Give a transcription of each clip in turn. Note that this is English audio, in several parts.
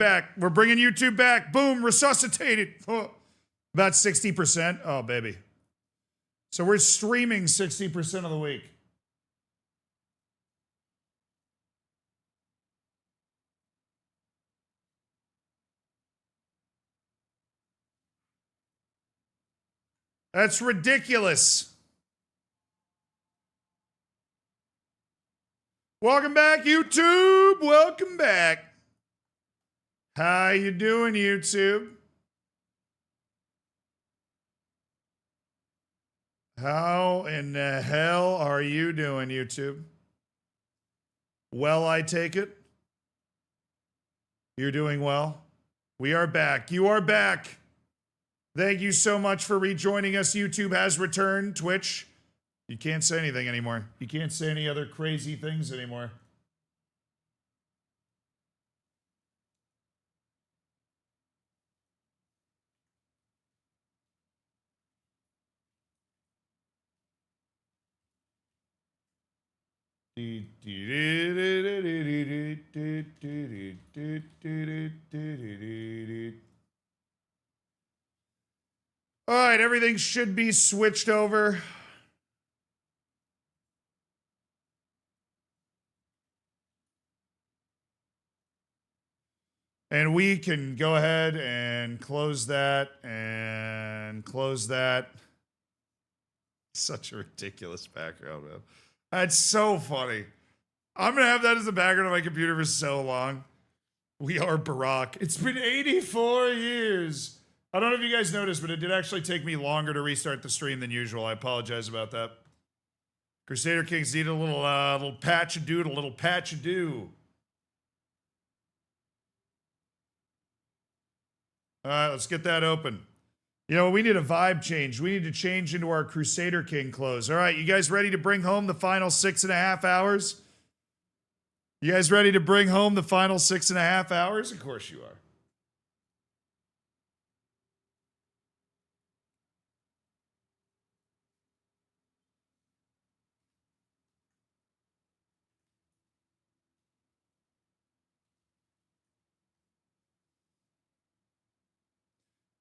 Back. We're bringing YouTube back. Boom. Resuscitated. Oh, about 60%. Oh, baby. So we're streaming 60% of the week. That's ridiculous. Welcome back, YouTube. Welcome back. How you doing, YouTube? How in the hell are you doing, YouTube? Well, I take it. You're doing well. We are back. You are back. Thank you so much for rejoining us. YouTube has returned. Twitch, you can't say anything anymore. You can't say any other crazy things anymore. All right, everything should be switched over. And we can go ahead and close that and close that. Such a ridiculous background, man. That's so funny. I'm going to have that as the background on my computer for so long. We are Barack. It's been 84 years. I don't know if you guys noticed, but it did actually take me longer to restart the stream than usual. I apologize about that. Crusader Kings need a little patch of do, a little patch of do. All right, let's get that open. You know, we need a vibe change. We need to change into our Crusader King clothes. All right, you guys ready to bring home the final 6.5 hours? You guys ready to bring home the final 6.5 hours? Of course you are.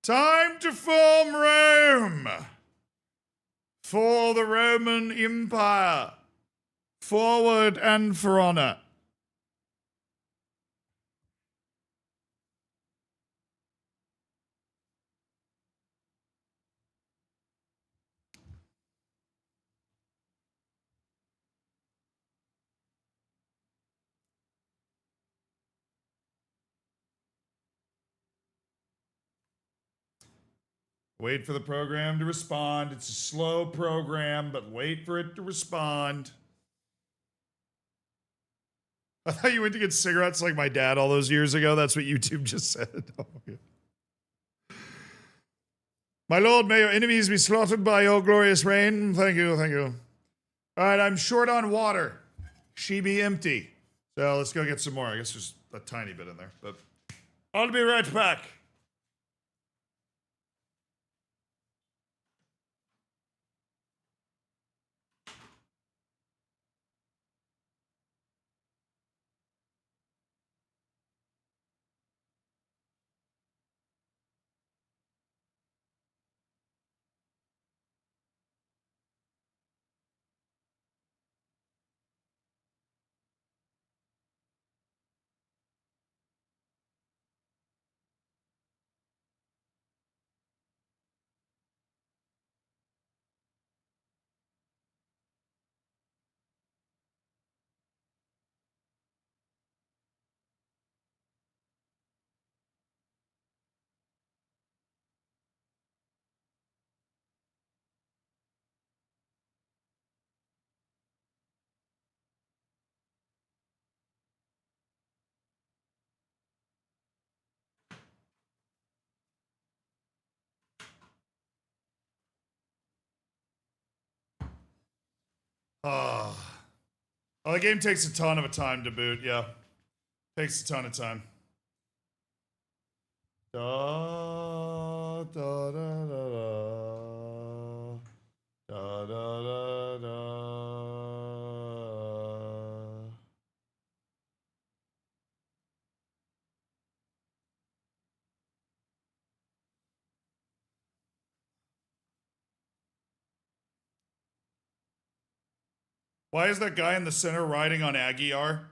Time to form Rome for the Roman Empire. Forward and for honor. Wait for the program to respond. It's a slow program, but wait for it to respond. I thought you went to get cigarettes like my dad all those years ago. That's what YouTube just said. Oh, yeah. My lord, may your enemies be slaughtered by your glorious reign. Thank you, thank you. All right, I'm short on water. She be empty. So let's go get some more. I guess there's a tiny bit in there, but I'll be right back. Oh, the game takes a ton of time to boot. Yeah, takes a ton of time. Da da da da da da da da da. Why is that guy in the center riding on Aguiar?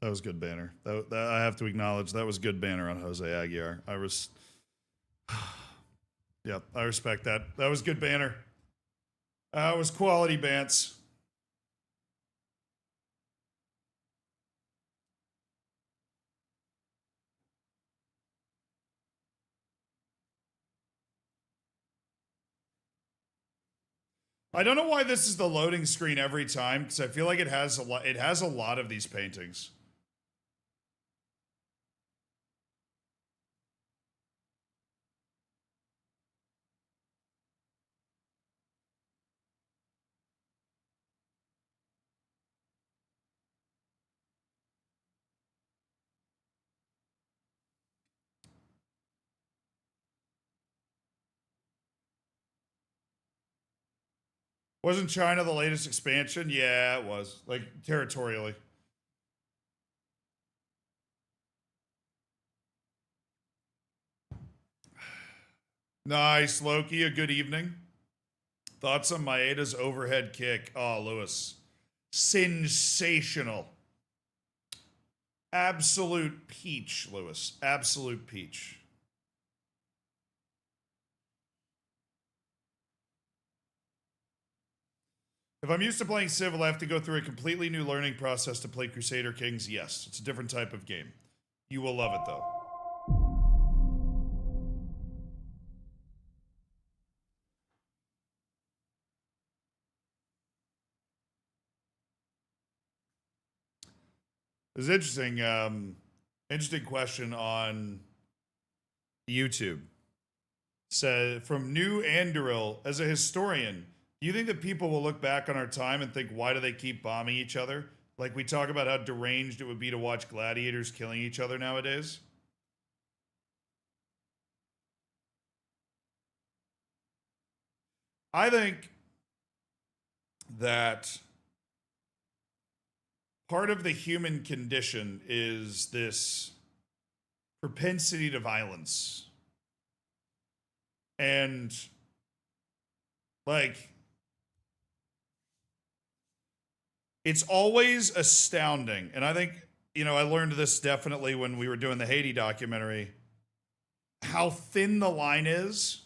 That was good banner. I have to acknowledge that was good banner on Jose Aguiar. Yep, I respect that. That was good banner. It was quality bants. I don't know why this is the loading screen every time, because I feel like it has a lot. It has a lot of these paintings. Wasn't China the latest expansion? Yeah, it was. Like, territorially. Nice, Loki. A good evening. Thoughts on Maeda's overhead kick? Oh, Lewis. Sensational. Absolute peach, Lewis. Absolute peach. If I'm used to playing Civ, I have to go through a completely new learning process to play Crusader Kings. Yes, it's a different type of game. You will love it, though. It's interesting. Interesting question on YouTube. Said from New Anduril, as a historian, do you think that people will look back on our time and think, why do they keep bombing each other? Like we talk about how deranged it would be to watch gladiators killing each other nowadays. I think that part of the human condition is this propensity to violence. And like it's always astounding. And I think, I learned this definitely when we were doing the Haiti documentary, how thin the line is.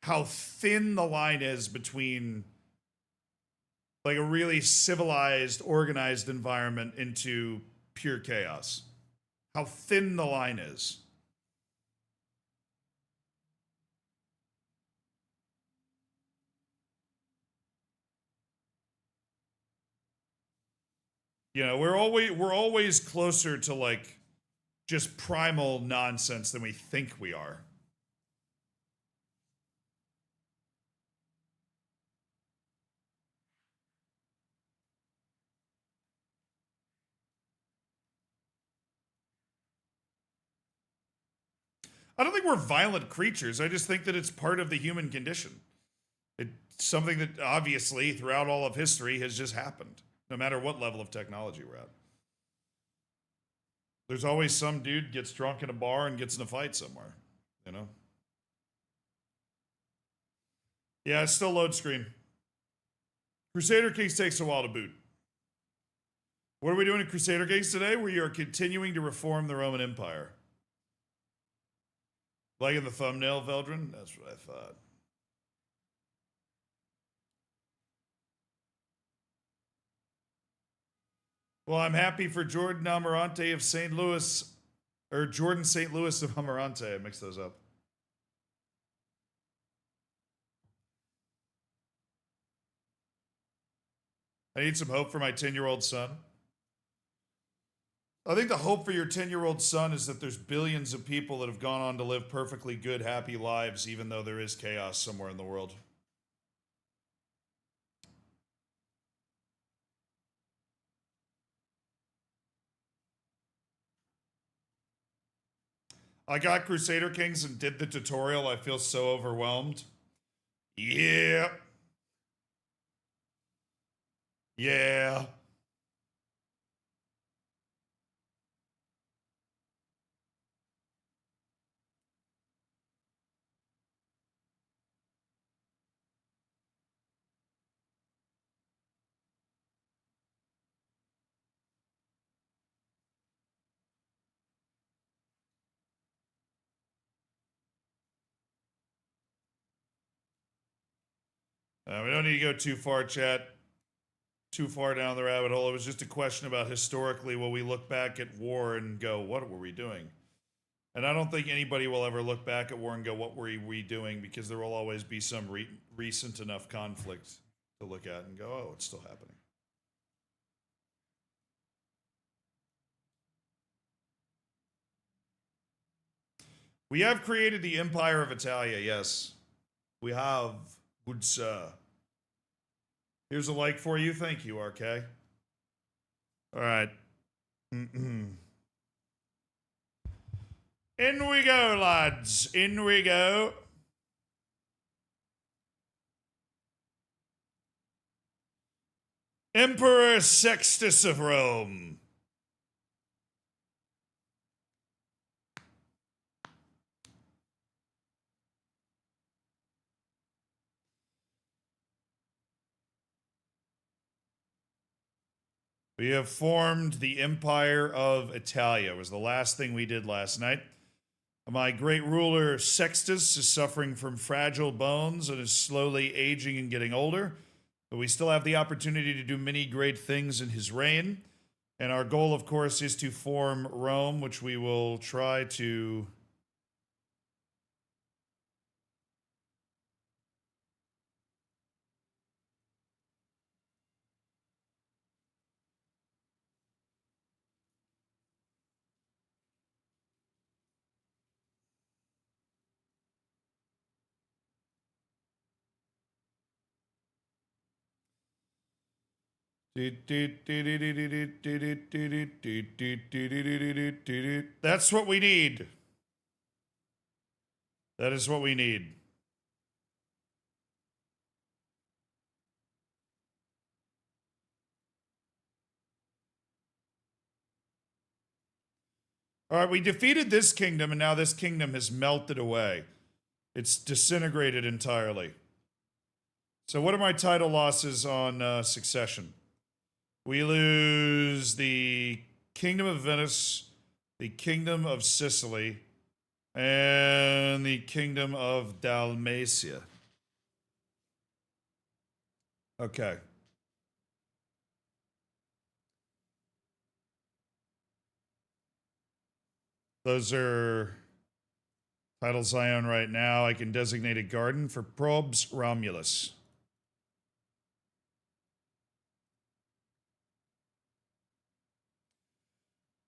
How thin the line is between like a really civilized, organized environment into pure chaos. How thin the line is. We're always closer to like just primal nonsense than we think we are. I don't think we're violent creatures. I just think that it's part of the human condition. It's something that obviously throughout all of history has just happened, no matter what level of technology we're at. There's always some dude gets drunk in a bar and gets in a fight somewhere, you know? Yeah, it's still load screen. Crusader Kings takes a while to boot. What are we doing in Crusader Kings today? We are continuing to reform the Roman Empire. Like in the thumbnail, Veldrin? That's what I thought. Well, I'm happy for Jordan Amarante of St. Louis, or Jordan St. Louis of Amarante. I mixed those up. I need some hope for my 10-year-old son. I think the hope for your 10-year-old son is that there's billions of people that have gone on to live perfectly good, happy lives, even though there is chaos somewhere in the world. I got Crusader Kings and did the tutorial. I feel so overwhelmed. Yeah. Yeah. We don't need to go too far, chat. Too far down the rabbit hole. It was just a question about historically will we look back at war and go, what were we doing? And I don't think anybody will ever look back at war and go, what were we doing? Because there will always be some recent enough conflict to look at and go, oh, it's still happening. We have created the Empire of Italia, yes. We have, good sir. Here's a like for you. Thank you, RK. All right. In we go, lads. In we go. Emperor Sextus of Rome. We have formed the Empire of Italia. It was the last thing we did last night. My great ruler Sextus is suffering from fragile bones and is slowly aging and getting older, but we still have the opportunity to do many great things in his reign. And our goal, of course, is to form Rome, which we will try to... That's what we need. That is what we need. All right, we defeated this kingdom, and now this kingdom has melted away. It's disintegrated entirely. So what are my title losses on succession? We lose the Kingdom of Venice, the Kingdom of Sicily, and the Kingdom of Dalmatia. Okay. Those are titles I own right now. I can designate a garden for Probes Romulus.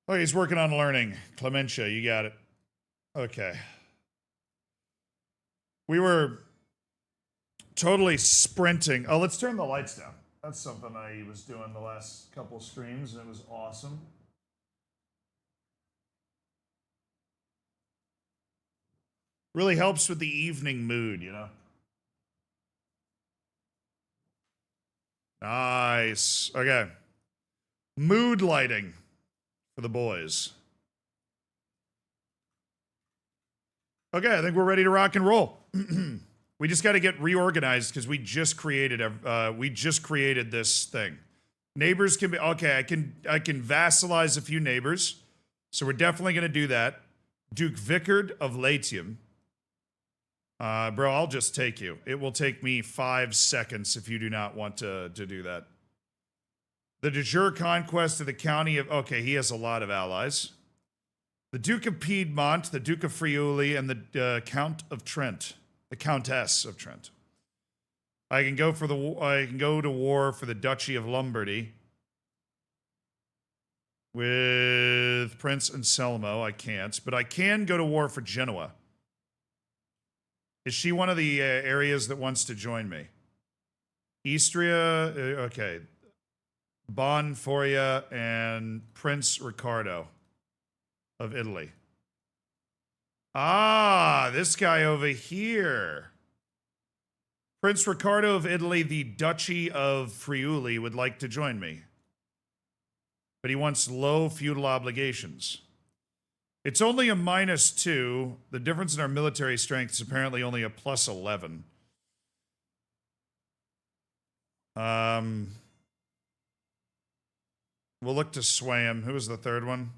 Oh, he's working on learning. Clementia, you got it. Okay. We were totally sprinting. Oh, let's turn the lights down. That's something I was doing the last couple streams, and it was awesome. Really helps with the evening mood, you know? Nice. Okay. Mood lighting for the boys. Okay, I think we're ready to rock and roll. We just got to get reorganized because we just created this thing. Neighbors can be okay. I can vassalize a few neighbors, so we're definitely going to do that. Duke Vicard of Latium. Bro, I'll just take you. It will take me 5 seconds if you do not want to do that. The de jure conquest of the county of... Okay, he has a lot of allies. The Duke of Piedmont, the Duke of Friuli, and the Count of Trent. The Countess of Trent. I can go to war for the Duchy of Lombardy. With Prince Anselmo, I can't. But I can go to war for Genoa. Is she one of the areas that wants to join me? Istria, okay. Bonforia and Prince Riccardo of Italy. Ah, this guy over here. Prince Riccardo of Italy, the Duchy of Friuli, would like to join me. But he wants low feudal obligations. It's only a -2. The difference in our military strength is apparently only a +11. We'll look to sway him. Who was the third one?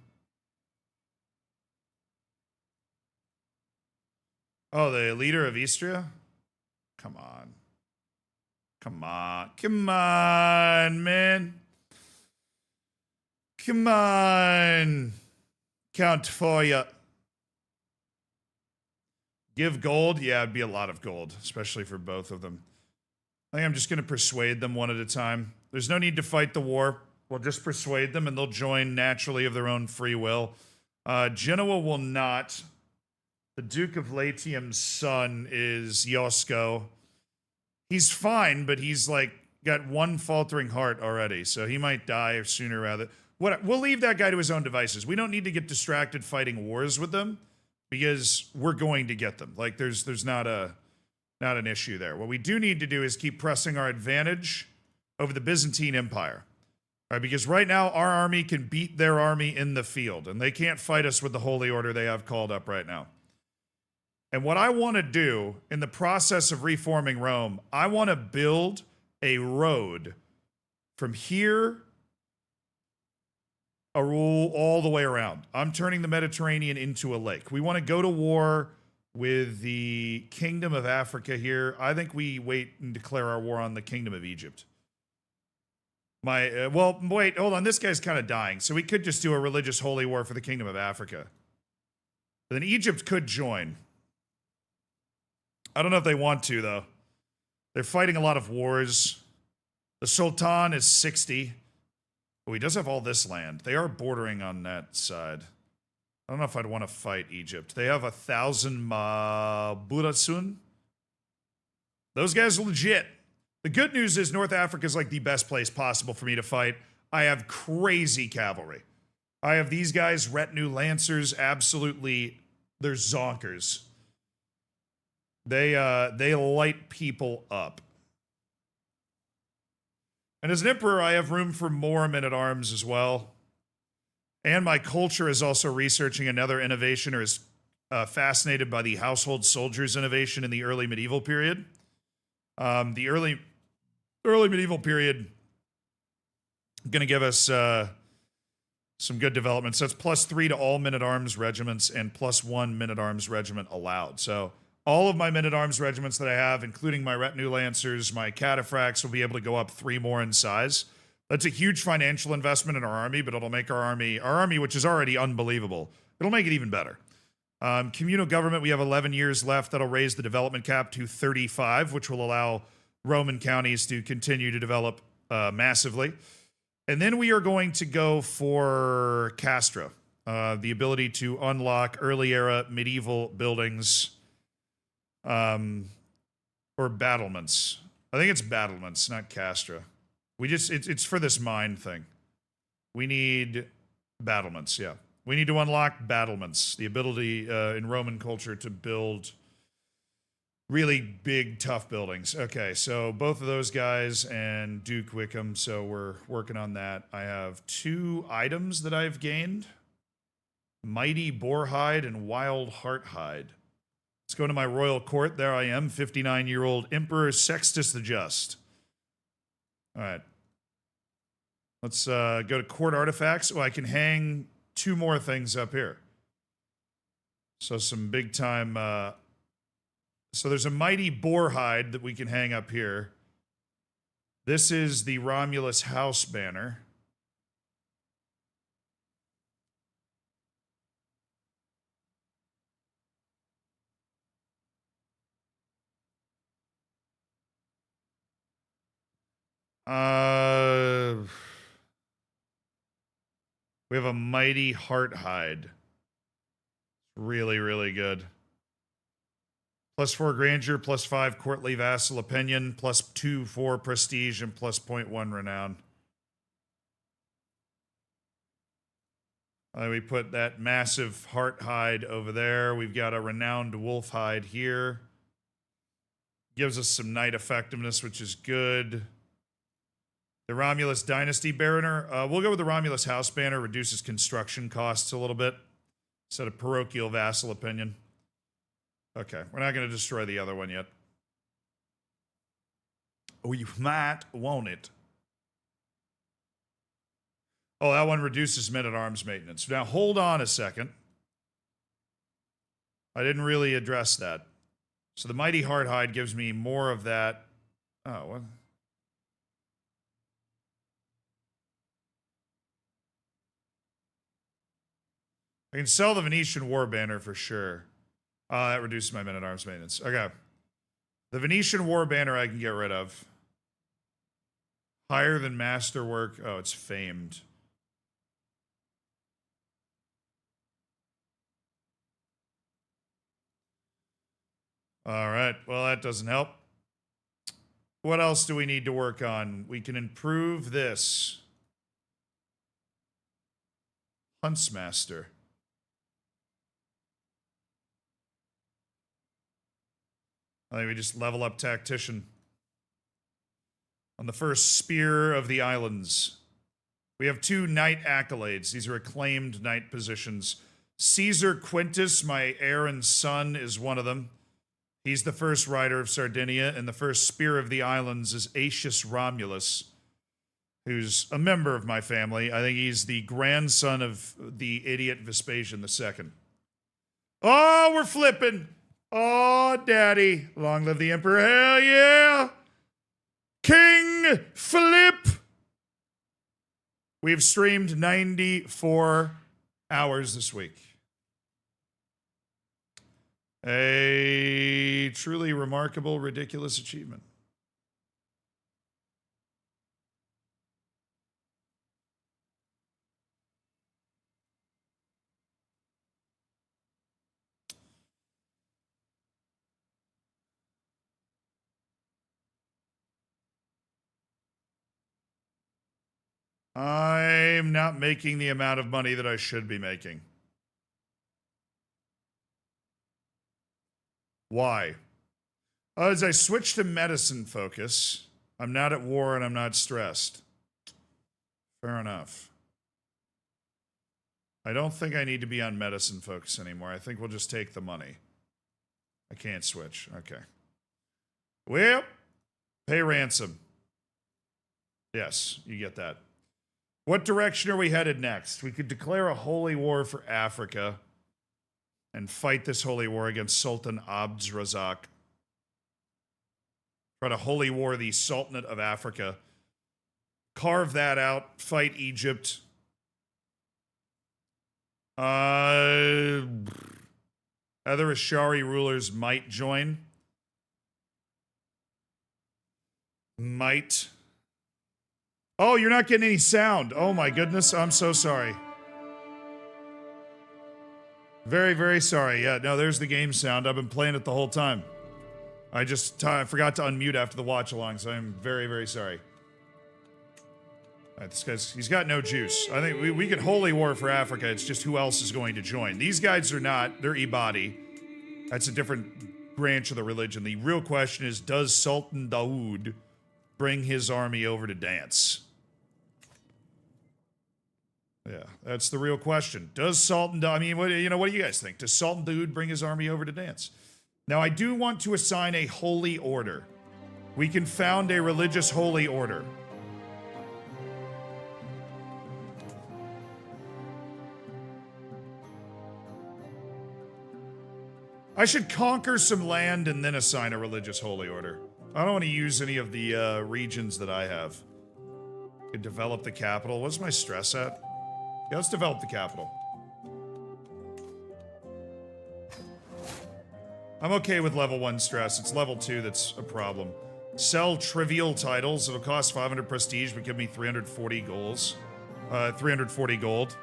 Oh, the leader of Istria? Come on. Come on. Come on, man. Come on. Count for ya. Give gold? Yeah, it'd be a lot of gold, especially for both of them. I think I'm just going to persuade them one at a time. There's no need to fight the war. We'll just persuade them and they'll join naturally of their own free will. Genoa will not. The Duke of Latium's son is Yosko. He's fine, but he's like got one faltering heart already, so he might die sooner rather. We'll leave that guy to his own devices. We don't need to get distracted fighting wars with them because we're going to get them. Like there's not an issue there. What we do need to do is keep pressing our advantage over the Byzantine Empire. All right, because right now our army can beat their army in the field, and they can't fight us with the Holy Order they have called up right now. And what I want to do in the process of reforming Rome, I want to build a road from here all the way around. I'm turning the Mediterranean into a lake. We want to go to war with the Kingdom of Africa here. I think we wait and declare our war on the Kingdom of Egypt. Well, wait, hold on. This guy's kind of dying, so we could just do a religious holy war for the Kingdom of Africa. But then Egypt could join. I don't know if they want to, though. They're fighting a lot of wars. The Sultan is 60. Oh, he does have all this land. They are bordering on that side. I don't know if I'd want to fight Egypt. They have 1,000 Burasun. Those guys are legit. The good news is North Africa is like the best place possible for me to fight. I have crazy cavalry. I have these guys, retinue lancers, absolutely, they're zonkers. They light people up. And as an emperor, I have room for more men-at-arms as well. And my culture is also researching another innovation, or is fascinated by the household soldiers innovation in the early medieval period. The early medieval period going to give us some good development. So it's +3 to all men-at-arms regiments and +1 men-at-arms regiment allowed. So all of my men-at-arms regiments that I have, including my retinue lancers, my cataphracts, will be able to go up 3 more in size. That's a huge financial investment in our army, but it'll make our army, which is already unbelievable, it'll make it even better. Communal government, we have 11 years left. That'll raise the development cap to 35, which will allow Roman counties to continue to develop massively. And then we are going to go for Castra, the ability to unlock early era medieval buildings, or battlements. I think it's battlements, not Castra. It's for this mine thing. We need battlements, yeah. We need to unlock battlements, the ability in Roman culture to build really big, tough buildings. Okay, so both of those guys and Duke Wickham, so we're working on that. I have 2 items that I've gained. Mighty Boarhide and Wild Hearthide. Let's go to my royal court. There I am, 59-year-old Emperor Sextus the Just. All right. Let's go to court artifacts. Oh, I can hang 2 more things up here. So some big time... So there's a mighty boar hide that we can hang up here. This is the Romulus house banner. We have a mighty heart hide. Really, really good. +4 grandeur, +5 courtly vassal opinion, +2 for prestige, and +0.1 renown. We put that massive heart hide over there. We've got a renowned wolf hide here. Gives us some knight effectiveness, which is good. The Romulus Dynasty Banner. We'll go with the Romulus House Banner. Reduces construction costs a little bit. Instead of parochial vassal opinion. Okay, we're not going to destroy the other one yet. We might want it. Oh, that one reduces men-at-arms maintenance. Now, hold on a second. I didn't really address that. So the Mighty Hearthide gives me more of that. Oh, what? I can sell the Venetian War Banner for sure. That reduces my men-at-arms maintenance. Okay. The Venetian War Banner I can get rid of. Higher than Masterwork. Oh, it's famed. All right. Well, that doesn't help. What else do we need to work on? We can improve this. Huntsmaster. I think we just level up Tactician. On the first Spear of the Islands. We have 2 knight accolades. These are acclaimed knight positions. Caesar Quintus, my heir and son, is one of them. He's the first rider of Sardinia, and the first Spear of the Islands is Aetius Romulus, who's a member of my family. I think he's the grandson of the idiot Vespasian II. Oh, we're flipping. Oh, daddy. Long live the emperor. Hell yeah. King Flip. We've streamed 94 hours this week. A truly remarkable, ridiculous achievement. I'm not making the amount of money that I should be making. Why? As I switch to medicine focus, I'm not at war and I'm not stressed. Fair enough. I don't think I need to be on medicine focus anymore. I think we'll just take the money. I can't switch. Okay. Well, pay ransom. Yes, you get that. What direction are we headed next? We could declare a holy war for Africa and fight this holy war against Sultan Abd Razak. Try to holy war the Sultanate of Africa. Carve that out. Fight Egypt. Other Ashari rulers might join. Might. Oh, you're not getting any sound. Oh my goodness, I'm so sorry. Very, very sorry. Yeah, no, there's the game sound. I've been playing it the whole time. I just forgot to unmute after the watch along, so I'm very, very sorry. All right, this guy's, he's got no juice. I think we could holy war for Africa. It's just who else is going to join. These guys are not. They're Ibadi. That's a different branch of the religion. The real question is, does Sultan Dawood bring his army over to dance? Yeah, that's the real question. Does Sultan, I mean, what do you guys think? Does Sultan Dawood bring his army over to dance? Now, I do want to assign a holy order. We can found a religious holy order. I should conquer some land and then assign a religious holy order. I don't want to use any of the regions that I have. Could develop the capital. What's my stress at? Yeah, let's develop the capital. I'm okay with level 1 stress. It's level 2 that's a problem. Sell trivial titles. It'll cost 500 prestige, but give me 340 goals. 340 gold.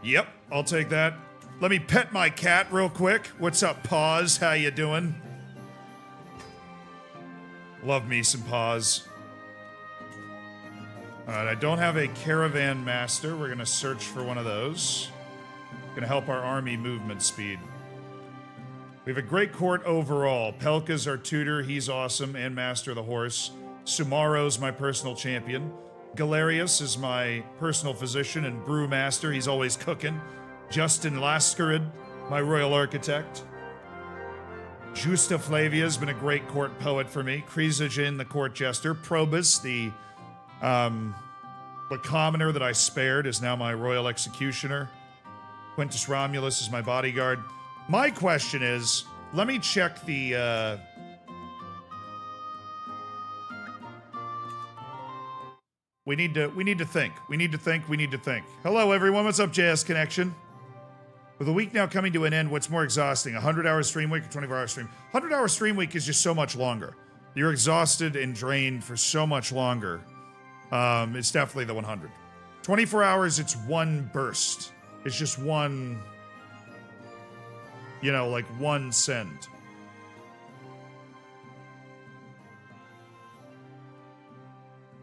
Yep, I'll take that. Let me pet my cat real quick. What's up, Paws? How you doing? Love me some Paws. Alright, I don't have a caravan master. We're gonna search for one of those. Gonna help our army movement speed. We have a great court overall. Pelka's our tutor. He's awesome and master of the horse. Sumaro's my personal champion. Galerius is my personal physician and brewmaster. He's always cooking. Justin Lascarid, my royal architect. Justa Flavia's been a great court poet for me. Crusader, the court jester. Probus, the commoner that I spared, is now my royal executioner. Quintus Romulus is my bodyguard. My question is, let me check the We need to think. We need to think. We need to think. Hello, everyone. What's up, JS Connection? With a week now coming to an end, what's more exhausting, a 100-hour stream week or 24-hour stream? 100-hour stream week is just so much longer. You're exhausted and drained for so much longer. It's definitely the 100. 24 hours, it's one burst. It's just one, you know, like one send.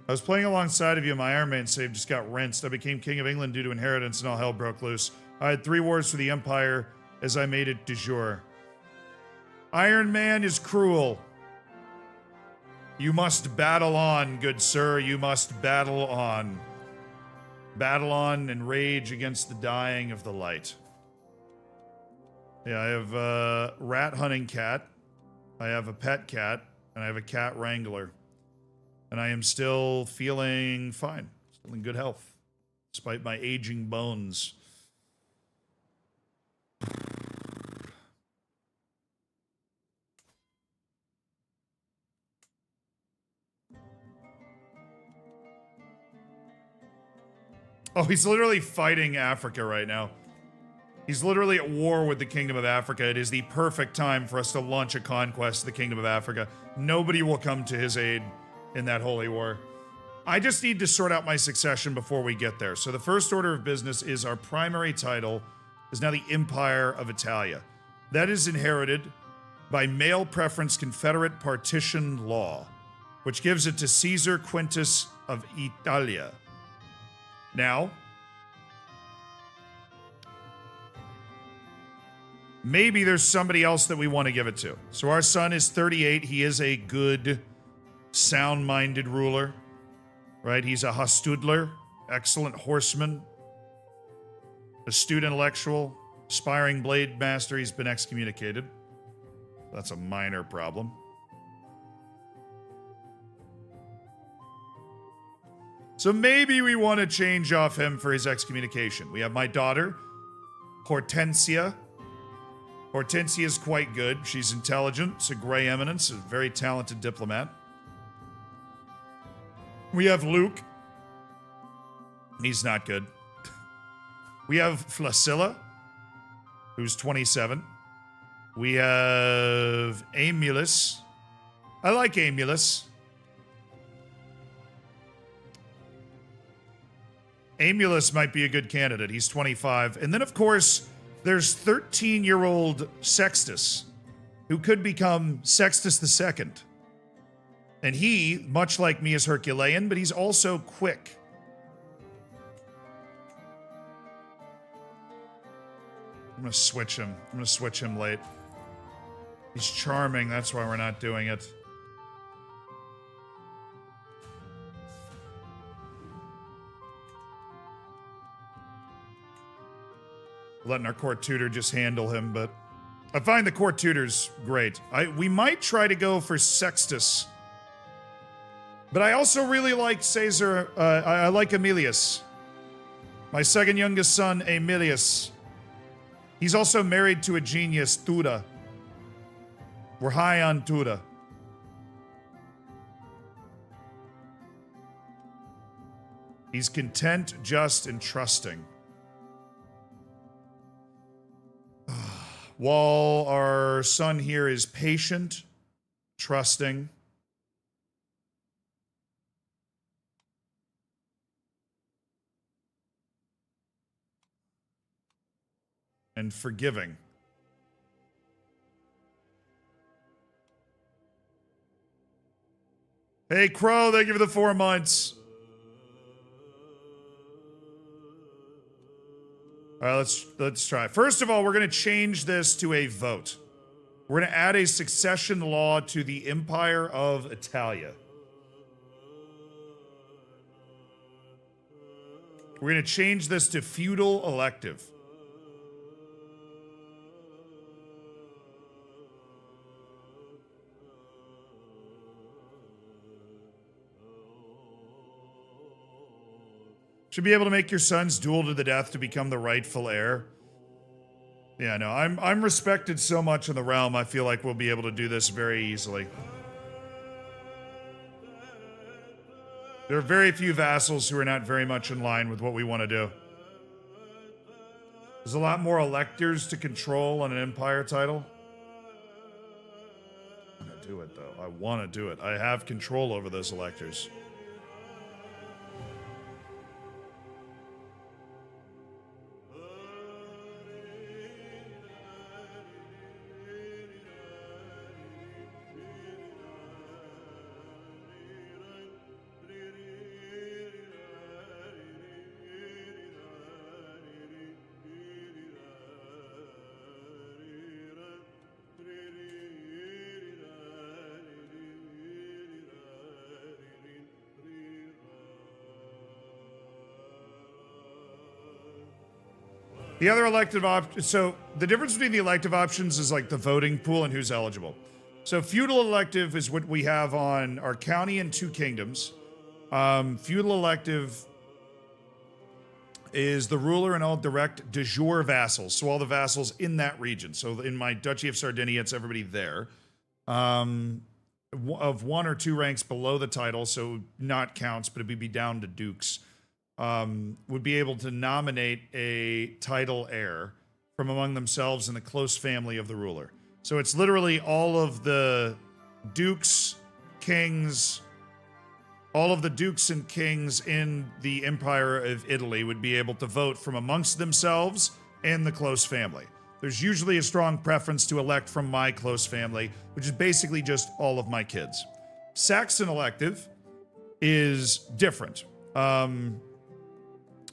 I was playing alongside of you. My Iron Man save just got rinsed. I became King of England due to inheritance and all hell broke loose. I had 3 wars for the Empire as I made it de jure. Iron Man is cruel. You must battle on, good sir. You must battle on. Battle on and rage against the dying of the light. Yeah, I have a rat hunting cat. I have a pet cat. And I have a cat wrangler. And I am still feeling fine. Still in good health. Despite my aging bones. Oh, he's literally fighting Africa right now. He's literally at war with the Kingdom of Africa. It is the perfect time for us to launch a conquest of the Kingdom of Africa. Nobody will come to his aid in that holy war. I just need to sort out my succession before we get there. So the first order of business is our primary title is now the Empire of Italia. That is inherited by male preference Confederate partition law, which gives it to Caesar Quintus of Italia. Now, maybe there's somebody else that we want to give it to. So our son is 38. He is a good, sound-minded ruler, right? He's a Hostudler, excellent horseman, astute intellectual, aspiring blade master. He's been excommunicated. That's a minor problem. So maybe we want to change off him for his excommunication. We have my daughter, Hortensia. Hortensia is quite good. She's intelligent. She's a gray eminence, a very talented diplomat. We have Luke. He's not good. We have Flacilla, who's 27. We have Aemulus. I like Aemulus. Aemulus might be a good candidate. He's 25. And then, of course, there's 13-year-old Sextus, who could become Sextus II. And he, much like me, is Herculean, but he's also quick. I'm going to switch him. I'm going to switch him late. He's charming. That's why we're not doing it. Letting our court tutor just handle him, but I find the court tutor's great. We might try to go for Sextus. But I also really like Caesar. I like Aemilius. My second youngest son, Aemilius. He's also married to a genius, Tuda. We're high on Tuda. He's content, just, and trusting. While our son here is patient, trusting, and forgiving. Hey, Crow, thank you for the 4 months. All right, let's try. First of all, we're going to change this to a vote. We're going to add a succession law to the Empire of Italia. We're going to change this to feudal elective. Should be able to make your sons duel to the death to become the rightful heir. Yeah, no, I'm respected so much in the realm, I feel like we'll be able to do this very easily. There are very few vassals who are not very much in line with what we want to do. There's a lot more electors to control on an empire title. I want to do it, though. I want to do it. I have control over those electors. The other elective options, so the difference between the elective options is like the voting pool and who's eligible. So feudal elective is what we have on our county and 2 kingdoms. Feudal elective is the ruler and all direct de jure vassals, so all the vassals in that region. So in my Duchy of Sardinia, it's everybody there. Of 1 or 2 ranks below the title, so not counts, but it would be down to dukes. Would be able to nominate a title heir from among themselves in the close family of the ruler. So it's literally all of the dukes, kings, all of the dukes and kings in the Empire of Italy would be able to vote from amongst themselves and the close family. There's usually a strong preference to elect from my close family, which is basically just all of my kids. Saxon elective is different.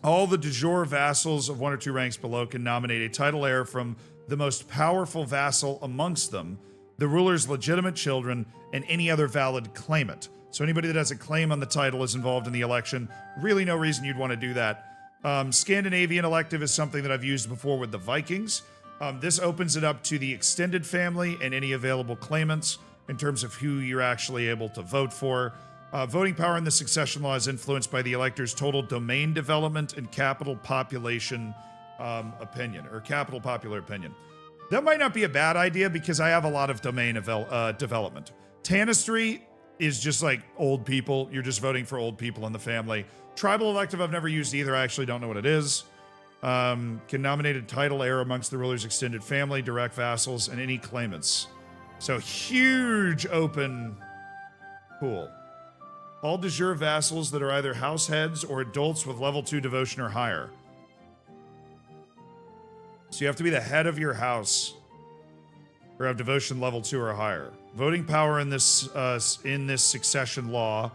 All the de jure vassals of 1 or 2 ranks below can nominate a title heir from the most powerful vassal amongst them, the ruler's legitimate children, and any other valid claimant. So anybody that has a claim on the title is involved in the election. Really no reason you'd want to do that. Scandinavian elective is something that I've used before with the Vikings. This opens it up to the extended family and any available claimants in terms of who you're actually able to vote for. Voting power in the succession law is influenced by the elector's total domain development and capital population opinion, or capital popular opinion. That might not be a bad idea because I have a lot of domain development. Tanistry is just like old people. You're just voting for old people in the family. Tribal elective I've never used either. I actually don't know what it is. Can nominate a title heir amongst the ruler's extended family, direct vassals, and any claimants. So huge open pool. All de jure vassals that are either house heads or adults with level 2 devotion or higher. So you have to be the head of your house or have devotion level 2 or higher. Voting power in this succession law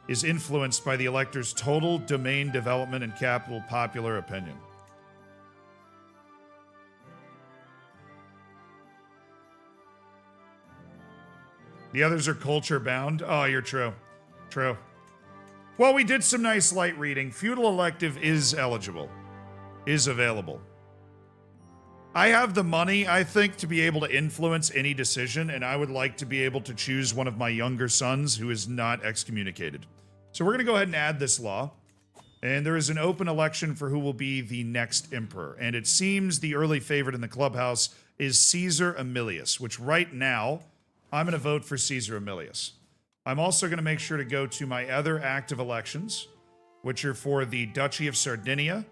is influenced by the elector's total domain development and capital popular opinion. The others are culture bound. Oh, you're true. True. Well, we did some nice light reading. Feudal elective is eligible. Is available. I have the money, I think, to be able to influence any decision, and I would like to be able to choose one of my younger sons who is not excommunicated. So we're going to go ahead and add this law. And there is an open election for who will be the next emperor. And it seems the early favorite in the clubhouse is Caesar Aemilius, which right now, I'm going to vote for Caesar Aemilius. I'm also going to make sure to go to my other active elections, which are for the Duchy of Sardinia,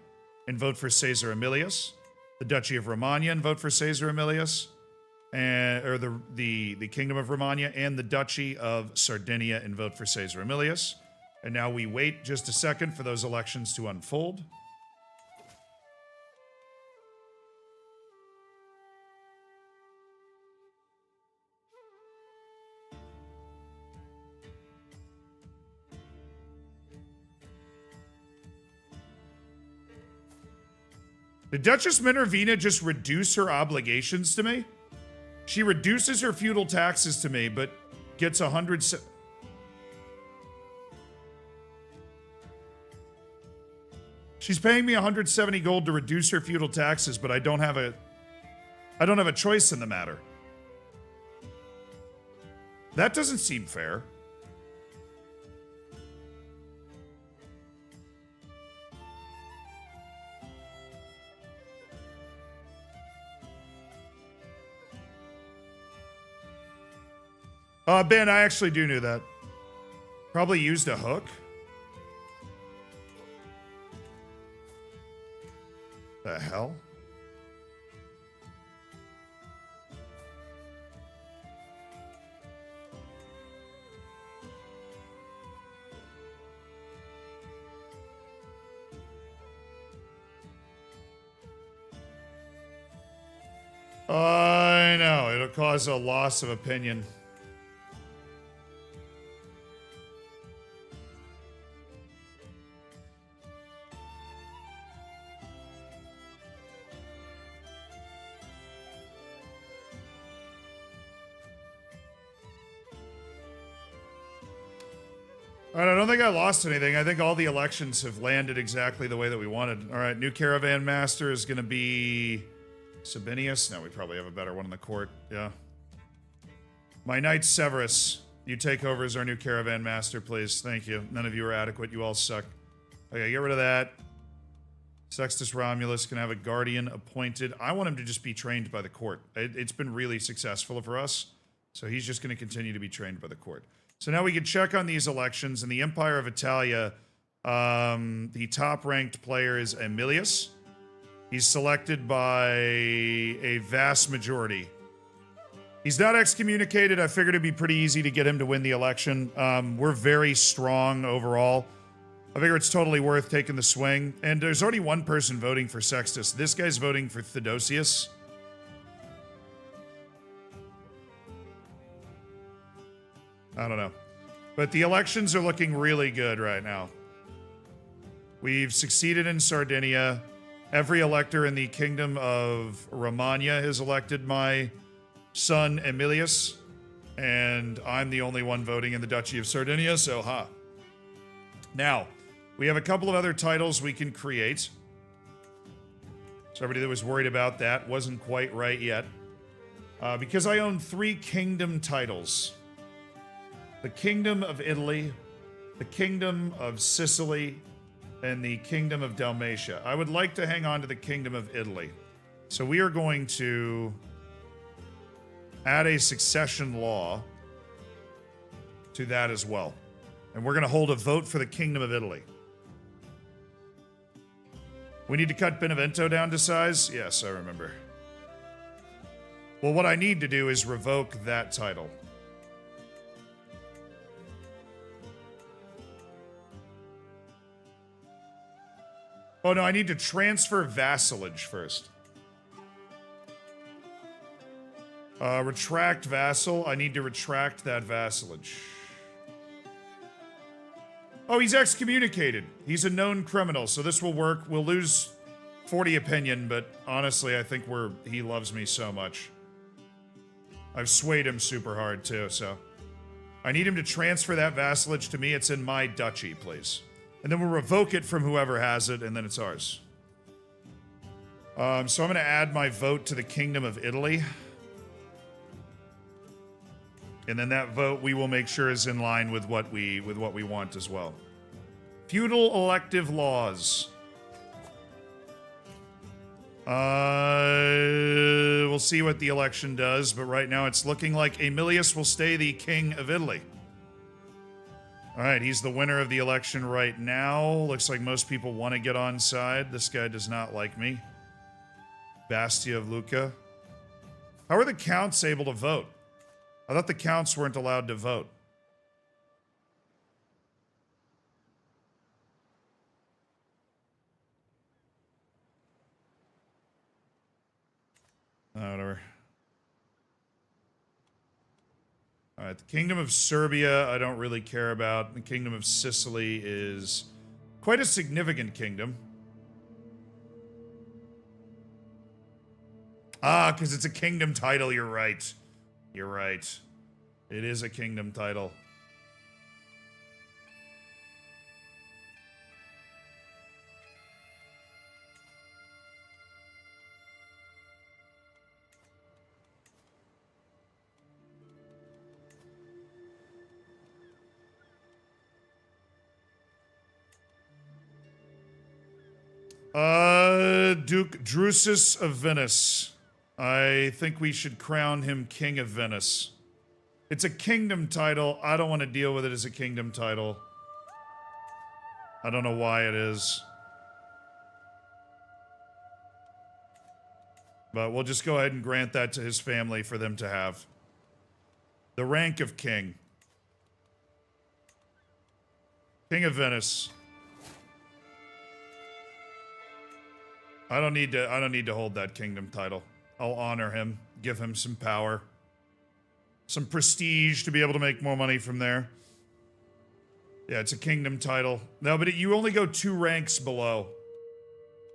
and vote for Caesar Aemilius, the Duchy of Romagna, and vote for Caesar Aemilius, or the Kingdom of Romagna, and the Duchy of Sardinia, and vote for Caesar Aemilius. And now we wait just a second for those elections to unfold. Did Duchess Minervina just reduce her obligations to me? She reduces her feudal taxes to me, but gets 100... She's paying me 170 gold to reduce her feudal taxes, but I don't have a choice in the matter. That doesn't seem fair. Ben, I actually do know that. Probably used a hook. The hell? I know, it'll cause a loss of opinion. All right, I don't think I lost anything. I think all the elections have landed exactly the way that we wanted. All right, new caravan master is going to be Sabinius. No, we probably have a better one in the court. Yeah. My knight Severus, you take over as our new caravan master, please. Thank you. None of you are adequate. You all suck. Okay, get rid of that. Sextus Romulus can have a guardian appointed. I want him to just be trained by the court. It's been really successful for us, so he's just going to continue to be trained by the court. So now we can check on these elections. In the Empire of Italia, the top-ranked player is Aemilius. He's selected by a vast majority. He's not excommunicated. I figured it'd be pretty easy to get him to win the election. We're very strong overall. I figure it's totally worth taking the swing. And there's already one person voting for Sextus. This guy's voting for Theodosius. I don't know. But the elections are looking really good right now. We've succeeded in Sardinia. Every elector in the Kingdom of Romagna has elected my son, Aemilius. And I'm the only one voting in the Duchy of Sardinia, so ha. Now, we have a couple of other titles we can create. So everybody that was worried about that wasn't quite right yet. Because I own 3 kingdom titles. The Kingdom of Italy, the Kingdom of Sicily, and the Kingdom of Dalmatia. I would like to hang on to the Kingdom of Italy. So we are going to add a succession law to that as well. And we're going to hold a vote for the Kingdom of Italy. We need to cut Benevento down to size? Yes, I remember. Well, what I need to do is revoke that title. Oh no, I need to transfer vassalage first. Retract vassal. I need to retract that vassalage. Oh, he's excommunicated. He's a known criminal, so this will work. We'll lose 40 opinion, but honestly, I think he loves me so much. I've swayed him super hard too, so. I need him to transfer that vassalage to me. It's in my duchy, please. And then we'll revoke it from whoever has it, and then it's ours. So I'm going to add my vote to the Kingdom of Italy. And then that vote we will make sure is in line with what we want as well. Feudal elective laws. We'll see what the election does, but right now it's looking like Aemilius will stay the King of Italy. All right, he's the winner of the election right now. Looks like most people want to get on side. This guy does not like me. Bastia of Lucca. How are the counts able to vote? I thought the counts weren't allowed to vote. Oh, whatever. All right, the Kingdom of Serbia, I don't really care about. The Kingdom of Sicily is quite a significant kingdom. Ah, because it's a kingdom title, you're right. You're right. It is a kingdom title. Duke Drusus of Venice. I think we should crown him King of Venice. It's a kingdom title. I don't want to deal with it as a kingdom title. I don't know why it is. But we'll just go ahead and grant that to his family for them to have. The rank of king. King of Venice. I don't need to hold that kingdom title. I'll honor him, give him some power. Some prestige to be able to make more money from there. Yeah, it's a kingdom title. No, but you only go 2 ranks below.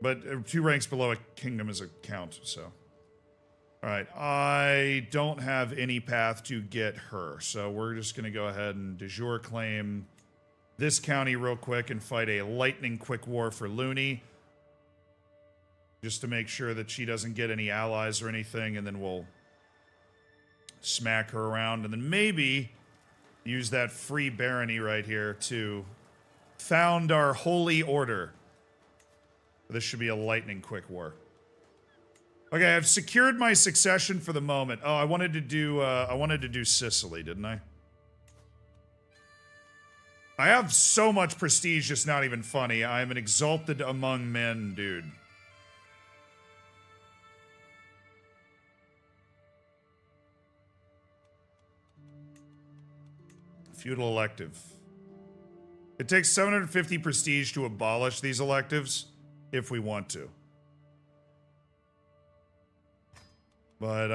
But 2 ranks below a kingdom is a count, so. Alright, I don't have any path to get her, so we're just gonna go ahead and de jure claim this county real quick and fight a lightning quick war for Looney. Just to make sure that she doesn't get any allies or anything, and then we'll smack her around, and then maybe use that free barony right here to found our holy order. This should be a lightning quick war. Okay, I've secured my succession for the moment. Oh, I wanted to do Sicily, didn't I? I have so much prestige, it's not even funny. I am an exalted among men, dude. Feudal elective. It takes 750 prestige to abolish these electives, if we want to. But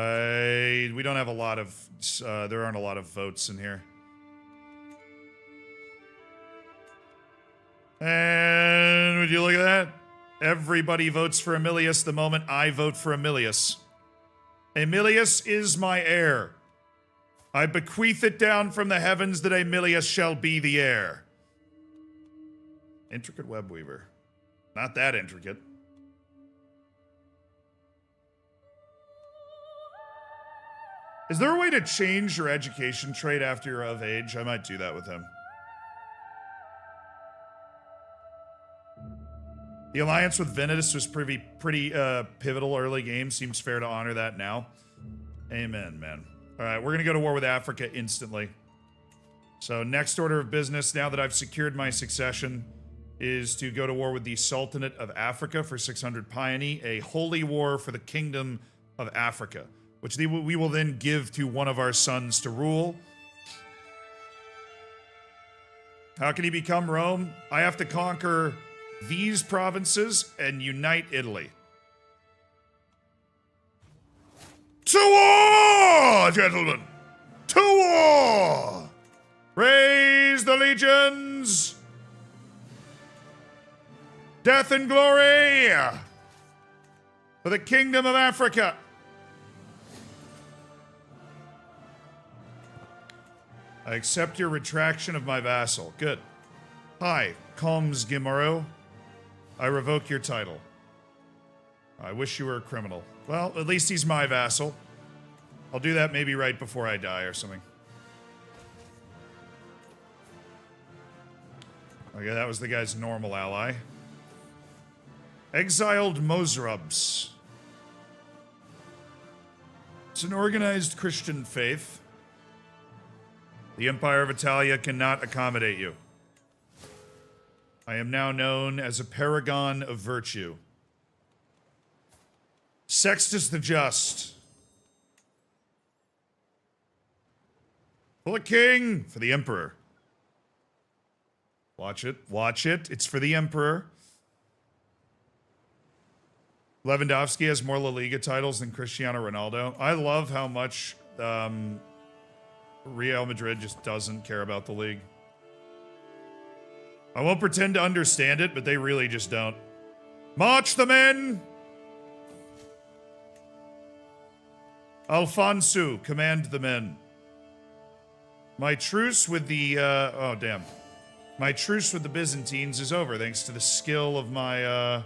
we don't have a lot of, there aren't a lot of votes in here. And would you look at that? Everybody votes for Emilius the moment I vote for Emilius. Emilius is my heir. I bequeath it down from the heavens that Emilius shall be the heir. Intricate web weaver. Not that intricate. Is there a way to change your education trait after you're of age? I might do that with him. The alliance with Venice was pretty pivotal early game. Seems fair to honor that now. Amen, man. All right, we're going to go to war with Africa instantly. So next order of business, now that I've secured my succession, is to go to war with the Sultanate of Africa for 600 Piony, a holy war for the Kingdom of Africa, which we will then give to one of our sons to rule. How can he become Rome? I have to conquer these provinces and unite Italy. To war, gentlemen! To war! Raise the legions! Death and glory! For the Kingdom of Africa! I accept your retraction of my vassal. Good. Hi, Combs Gimaro. I revoke your title. I wish you were a criminal. Well, at least he's my vassal. I'll do that maybe right before I die or something. Okay, that was the guy's normal ally. Exiled Mosrubs. It's an organized Christian faith. The Empire of Italia cannot accommodate you. I am now known as a paragon of virtue. Sextus the Just. For the king, for the emperor. Watch it, watch it. It's for the emperor. Lewandowski has more La Liga titles than Cristiano Ronaldo. I love how much Real Madrid just doesn't care about the league. I won't pretend to understand it, but they really just don't. March the men! Alfonso, command the men. My truce with the, oh damn. My truce with the Byzantines is over, thanks to the skill of my,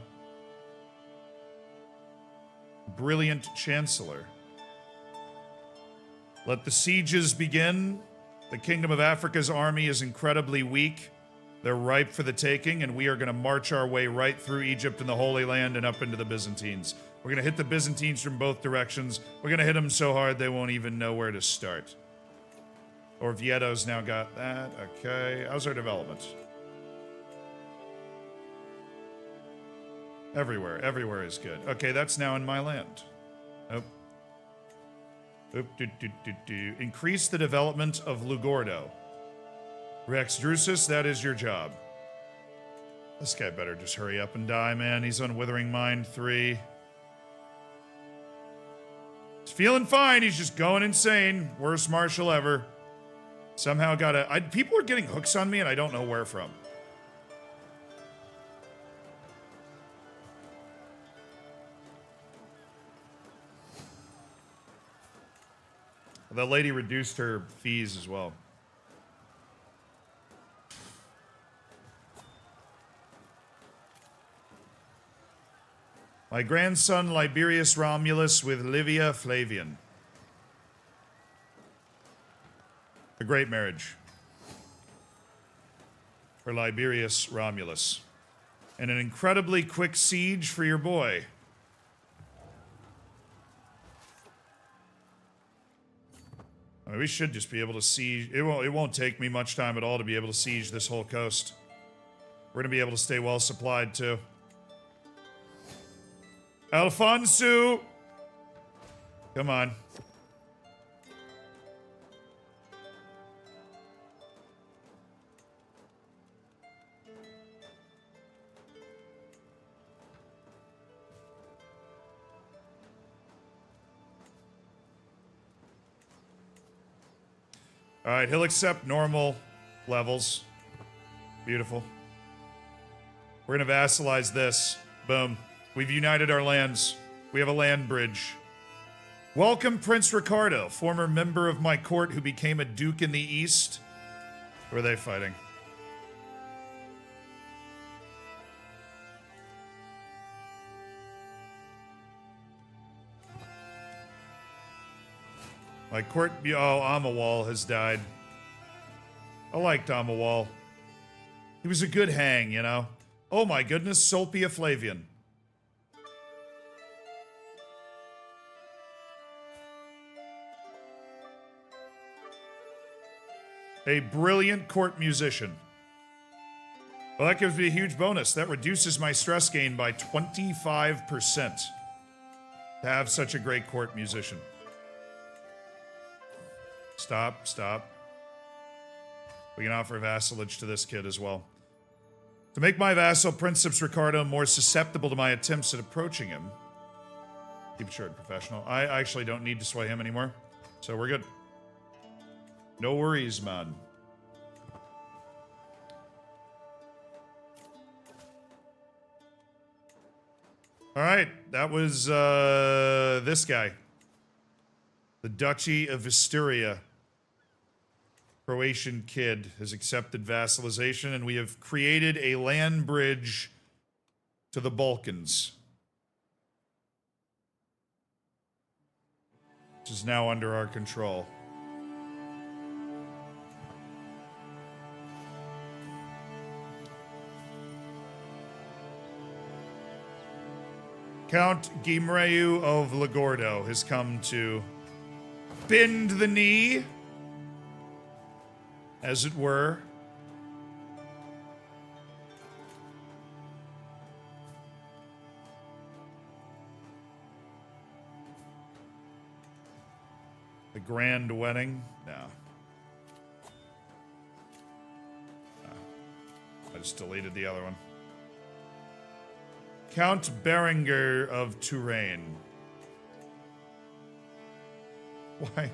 brilliant chancellor. Let the sieges begin. The Kingdom of Africa's army is incredibly weak. They're ripe for the taking, and we are going to march our way right through Egypt and the Holy Land and up into the Byzantines. We're going to hit the Byzantines from both directions. We're going to hit them so hard they won't even know where to start. Orviedo's now got that. Okay. How's our development? Everywhere. Everywhere is good. Okay, that's now in my land. Nope. Increase the development of Lugordo. Rex Drusus, that is your job. This guy better just hurry up and die, man. He's on Withering Mind 3. He's feeling fine. He's just going insane. Worst marshal ever. Somehow got a... people are getting hooks on me, and I don't know where from. The lady reduced her fees as well. My grandson, Liberius Romulus, with Livia Flavian. A great marriage. For Liberius Romulus. And an incredibly quick siege for your boy. I mean, we should just be able to siege. It won't take me much time at all to be able to siege this whole coast. We're going to be able to stay well supplied, too. Alfonso! Come on. Alright, he'll accept normal levels. Beautiful. We're gonna vassalize this. Boom. We've united our lands. We have a land bridge. Welcome, Prince Ricardo, former member of my court who became a duke in the east. Who are they fighting? My court... Oh, Amawal has died. I liked Amawal. He was a good hang, you know? Oh my goodness, Sulpia Flavian. A brilliant court musician. Well, that gives me a huge bonus. That reduces my stress gain by 25%. To have such a great court musician. Stop, stop. We can offer vassalage to this kid as well. To make my vassal, Princeps Ricardo, more susceptible to my attempts at approaching him. Keep it short and professional. I actually don't need to sway him anymore. So we're good. No worries, man. Alright, that was this guy. The Duchy of Visturia. Croatian kid has accepted vassalization, and we have created a land bridge to the Balkans. Which is now under our control. Count Gimreu of Lagordo has come to bend the knee, as it were. The grand wedding? No. I just deleted the other one. Count Berenger of Touraine. Why?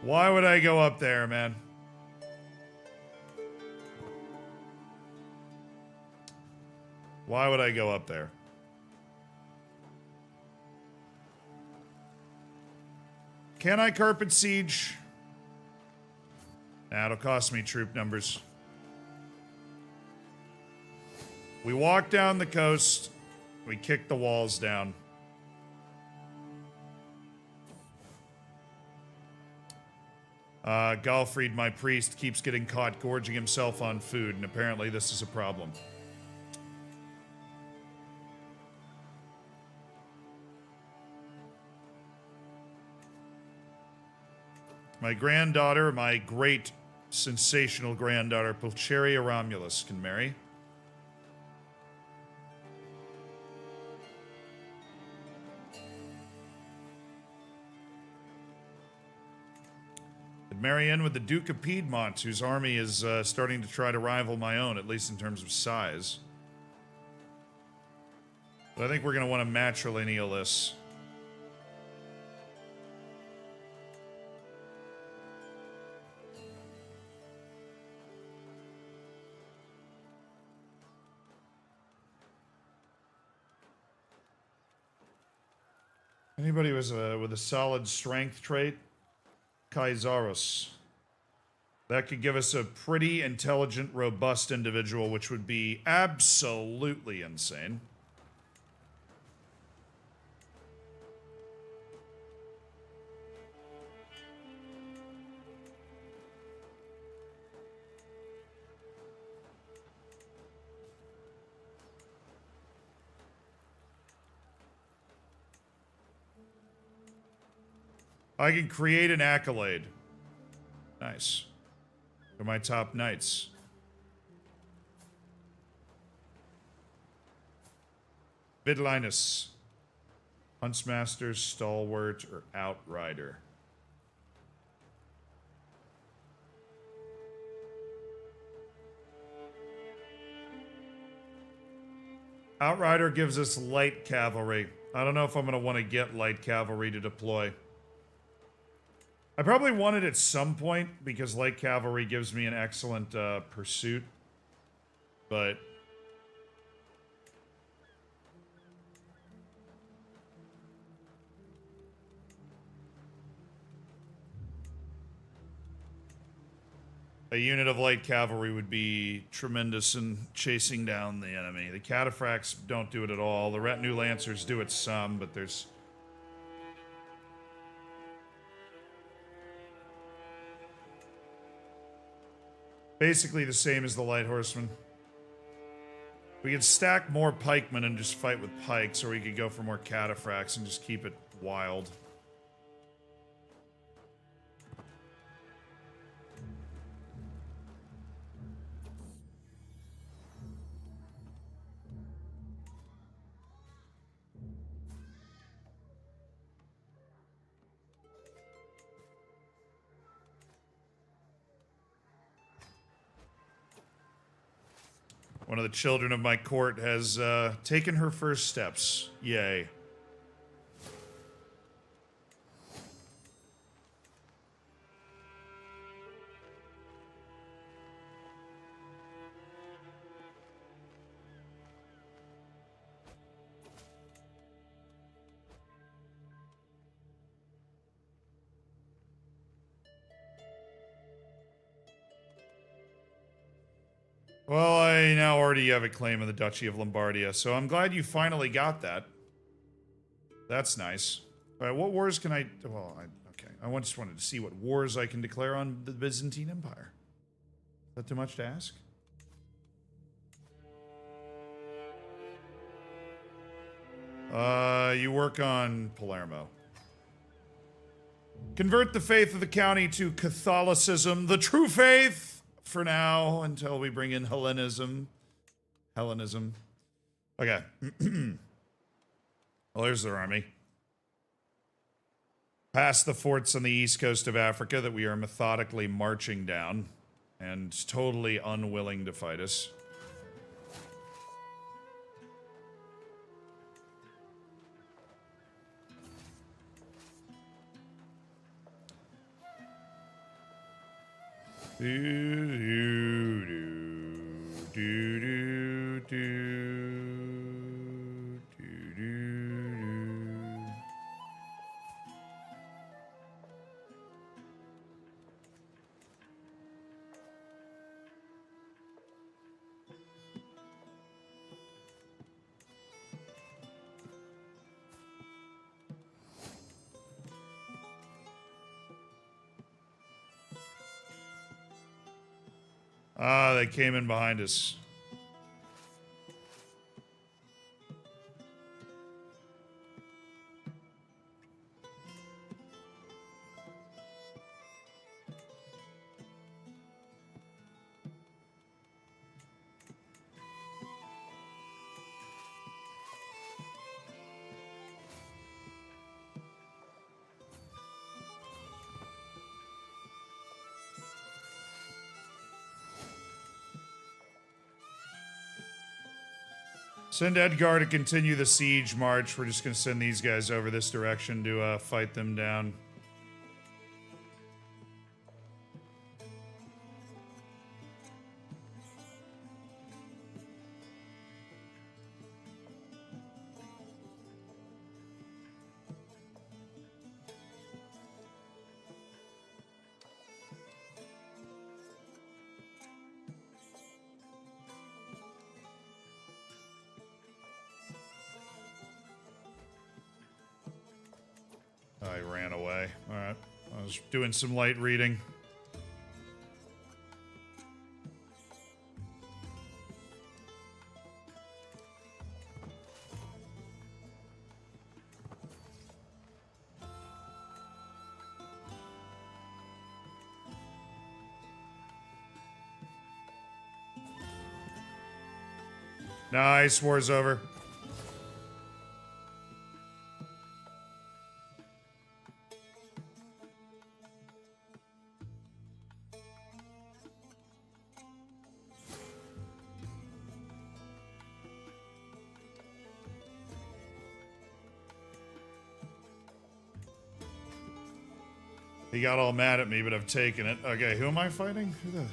Why would I go up there, man? Why would I go up there? Can I carpet siege? Nah, it'll cost me troop numbers. We walk down the coast. We kick the walls down. Galfried, my priest, keeps getting caught gorging himself on food, and apparently this is a problem. My granddaughter, my great, sensational granddaughter, Pulcheria Romulus, can marry. I'd marry in with the Duke of Piedmont, whose army is starting to try to rival my own, at least in terms of size. But I think we're going to want to matrilineal this. Anybody with a solid strength trait? Kaisaros. That could give us a pretty intelligent, robust individual, which would be absolutely insane. I can create an accolade. Nice. They're my top knights. Vidlinus. Huntsmaster, Stalwart, or Outrider. Outrider gives us light cavalry. I don't know if I'm going to want to get light cavalry to deploy. I probably want it at some point, because light cavalry gives me an excellent pursuit. But a unit of light cavalry would be tremendous in chasing down the enemy. The cataphracts don't do it at all. The retinue lancers do it some, but there's... basically the same as the light horsemen. We could stack more pikemen and just fight with pikes, or we could go for more cataphracts and just keep it wild. One of the children of my court has taken her first steps. Yay. Well, I now already have a claim in the Duchy of Lombardia, so I'm glad you finally got that. That's nice. All right, what wars can I... well, okay. I just wanted to see what wars I can declare on the Byzantine Empire. Is that too much to ask? You work on Palermo. Convert the faith of the county to Catholicism, the true faith! For now, until we bring in Hellenism. Okay. Well, there's their army. Past the forts on the east coast of Africa that we are methodically marching down, and totally unwilling to fight us. Ah, they came in behind us. Send Edgar to continue the siege march. We're just going to send these guys over this direction to fight them down. I ran away. Alright. I was doing some light reading. Nice, war's over. He got all mad at me, but I've taken it. Okay, who am I fighting? Who the...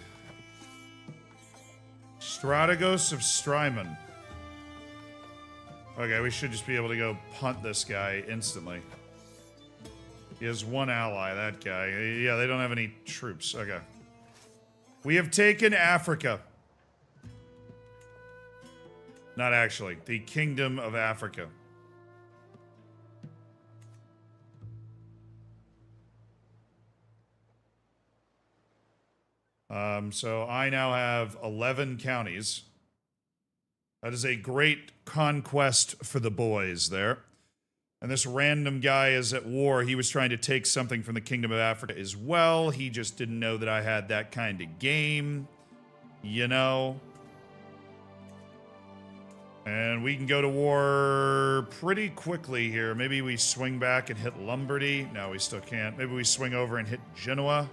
Strategos of Strymon. Okay, we should just be able to go punt this guy instantly. He has one ally, that guy. Yeah, they don't have any troops. Okay. We have taken Africa. Not actually. The Kingdom of Africa. So I now have 11 counties. That is a great conquest for the boys there. And this random guy is at war. He was trying to take something from the Kingdom of Africa as well. He just didn't know that I had that kind of game. You know? And we can go to war pretty quickly here. Maybe we swing back and hit Lombardy. No, we still can't. Maybe we swing over and hit Genoa.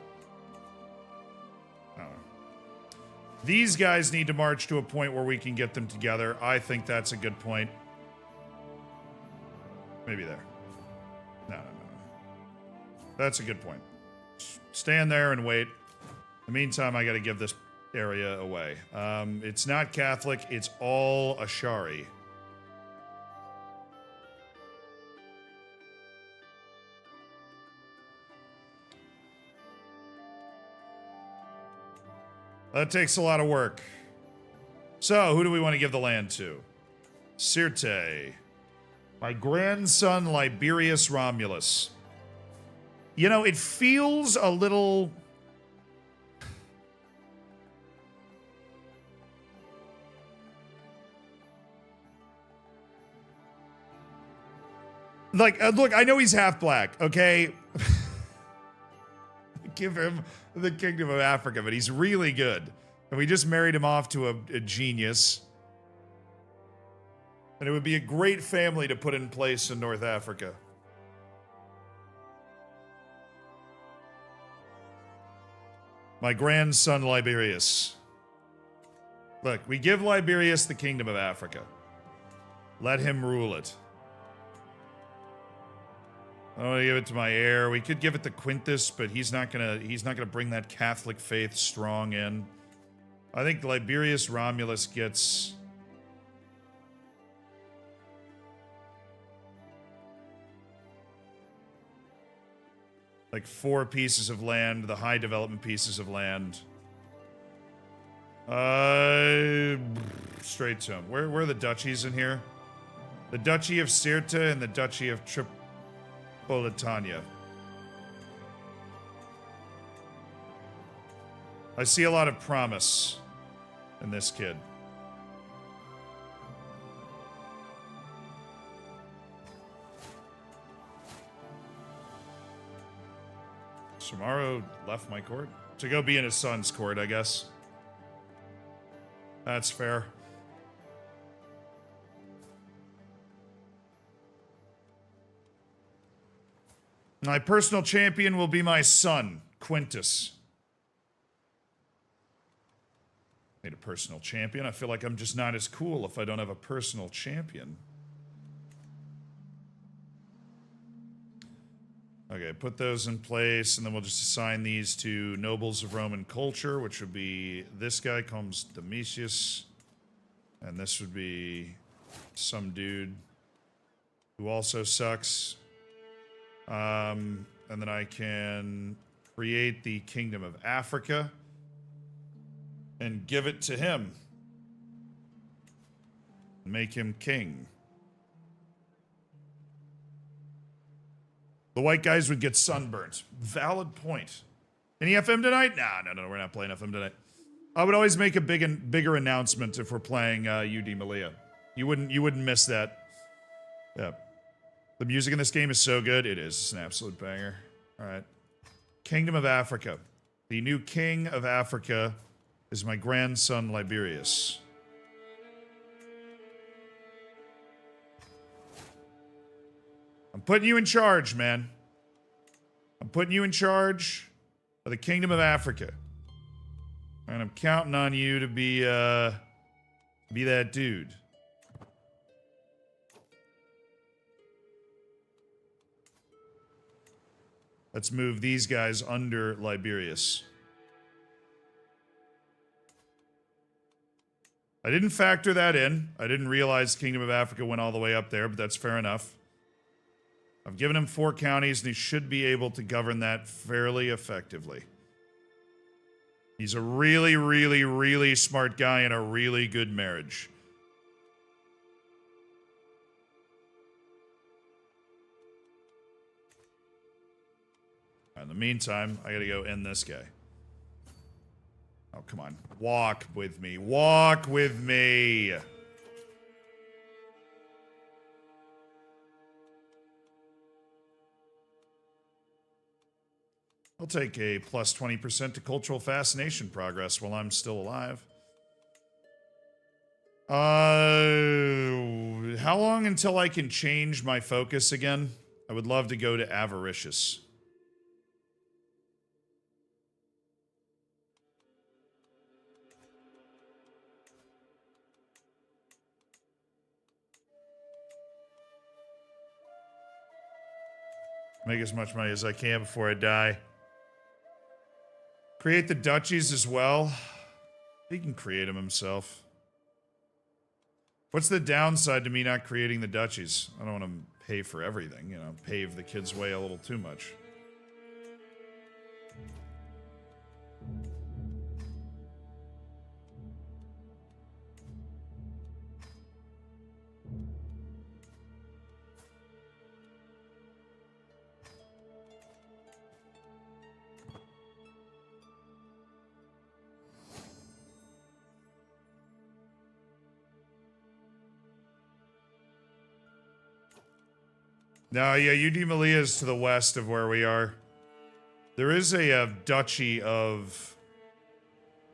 These guys need to march to a point where we can get them together. I think that's a good point. Maybe there. No. That's a good point. Stand there and wait. In the meantime, I got to give this area away. It's not Catholic. It's all Ashari. That takes a lot of work. So, who do we want to give the land to? Sirte. My grandson, Liberius Romulus. You know, it feels a little... Like, look, I know he's half black, okay? Give him the Kingdom of Africa, but he's really good. And we just married him off to a genius. And it would be a great family to put in place in North Africa. My grandson, Liberius. Look, we give Liberius the Kingdom of Africa. Let him rule it. I want to give it to my heir. We could give it to Quintus, but he's not gonna bring that Catholic faith strong in. I think Liberius Romulus gets... like 4 pieces of land, the high development pieces of land. Straight to him. Where are the duchies in here? The Duchy of Sirte and the Duchy of Tripolitania. I see a lot of promise in this kid. Samaro left my court? To go be in his son's court, I guess. That's fair. My personal champion will be my son, Quintus. Need a personal champion. I feel like I'm just not as cool if I don't have a personal champion. Okay, put those in place, and then we'll just assign these to nobles of Roman culture, which would be this guy, comes Domitius, and this would be some dude who also sucks. And then I can create the Kingdom of Africa and give it to him. Make him king. The white guys would get sunburnt. Valid point. Any FM tonight? No, we're not playing FM tonight. I would always make a bigger announcement if we're playing UD Malia. You wouldn't miss that. Yeah. The music in this game is so good. It is. It's an absolute banger. All right. Kingdom of Africa. The new king of Africa is my grandson, Liberius. I'm putting you in charge, man. I'm putting you in charge of the Kingdom of Africa. And I'm counting on you to be that dude. Let's move these guys under Liberius. I didn't factor that in. I didn't realize Kingdom of Africa went all the way up there, but that's fair enough. I've given him 4 counties, and he should be able to govern that fairly effectively. He's a really, really, really smart guy in a really good marriage. In the meantime, I gotta go end this guy. Oh, come on. Walk with me. Walk with me. I'll take a plus 20% to cultural fascination progress while I'm still alive. How long until I can change my focus again? I would love to go to avaricious. Make as much money as I can before I die. Create the duchies as well. He can create them himself. What's the downside to me not creating the duchies? I don't want to pay for everything, you know, pave the kid's way a little too much. No, yeah, UD Malia is to the west of where we are. There is a duchy of,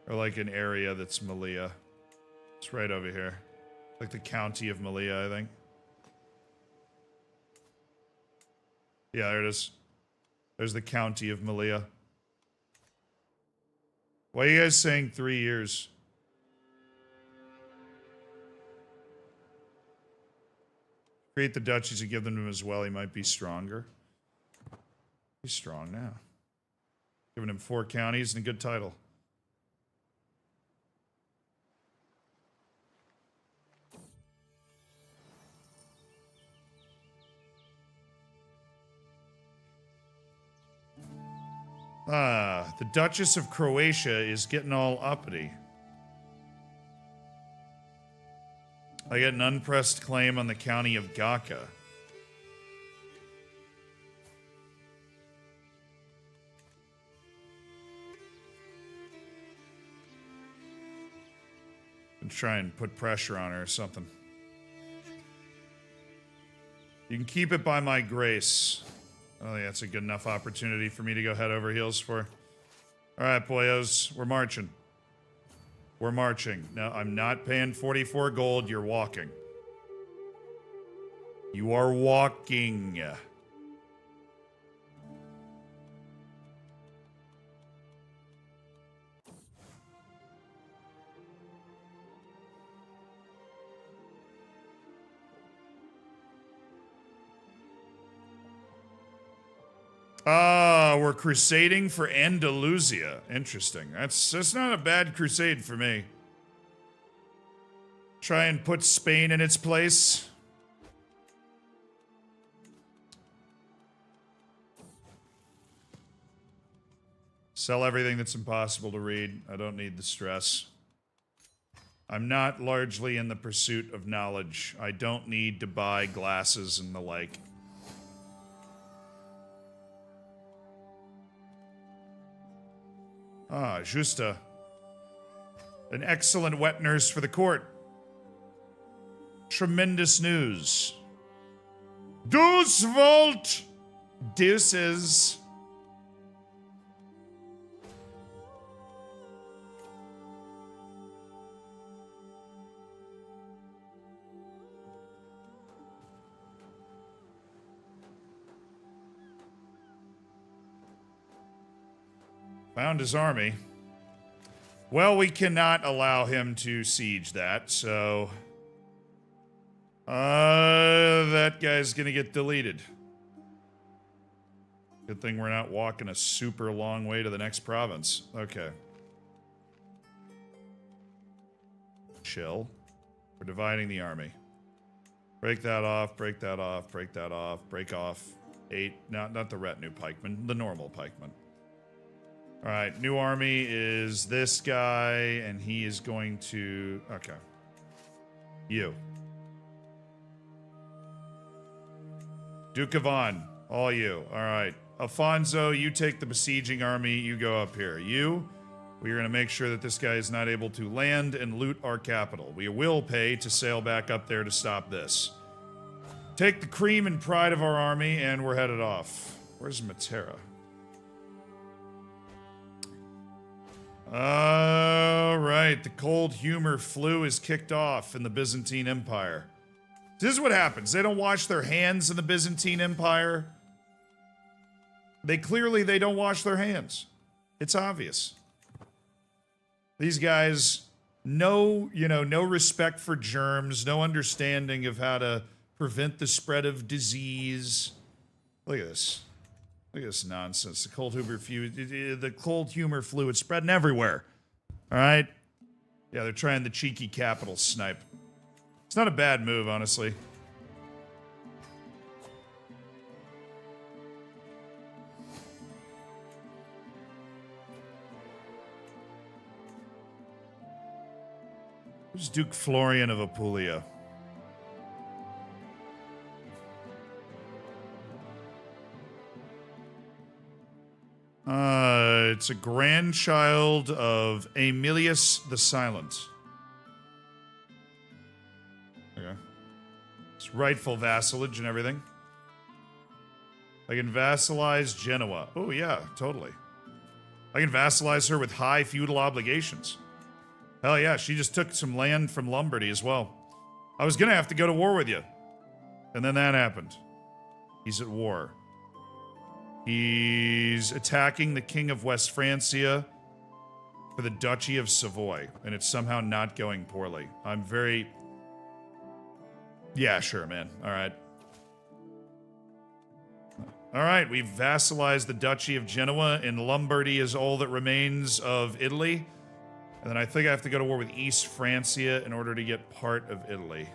or like an area that's Malia. It's right over here. Like the county of Malia, I think. Yeah, there it is. There's the county of Malia. Why are you guys saying 3 years? Create the duchies and give them to him as well. He might be stronger. He's strong now. Giving him 4 counties and a good title. The Duchess of Croatia is getting all uppity. I get an unpressed claim on the county of Gaka. And try and put pressure on her or something. You can keep it by my grace. I think that's a good enough opportunity for me to go head over heels for. Alright, boyos. We're marching. We're marching. No, I'm not paying 44 gold. You're walking. You are walking. Ah, we're crusading for Andalusia. Interesting. That's not a bad crusade for me. Try and put Spain in its place. Sell everything that's impossible to read. I don't need the stress. I'm not largely in the pursuit of knowledge. I don't need to buy glasses and the like. Ah, Justa. An excellent wet nurse for the court. Tremendous news. Deuce Volt! Deuces. Found his army. Well, we cannot allow him to siege that, so... that guy's gonna get deleted. Good thing we're not walking a super long way to the next province. Okay. Chill. We're dividing the army. Break that off, break that off, break that off, break off. 8, not the retinue pikemen, the normal pikemen. Alright, new army is this guy, and he is going to... Okay. You. Duke of An, all you. Alright. Alfonso, you take the besieging army, you go up here. You, we are going to make sure that this guy is not able to land and loot our capital. We will pay to sail back up there to stop this. Take the cream and pride of our army, and we're headed off. Where's Matera? Alright, the cold humor flu is kicked off in the Byzantine Empire. This is what happens. They don't wash their hands in the Byzantine Empire. They don't wash their hands. It's obvious. These guys, no respect for germs, no understanding of how to prevent the spread of disease. Look at this. Look at this nonsense. The cold humor flu, it's spreading everywhere. All right? Yeah, they're trying the cheeky capital snipe. It's not a bad move, honestly. Who's Duke Florian of Apulia? It's a grandchild of Aemilius the Silent. Okay. It's rightful vassalage and everything. I can vassalize Genoa. Oh, yeah, totally. I can vassalize her with high feudal obligations. Hell yeah, she just took some land from Lombardy as well. I was gonna have to go to war with you. And then that happened. He's at war. He's attacking the King of West Francia for the Duchy of Savoy, and it's somehow not going poorly. I'm very... Yeah, sure, man. Alright. Alright, we've vassalized the Duchy of Genoa, and Lombardy is all that remains of Italy. And then I think I have to go to war with East Francia in order to get part of Italy.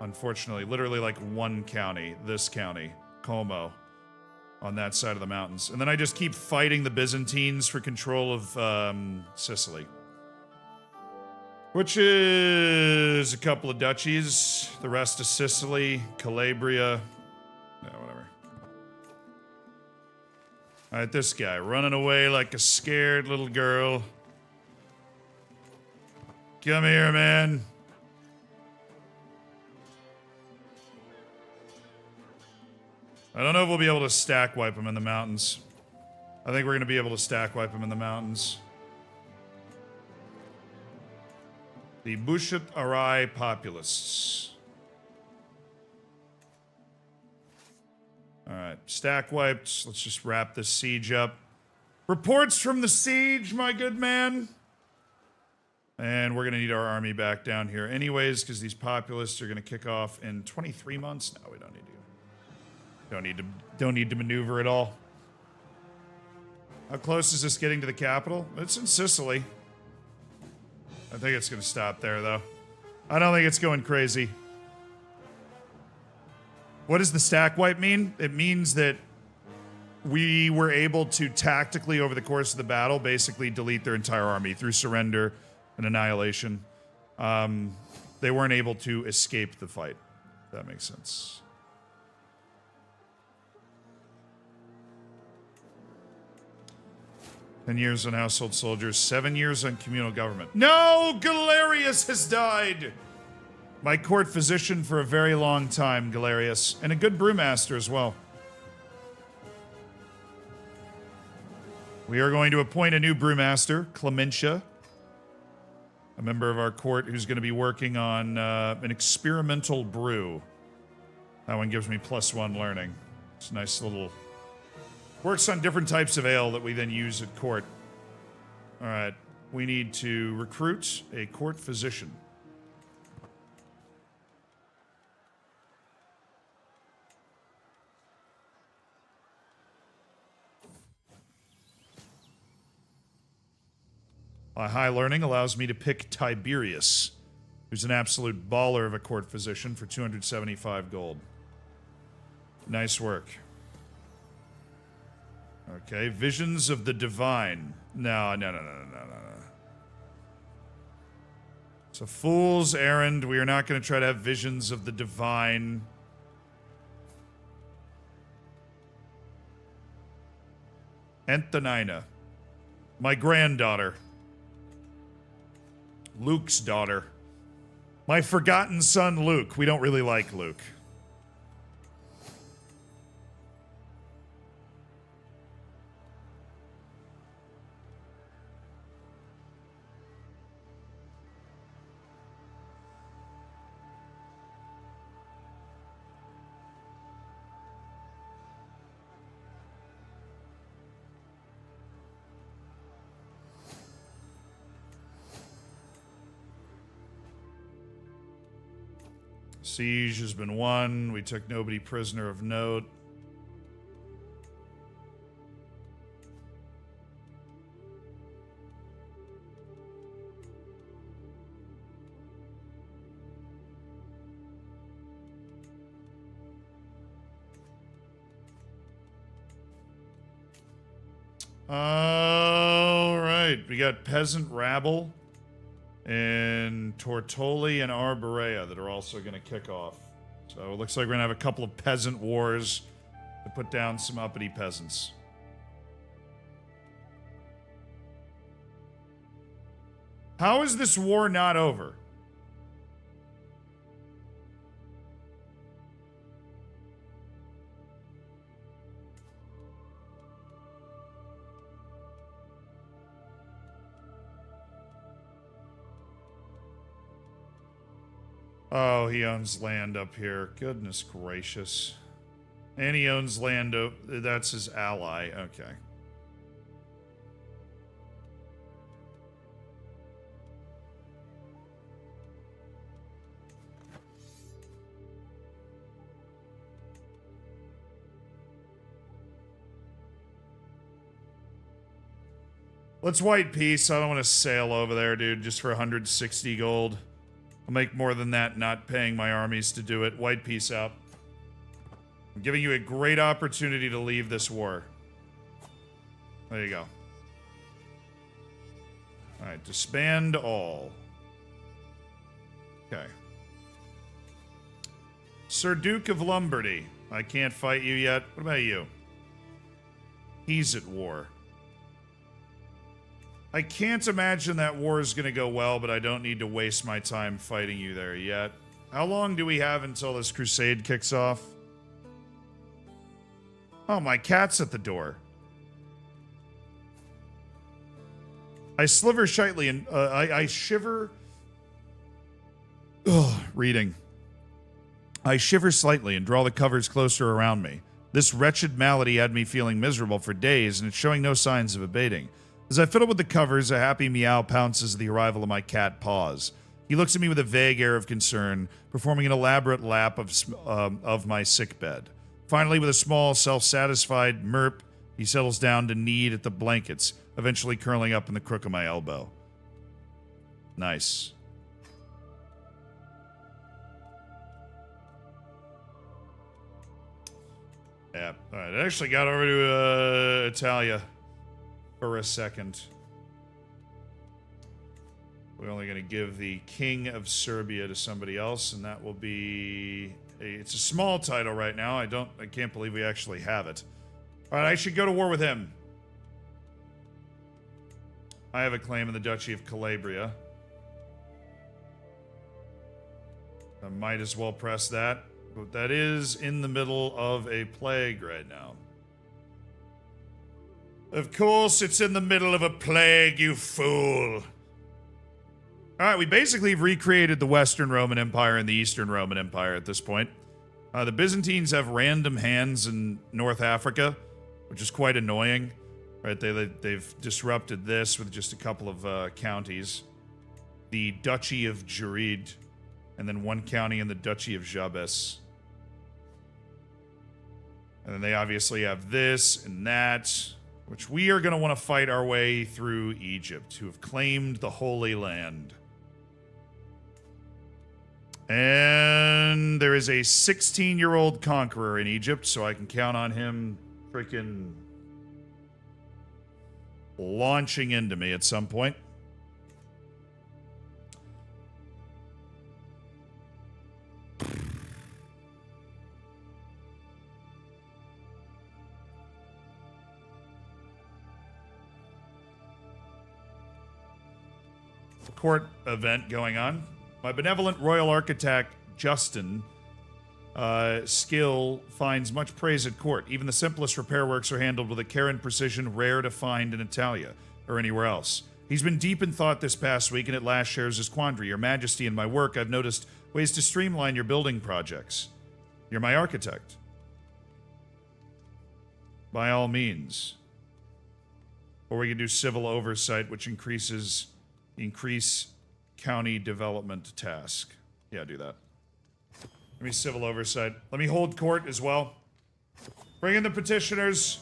Unfortunately, literally like one county, this county, Como, on that side of the mountains. And then I just keep fighting the Byzantines for control of Sicily. Which is a couple of duchies, the rest of Sicily, Calabria, yeah, whatever. Alright, this guy, running away like a scared little girl. Come here, man. I don't know if we'll be able to stack wipe him in the mountains. I think we're going to be able to stack wipe him in the mountains. The Bushat Arai Populists. Alright, stack wiped. Let's just wrap this siege up. Reports from the siege, my good man. And we're going to need our army back down here anyways, because these populists are going to kick off in 23 months. No, we don't need to. Don't need to maneuver at all. How close is this getting to the capital? It's in Sicily. I think it's going to stop there, though. I don't think it's going crazy. What does the stack wipe mean? It means that we were able to tactically, over the course of the battle, basically delete their entire army through surrender and annihilation. They weren't able to escape the fight. If that makes sense. Ten years on household soldiers, 7 years on communal government. No! Galerius has died! My court physician for a very long time, Galerius. And a good brewmaster as well. We are going to appoint a new brewmaster, Clementia. A member of our court who's going to be working on an experimental brew. That one gives me +1 learning. It's a nice little... Works on different types of ale that we then use at court. Alright, we need to recruit a court physician. My high learning allows me to pick Tiberius, who's an absolute baller of a court physician for 275 gold. Nice work. Okay, Visions of the Divine. No. It's a fool's errand. We are not going to try to have Visions of the Divine. Antonina. My granddaughter. Luke's daughter. My forgotten son, Luke. We don't really like Luke. Siege has been won. We took nobody prisoner of note. All right, we got peasant rabble and Tortoli and Arborea that are also going to kick off. So it looks like we're going to have a couple of peasant wars to put down some uppity peasants. How is this war not over? Oh, he owns land up here. Goodness gracious. And he owns land. That's his ally. Okay. Let's white peace. I don't want to sail over there, dude, just for 160 gold. I'll make more than that not paying my armies to do it. White peace out. I'm giving you a great opportunity to leave this war. There you go. Alright, disband all. Okay. Sir Duke of Lombardy. I can't fight you yet. What about you? He's at war. I can't imagine that war is going to go well, but I don't need to waste my time fighting you there yet. How long do we have until this crusade kicks off? Oh, my cat's at the door. I sliver slightly and I shiver. Ugh, reading. I shiver slightly and draw the covers closer around me. This wretched malady had me feeling miserable for days, and it's showing no signs of abating. As I fiddle with the covers, a happy meow pounces at the arrival of my cat, Paws. He looks at me with a vague air of concern, performing an elaborate lap of my sickbed. Finally, with a small, self-satisfied merp, He settles down to knead at the blankets, eventually curling up in the crook of my elbow. Nice. Yeah. All right. I actually got over to Italia for a second. We're only going to give the King of Serbia to somebody else, and that will be... It's a small title right now. I can't believe we actually have it. All right, I should go to war with him. I have a claim in the Duchy of Calabria. I might as well press that. But that is in the middle of a plague right now. Of course, it's in the middle of a plague, you fool. All right, we basically recreated the Western Roman Empire and the Eastern Roman Empire at this point. The Byzantines have random hands in North Africa, which is quite annoying. Right, they've disrupted this with just a couple of counties. The Duchy of Jurid, and then one county in the Duchy of Jabes. And then they obviously have this and that, which we are going to want to fight our way through Egypt, who have claimed the Holy Land. And there is a 16-year-old conqueror in Egypt, so I can count on him freaking launching into me at some point. Court event going on. My benevolent royal architect, Justin, skill finds much praise at court. Even the simplest repair works are handled with a care and precision rare to find in Italia or anywhere else. He's been deep in thought this past week and at last shares his quandary. Your Majesty, in my work, I've noticed ways to streamline your building projects. You're my architect. By all means. Or we can do civil oversight, which increase county development task. Yeah, do that. Let me civil oversight. Let me hold court as well. Bring in the petitioners.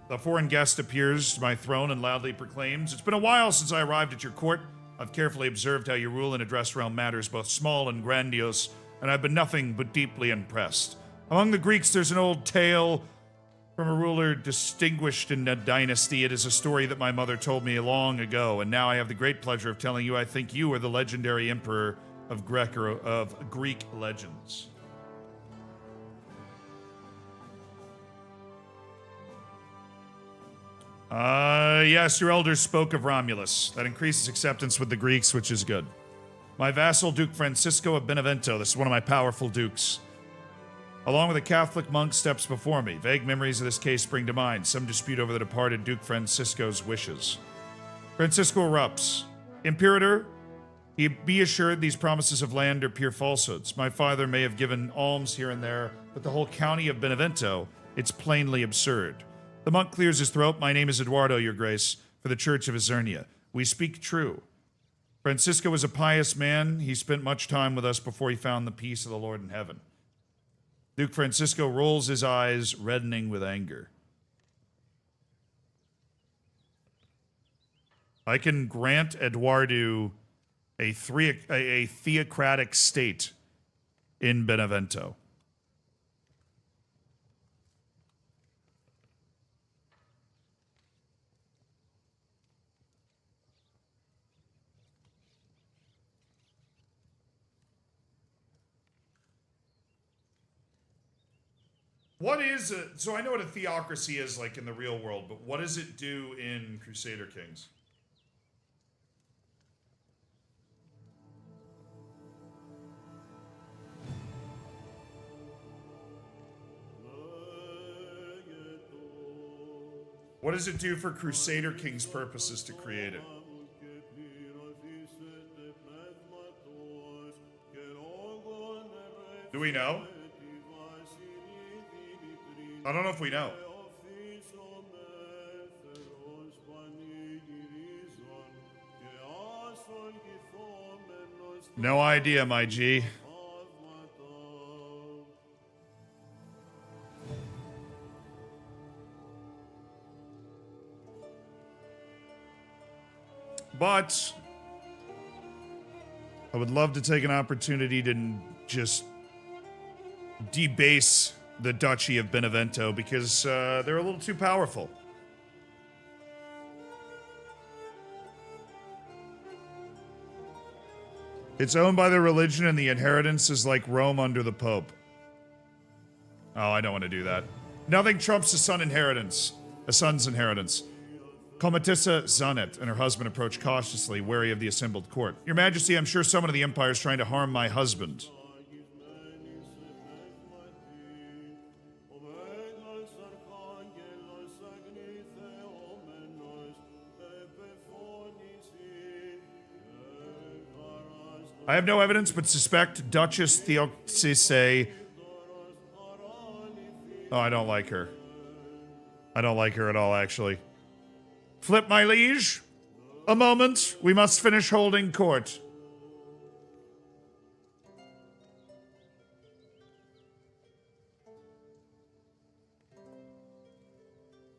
The foreign guest appears to my throne and loudly proclaims, "It's been a while since I arrived at your court. I've carefully observed how you rule and address realm matters both small and grandiose, and I've been nothing but deeply impressed. Among the Greeks, there's an old tale from a ruler distinguished in a dynasty. It is a story that my mother told me long ago, and now I have the great pleasure of telling you I think you are the legendary emperor of Greek legends." Yes, your elders spoke of Romulus. That increases acceptance with the Greeks, which is good. My vassal, Duke Francisco of Benevento. This is one of my powerful dukes. Along with a Catholic monk, steps before me. Vague memories of this case spring to mind. Some dispute over the departed Duke Francisco's wishes. Francisco erupts. Imperator, be assured these promises of land are pure falsehoods. My father may have given alms here and there, but the whole county of Benevento, it's plainly absurd. The monk clears his throat. My name is Eduardo, your grace, for the Church of Isernia. We speak true. Francisco was a pious man. He spent much time with us before he found the peace of the Lord in heaven. Duke Francisco rolls his eyes, reddening with anger. I can grant Eduardo a theocratic state in Benevento. What is it? So I know what a theocracy is like in the real world, but what does it do in Crusader Kings? What does it do for Crusader Kings purposes to create it? Do we know? I don't know if we know. No idea, my G. But I would love to take an opportunity to just debase the Duchy of Benevento because they're a little too powerful. It's owned by the religion and the inheritance is like Rome under the Pope. Oh, I don't want to do that. Nothing trumps a son's inheritance. Comatessa Zanet and her husband approach cautiously, wary of the assembled court. Your Majesty, I'm sure someone of the Empire is trying to harm my husband. I have no evidence, but suspect Duchess Theocise. Oh, I don't like her. I don't like her at all, actually. Flip, my liege. A moment. We must finish holding court.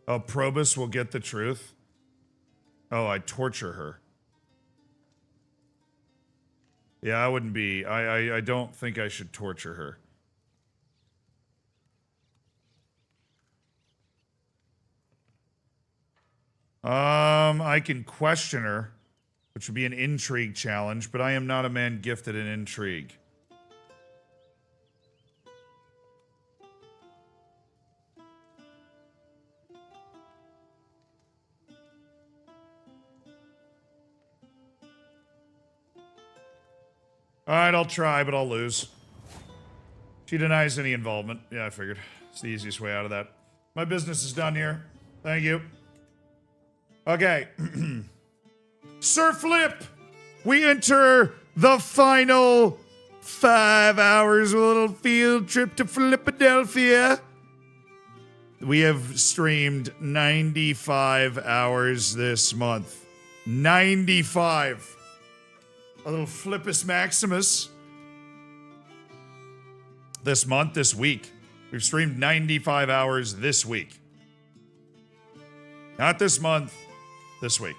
Oh, Probus will get the truth. Oh, I torture her. Yeah, I wouldn't be. I don't think I should torture her. I can question her, which would be an intrigue challenge, but I am not a man gifted in intrigue. Alright, I'll try, but I'll lose. She denies any involvement. Yeah, I figured. It's the easiest way out of that. My business is done here. Thank you. Okay. Sir Flip! We enter the final 5 hours of a little field trip to Philadelphia. We have streamed 95 hours this month. 95. A little Flippus Maximus. This month, this week. We've streamed 95 hours this week. Not this month, this week.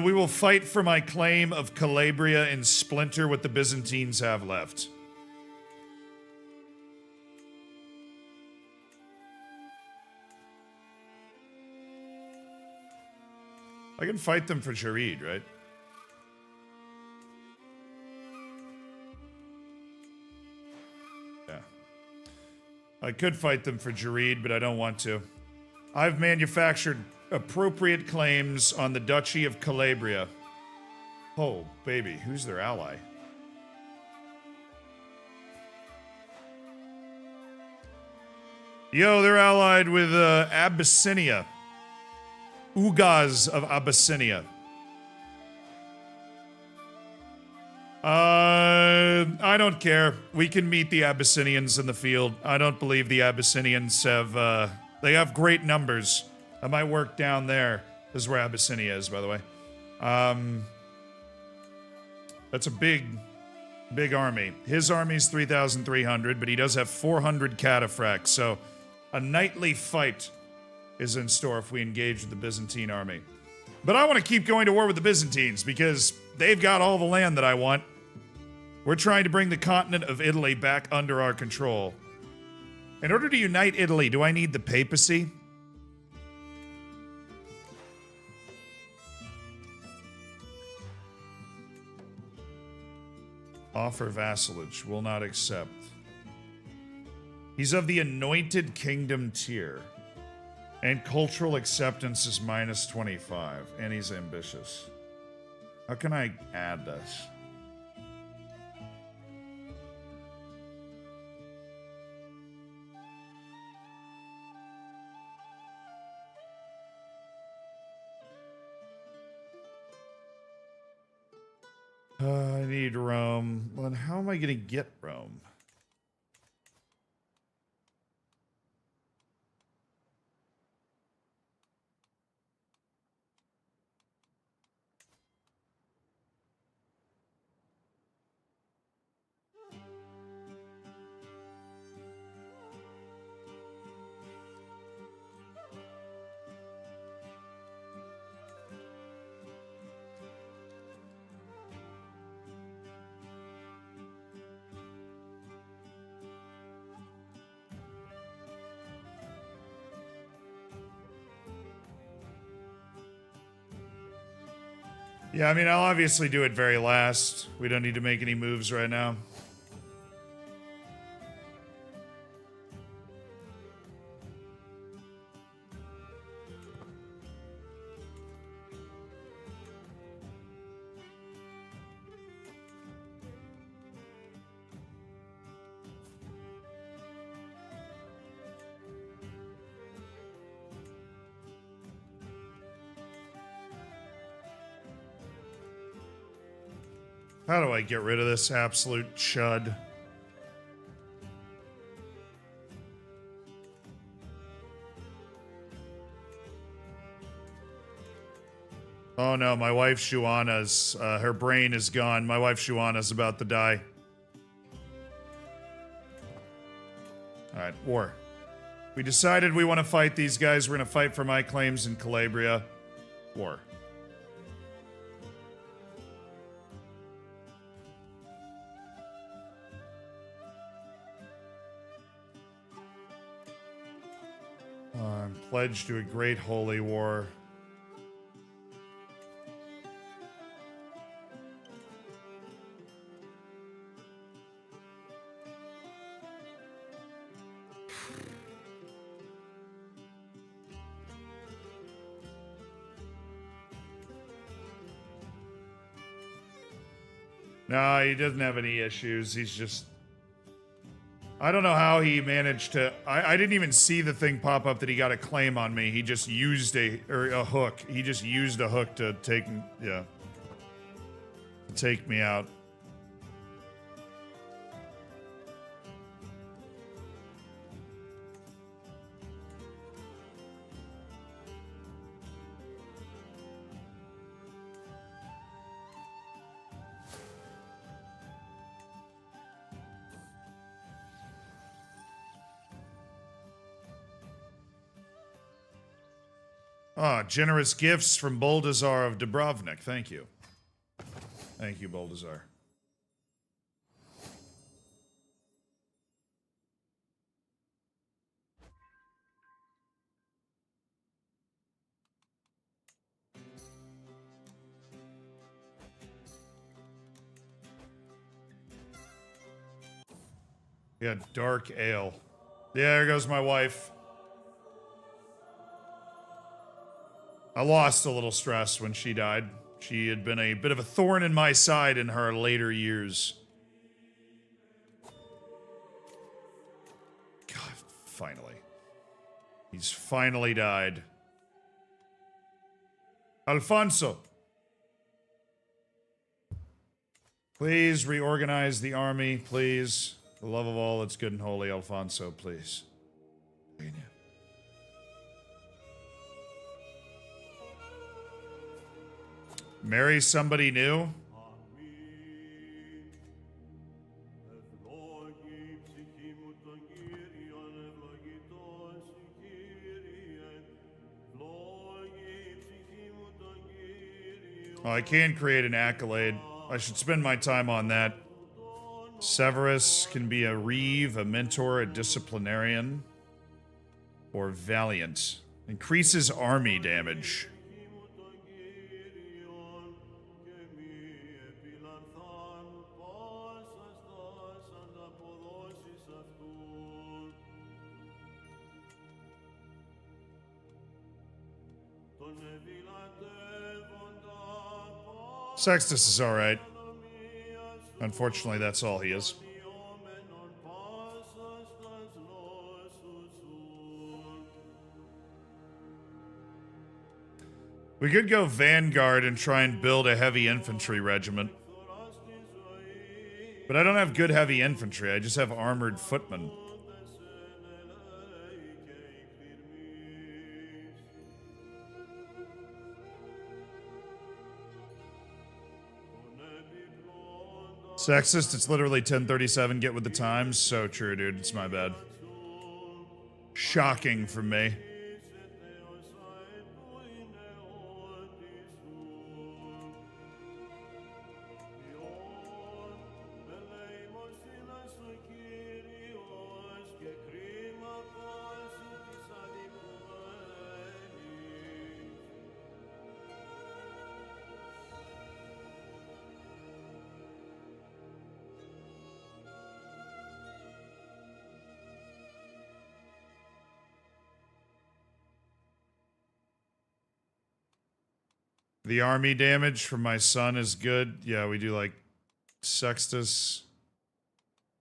We will fight for my claim of Calabria and splinter what the Byzantines have left. I can fight them for Jared, right? Yeah. I could fight them for Jared, but I don't want to. I've manufactured appropriate claims on the Duchy of Calabria. Oh, baby, who's their ally? Yo, they're allied with Abyssinia. Ugaz of Abyssinia. I don't care. We can meet the Abyssinians in the field. I don't believe the Abyssinians have, they have great numbers. I might work down there. This is where Abyssinia is, by the way. That's a big army. His army's 3,300, but he does have 400 cataphracts, so a nightly fight is in store if we engage with the Byzantine army. But I want to keep going to war with the Byzantines because they've got all the land that I want. We're trying to bring the continent of Italy back under our control. In order to unite Italy, do I need the papacy? Offer vassalage. Will not accept. He's of the anointed kingdom tier. And cultural acceptance is minus 25. And he's ambitious. How can I add this? I need Rome. Well, then how am I going to get Rome? Yeah, I mean, I'll obviously do it very last. We don't need to make any moves right now. How do I get rid of this absolute chud? Oh no, my wife Shuana's, her brain is gone. My wife Shuana's about to die. Alright, war. We decided we want to fight these guys. We're going to fight for my claims in Calabria. War. I'm pledged to a great holy war. No, he doesn't have any issues. He's just... I don't know how he managed to... I didn't even see the thing pop up that he got a claim on me. He just used a hook. He just used a hook to take... Yeah. To take me out. Ah, generous gifts from Boldazar of Dubrovnik. Thank you. Thank you, Boldazar. Yeah, dark ale. Yeah, there goes my wife. I lost a little stress when she died. She had been a bit of a thorn in my side in her later years. God, finally. He's finally died. Alfonso. Please reorganize the army, please. For the love of all that's good and holy, Alfonso, please. Marry somebody new? Oh, I can create an accolade. I should spend my time on that. Severus can be a reeve, a mentor, a disciplinarian, or valiant. Increases army damage. Sextus is alright. Unfortunately, that's all he is. We could go Vanguard and try and build a heavy infantry regiment. But I don't have good heavy infantry, I just have armored footmen. Sexist, it's literally 10:37, get with the times. So true, dude, it's my bad. Shocking for me. The army damage from my son is good. Yeah, we do like Sextus,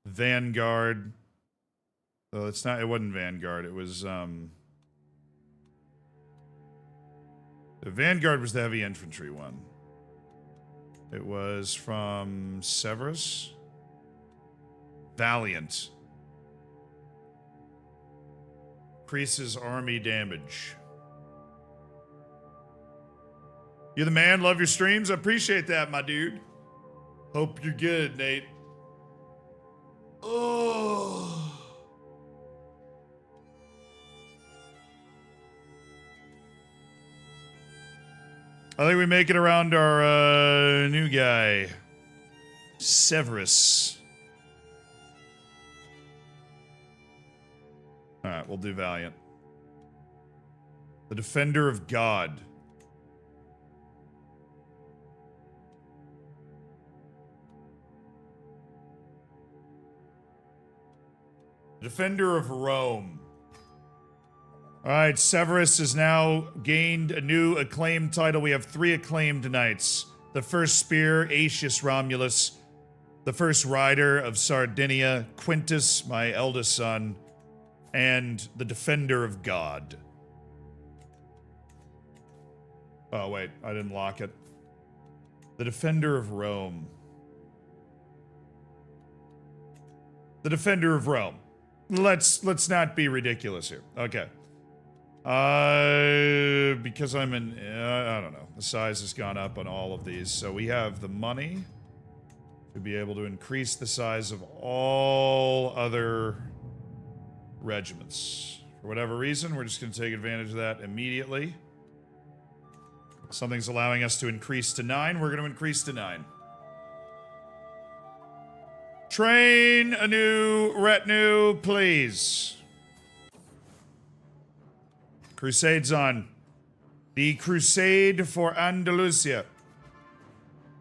Vanguard. So it's not, it wasn't Vanguard, it was, the Vanguard was the heavy infantry one. It was from Severus. Valiant. Increases army damage. You're the man, love your streams. I appreciate that, my dude. Hope you're good, Nate. Oh. I think we make it around our new guy, Severus. All right, we'll do Valiant. The Defender of God. Defender of Rome. Alright, Severus has now gained a new acclaimed title. We have 3 acclaimed knights. The first spear, Aetius Romulus. The first rider of Sardinia, Quintus, my eldest son. And the Defender of God. Oh, wait, I didn't lock it. The Defender of Rome. The Defender of Rome. Let's not be ridiculous here. Okay. Because I'm in, I don't know. The size has gone up on all of these. So we have the money to be able to increase the size of all other regiments. For whatever reason, we're just going to take advantage of that immediately. Something's allowing us to increase to 9. We're going to increase to 9. Train a new retinue, please. Crusade's on. The crusade for Andalusia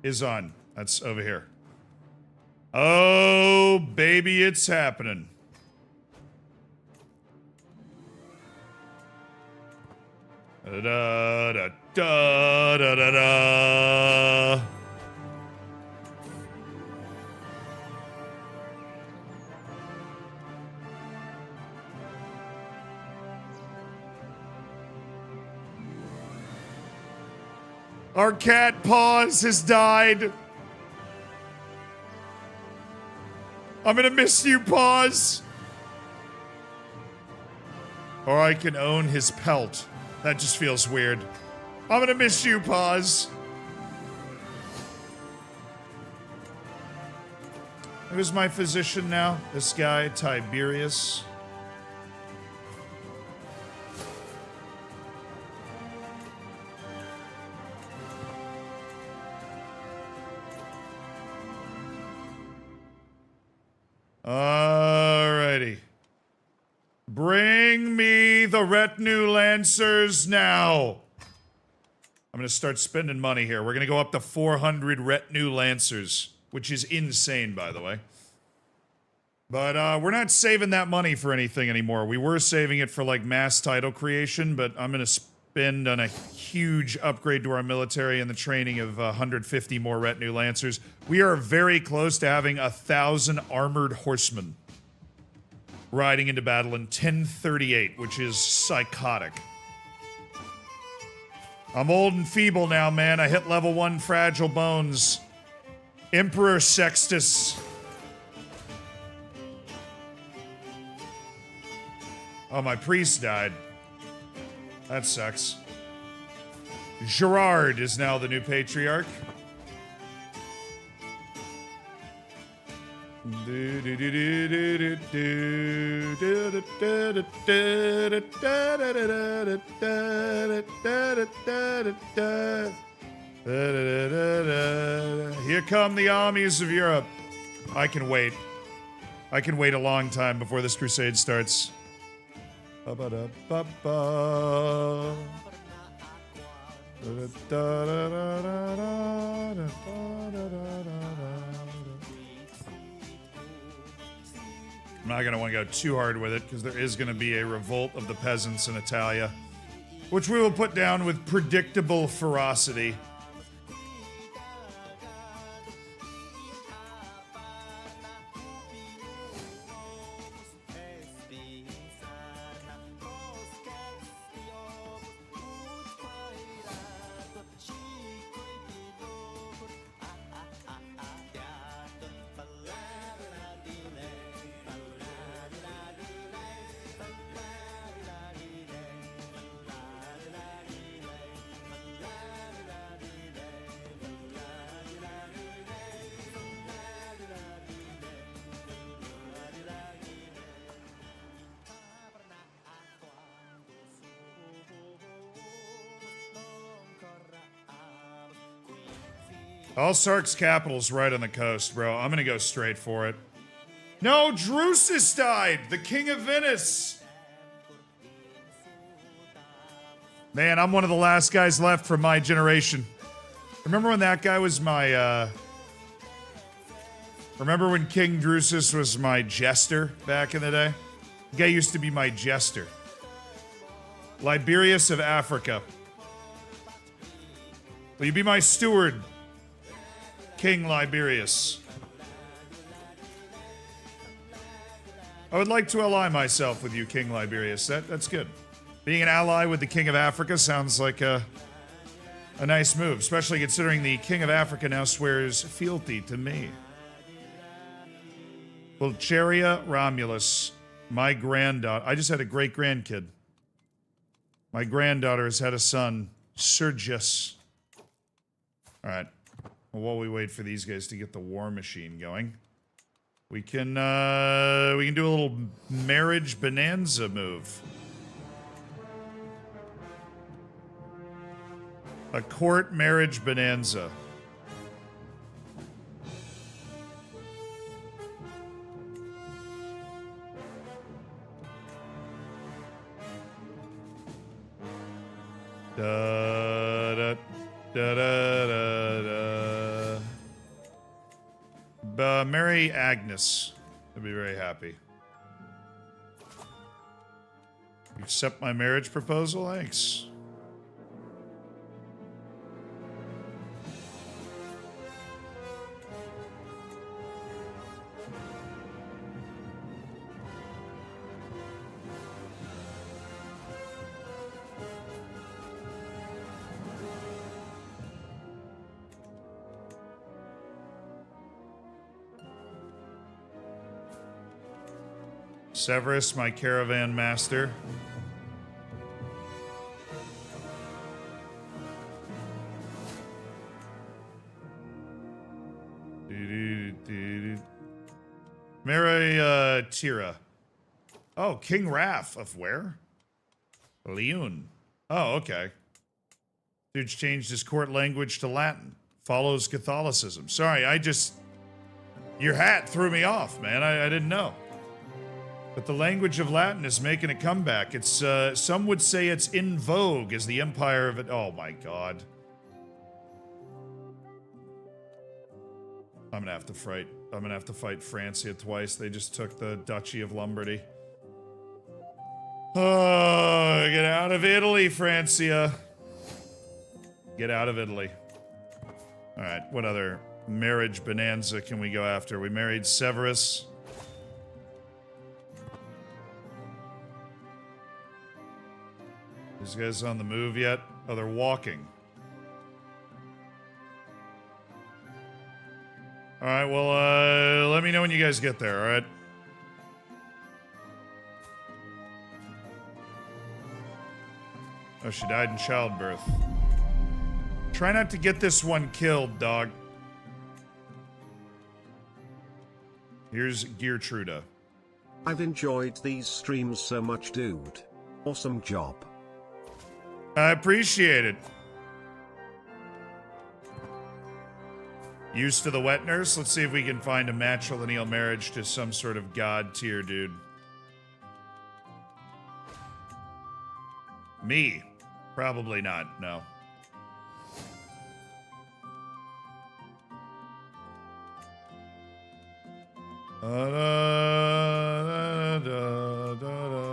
is on. That's over here. Oh, baby, it's happening. Da da da da da da da. Our cat Paws has died. I'm gonna miss you, Paws. Or I can own his pelt. That just feels weird. I'm gonna miss you, Paws. Who's my physician now? This guy, Tiberius. Alrighty. Bring me the retinue lancers now. I'm gonna start spending money here. We're gonna go up to 400 retinue lancers, which is insane, by the way. But we're not saving that money for anything anymore. We were saving it for like mass title creation, but I'm gonna spend on a huge upgrade to our military and the training of 150 more retinue lancers. We are very close to having 1,000 armored horsemen riding into battle in 1038, which is psychotic. I'm old and feeble now, man. I hit level 1 fragile bones. Emperor Sextus. Oh, my priest died. That sucks. Gerard is now the new patriarch. Here come the armies of Europe. I can wait. I can wait a long time before this crusade starts. I'm not going to want to go too hard with it, because there is going to be a revolt of the peasants in Italia, which we will put down with predictable ferocity. All Sark's capital's right on the coast, bro. I'm gonna go straight for it. No, Drusus died! The King of Venice! Man, I'm one of the last guys left from my generation. Remember when that guy was my, Remember when King Drusus was my jester back in the day? The guy used to be my jester. Liberius of Africa. Will you be my steward, King Liberius? I would like to ally myself with you, King Liberius. That's good. Being an ally with the King of Africa sounds like a nice move, especially considering the King of Africa now swears fealty to me. Pulcheria Romulus, my granddaughter. I just had a great-grandkid. My granddaughter has had a son, Sergius. All right. Well, while we wait for these guys to get the war machine going, we can do a little marriage bonanza move. A court marriage bonanza. Da, da, da, da, da, da. Marry Agnes. I'd be very happy. You accept my marriage proposal? Thanks. Severus, my caravan master. Marry Tira. Oh, King Raph of where? Leon. Oh, okay. Dude's changed his court language to Latin. Follows Catholicism. Sorry, your hat threw me off, man. I didn't know. But the language of Latin is making a comeback. It's, some would say it's in vogue as the empire of it. Oh my god. I'm gonna have to fight Francia twice. They just took the Duchy of Lombardy. Oh, get out of Italy, Francia. Get out of Italy. Alright, what other marriage bonanza can we go after? We married Severus. These guys on the move yet? Oh, they're walking. Alright, well, let me know when you guys get there, alright? Oh, she died in childbirth. Try not to get this one killed, dog. Here's Geertruda. I've enjoyed these streams so much, dude. Awesome job. I appreciate it. Used to the wet nurse? Let's see if we can find a matrilineal marriage to some sort of god tier dude. Me? Probably not, no. Da, da, da, da, da.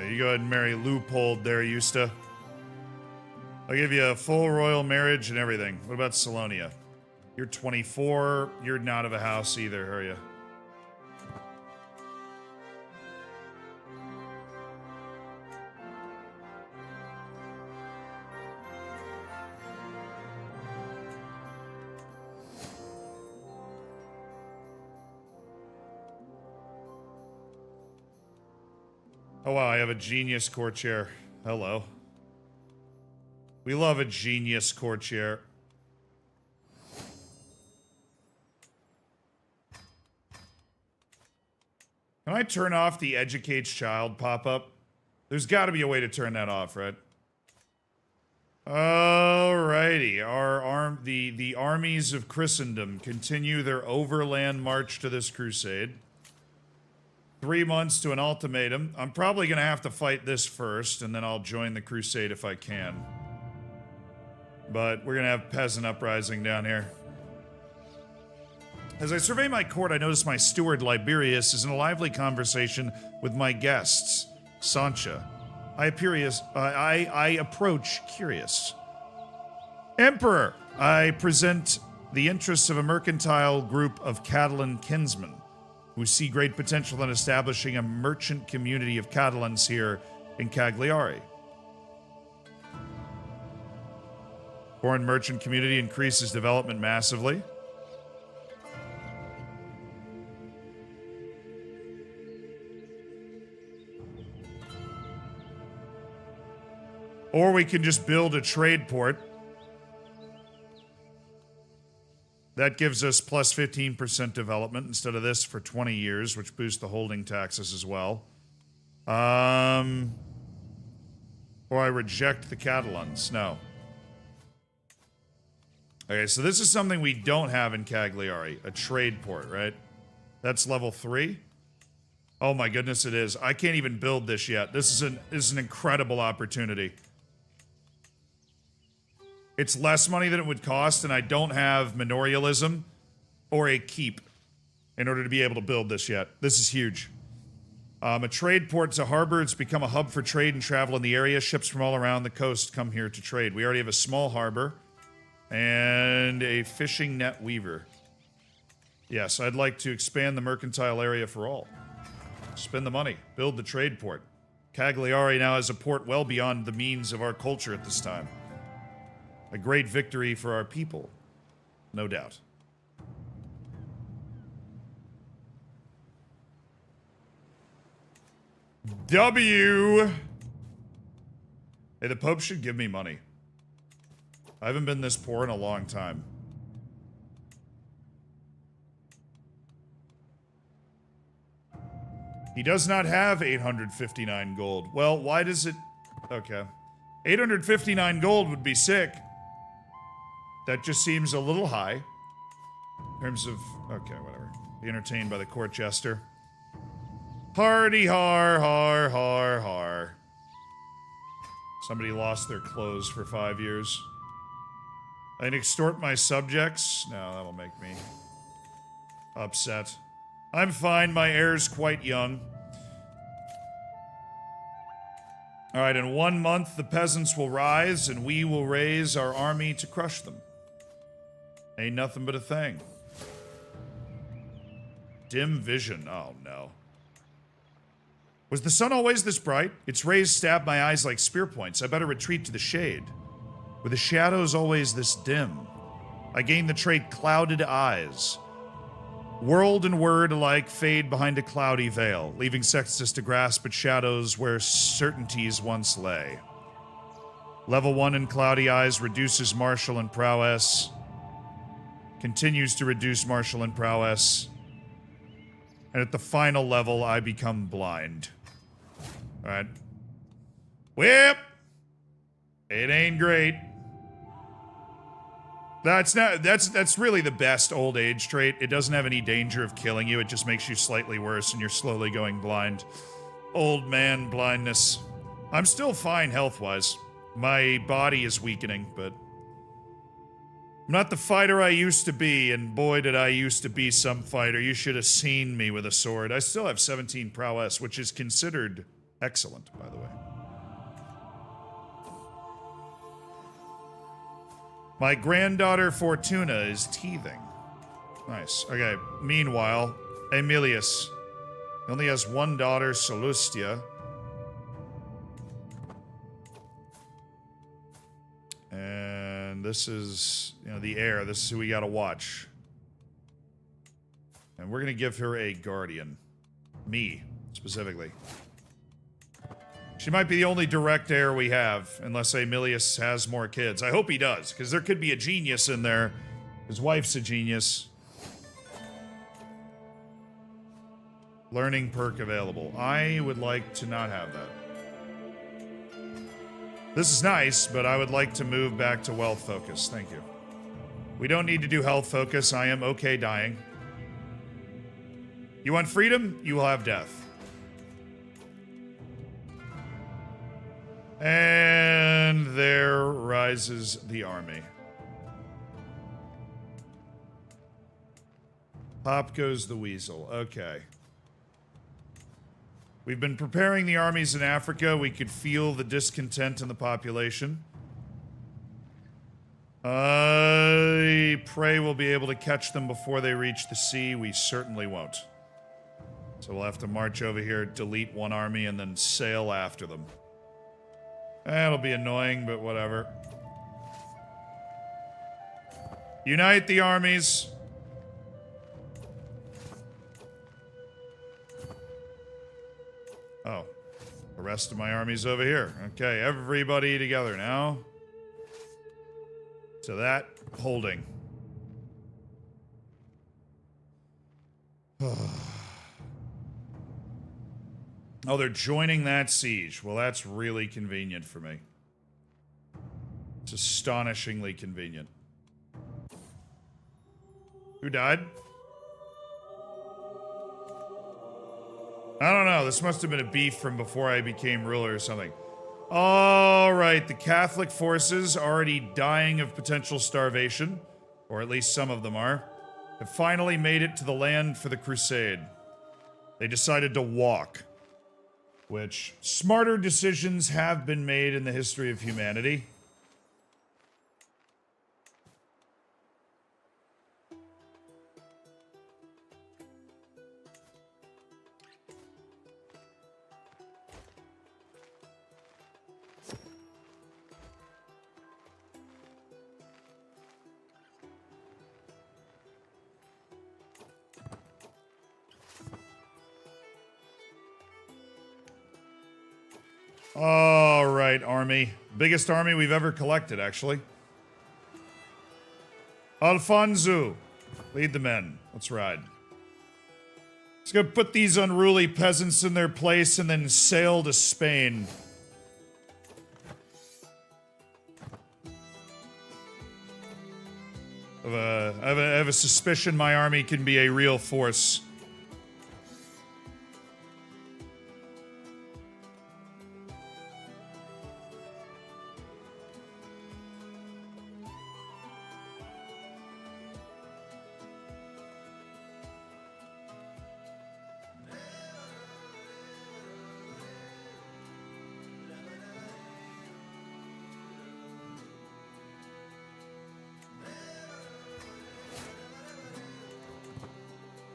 You go ahead and marry Loopold there, Eusta. I'll give you a full royal marriage and everything. What about Salonia? You're 24. You're not of a house either, are you? Oh wow, I have a genius courtier. Hello. We love a genius courtier. Can I turn off the educates child pop-up? There's got to be a way to turn that off, right? Alrighty, the armies of Christendom continue their overland march to this crusade. 3 months to an ultimatum. I'm probably gonna have to fight this first, and then I'll join the crusade if I can. But we're gonna have peasant uprising down here. As I survey my court, I notice my steward Liberius is in a lively conversation with my guests, Sancha. I approach curious. Emperor, I present the interests of a mercantile group of Catalan kinsmen who see great potential in establishing a merchant community of Catalans here in Cagliari. Foreign merchant community increases development massively. Or we can just build a trade port. That gives us plus 15% development instead of this for 20 years, which boosts the holding taxes as well. Or I reject the Catalans. No. Okay, so this is something we don't have in Cagliari. A trade port, right? That's level 3? Oh my goodness, it is. I can't even build this yet. This is an incredible opportunity. It's less money than it would cost, and I don't have manorialism or a keep in order to be able to build this yet. This is huge. A trade port's a harbor. It's become a hub for trade and travel in the area. Ships from all around the coast come here to trade. We already have a small harbor and a fishing net weaver. Yes, I'd like to expand the mercantile area for all. Spend the money. Build the trade port. Cagliari now has a port well beyond the means of our culture at this time. A great victory for our people, no doubt. W! Hey, the Pope should give me money. I haven't been this poor in a long time. He does not have 859 gold. Well, why does it... Okay. 859 gold would be sick. That just seems a little high. In terms of... Okay, whatever. Be entertained by the court jester. Hardy har, har, har, har. Somebody lost their clothes for 5 years. I can extort my subjects? No, that'll make me upset. I'm fine, my heir's quite young. Alright, in 1 month the peasants will rise and we will raise our army to crush them. Ain't nothing but a thing. Dim vision. Oh no. Was the sun always this bright? Its rays stab my eyes like spear points. I better retreat to the shade. Were the shadows always this dim? I gain the trait clouded eyes. World and word alike fade behind a cloudy veil, leaving Sextus to grasp at shadows where certainties once lay. Level 1 in cloudy eyes reduces martial and prowess. Continues to reduce martial and prowess. And at the final level, I become blind. Alright. Whip! It ain't great. That's really the best old age trait. It doesn't have any danger of killing you. It just makes you slightly worse and you're slowly going blind. Old man blindness. I'm still fine health-wise. My body is weakening, but I'm not the fighter I used to be, and boy did I used to be some fighter. You should have seen me with a sword. I still have 17 prowess, which is considered excellent, by the way. My granddaughter Fortuna is teething. Nice. Okay, meanwhile, Aemilius. He only has one daughter, Solustia. And this is, the heir. This is who we gotta watch. And we're gonna give her a guardian. Me, specifically. She might be the only direct heir we have, unless Aemilius has more kids. I hope he does, because there could be a genius in there. His wife's a genius. Learning perk available. I would like to not have that. This is nice, but I would like to move back to wealth focus. Thank you. We don't need to do health focus. I am okay dying. You want freedom? You will have death. And there rises the army. Pop goes the weasel. Okay. We've been preparing the armies in Africa. We could feel the discontent in the population. I pray we'll be able to catch them before they reach the sea. We certainly won't. So we'll have to march over here, delete one army, and then sail after them. That'll be annoying, but whatever. Unite the armies. Oh, the rest of my army's over here. Okay, everybody together now. To that, holding. Oh, they're joining that siege. Well, that's really convenient for me. It's astonishingly convenient. Who died? I don't know. This must have been a beef from before I became ruler or something. All right, the Catholic forces, already dying of potential starvation, or at least some of them are, have finally made it to the land for the crusade. They decided to walk, which smarter decisions have been made in the history of humanity. All right, army. Biggest army we've ever collected, actually. Alfonso, lead the men. Let's ride. Let's go put these unruly peasants in their place and then sail to Spain. I have a suspicion my army can be a real force.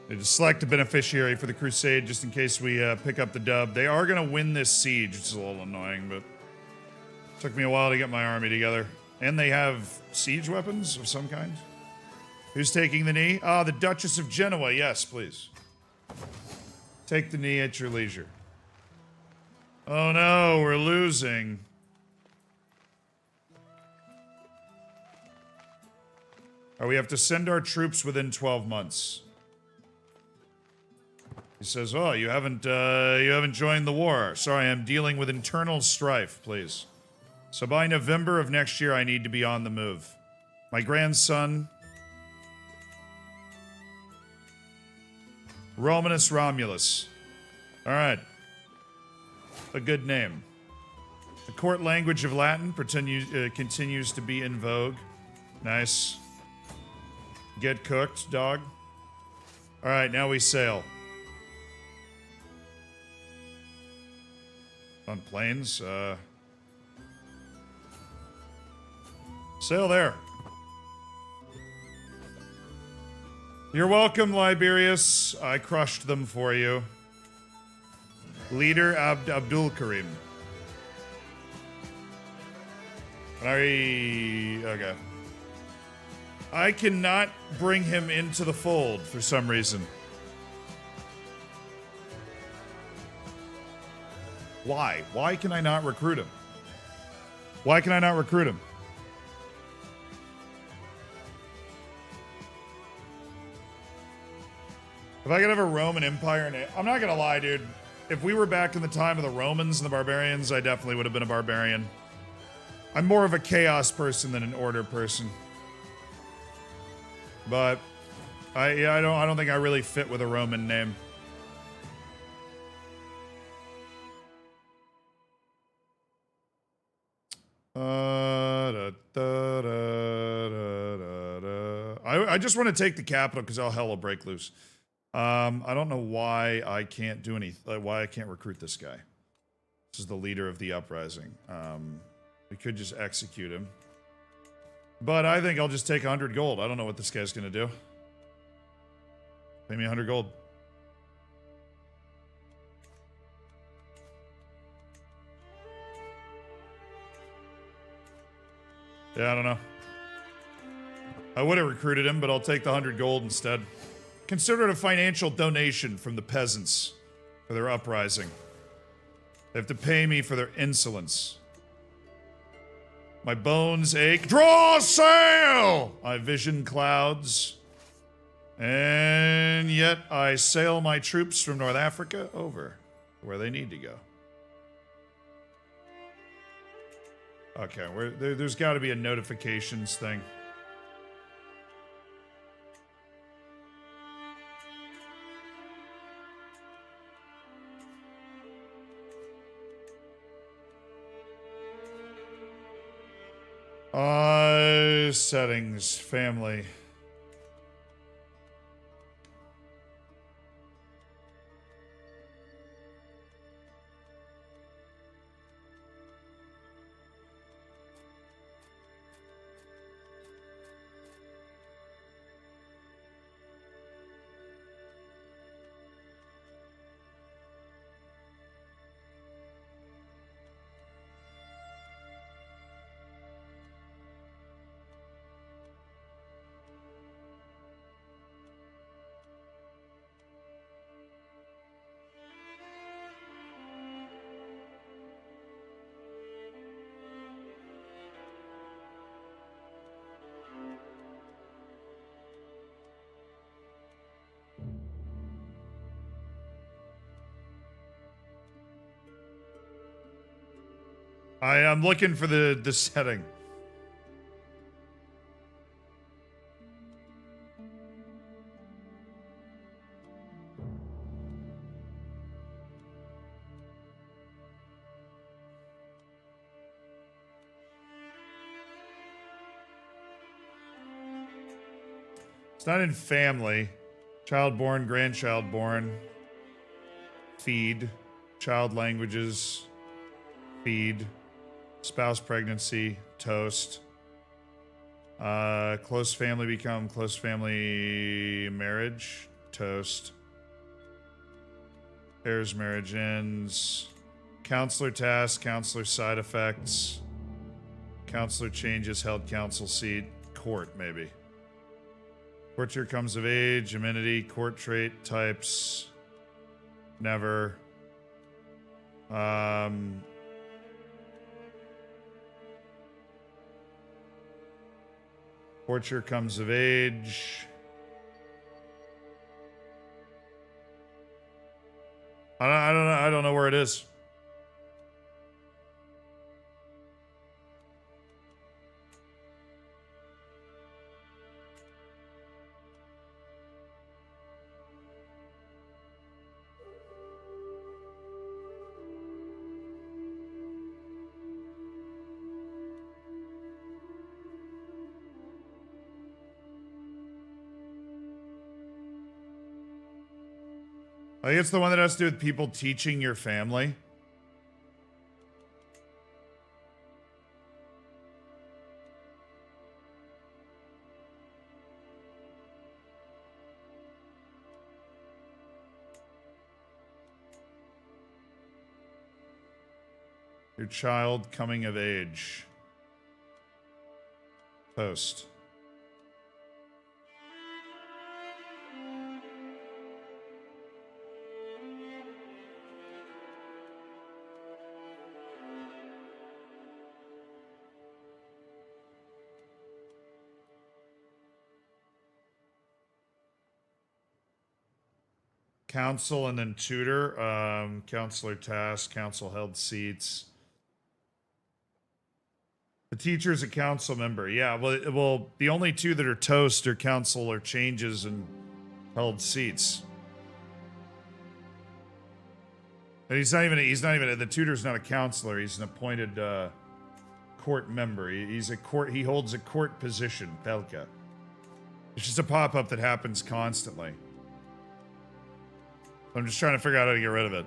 To select a beneficiary for the crusade just in case we pick up the dub. They are going to win this siege, which is a little annoying, but it took me a while to get my army together. And they have siege weapons of some kind. Who's taking the knee? Ah, the Duchess of Genoa. Yes, please. Take the knee at your leisure. Oh no, we're losing. Oh, we have to send our troops within 12 months. He says, "Oh, you haven't joined the war. Sorry, I'm dealing with internal strife, please. So by November of next year, I need to be on the move. My grandson, Romanus Romulus. All right, a good name. The court language of Latin continues to be in vogue. Nice. Get cooked, dog. All right, now we sail." On planes, sail there. You're welcome, Liberius. I crushed them for you. Leader Abdul Karim. Okay. I cannot bring him into the fold for some reason. Why? Why can I not recruit him? Why can I not recruit him? If I could have a Roman Empire name, I'm not gonna lie, dude. If we were back in the time of the Romans and the barbarians, I definitely would have been a barbarian. I'm more of a chaos person than an order person. But I don't think I really fit with a Roman name. I just want to take the capital because all hell will break loose. I don't know why I can't do why I can't recruit this guy. This is the leader of the uprising. We could just execute him. But I think I'll just take 100 gold. I don't know what this guy's gonna do. Pay me 100 gold. Yeah, I don't know. I would have recruited him, but I'll take the 100 gold instead. Consider it a financial donation from the peasants for their uprising. They have to pay me for their insolence. My bones ache. Draw sail! I vision clouds. And yet I sail my troops from North Africa over where they need to go. Okay, there's got to be a notifications thing. Settings, family. I'm looking for the setting. It's not in family. Child born, grandchild born. Feed. Child languages. Feed. Spouse pregnancy. Toast. Close family become close family marriage. Toast. Heirs marriage ends. Counselor task. Counselor side effects. Counselor changes held council seat. Court, maybe. Courtier comes of age, amenity, court trait, types, never. Courtier comes of age. I don't know where it is. I think it's the one that has to do with people teaching your family. Your child coming of age. Post. Council and then tutor. Counselor task, council held seats. The teacher is a council member. Yeah, well, the only two that are toast are council or changes and held seats. And he's not even the tutor's not a counselor. He's an appointed court member. He holds a court position, Pelka. It's just a pop-up that happens constantly. I'm just trying to figure out how to get rid of it.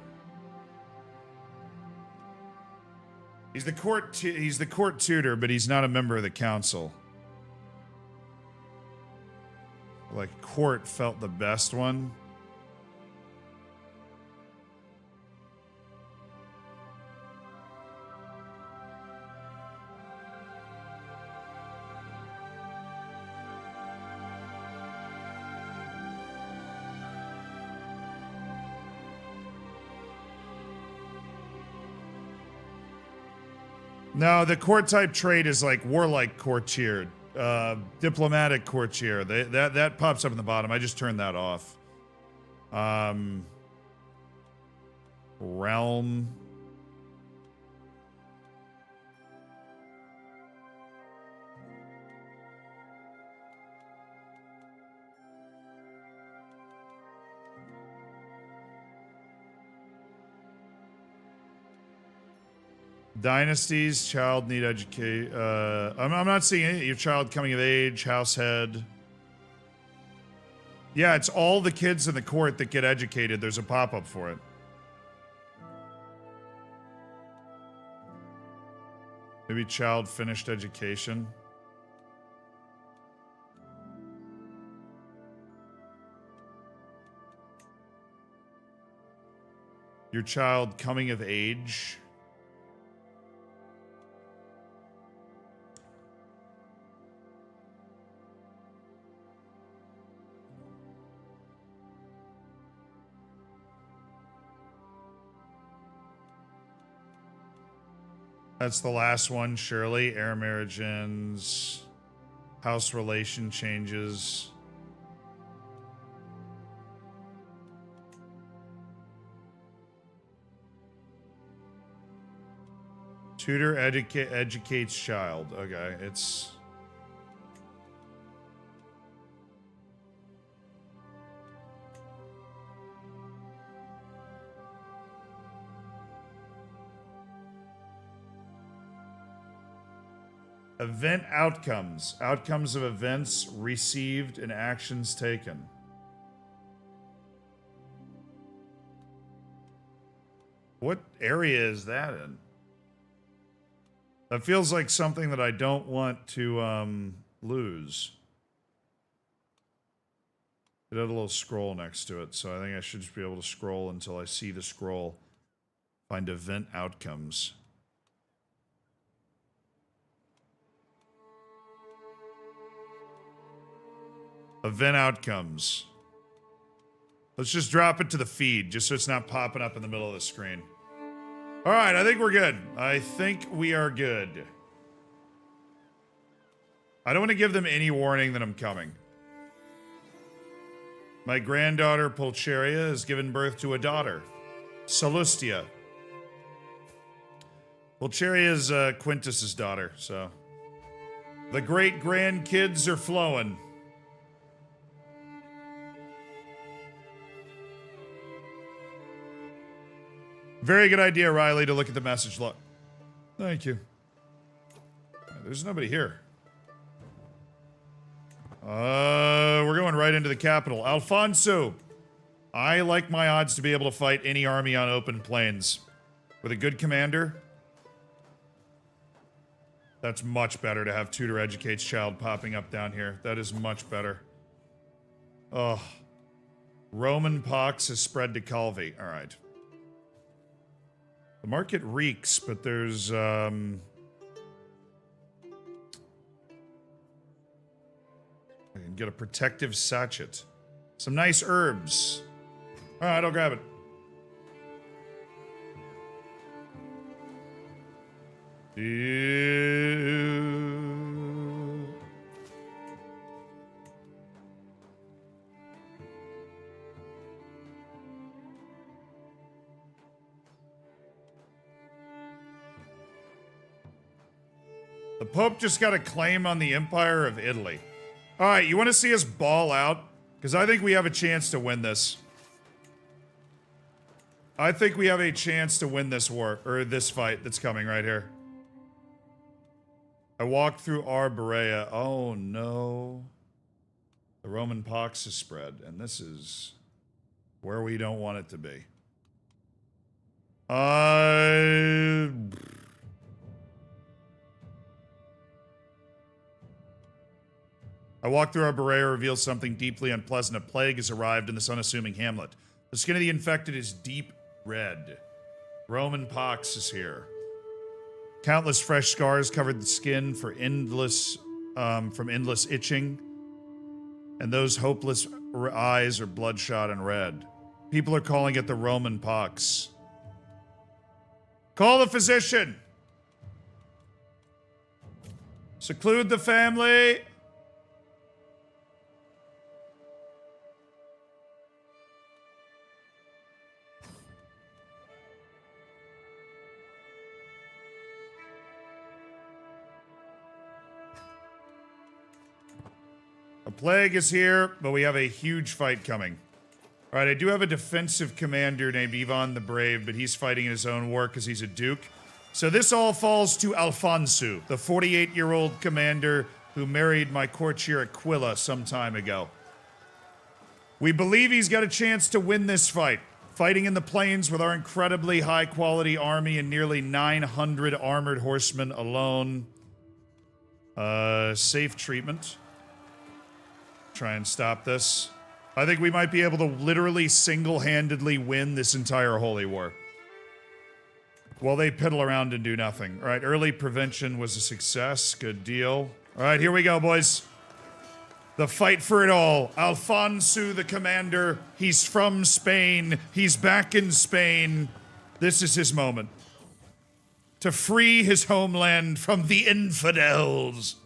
He's the court tutor, but he's not a member of the council. Like, court felt the best one. No, the court type trait is like warlike courtier, diplomatic courtier. That pops up in the bottom. I just turned that off. Realm. Dynasties, child need educate. I'm not seeing any. Your child coming of age, house head. Yeah, it's all the kids in the court that get educated. There's a pop-up for it. Maybe child finished education. Your child coming of age. That's the last one, surely. Heir marriage ends. House relation changes. Tutor educates child. Okay, it's... Event outcomes. Outcomes of events received and actions taken. What area is that in? That feels like something that I don't want to lose. It had a little scroll next to it, so I think I should just be able to scroll until I see the scroll. Find event outcomes. Event outcomes. Let's just drop it to the feed, just so it's not popping up in the middle of the screen. All right, I think we're good. I think we are good. I don't want to give them any warning that I'm coming. My granddaughter, Pulcheria, has given birth to a daughter, Salustia. Pulcheria is Quintus's daughter, so... The great-grandkids are flowing. Very good idea, Riley, to look at the message. Look. Thank you. There's nobody here. We're going right into the capital. Alfonso! I like my odds to be able to fight any army on open plains. With a good commander, that's much better to have tutor educates child popping up down here. That is much better. Oh. Roman pox has spread to Calvi. Alright. The market reeks, but there's, I can get a protective sachet. Some nice herbs. Alright, I'll grab it. The Pope just got a claim on the Empire of Italy. All right, you want to see us ball out? Because I think we have a chance to win this. I think we have a chance to win this war, or this fight that's coming right here. I walked through Arbarea. Oh no. The Roman pox has spread, and this is where we don't want it to be. I walked through Arbarea, reveals something deeply unpleasant. A plague has arrived in this unassuming hamlet. The skin of the infected is deep red. Roman pox is here. Countless fresh scars covered the skin from endless itching. And those hopeless eyes are bloodshot and red. People are calling it the Roman pox. Call the physician! Seclude the family! A plague is here, but we have a huge fight coming. All right, I do have a defensive commander named Ivan the Brave, but he's fighting in his own war because he's a duke. So this all falls to Alfonso, the 48-year-old commander who married my courtier Aquila some time ago. We believe he's got a chance to win this fight, fighting in the plains with our incredibly high-quality army and nearly 900 armored horsemen alone. Safe treatment. Try and stop this. I think we might be able to literally single-handedly win this entire holy war. While they piddle around and do nothing. All right, early prevention was a success. Good deal. All right, here we go, boys. The fight for it all. Alfonso, the commander. He's from Spain. He's back in Spain. This is his moment. To free his homeland from the infidels.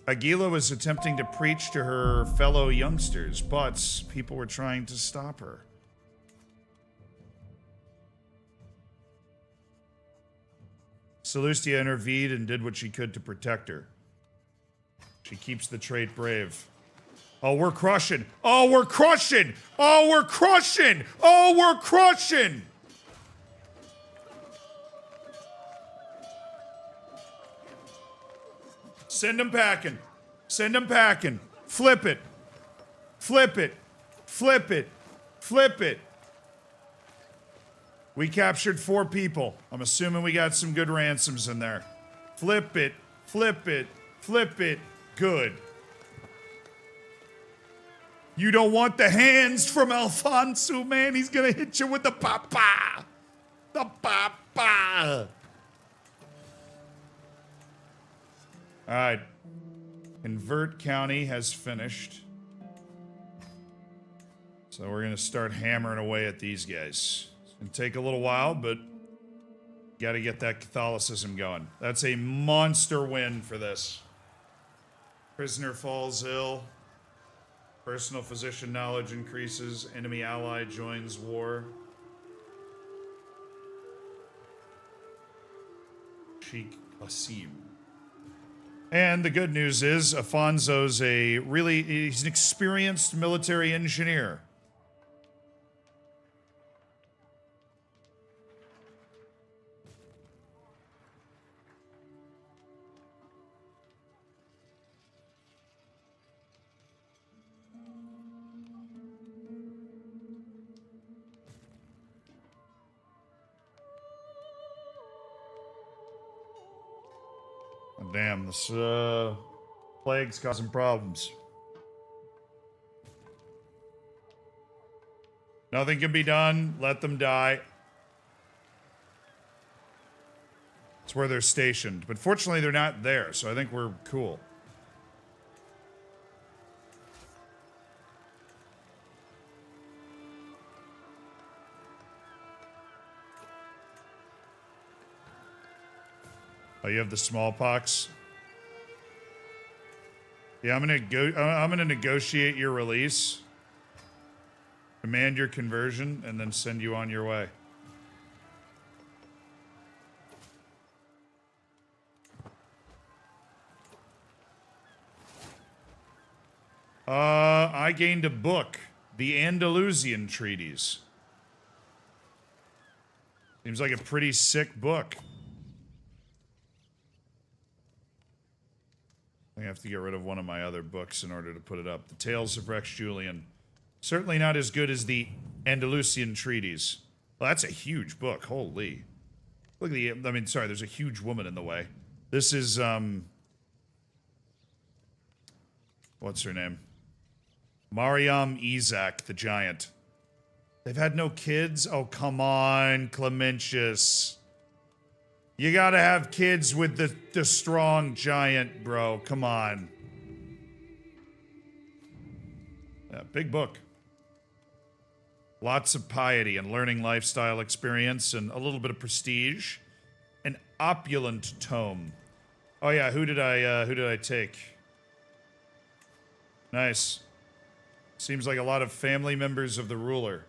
Aguila was attempting to preach to her fellow youngsters, but people were trying to stop her. Sallustia intervened and did what she could to protect her. She keeps the trait brave. Oh, we're crushing! Oh, we're crushing! Oh, we're crushing! Oh, we're crushing! Send them packing. Send them packing. Flip it. Flip it. Flip it. Flip it. We captured 4 people. I'm assuming we got some good ransoms in there. Flip it. Flip it. Flip it. Good. You don't want the hands from Alfonso, man. He's gonna hit you with the papa. The papa. All right. Convert County has finished. So we're going to start hammering away at these guys. It's going to take a little while, but got to get that Catholicism going. That's a monster win for this. Prisoner falls ill. Personal physician knowledge increases. Enemy ally joins war. Sheikh Qasim. And the good news is, Afonso's he's an experienced military engineer. Damn, this plague's causing problems. Nothing can be done. Let them die. It's where they're stationed. But fortunately, they're not there, so I think we're cool. Oh, you have the smallpox? Yeah, I'm gonna negotiate your release, demand your conversion, and then send you on your way. I gained a book. The Andalusian Treaties. Seems like a pretty sick book. I have to get rid of one of my other books in order to put it up. The Tales of Rex Julian. Certainly not as good as the Andalusian Treaties. Well, that's a huge book. Holy. Look at the... I mean, sorry, there's a huge woman in the way. This is, what's her name? Mariam Isaac, the giant. They've had no kids? Oh, come on, Clementius. You gotta have kids with the strong giant, bro. Come on. Yeah, big book. Lots of piety and learning lifestyle experience and a little bit of prestige. An opulent tome. Oh yeah, who did I take? Nice. Seems like a lot of family members of the ruler.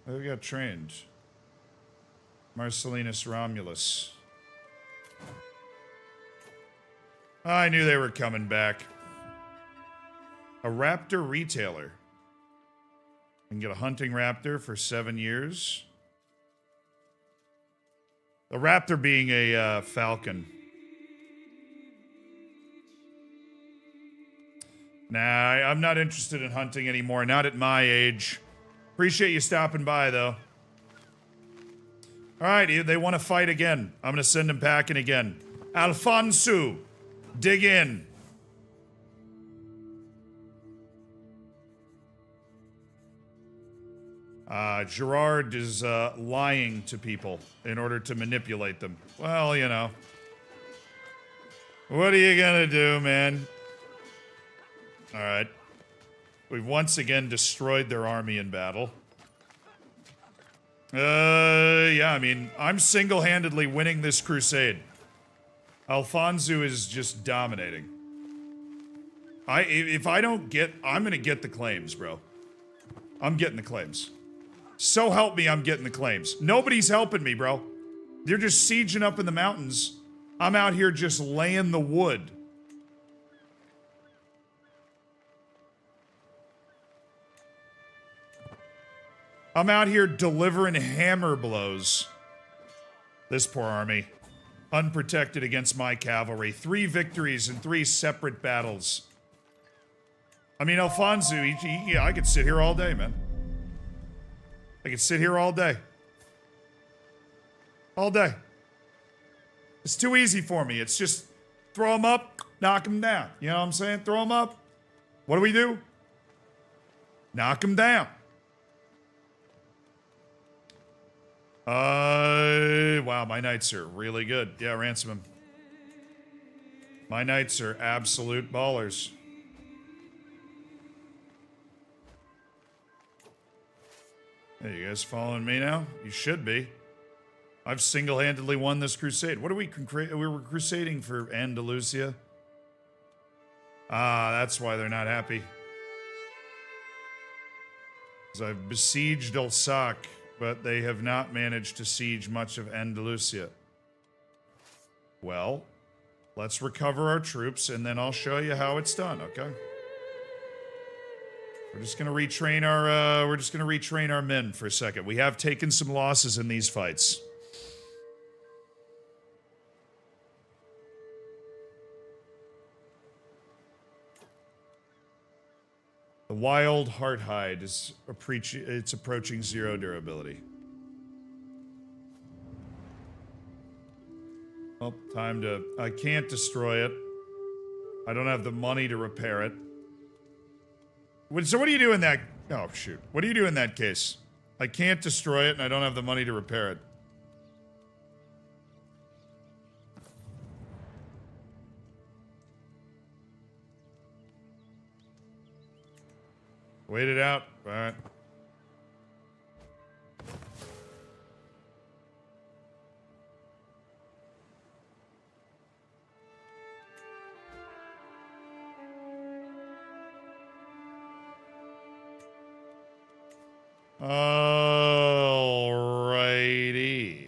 Who got trained? Marcellinus Romulus. I knew they were coming back. A raptor retailer. You can get a hunting raptor for 7 years. The raptor being a falcon. Nah, I'm not interested in hunting anymore. Not at my age. Appreciate you stopping by, though. Alright, they want to fight again. I'm going to send them packing again. Alfonso, dig in. Gerard is lying to people in order to manipulate them. Well, you know. What are you gonna do, man? Alright. We've once again destroyed their army in battle. Yeah, I mean, I'm single-handedly winning this crusade. Alfonso is just dominating. If I don't get... I'm gonna get the claims, bro. I'm getting the claims. So help me, I'm getting the claims. Nobody's helping me, bro. They're just sieging up in the mountains. I'm out here just laying the wood. I'm out here delivering hammer blows. This poor army. Unprotected against my cavalry. 3 victories in 3 separate battles. I mean, Alfonso, yeah, I could sit here all day, man. I could sit here all day. All day. It's too easy for me. It's just throw them up, knock them down. You know what I'm saying? Throw them up. What do we do? Knock them down. Wow, my knights are really good. Yeah, ransom them. My knights are absolute ballers. Hey, you guys following me now? You should be. I've single-handedly won this crusade. What are we were crusading for Andalusia? Ah, that's why they're not happy. Because I've besieged Alsace, but they have not managed to siege much of Andalusia. Well, let's recover our troops, and then I'll show you how it's done, okay? We're just gonna retrain our men for a second. We have taken some losses in these fights. The wild hearthide is approaching 0 durability. Well, time to... I can't destroy it. I don't have the money to repair it. So what do you do in that... Oh, shoot. What do you do in that case? I can't destroy it, and I don't have the money to repair it. Wait it out. All right. Alrighty.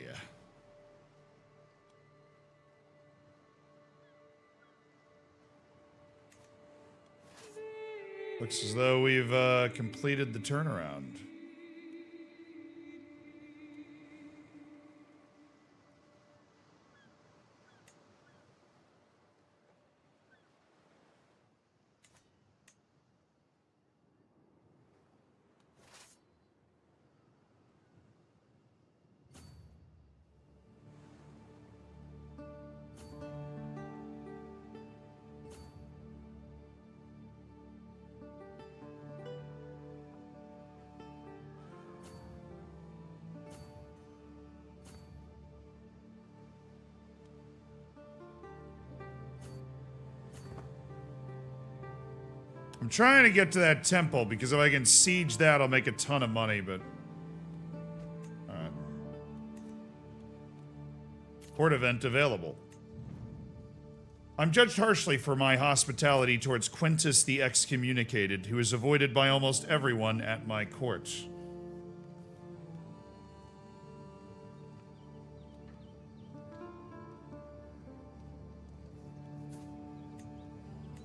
Looks as though we've completed the turnaround. I'm trying to get to that temple, because if I can siege that, I'll make a ton of money, but... Alright. Port event available. I'm judged harshly for my hospitality towards Quintus the Excommunicated, who is avoided by almost everyone at my court.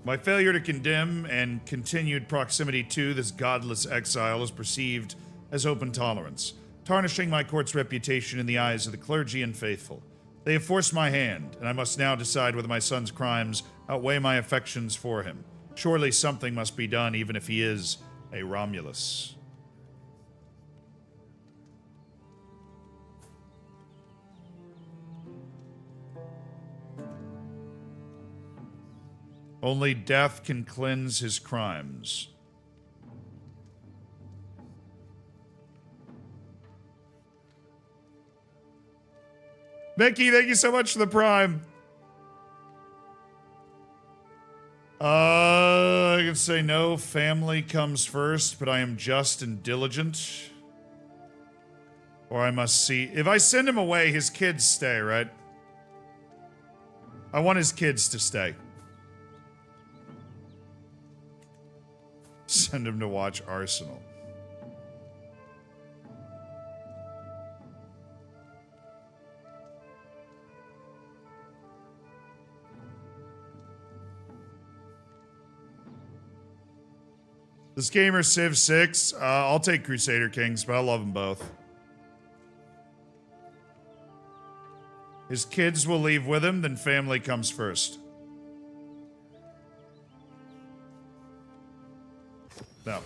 My failure to condemn and continued proximity to this godless exile is perceived as open tolerance, tarnishing my court's reputation in the eyes of the clergy and faithful. They have forced my hand, and I must now decide whether my son's crimes outweigh my affections for him. Surely something must be done, even if he is a Romulus. Only death can cleanse his crimes. Mickey, thank you so much for the Prime. I can say no, family comes first, but I am just and diligent. Or I must see... If I send him away, his kids stay, right? I want his kids to stay. Send him to watch Arsenal. This gamer Civ 6, I'll take Crusader Kings, but I love them both. His kids will leave with him, then family comes first. No.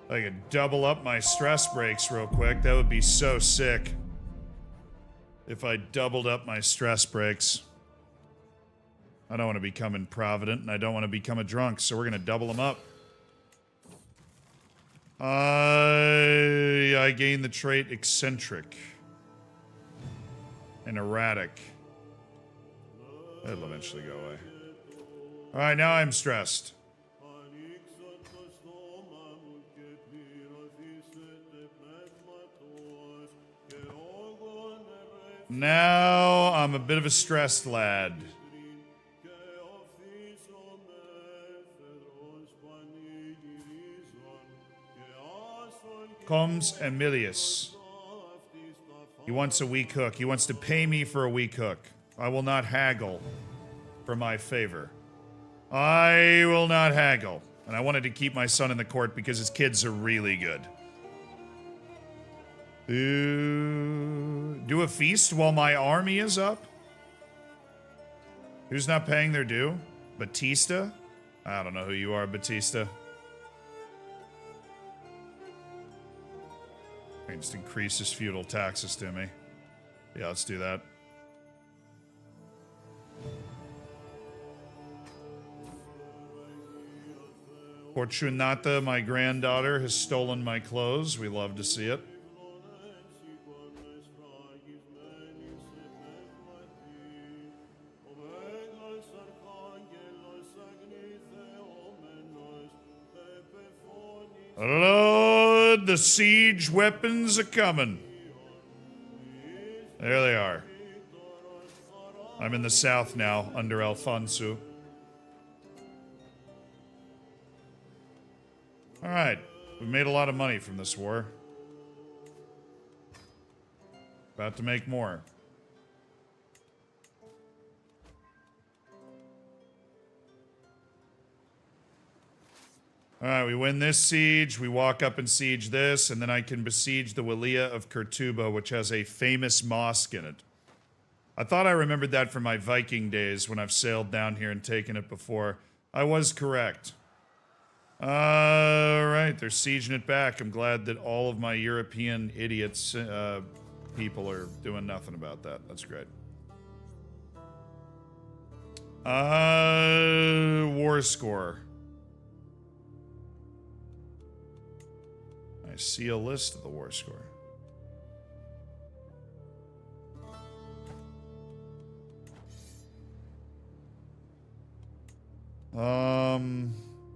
I could double up my stress breaks real quick. That would be so sick. If I doubled up my stress breaks. I don't want to become improvident, and I don't want to become a drunk, so we're going to double them up. I gain the trait eccentric and erratic. That'll eventually go away. Alright, now I'm stressed. Now I'm a bit of a stressed lad. Comes Emilius. He wants a weak hook. He wants to pay me for a weak hook. I will not haggle for my favor. I will not haggle. And I wanted to keep my son in the court because his kids are really good. Do a feast while my army is up? Who's not paying their due? Batista? I don't know who you are, Batista. I can just increase his feudal taxes to me. Yeah, let's do that. Fortunata, my granddaughter, has stolen my clothes. We love to see it. Lord, the siege weapons are coming. There they are. I'm in the south now, under Alfonso. Alright, We made a lot of money from this war. About to make more. Alright, we win this siege, we walk up and siege this, and then I can besiege the Walia of Kurtuba, which has a famous mosque in it. I thought I remembered that from my Viking days when I've sailed down here and taken it before. I was correct. Alright, they're sieging it back. I'm glad that all of my European idiots, people are doing nothing about that. That's great. War score. I see a list of the war score.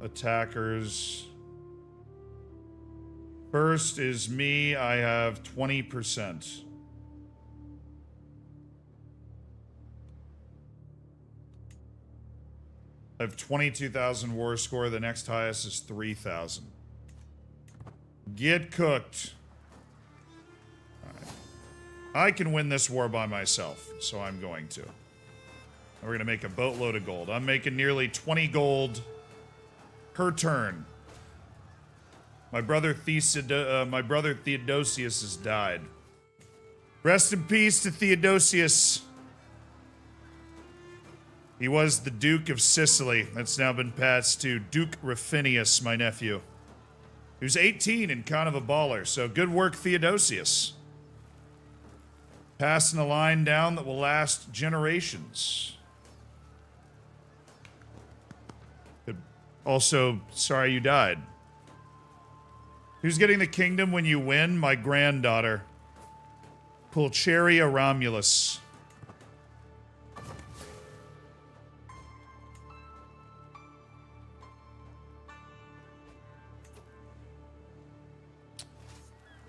Attackers. First is me. I have 20%. I have 22,000 war score. The next highest is 3,000. Get cooked. Alright. I can win this war by myself, so I'm going to. We're going to make a boatload of gold. I'm making nearly 20 gold per turn. My brother Theodosius has died. Rest in peace to Theodosius. He was the Duke of Sicily. That's now been passed to Duke Ruffinius, my nephew. Who's 18 and kind of a baller, so good work, Theodosius. Passing a line down that will last generations. Also, sorry you died. Who's getting the kingdom when you win? My granddaughter. Pulcheria Romulus.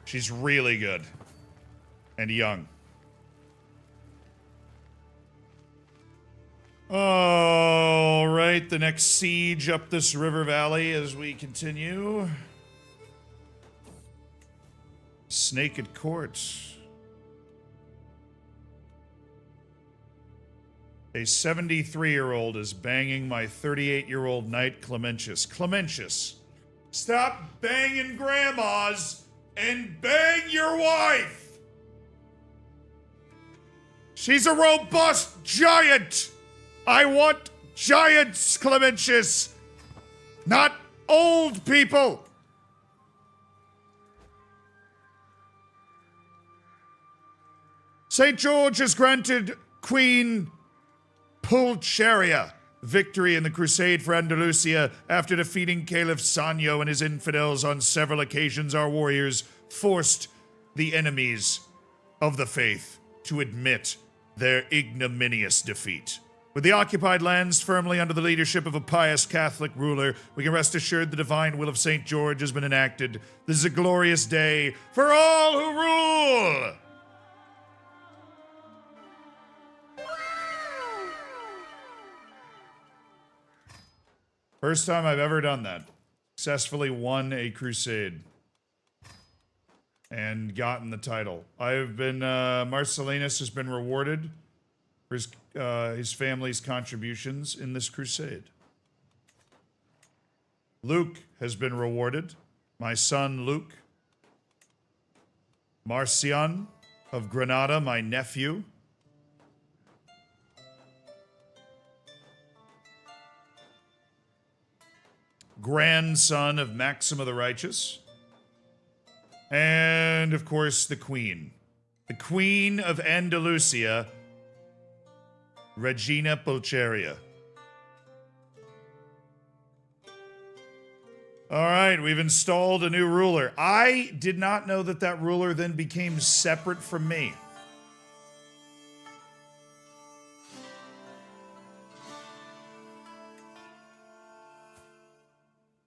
She's really good. And young. Alright, the next siege up this river valley as we continue. Snaked Court. A 73-year-old is banging my 38-year-old knight Clementius. Clementius, stop banging grandmas and bang your wife! She's a robust giant! I want giants, Clementius! Not old people! St. George has granted Queen Pulcheria victory in the crusade for Andalusia. After defeating Caliph Sanyo and his infidels on several occasions, our warriors forced the enemies of the faith to admit their ignominious defeat. With the occupied lands firmly under the leadership of a pious Catholic ruler, we can rest assured the divine will of St. George has been enacted. This is a glorious day for all who rule! First time I've ever done that. Successfully won a crusade. And gotten the title. I've been, Marcellinus has been rewarded for his family's contributions in this crusade. Luke has been rewarded. My son, Luke. Marcian of Granada, my nephew. Grandson of Maxima the Righteous. And, of course, the Queen. The Queen of Andalusia, Regina Pulcheria. All right, we've installed a new ruler. I did not know that that ruler then became separate from me.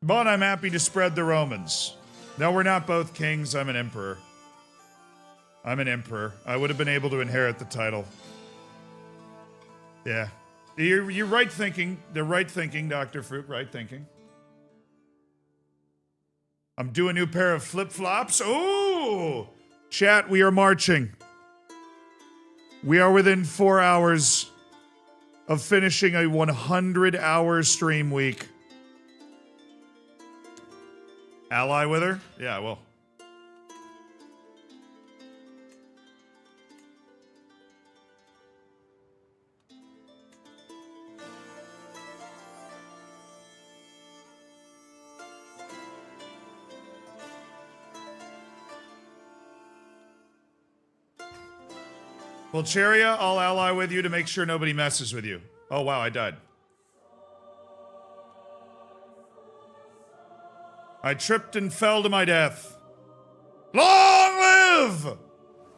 But I'm happy to spread the Romans. No, we're not both kings. I'm an emperor. I'm an emperor. I would have been able to inherit the title. Yeah. You're right thinking. They're right thinking, Dr. Fruit. Right thinking. I'm doing a new pair of flip-flops. Ooh! Chat, we are marching. We are within 4 hours of finishing a 100-hour stream week. Ally with her? Yeah, I will. Pulcheria, I'll ally with you to make sure nobody messes with you. Oh, wow, I died. I tripped and fell to my death. Long live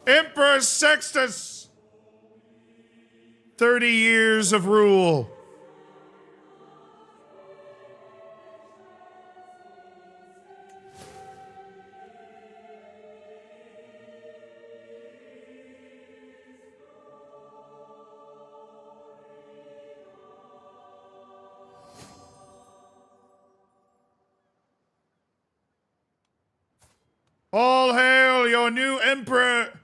Emperor Sextus! 30 years of rule. All hail your new emperor,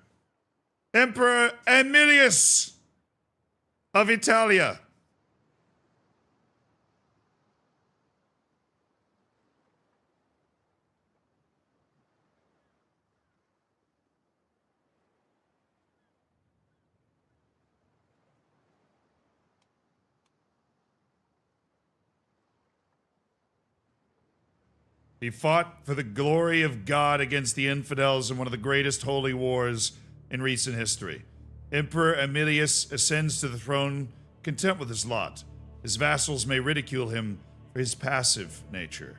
Emperor Aemilius of Italia. He fought for the glory of God against the infidels in one of the greatest holy wars in recent history. Emperor Aemilius ascends to the throne content with his lot. His vassals may ridicule him for his passive nature.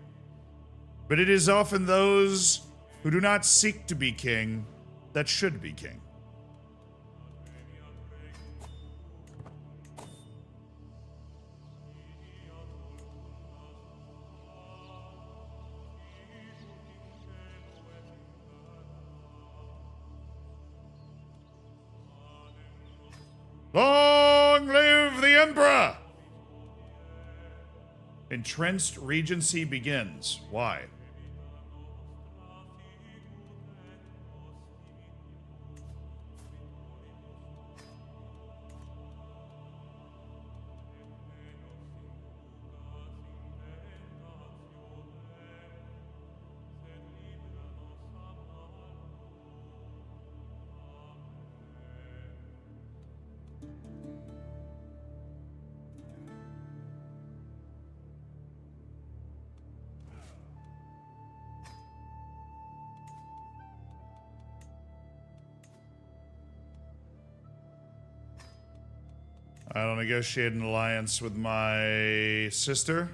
But it is often those who do not seek to be king that should be king. Long live the Emperor! Entrenched regency begins. Why? I don't negotiate an alliance with my sister.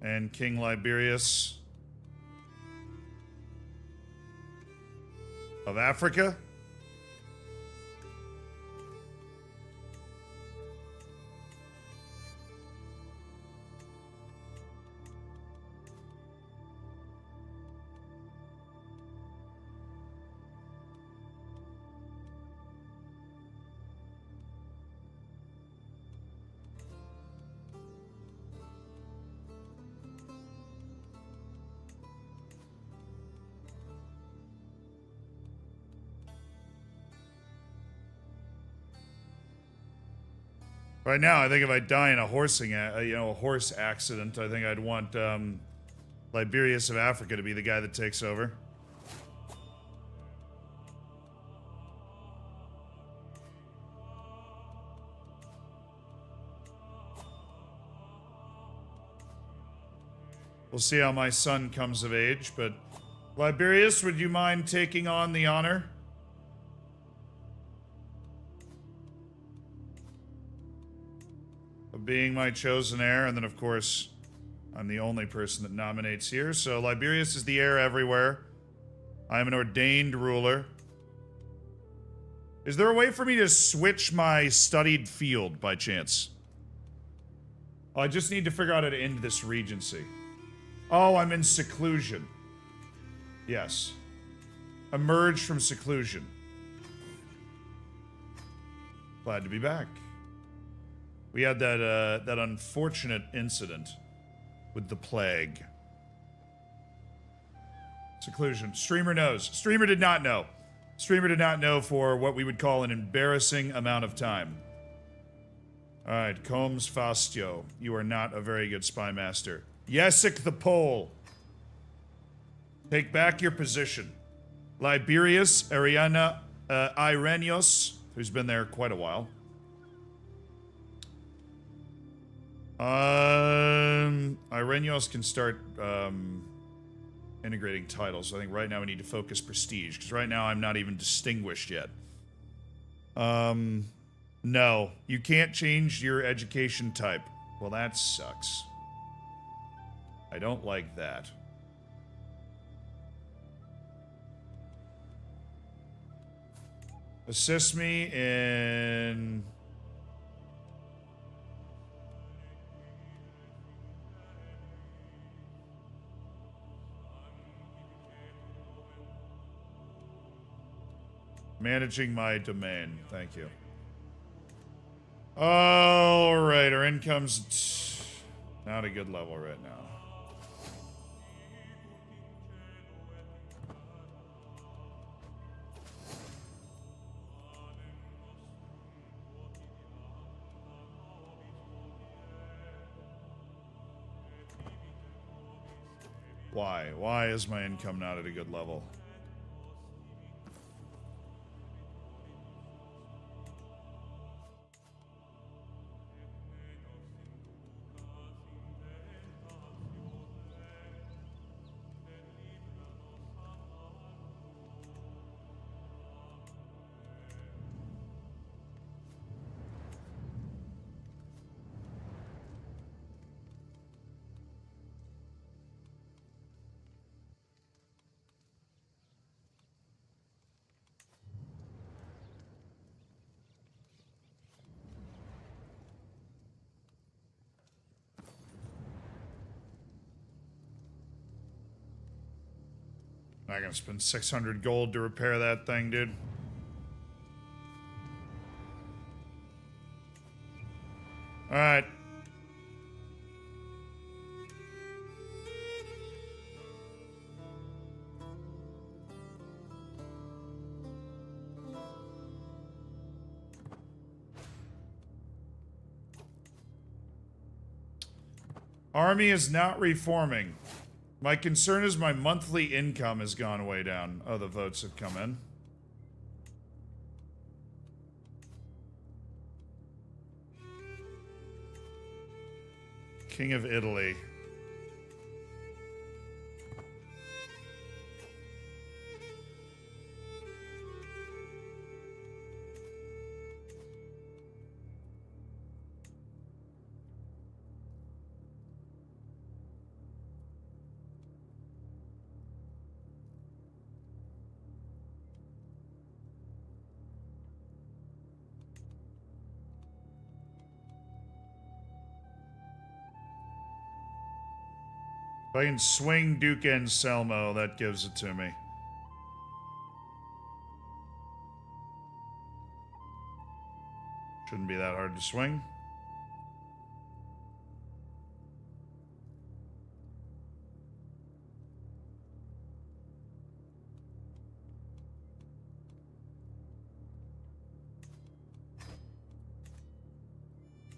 And King Liberius of Africa. Right now, I think if I die in a a horse accident, I think I'd want Liberius of Africa to be the guy that takes over. We'll see how my son comes of age, but Liberius, would you mind taking on the honor? Of being my chosen heir, and then of course, I'm the only person that nominates here, so Liberius is the heir everywhere. I am an ordained ruler. Is there a way for me to switch my studied field by chance? Oh, I just need to figure out how to end this regency. Oh, I'm in seclusion. Yes. Emerge from seclusion. Glad to be back. We had that unfortunate incident with the plague. Seclusion. Streamer knows. Streamer did not know. Streamer did not know for what we would call an embarrassing amount of time. Alright, Combs Fastio. You are not a very good spy master. Yesik the Pole. Take back your position. Liberius Ariana Irenios, who's been there quite a while. Irenios can start integrating titles. So I think right now we need to focus prestige, because right now I'm not even distinguished yet. No, you can't change your education type. Well, that sucks. I don't like that. Assist me in... managing my domain. Thank you. Alright, our income's not a good level right now. Why? Why is my income not at a good level? I'm not gonna spend 600 gold to repair that thing, dude. Alright. Army is not reforming. My concern is my monthly income has gone way down. Oh, the votes have come in. King of Italy. If I can swing Duke Anselmo, that gives it to me. Shouldn't be that hard to swing.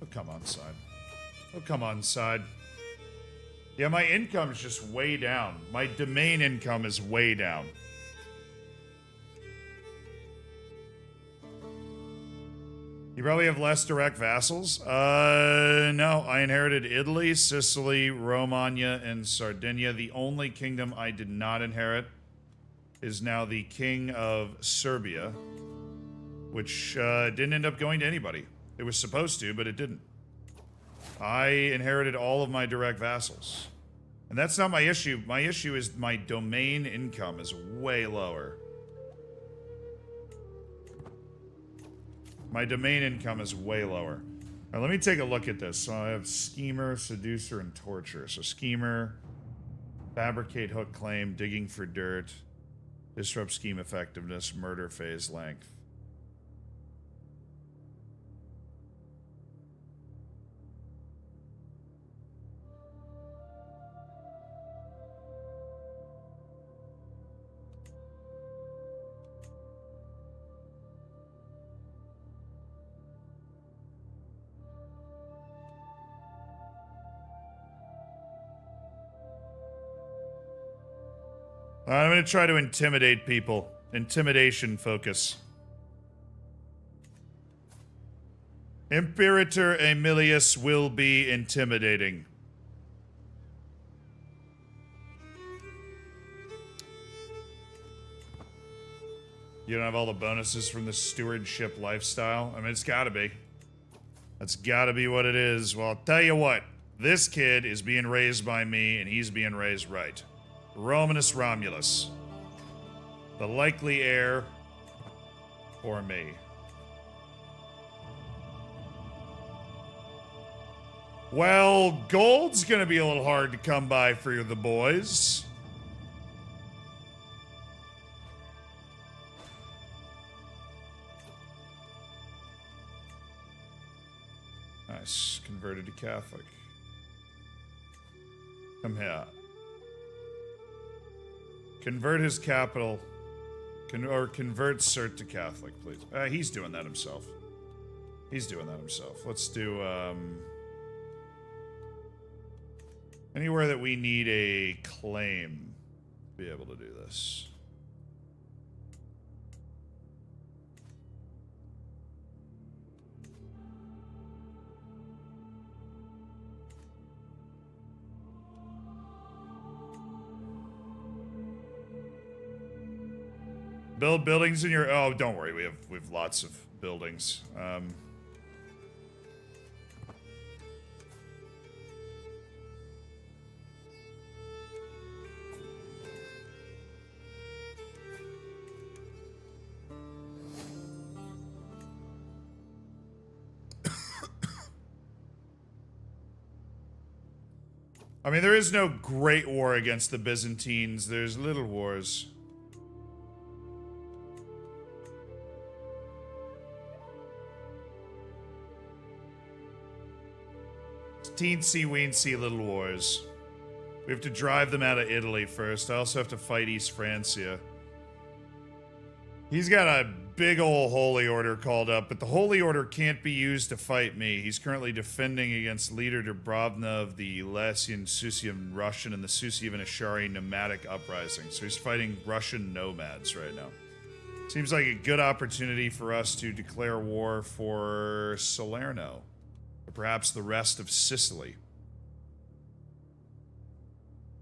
Oh, come on, side. Oh, come on, side. Yeah, my income is just way down. My domain income is way down. You probably have less direct vassals? No. I inherited Italy, Sicily, Romagna, and Sardinia. The only kingdom I did not inherit is now the King of Serbia, which didn't end up going to anybody. It was supposed to, but it didn't. I inherited all of my direct vassals. And that's not my issue. My issue is my domain income is way lower. My domain income is way lower. Now, let me take a look at this. So I have Schemer, Seducer, and Torture. So Schemer, Fabricate Hook Claim, Digging for Dirt, Disrupt Scheme Effectiveness, Murder Phase Length. I'm going to try to intimidate people. Intimidation focus. Imperator Aemilius will be intimidating. You don't have all the bonuses from the stewardship lifestyle? I mean, it's gotta be. That's gotta be what it is. Well, I'll tell you what. This kid is being raised by me, and he's being raised right. Romanus Romulus. The likely heir for me. Well, gold's gonna be a little hard to come by for the boys. Nice. Converted to Catholic. Come here. Convert his capital. Or convert Cert to Catholic, please. He's doing that himself. He's doing that himself. Let's do, anywhere that we need a claim to be able to do this. Build buildings in your... Oh, don't worry. We have lots of buildings. I mean, there is no great war against the Byzantines. There's little wars. Teensy-weensy little wars. We have to drive them out of Italy first. I also have to fight East Francia. He's got a big ol' Holy Order called up, but the Holy Order can't be used to fight me. He's currently defending against leader Dubrovna of the Lassian Susian Russian and the Susi of an Ashari nomadic uprising. So he's fighting Russian nomads right now. Seems like a good opportunity for us to declare war for Salerno. Or perhaps the rest of Sicily.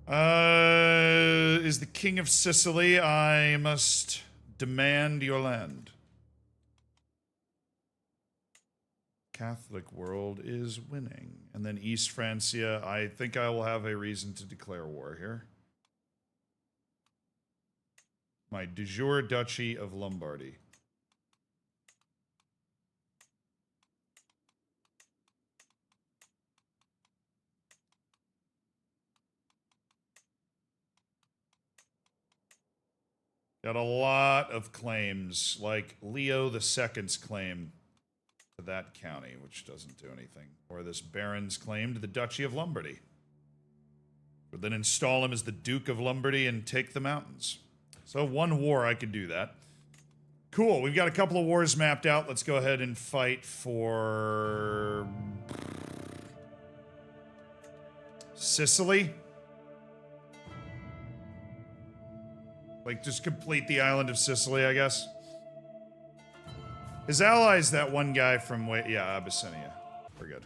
Is the king of Sicily? I must demand your land. Catholic world is winning. And then East Francia, I think I will have a reason to declare war here. My de jure duchy of Lombardy. Got a lot of claims, like Leo II's claim to that county, which doesn't do anything. Or this baron's claim to the Duchy of Lombardy. But then install him as the Duke of Lombardy and take the mountains. So one war, I could do that. Cool, we've got a couple of wars mapped out. Let's go ahead and fight for... Sicily? Like, just complete the island of Sicily, I guess. His ally's that one guy from, yeah, Abyssinia. We're good.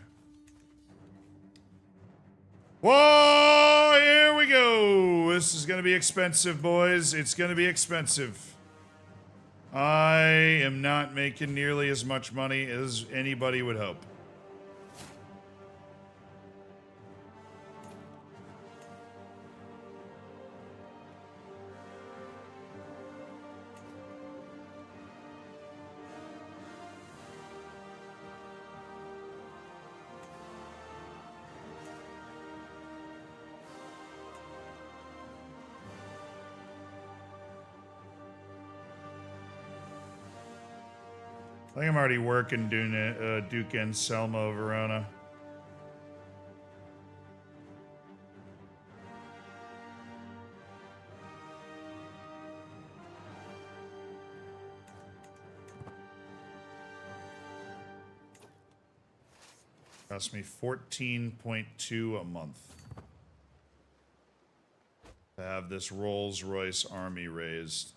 Whoa, here we go. This is going to be expensive, boys. It's going to be expensive. I am not making nearly as much money as anybody would hope. I think I'm already working Duke Anselmo Verona. Cost me 14.2 a month. have this Rolls-Royce army raised.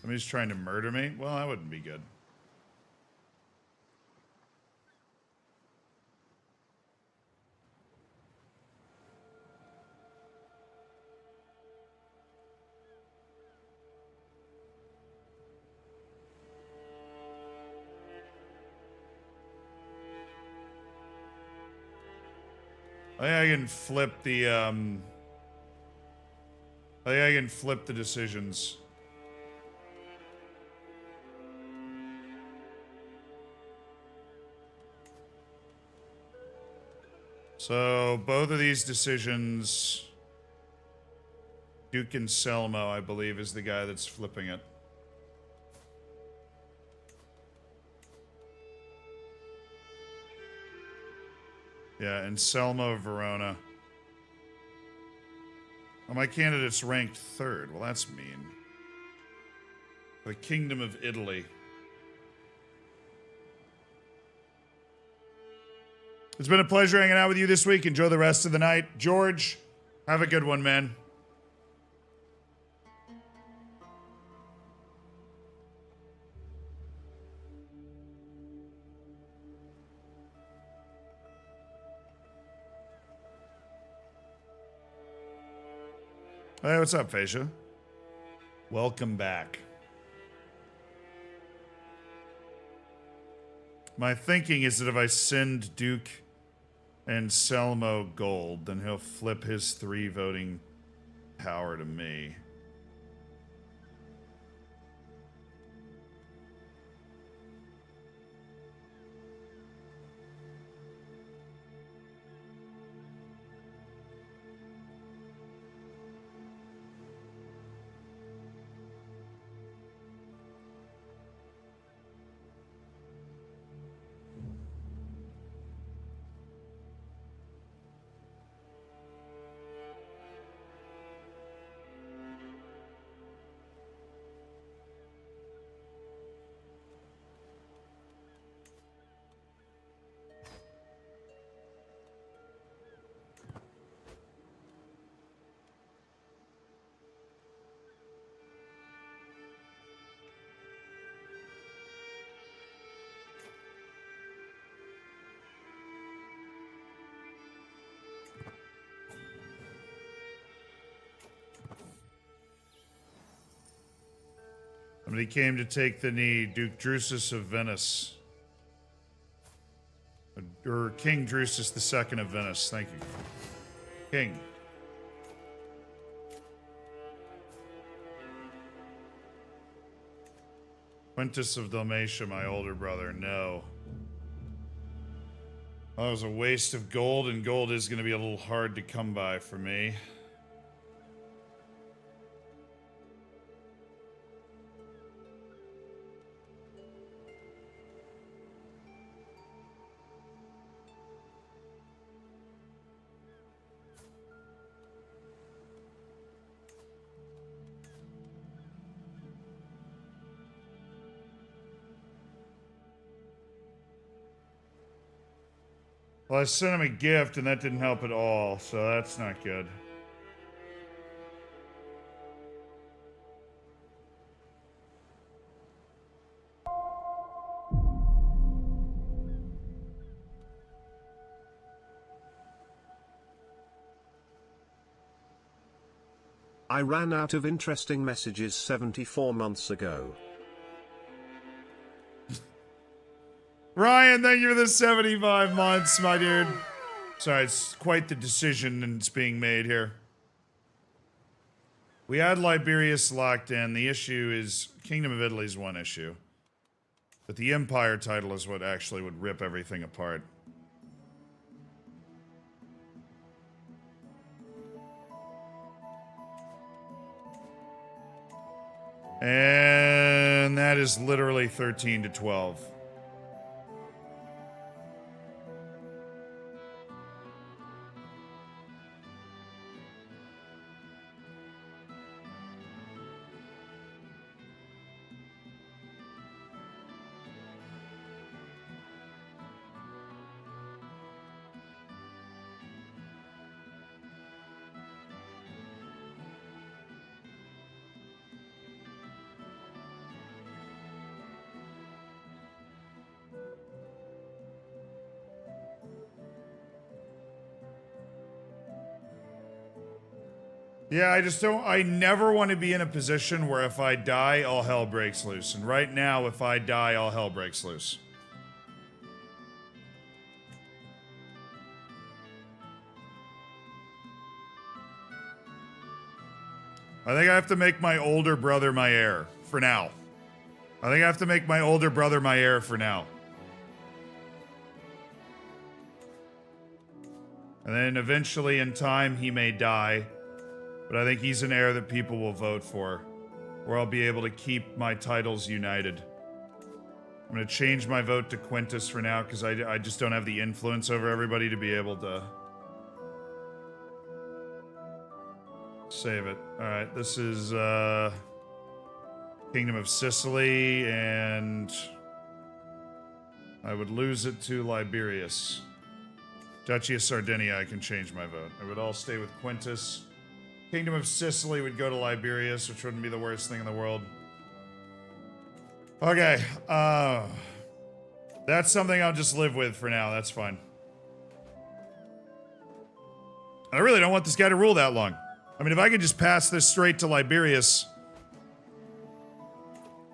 Somebody's trying to murder me? Well, that wouldn't be good. I think I can flip the, I think I can flip the decisions. So, both of these decisions, Duke Anselmo, I believe, is the guy that's flipping it. Yeah, Anselmo Verona. Oh, my candidate's ranked 3rd. Well, that's mean. The Kingdom of Italy. It's been a pleasure hanging out with you this week. Enjoy the rest of the night. George, have a good one, man. Hey, what's up, Fascia? Welcome back. My thinking is that if I send Duke Anselmo gold, then he'll flip his 3 voting power to me. Somebody came to take the knee. Duke Drusus of Venice. Or King Drusus II of Venice. Thank you. King. Quintus of Dalmatia, my older brother. No. That was a waste of gold, and gold is going to be a little hard to come by for me. Well, I sent him a gift, and that didn't help at all, so that's not good. I ran out of interesting messages 74 months ago. Ryan, thank you for the 75 months, my dude. Sorry, it's quite the decision that's being made here. We had Liberius locked in. The issue is Kingdom of Italy's one issue. But the Empire title is what actually would rip everything apart. And that is literally 13 to 12. Yeah, I never want to be in a position where if I die, all hell breaks loose. And right now, if I die, all hell breaks loose. I think I have to make my older brother my heir, for now. I think I have to make my older brother my heir for now. And then eventually in time, he may die. But I think he's an heir that people will vote for, where I'll be able to keep my titles united. I'm going to change my vote to Quintus for now, because I just don't have the influence over everybody to be able to save it. Alright, this is Kingdom of Sicily, and I would lose it to Liberius. Duchy of Sardinia, I can change my vote. It would all stay with Quintus. Kingdom of Sicily would go to Liberius, which wouldn't be the worst thing in the world. Okay, that's something I'll just live with for now. That's fine. I really don't want this guy to rule that long. I mean, if I could just pass this straight to Liberius.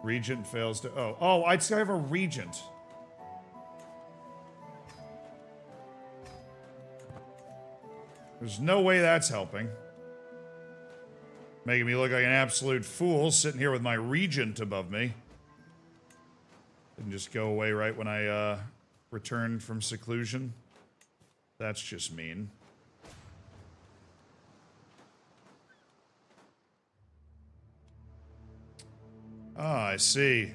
Regent fails to... Oh, I'd still have a regent. There's no way that's helping. Making me look like an absolute fool sitting here with my regent above me. Didn't just go away right when I returned from seclusion. That's just mean. Ah, I see.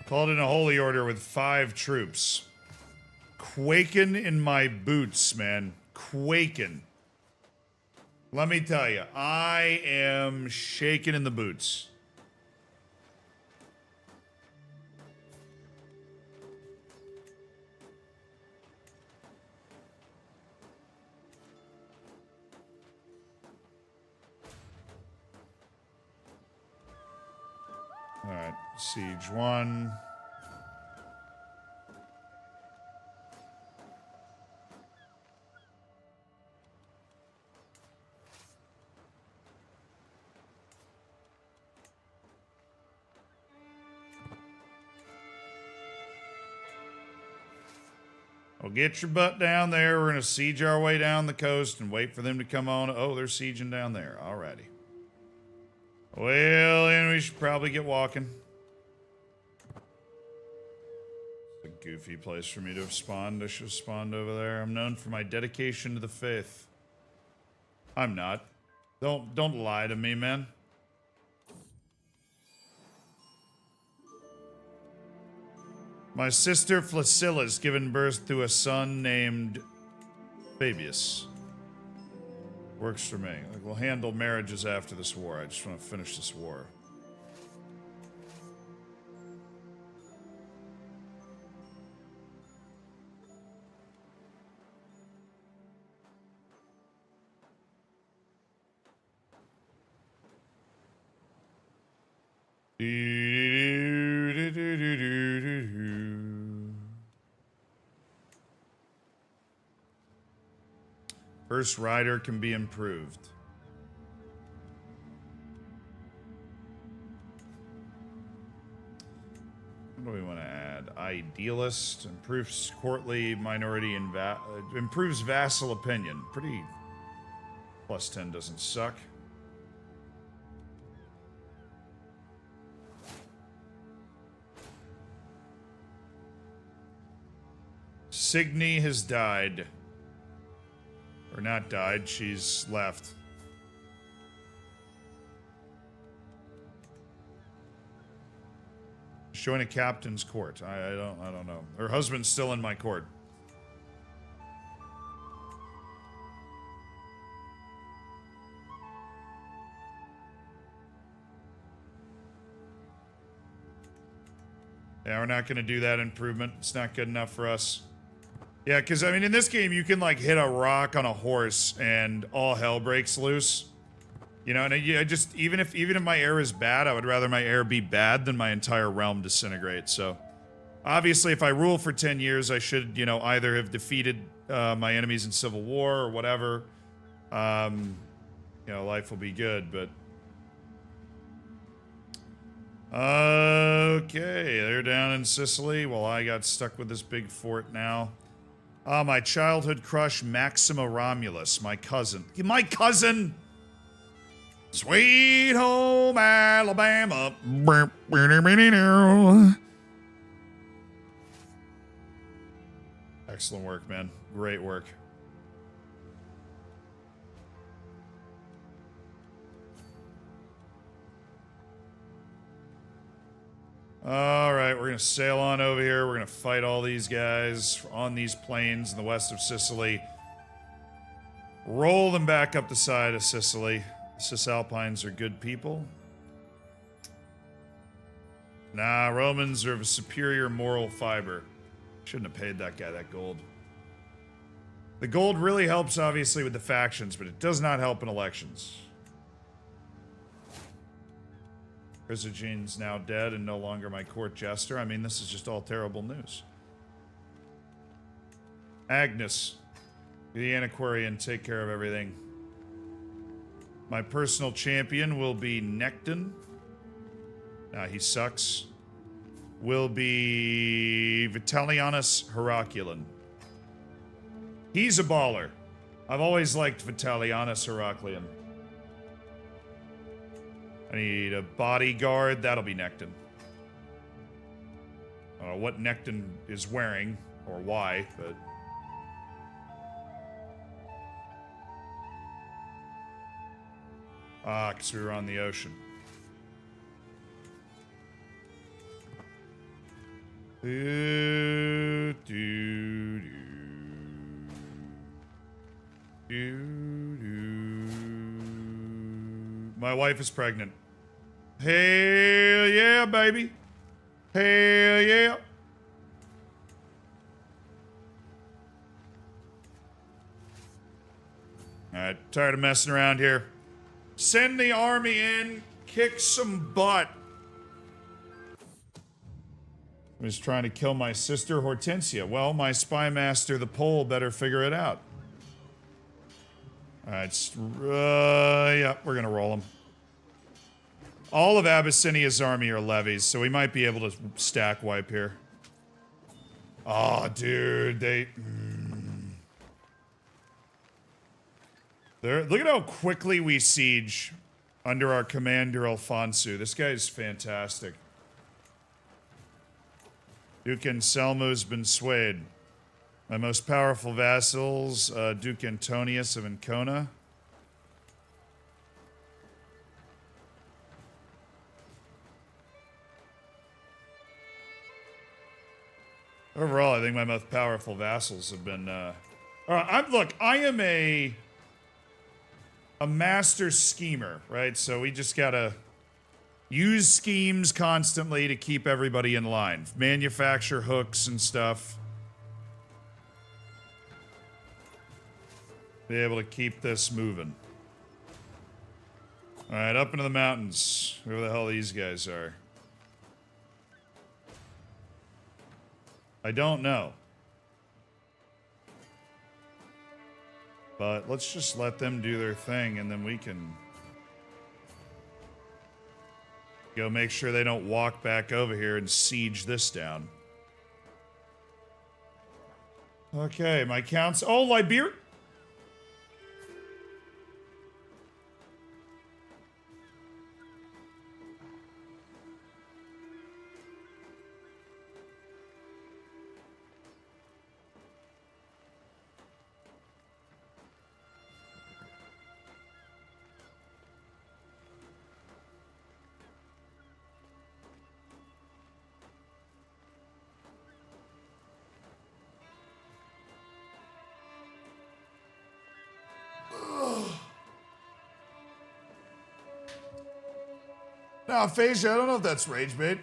Called in a holy order with 5 troops. Quaking in my boots, man. Quaking. Let me tell you, I am shaking in the boots. Alright, siege 1. Well, get your butt down there. We're going to siege our way down the coast and wait for them to come on. Oh, they're sieging down there. Alrighty. Well, then we should probably get walking. It's a goofy place for me to have spawned. I should have spawned over there. I'm known for my dedication to the faith. I'm not. Don't lie to me, man. My sister Flaccilla's given birth to a son named Fabius. Works for me. Like, we'll handle marriages after this war. I just want to finish this war. First rider can be improved. What do we want to add? Idealist improves courtly minority and improves vassal opinion. Pretty. +10 doesn't suck. Signy has died. Or not died, she's left. Join a captain's court. I don't know. Her husband's still in my court. Yeah, we're not going to do that improvement. It's not good enough for us. Yeah, because, I mean, in this game, you can, like, hit a rock on a horse and all hell breaks loose. You know, and I just, even if my heir is bad, I would rather my heir be bad than my entire realm disintegrate, so. Obviously, if I rule for 10 years, I should, you know, either have defeated my enemies in civil war or whatever. You know, life will be good, but... Okay, they're down in Sicily. Well, I got stuck with this big fort now. My childhood crush, Maxima Romulus, my cousin. My cousin! Sweet home Alabama. Excellent work, man. Great work. Alright, we're gonna sail on over here. We're gonna fight all these guys on these plains in the west of Sicily. Roll them back up the side of Sicily. The Cisalpines are good people. Nah, Romans are of a superior moral fiber. Shouldn't have paid that guy that gold. The gold really helps, obviously, with the factions, but it does not help in elections. Chrysogene's now dead and no longer my court jester. I mean, this is just all terrible news. Agnes, the antiquarian, take care of everything. My personal champion will be Necton. Nah, he sucks. Will be Vitalianus Heraclean. He's a baller. I've always liked Vitalianus Heraclean. I need a bodyguard. That'll be Necton. I don't know what Necton is wearing or why, but... Ah, because we were on the ocean. My wife is pregnant. Hell yeah, baby. Hell yeah. Alright, tired of messing around here. Send the army in, kick some butt. I was trying to kill my sister Hortensia. Well, my spy master, the Pole, better figure it out. Alright, yeah, we're gonna roll him. All of Abyssinia's army are levies, so we might be able to stack wipe here. Oh, dude, they... Look at how quickly we siege under our commander Alfonso. This guy is fantastic. Duke Anselmo's been swayed. My most powerful vassals, Duke Antonius of Ancona. Overall, I think my most powerful vassals have been, Alright, look, I am a master schemer, right? So we just gotta use schemes constantly to keep everybody in line. Manufacture hooks and stuff. Be able to keep this moving. Alright, up into the mountains. Whoever the hell these guys are. I don't know. But let's just let them do their thing and then we can go make sure they don't walk back over here and siege this down. Okay, my counts. Oh, Liberia. No, Phasia, I don't know if that's rage bait.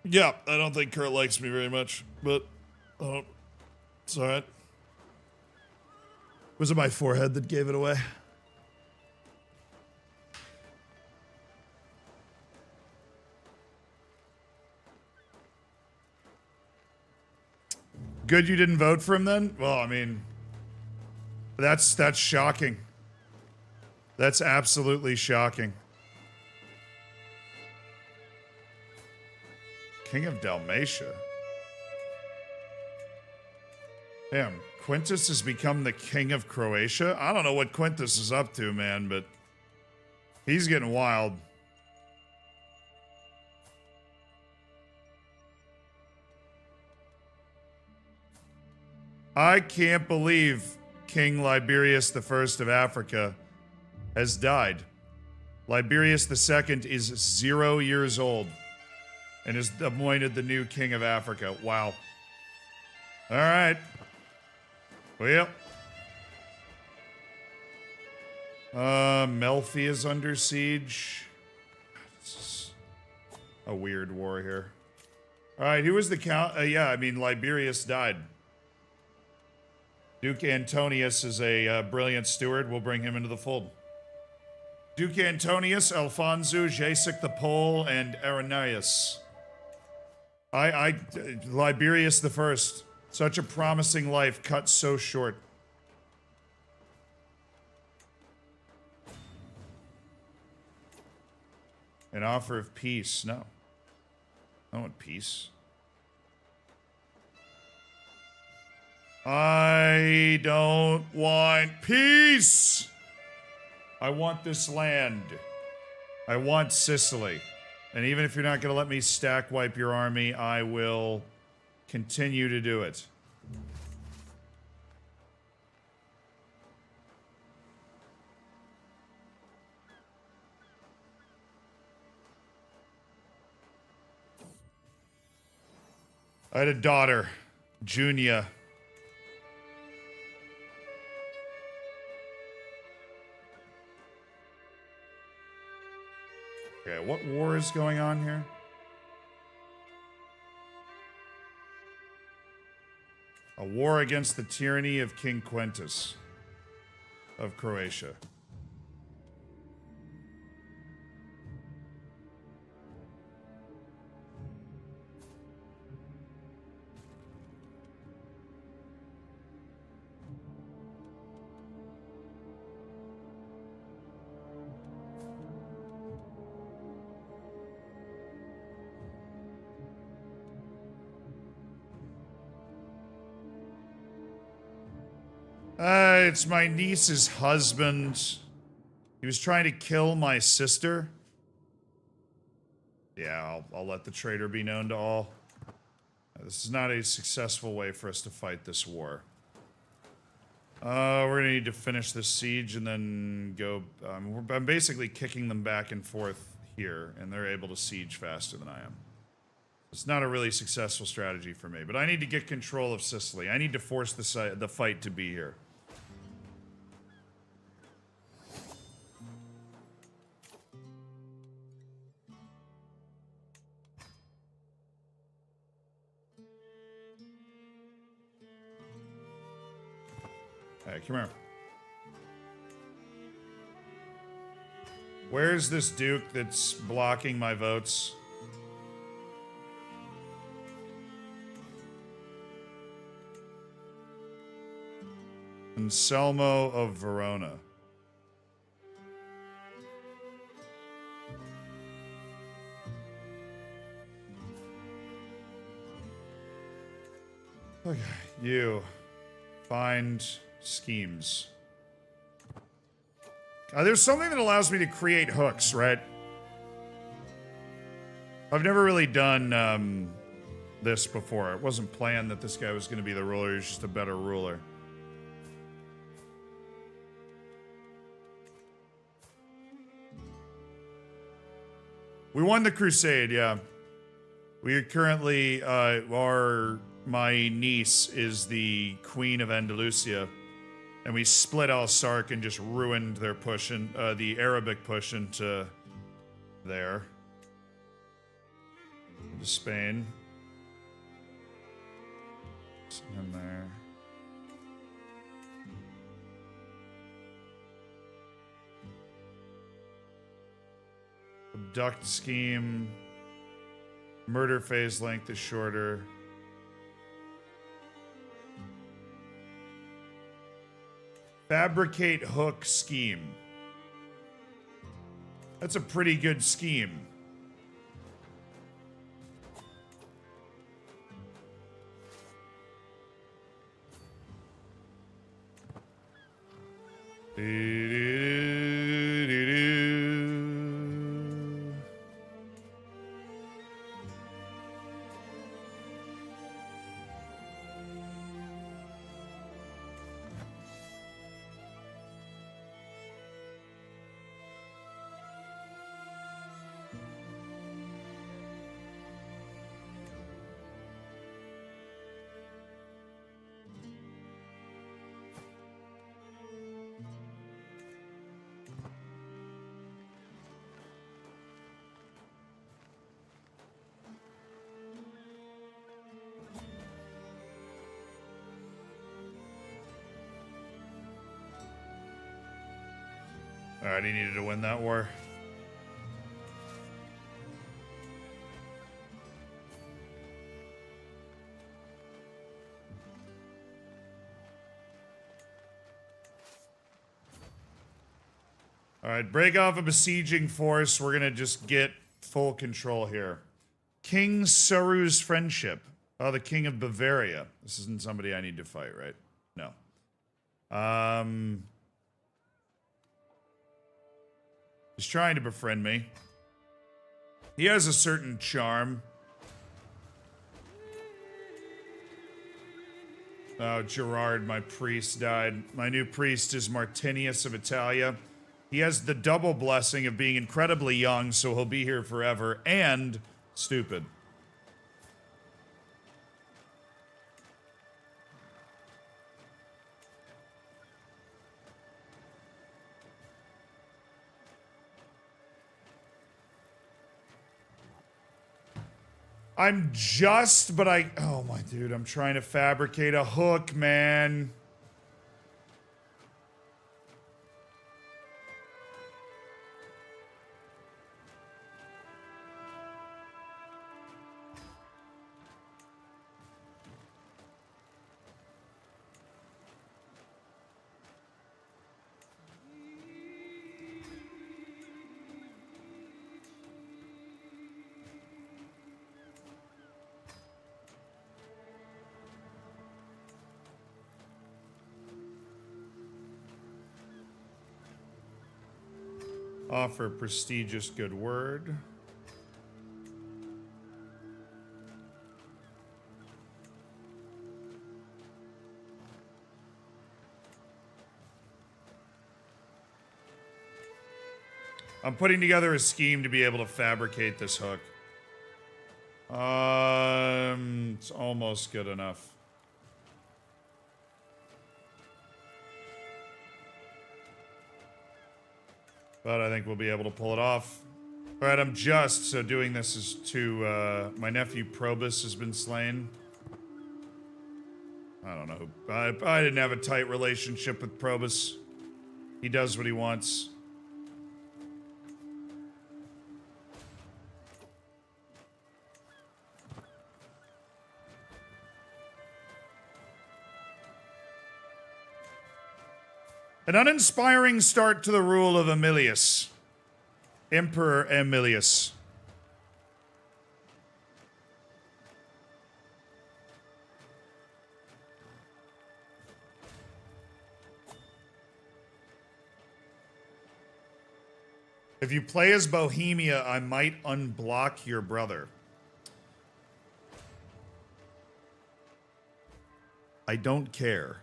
Yeah, I don't think Kurt likes me very much, but it's alright. Was it my forehead that gave it away? Good you didn't vote for him then? Well, I mean, that's shocking. That's absolutely shocking. King of Dalmatia. Damn, Quintus has become the king of Croatia? I don't know what Quintus is up to, man, but he's getting wild. I can't believe King Liberius I of Africa has died. Liberius II is 0 years old and is appointed the new king of Africa. Wow. All right. Well. Melfi is under siege. This is a weird war here. All right, who was the count? Yeah, I mean, Liberius died. Duke Antonius is a brilliant steward. We'll bring him into the fold. Duke Antonius, Alfonso, Jasek the Pole, and Irenaeus. Liberius I. Such a promising life, cut so short. An offer of peace. No. I don't want peace. I don't want peace. I want this land. I want Sicily. And even if you're not going to let me stack wipe your army, I will continue to do it. I had a daughter, Junia. Okay, what war is going on here? A war against the tyranny of King Quintus of Croatia. It's my niece's husband. He was trying to kill my sister. Yeah, I'll let the traitor be known to all. This is not a successful way for us to fight this war. We're gonna need to finish this siege and then go... I'm basically kicking them back and forth here, and they're able to siege faster than I am. It's not a really successful strategy for me, but I need to get control of Sicily. I need to force the fight to be here. Hey, come here. Where's this duke that's blocking my votes? Anselmo of Verona. Okay, you find schemes. There's something that allows me to create hooks, right? I've never really done this before. It wasn't planned that this guy was going to be the ruler. He was just a better ruler. We won the crusade, yeah. We are currently, my niece is the Queen of Andalusia. And we split Al-Sark and just ruined their push in, the Arabic push into there. Into Spain. Send him there. Abduct scheme. Murder phase length is shorter. Fabricate hook scheme. That's a pretty good scheme. Alright, he needed to win that war. Alright, break off a besieging force. We're gonna just get full control here. King Saru's friendship. Oh, the King of Bavaria. This isn't somebody I need to fight, right? No. He's trying to befriend me. He has a certain charm. Oh, Gerard, my priest, died. My new priest is Martinius of Italia. He has the double blessing of being incredibly young, so he'll be here forever, and stupid. Oh my dude, I'm trying to fabricate a hook, man. Offer prestigious good word. I'm putting together a scheme to be able to fabricate this hook. It's almost good enough. But I think we'll be able to pull it off. Alright, I'm just, so doing this is to, my nephew Probus has been slain. I don't know. I didn't have a tight relationship with Probus. He does what he wants. An uninspiring start to the rule of Emilius. Emperor Emilius. If you play as Bohemia, I might unblock your brother. I don't care.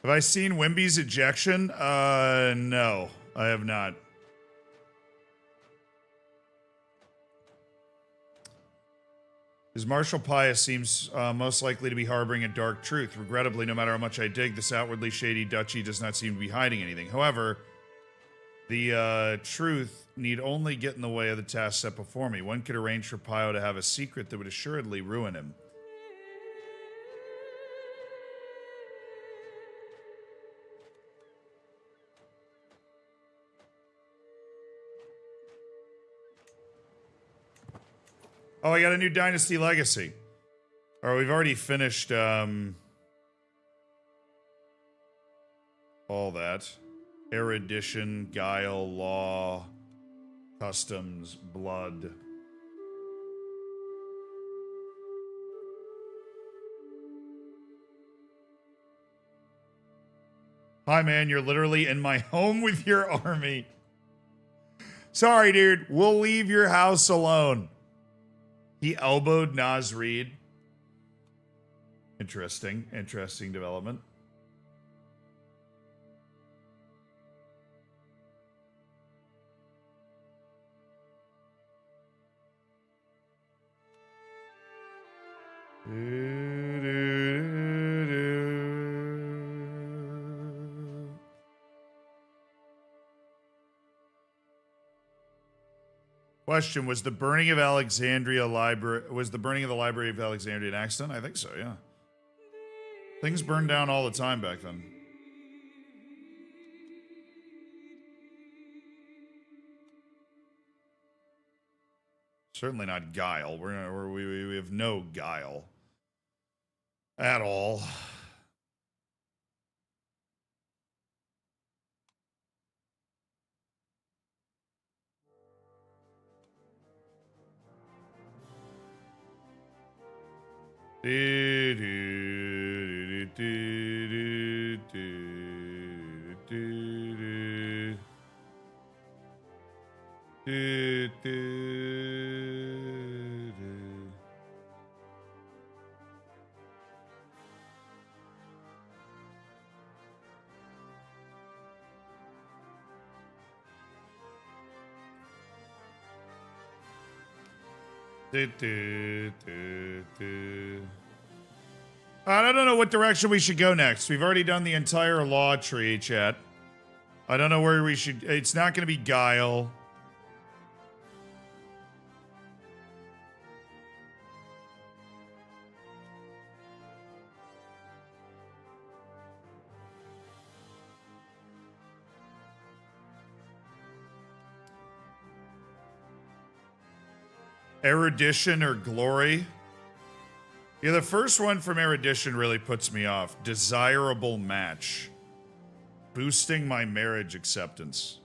Have I seen Wimby's ejection? No, I have not. His martial pious seems most likely to be harboring a dark truth. Regrettably, no matter how much I dig, this outwardly shady duchy does not seem to be hiding anything. However, the truth need only get in the way of the task set before me. One could arrange for Pio to have a secret that would assuredly ruin him. Oh, I got a new Dynasty Legacy. Or we've already finished all that. Erudition, Guile, Law, Customs, Blood. Hi, man, you're literally in my home with your army. Sorry, dude. We'll leave your house alone. He elbowed Nas Reed. Interesting development. Question: Was the burning of Alexandria library? Was the burning of the Library of Alexandria an accident? I think so. Yeah. Things burned down all the time back then. Certainly not guile. We have no guile at all. I don't know what direction we should go next. We've already done the entire law tree, chat. I don't know where we should... It's not going to be Guile. Erudition or Glory? Yeah, the first one from Erudition really puts me off. Desirable match. Boosting my marriage acceptance.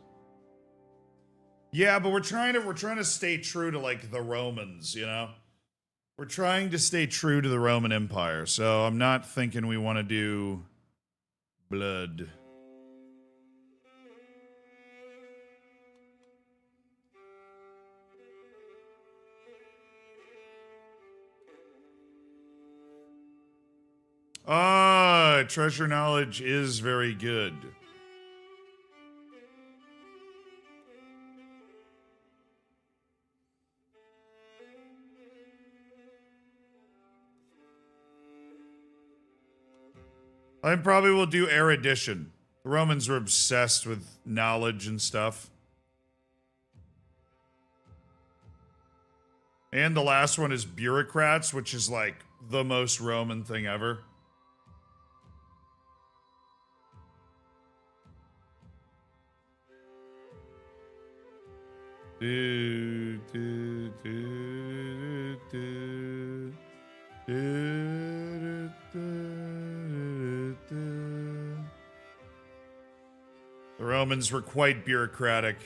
Yeah, but we're trying to stay true to like the Romans, you know? We're trying to stay true to the Roman Empire, so I'm not thinking we want to do blood. Ah, treasure knowledge is very good. I probably will do erudition. The Romans were obsessed with knowledge and stuff. And the last one is bureaucrats, which is like the most Roman thing ever. The Romans were quite bureaucratic.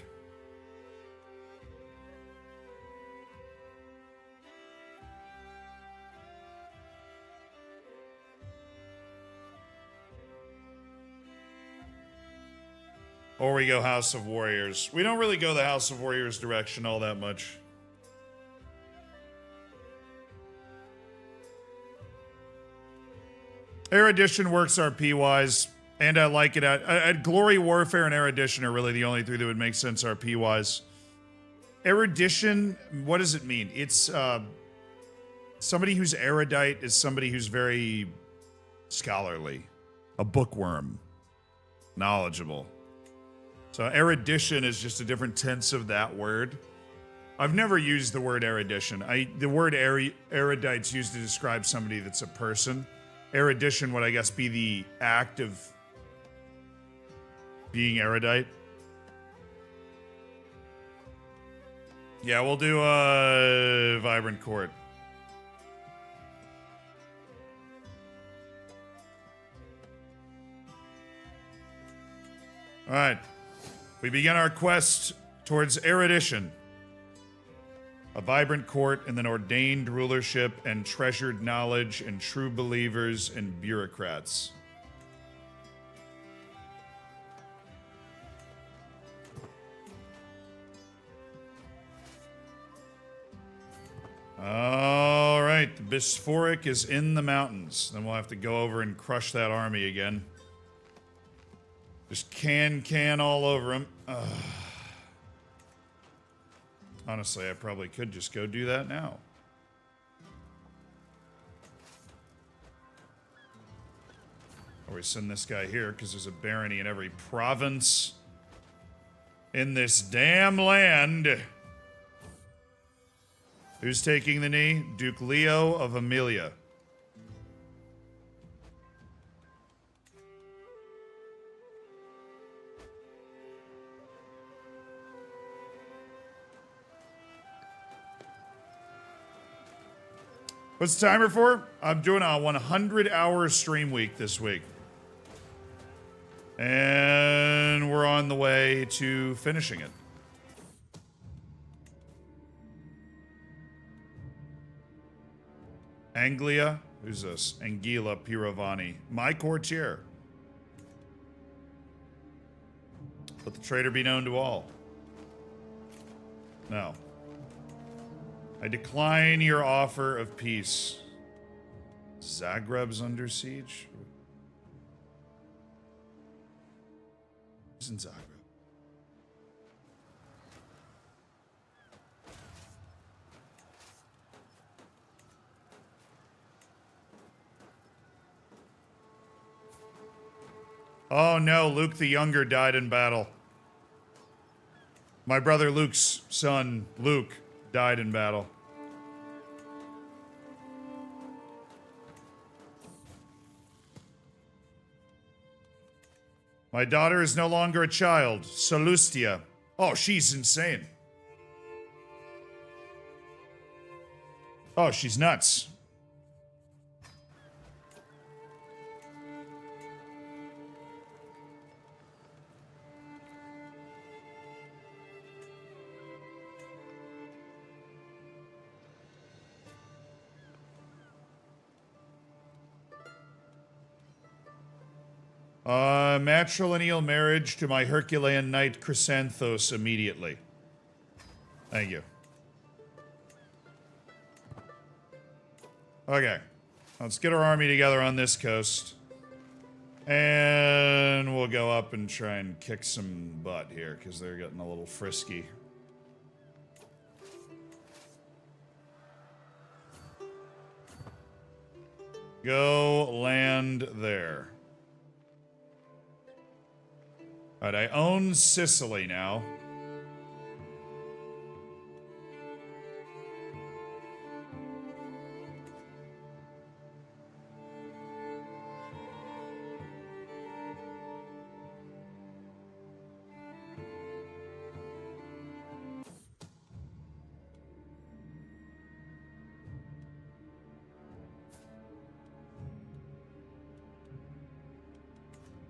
Or we go House of Warriors. We don't really go the House of Warriors direction all that much. Erudition works RP-wise, and I like it at Glory, Warfare, and Erudition are really the only three that would make sense RP-wise. Erudition, what does it mean? It's Somebody who's erudite is somebody who's very scholarly, a bookworm, knowledgeable. So erudition is just a different tense of that word. I've never used the word erudition. The word erudite's used to describe somebody that's a person. Erudition would, I guess, be the act of being erudite. Yeah, we'll do a vibrant court. All right. We begin our quest towards erudition. A vibrant court and an ordained rulership and treasured knowledge and true believers and bureaucrats. All right, the Bisphoric is in the mountains. Then we'll have to go over and crush that army again. Just can all over him. Honestly, I probably could just go do that now. Or we send this guy here because there's a barony in every province in this damn land. Who's taking the knee? Duke Leo of Aemilia. What's the timer for? I'm doing a 100-hour stream week this week. And we're on the way to finishing it. Anglia? Who's this? Anguilla Pirovani. My courtier. Let the traitor be known to all. No. I decline your offer of peace. Zagreb's under siege? Who's in Zagreb? Oh no, Luke the Younger died in battle. My brother Luke's son, Luke, died in battle. My daughter is no longer a child, Salustia. Oh, she's insane. Oh, she's nuts. Matrilineal marriage to my Herculean knight Chrysanthos immediately. Thank you. Okay. Let's get our army together on this coast. And we'll go up and try and kick some butt here, because they're getting a little frisky. Go land there. Alright, I own Sicily now.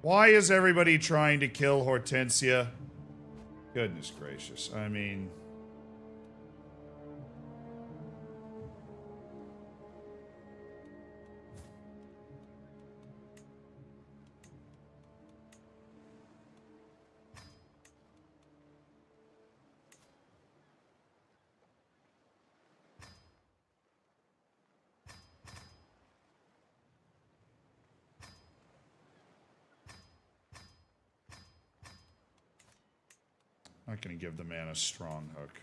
Why is everybody trying to kill Hortensia? Goodness gracious. I mean... Not going to give the man a strong hook.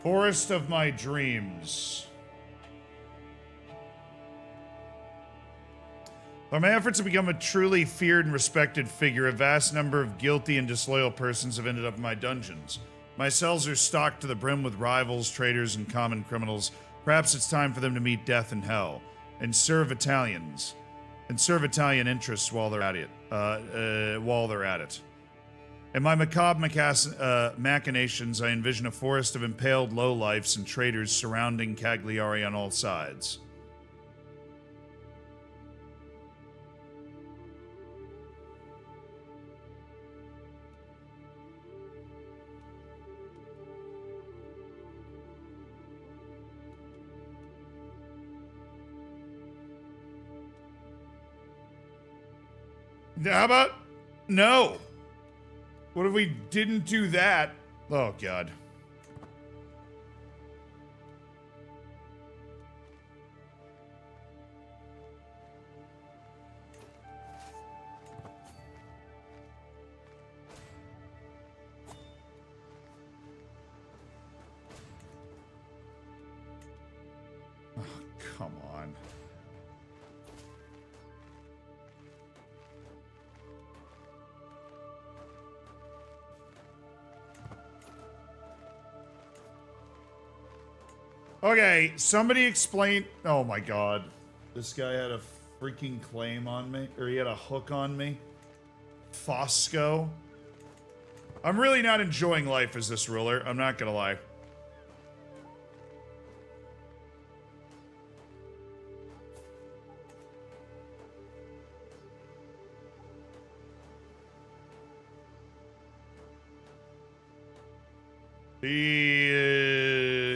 Forest of my dreams. By my efforts to become a truly feared and respected figure, a vast number of guilty and disloyal persons have ended up in my dungeons. My cells are stocked to the brim with rivals, traitors, and common criminals. Perhaps it's time for them to meet death in hell and serve Italian interests while they're at it. In my macabre machinations, I envision a forest of impaled lowlifes and traitors surrounding Cagliari on all sides. How about no? What if we didn't do that? Oh, God. Oh, come on. Okay, somebody explain. Oh my god. This guy had a freaking claim on me. Or he had a hook on me. Fosco. I'm really not enjoying life as this ruler. I'm not gonna lie.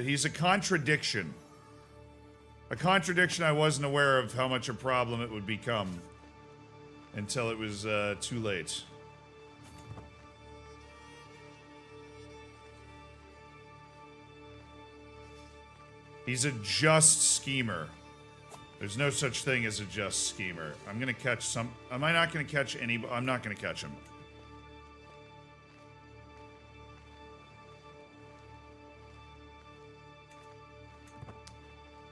He's a contradiction. A contradiction I wasn't aware of how much a problem it would become until it was too late. He's a just schemer. There's no such thing as a just schemer. I'm gonna catch some. Am I not gonna catch any? I'm not gonna catch him.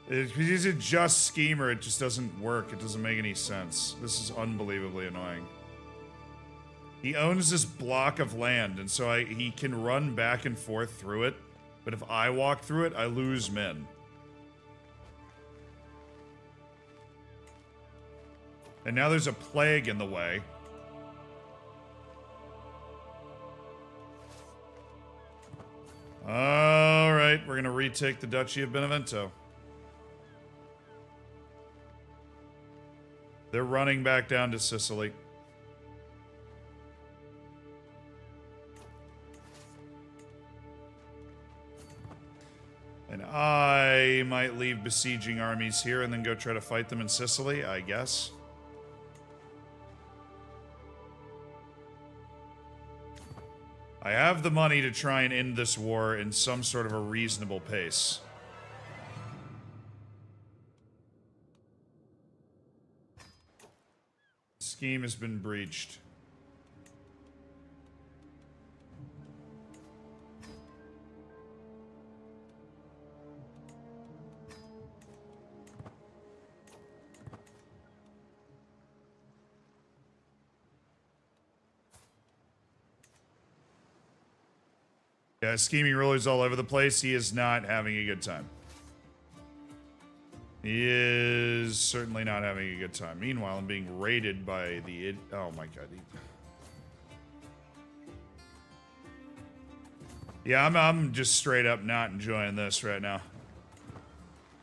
If he's a just schemer, it just doesn't work. It doesn't make any sense. This is unbelievably annoying. He owns this block of land, and so he can run back and forth through it. But if I walk through it, I lose men. And now there's a plague in the way. Alright, we're gonna retake the Duchy of Benevento. They're running back down to Sicily. And I might leave besieging armies here and then go try to fight them in Sicily, I guess. I have the money to try and end this war in some sort of a reasonable pace. Scheme has been breached. Yeah, scheming rulers all over the place. He is not having a good time. He is certainly not having a good time. Meanwhile, I'm being raided by the... Oh my god. Yeah, I'm just straight up not enjoying this right now.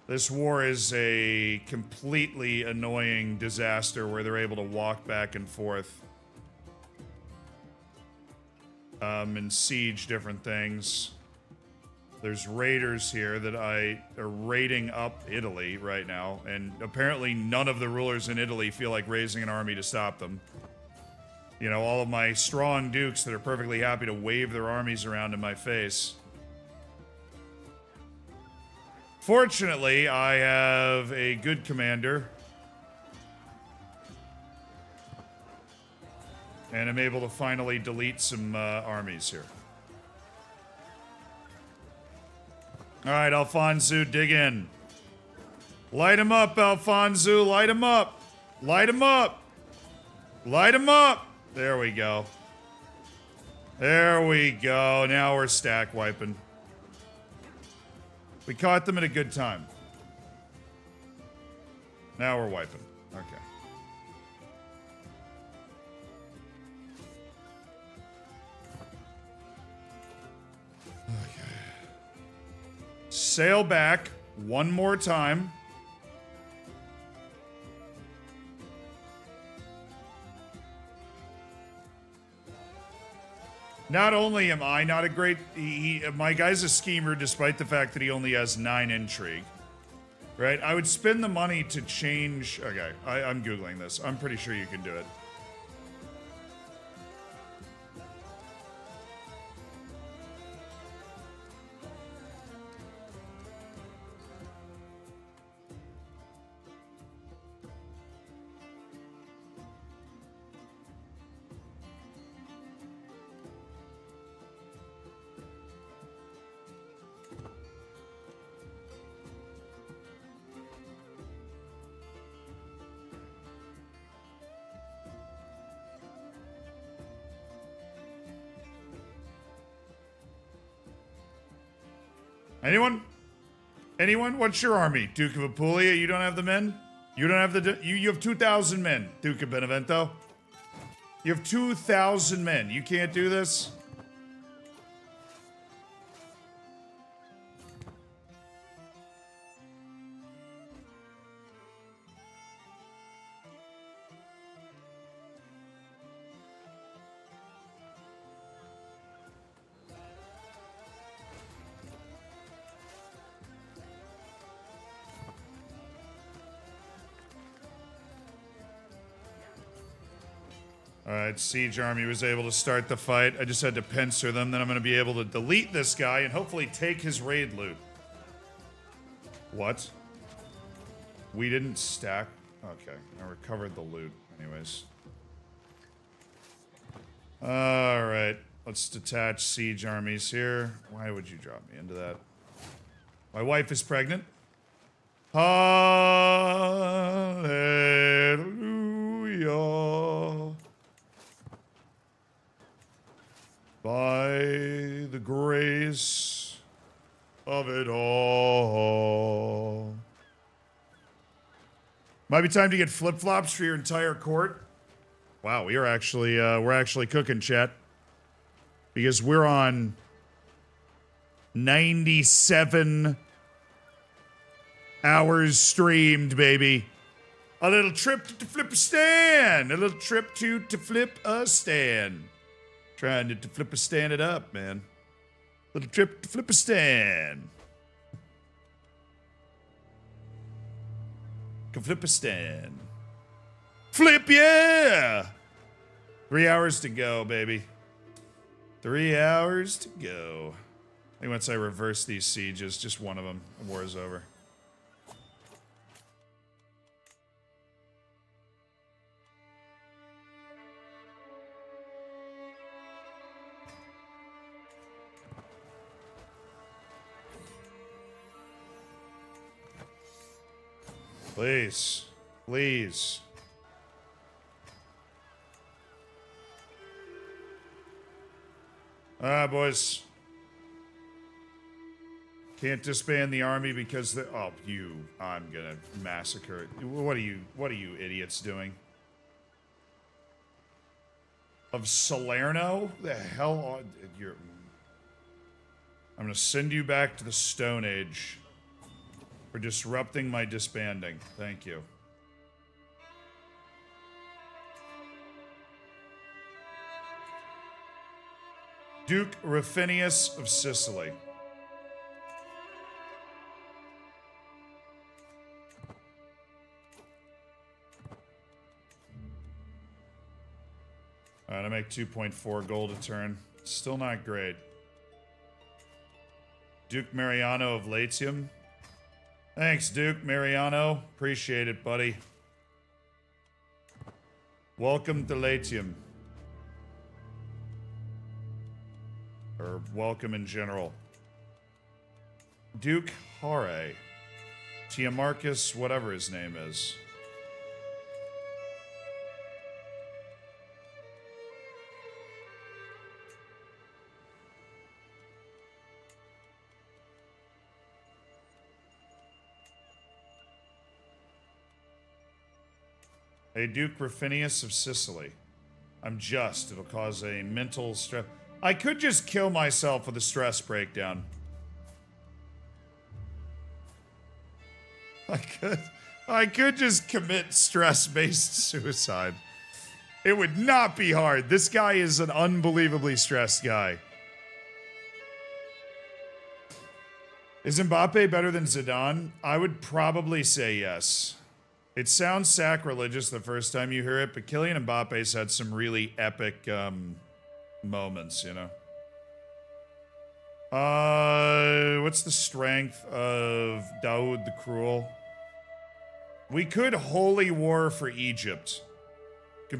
This war is a completely annoying disaster where they're able to walk back and forth. And siege different things. There's raiders here that are raiding up Italy right now, and apparently none of the rulers in Italy feel like raising an army to stop them. You know, all of my strong dukes that are perfectly happy to wave their armies around in my face. Fortunately, I have a good commander. And I'm able to finally delete some armies here. All right, Alfonso, dig in. Light him up, Alfonso. Light him up. Light him up. Light him up. There we go. There we go. Now we're stack wiping. We caught them at a good time. Now we're wiping. Okay. Sail back one more time. Not only am I not a great... my guy's a schemer despite the fact that he only has 9 intrigue. Right? I would spend the money to change... Okay, I'm Googling this. I'm pretty sure you can do it. Anyone? Anyone? What's your army? Duke of Apulia, you don't have the men? You don't have the... You have 2,000 men, Duke of Benevento. You have 2,000 men. You can't do this? Alright, Siege Army was able to start the fight. I just had to pincer them. Then I'm going to be able to delete this guy and hopefully take his raid loot. What? We didn't stack? Okay, I recovered the loot anyways. Alright, let's detach Siege Armies here. Why would you drop me into that? My wife is pregnant. Hallelujah. By the grace of it all. Might be time to get flip-flops for your entire court. Wow, we're actually cooking, chat. Because we're on 97 hours streamed, baby. A little trip to flip a stand. A little trip to flip a stand. Trying to flip a stand it up, man. Little trip to flip a stand. Can flip a stand. Flip, yeah! 3 hours to go, baby. 3 hours to go. I think once I reverse these sieges, just one of them, the war is over. Please. Please. Boys. Can't disband the army because the... Oh, I'm gonna massacre. What are you idiots doing? Of Salerno? The hell you're... I'm gonna send you back to the Stone Age. For disrupting my disbanding. Thank you. Duke Rufinus of Sicily. Alright, I make 2.4 gold a turn. Still not great. Duke Mariano of Latium. Thanks, Duke Mariano. Appreciate it, buddy. Welcome to Latium. Or welcome in general. Duke Hare. Tiamarcus, whatever his name is. A Duke Ruffinius of Sicily. I'm just. It'll cause a mental stress. I could just kill myself with a stress breakdown. I could just commit stress-based suicide. It would not be hard. This guy is an unbelievably stressed guy. Is Mbappe better than Zidane? I would probably say yes. It sounds sacrilegious the first time you hear it, but Kylian Mbappe's had some really epic moments, you know. What's the strength of Daoud the Cruel? We could holy war for Egypt.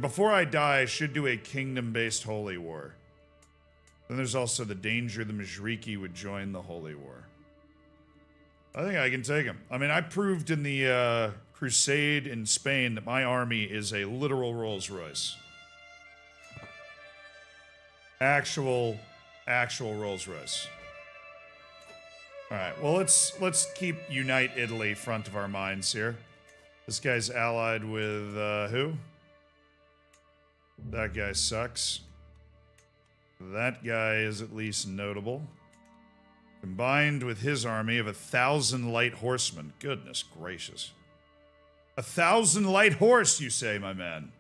Before I die, I should do a kingdom-based holy war. Then there's also the danger the Majriki would join the holy war. I think I can take him. I mean, I proved in the crusade in Spain that my army is a literal Rolls Royce. Actual Rolls Royce. All right. Well, let's keep Unite Italy front of our minds here. This guy's allied with who? That guy sucks. That guy is at least notable. Combined with his army of 1,000 light horsemen. Goodness gracious. 1,000 light horse, you say, my man.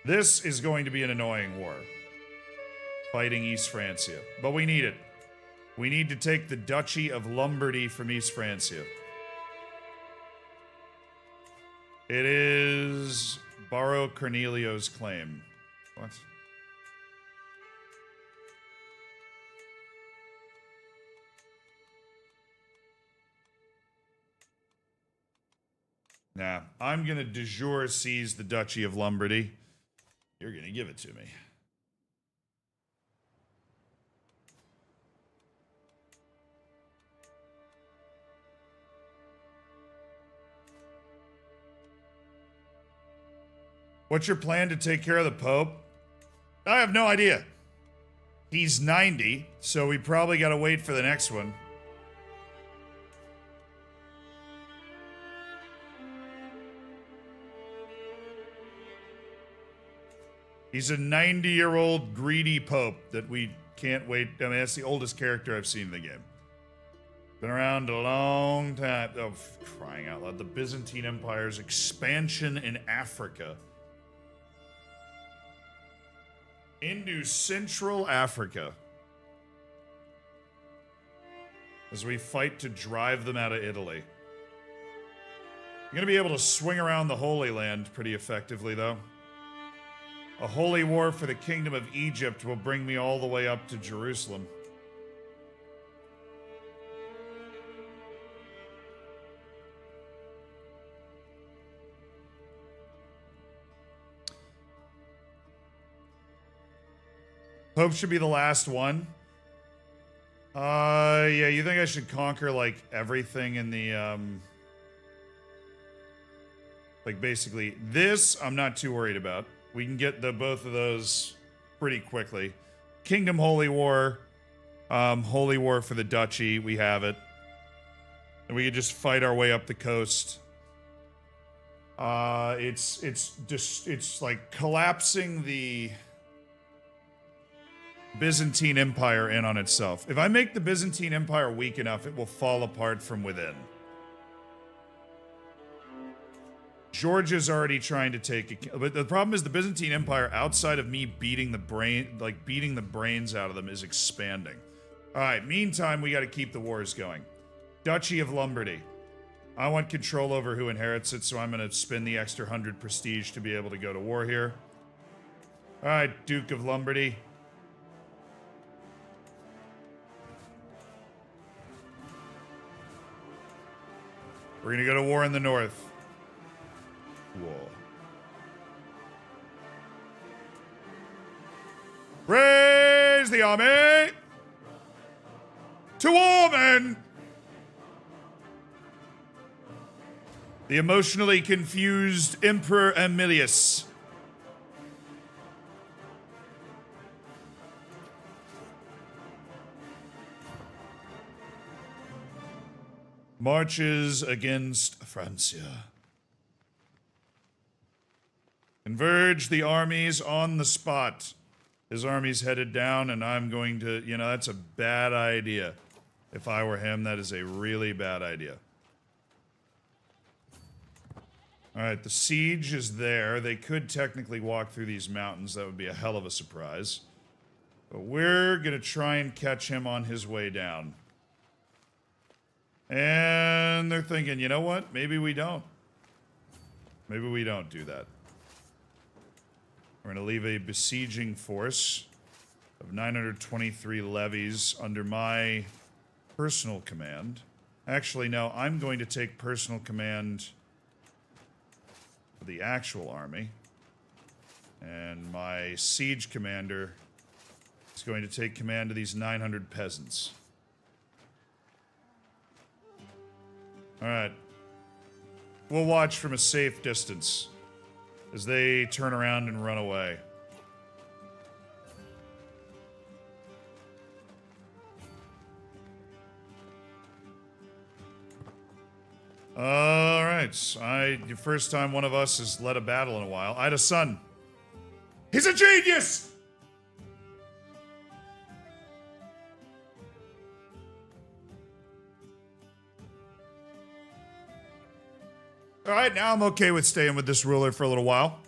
This is going to be an annoying war. Fighting East Francia. But we need it. We need to take the Duchy of Lombardy from East Francia. It is Barrow Cornelio's claim. What? Nah, I'm gonna de jure seize the Duchy of Lombardy. You're gonna give it to me. What's your plan to take care of the Pope? I have no idea. He's 90, so we probably gotta wait for the next one. He's a 90-year-old greedy pope that we can't wait. I mean, that's the oldest character I've seen in the game. Been around a long time. Oh, crying out loud. The Byzantine Empire's expansion in Africa. Into Central Africa. As we fight to drive them out of Italy. I'm going to be able to swing around the Holy Land pretty effectively, though. A holy war for the Kingdom of Egypt will bring me all the way up to Jerusalem. Pope should be the last one. Yeah, you think I should conquer, like, everything in the, like, basically, this I'm not too worried about. We can get both of those pretty quickly. Kingdom Holy War. Holy War for the Duchy. We have it. And we can just fight our way up the coast. It's like collapsing the Byzantine Empire in on itself. If I make the Byzantine Empire weak enough, it will fall apart from within. Georgia's already trying to take it, but the problem is the Byzantine Empire, outside of me beating the brains out of them, is expanding. All right, meantime, we got to keep the wars going. Duchy of Lombardy. I want control over who inherits it, so I'm going to spend the extra 100 prestige to be able to go to war here. All right, Duke of Lombardy. We're going to go to war in the north. War. Raise the army! To war, men! The emotionally confused Emperor Emilius. Marches against Francia. Converge the armies on the spot. His army's headed down, and I'm going to... You know, that's a bad idea. If I were him, that is a really bad idea. Alright, the siege is there. They could technically walk through these mountains. That would be a hell of a surprise. But we're going to try and catch him on his way down. And they're thinking, you know what? Maybe we don't. Maybe we don't do that. We're going to leave a besieging force of 923 levies under my personal command. Actually, no, I'm going to take personal command of the actual army. And my siege commander is going to take command of these 900 peasants. Alright. We'll watch from a safe distance as they turn around and run away. Alright. The first time one of us has led a battle in a while. I had a son. He's a genius! Alright, now I'm okay with staying with this ruler for a little while.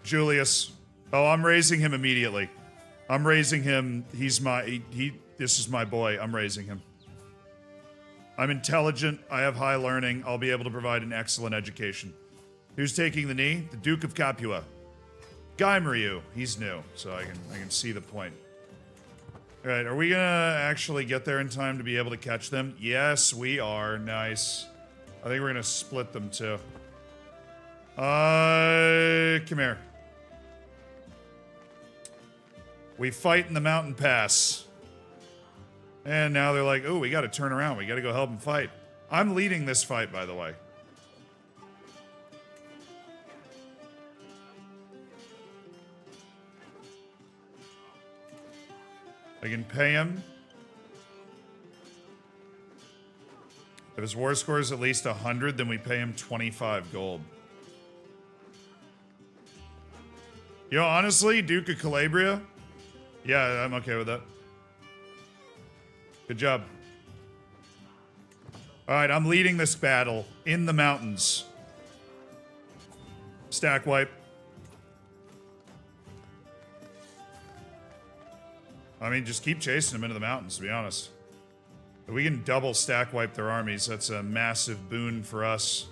Julius. Oh, I'm raising him immediately. I'm raising him. He's my... This is my boy. I'm raising him. I'm intelligent, I have high learning, I'll be able to provide an excellent education. Who's taking the knee? The Duke of Capua. Guy Mariu. He's new, so I can see the point. Alright, are we gonna actually get there in time to be able to catch them? Yes, we are. Nice. I think we're gonna split them too. Come here. We fight in the mountain pass. And now they're like, oh, we gotta turn around. We gotta go help them fight. I'm leading this fight, by the way. I can pay him. If his war score is at least 100, then we pay him 25 gold. Yo, honestly, Duke of Calabria? Yeah, I'm okay with that. Good job. Alright, I'm leading this battle in the mountains. Stack wipe. I mean, just keep chasing them into the mountains, to be honest. If we can double stack wipe their armies, that's a massive boon for us.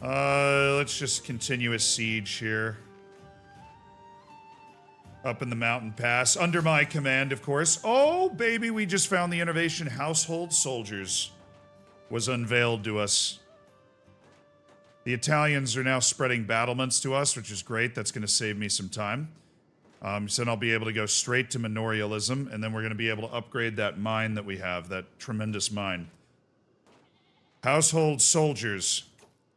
Let's just continue a siege here. Up in the mountain pass, under my command, of course. Oh, baby, we just found the innovation. Household soldiers was unveiled to us. The Italians are now spreading battlements to us, which is great. That's going to save me some time. So then I'll be able to go straight to manorialism, and then we're going to be able to upgrade that mine that we have, that tremendous mine. Household soldiers.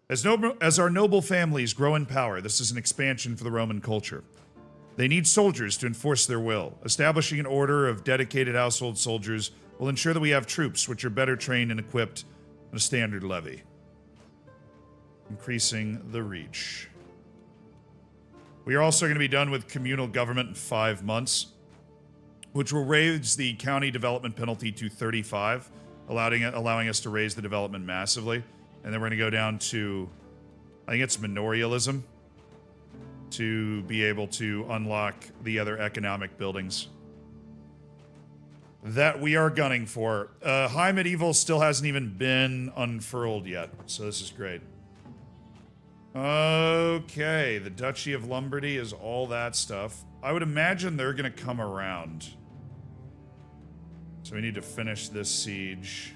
As our noble families grow in power, this is an expansion for the Roman culture. They need soldiers to enforce their will. Establishing an order of dedicated household soldiers will ensure that we have troops which are better trained and equipped than a standard levy. Increasing the reach. We are also going to be done with communal government in 5 months, which will raise the county development penalty to 35, allowing us to raise the development massively. And then we're going to go down to, I think it's manorialism, to be able to unlock the other economic buildings that we are gunning for. High Medieval still hasn't even been unfurled yet, so this is great. Okay, the Duchy of Lombardy is all that stuff. I would imagine they're going to come around. So we need to finish this siege.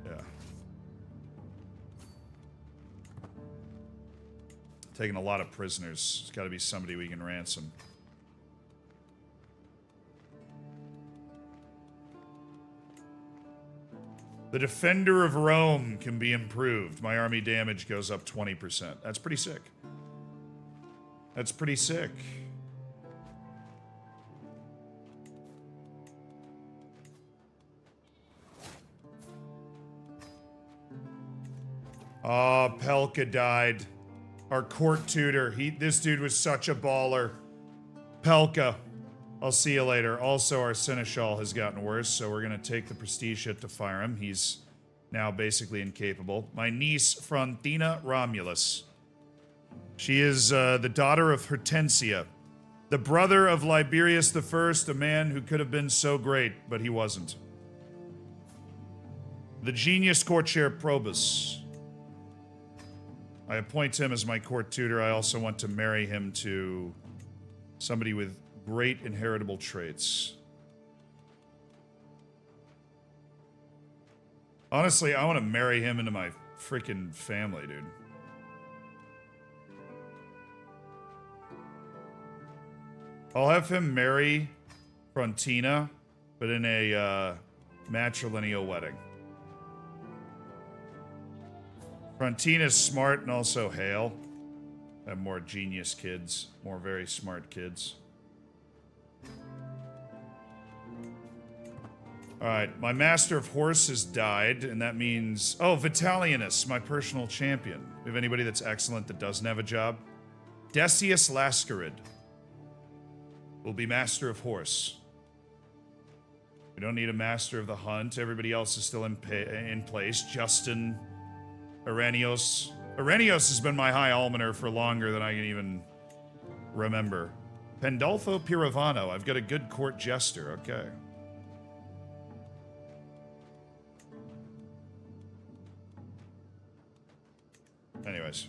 Yeah. Taking a lot of prisoners. It's got to be somebody we can ransom. The defender of Rome can be improved. My army damage goes up 20%. That's pretty sick. That's pretty sick. Oh, Pelka died. Our court tutor. This dude was such a baller. Pelka. I'll see you later. Also, our seneschal has gotten worse, so we're gonna take the prestige hit to fire him. He's now basically incapable. My niece, Frontina Romulus. She is the daughter of Hortensia, the brother of Liberius I, a man who could have been so great, but he wasn't. The genius court chair Probus. I appoint him as my court tutor. I also want to marry him to somebody with great inheritable traits. Honestly, I want to marry him into my freaking family, dude. I'll have him marry Frontina, but in a matrilineal wedding. Frontina's smart and also hale. Have more genius kids, more very smart kids. Alright, my master of horse has died, and that means... Oh, Vitalianus, my personal champion. We have anybody that's excellent that doesn't have a job? Decius Lascarid will be master of horse. We don't need a master of the hunt. Everybody else is still in place. Justin... Arrhenios. Arrhenios has been my high almoner for longer than I can even remember. Pandolfo Pirovano. I've got a good court jester. Okay. Anyways.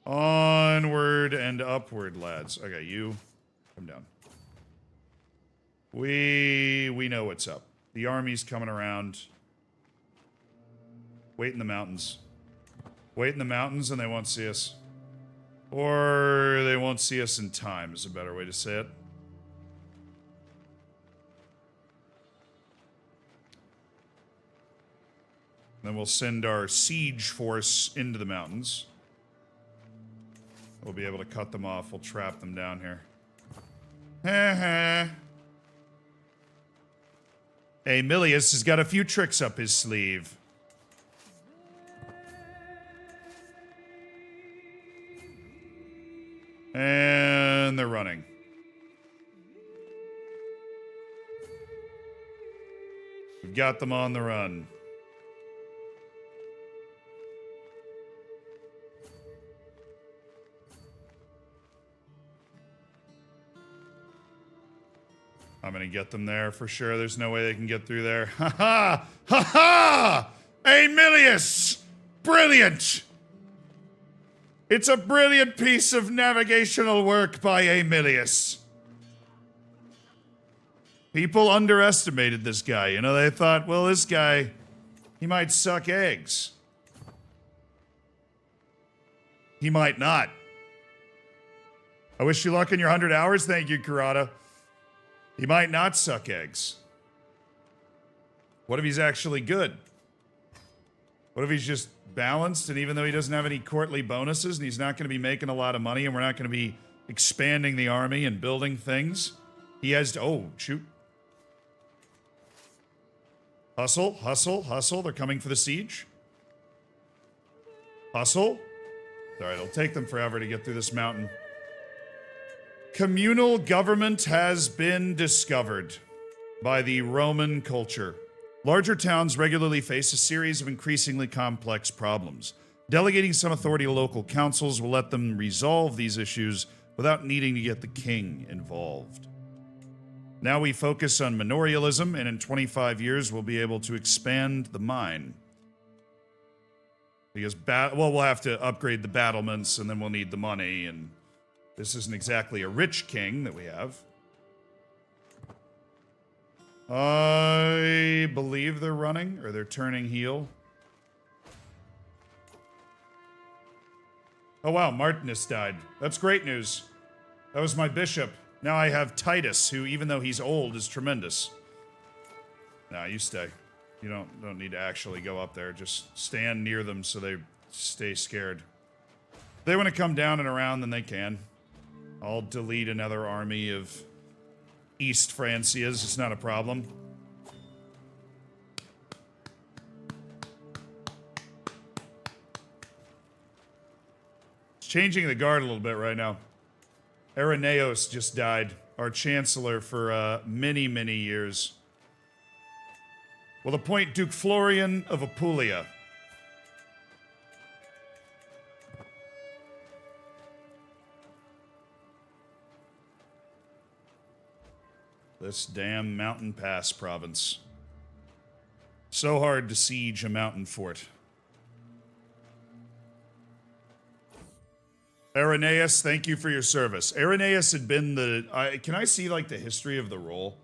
Onward and upward, lads. Okay, you come down. We know what's up. The army's coming around. Wait in the mountains. Wait in the mountains and they won't see us. Or they won't see us in time is a better way to say it. Then we'll send our siege force into the mountains. We'll be able to cut them off. We'll trap them down here. Aemilius has got a few tricks up his sleeve. And they're running. We've got them on the run. I'm gonna get them there for sure. There's no way they can get through there. Ha ha! Ha ha! Aemilius! Brilliant! It's a brilliant piece of navigational work by Aemilius. People underestimated this guy. You know, they thought, well, this guy, he might suck eggs. He might not. I wish you luck in your 100 hours. Thank you, Kurata. He might not suck eggs. What if he's actually good? What if he's just balanced, and even though he doesn't have any courtly bonuses, and he's not going to be making a lot of money, and we're not going to be expanding the army and building things, he has to... Oh, shoot. Hustle, hustle, hustle. They're coming for the siege. Hustle. All right, it'll take them forever to get through this mountain. Communal government has been discovered by the Roman culture. Larger towns regularly face a series of increasingly complex problems. Delegating some authority to local councils will let them resolve these issues without needing to get the king involved. Now we focus on manorialism, and in 25 years we'll be able to expand the mine. Because, we'll have to upgrade the battlements, and then we'll need the money, and this isn't exactly a rich king that we have. I believe they're running, or they're turning heel. Oh wow, Martinus died. That's great news. That was my bishop. Now I have Titus, who, even though he's old, is tremendous. Nah, you stay. You don't need to actually go up there. Just stand near them so they stay scared. If they want to come down and around, then they can. I'll delete another army of East Francias. It's not a problem. It's changing the guard a little bit right now. Irenaeus just died, our chancellor for many, many years. We'll appoint Duke Florian of Apulia. This damn mountain pass province. So hard to siege a mountain fort. Irenaeus, thank you for your service. Irenaeus had been the... can I see, like, the history of the role?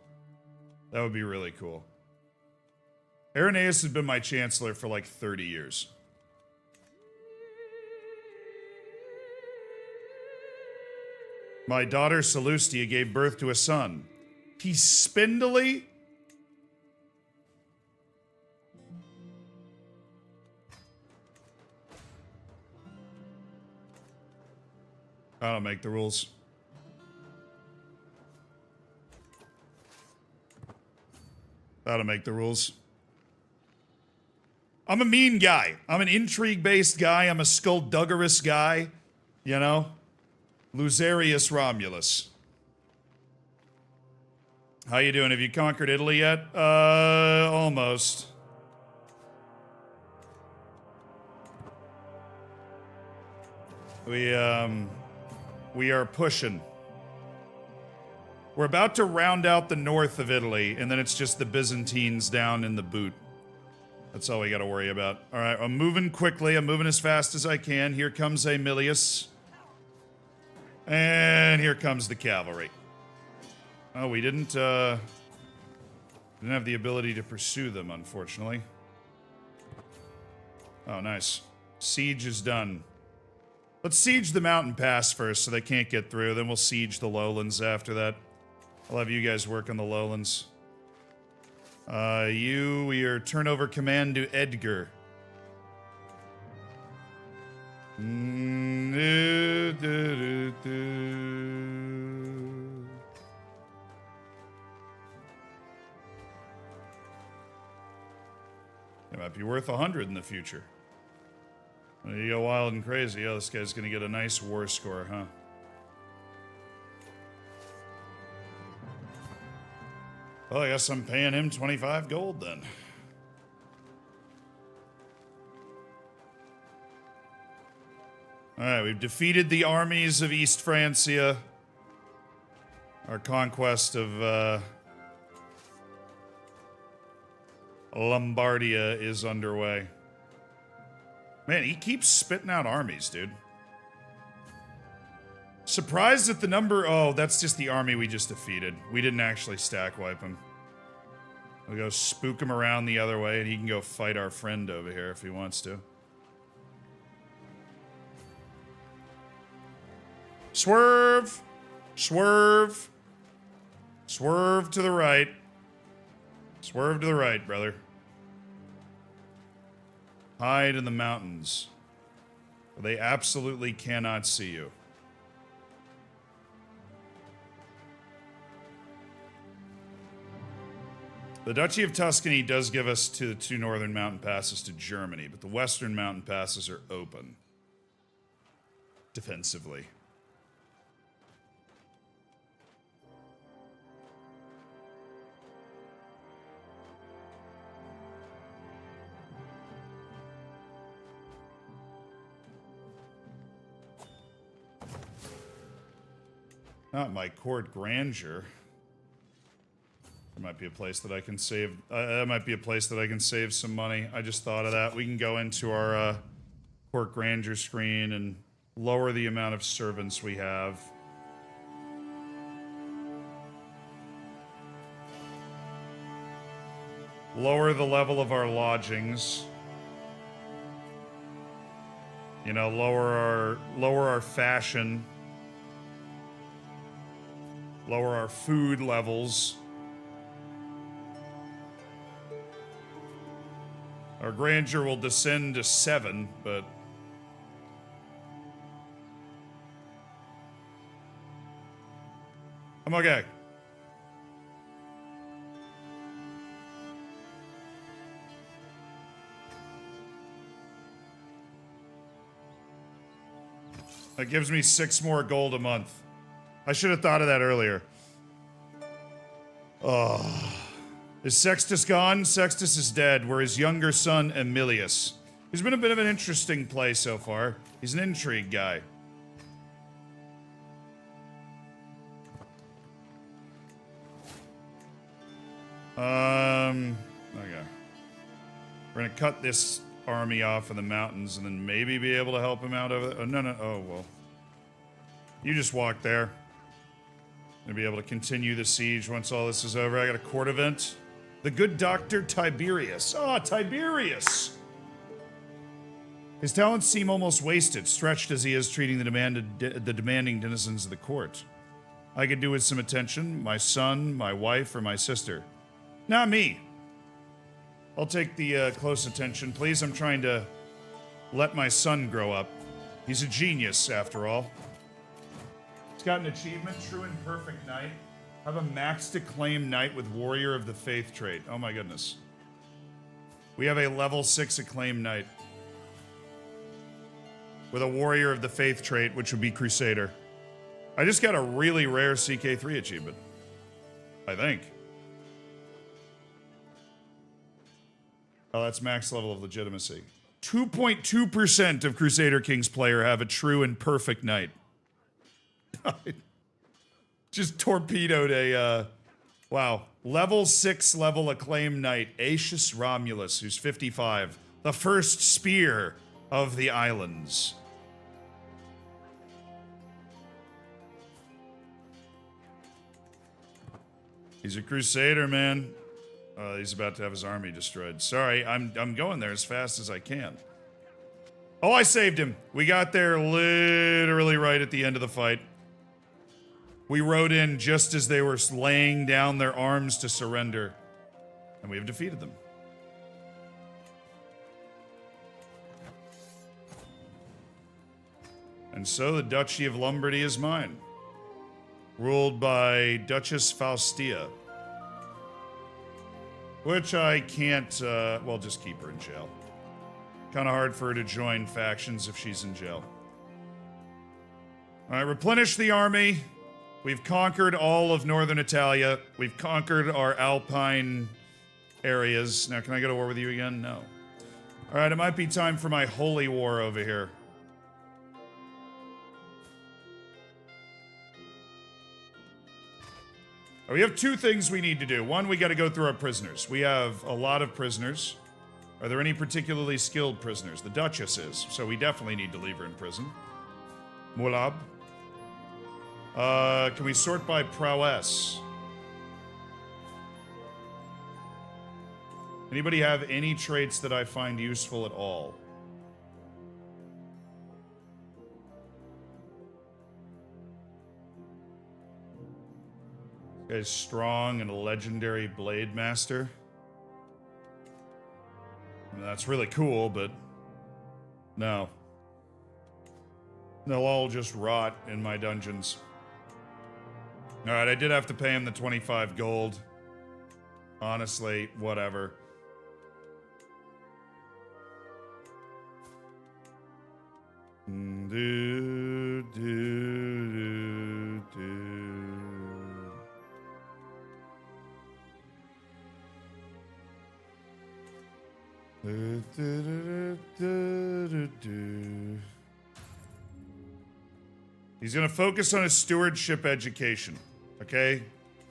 That would be really cool. Irenaeus had been my chancellor for, like, 30 years. My daughter, Salustia, gave birth to a son. He's spindly? I don't make the rules. I don't make the rules. I'm a mean guy. I'm an intrigue-based guy. I'm a skullduggerous guy. You know? Lusarius Romulus. How you doing? Have you conquered Italy yet? Almost. We are pushing. We're about to round out the north of Italy, and then it's just the Byzantines down in the boot. That's all we gotta worry about. Alright, I'm moving quickly. I'm moving as fast as I can. Here comes Aemilius. And here comes the cavalry. Oh, we didn't have the ability to pursue them, unfortunately. Oh, nice. Siege is done. Let's siege the mountain pass first so they can't get through. Then we'll siege the lowlands after that. I'll have you guys work on the lowlands. We are turnover command to Edgar. It might be worth 100 in the future. You go wild and crazy. Oh, this guy's gonna get a nice war score, huh? Well, I guess I'm paying him 25 gold then. Alright, we've defeated the armies of East Francia. Our conquest of Lombardia is underway. Man, he keeps spitting out armies, dude. Surprised at the number... Oh, that's just the army we just defeated. We didn't actually stack wipe him. We'll go spook him around the other way, and he can go fight our friend over here if he wants to. Swerve! Swerve! Swerve to the right. Swerve to the right, brother. Hide in the mountains. They absolutely cannot see you. The Duchy of Tuscany does give us to the 2 northern mountain passes to Germany, but the western mountain passes are open. Defensively. Not my court grandeur. There might be a place that I can save. That might be a place that I can save some money. I just thought of that. We can go into our court grandeur screen and lower the amount of servants we have. Lower the level of our lodgings. You know, lower our fashion. Lower our food levels. Our grandeur will descend to 7, but... I'm okay. That gives me 6 more gold a month. I should have thought of that earlier. Oh. Is Sextus gone? Sextus is dead. We're his younger son, Emilius. He's been a bit of an interesting play so far. He's an intrigue guy. Okay. We're gonna cut this army off in the mountains and then maybe be able to help him out over there. Oh, no. Oh, well. You just walk there. Gonna be able to continue the siege once all this is over. I got a court event. The good Dr. Tiberius. Ah, Tiberius! His talents seem almost wasted, stretched as he is treating the demanding denizens of the court. I could do with some attention. My son, my wife, or my sister. Not me. I'll take the close attention, please. I'm trying to let my son grow up. He's a genius, after all. He's got an achievement, True and Perfect Knight. Have a maxed acclaim knight with Warrior of the Faith trait. Oh my goodness. We have a level 6 acclaim knight. With a Warrior of the Faith trait, which would be Crusader. I just got a really rare CK3 achievement. I think. Oh, that's max level of legitimacy. 2.2% of Crusader King's player have a true and perfect knight. Just torpedoed a, wow. Level 6 level acclaimed knight, Aetius Romulus, who's 55. The first spear of the islands. He's a Crusader, man. He's about to have his army destroyed. Sorry, I'm going there as fast as I can. Oh, I saved him. We got there literally right at the end of the fight. We rode in just as they were laying down their arms to surrender. And we have defeated them. And so the Duchy of Lombardy is mine. Ruled by Duchess Faustia. Which I can't, well, just keep her in jail. Kind of hard for her to join factions if she's in jail. All right, replenish the army. We've conquered all of northern Italia. We've conquered our Alpine areas. Now, can I go to war with you again? No. All right, it might be time for my holy war over here. We have 2 things we need to do. One, we got to go through our prisoners. We have a lot of prisoners. Are there any particularly skilled prisoners? The Duchess is, so we definitely need to leave her in prison. Mulab. Can we sort by prowess? Anybody have any traits that I find useful at all? This guy's strong and a legendary blade master. I mean, that's really cool, but no. They'll all just rot in my dungeons. Alright, I did have to pay him the 25 gold. Honestly, whatever. He's gonna focus on his stewardship education, okay?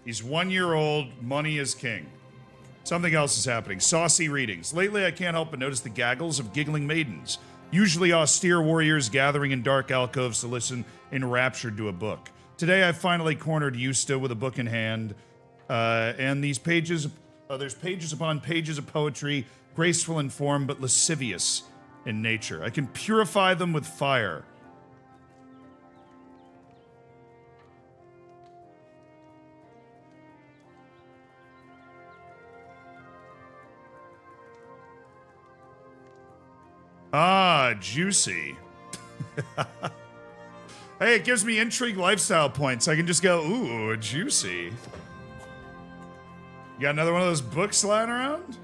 He's 1 year old, money is king. Something else is happening. Saucy readings. Lately, I can't help but notice the gaggles of giggling maidens, usually austere warriors gathering in dark alcoves to listen enraptured to a book. Today, I finally cornered Yusta with a book in hand, and these pages There's pages upon pages of poetry, graceful in form but lascivious in nature. I can purify them with fire. Ah, juicy. Hey, it gives me intrigue lifestyle points. I can just go, ooh, juicy. You got another one of those books lying around?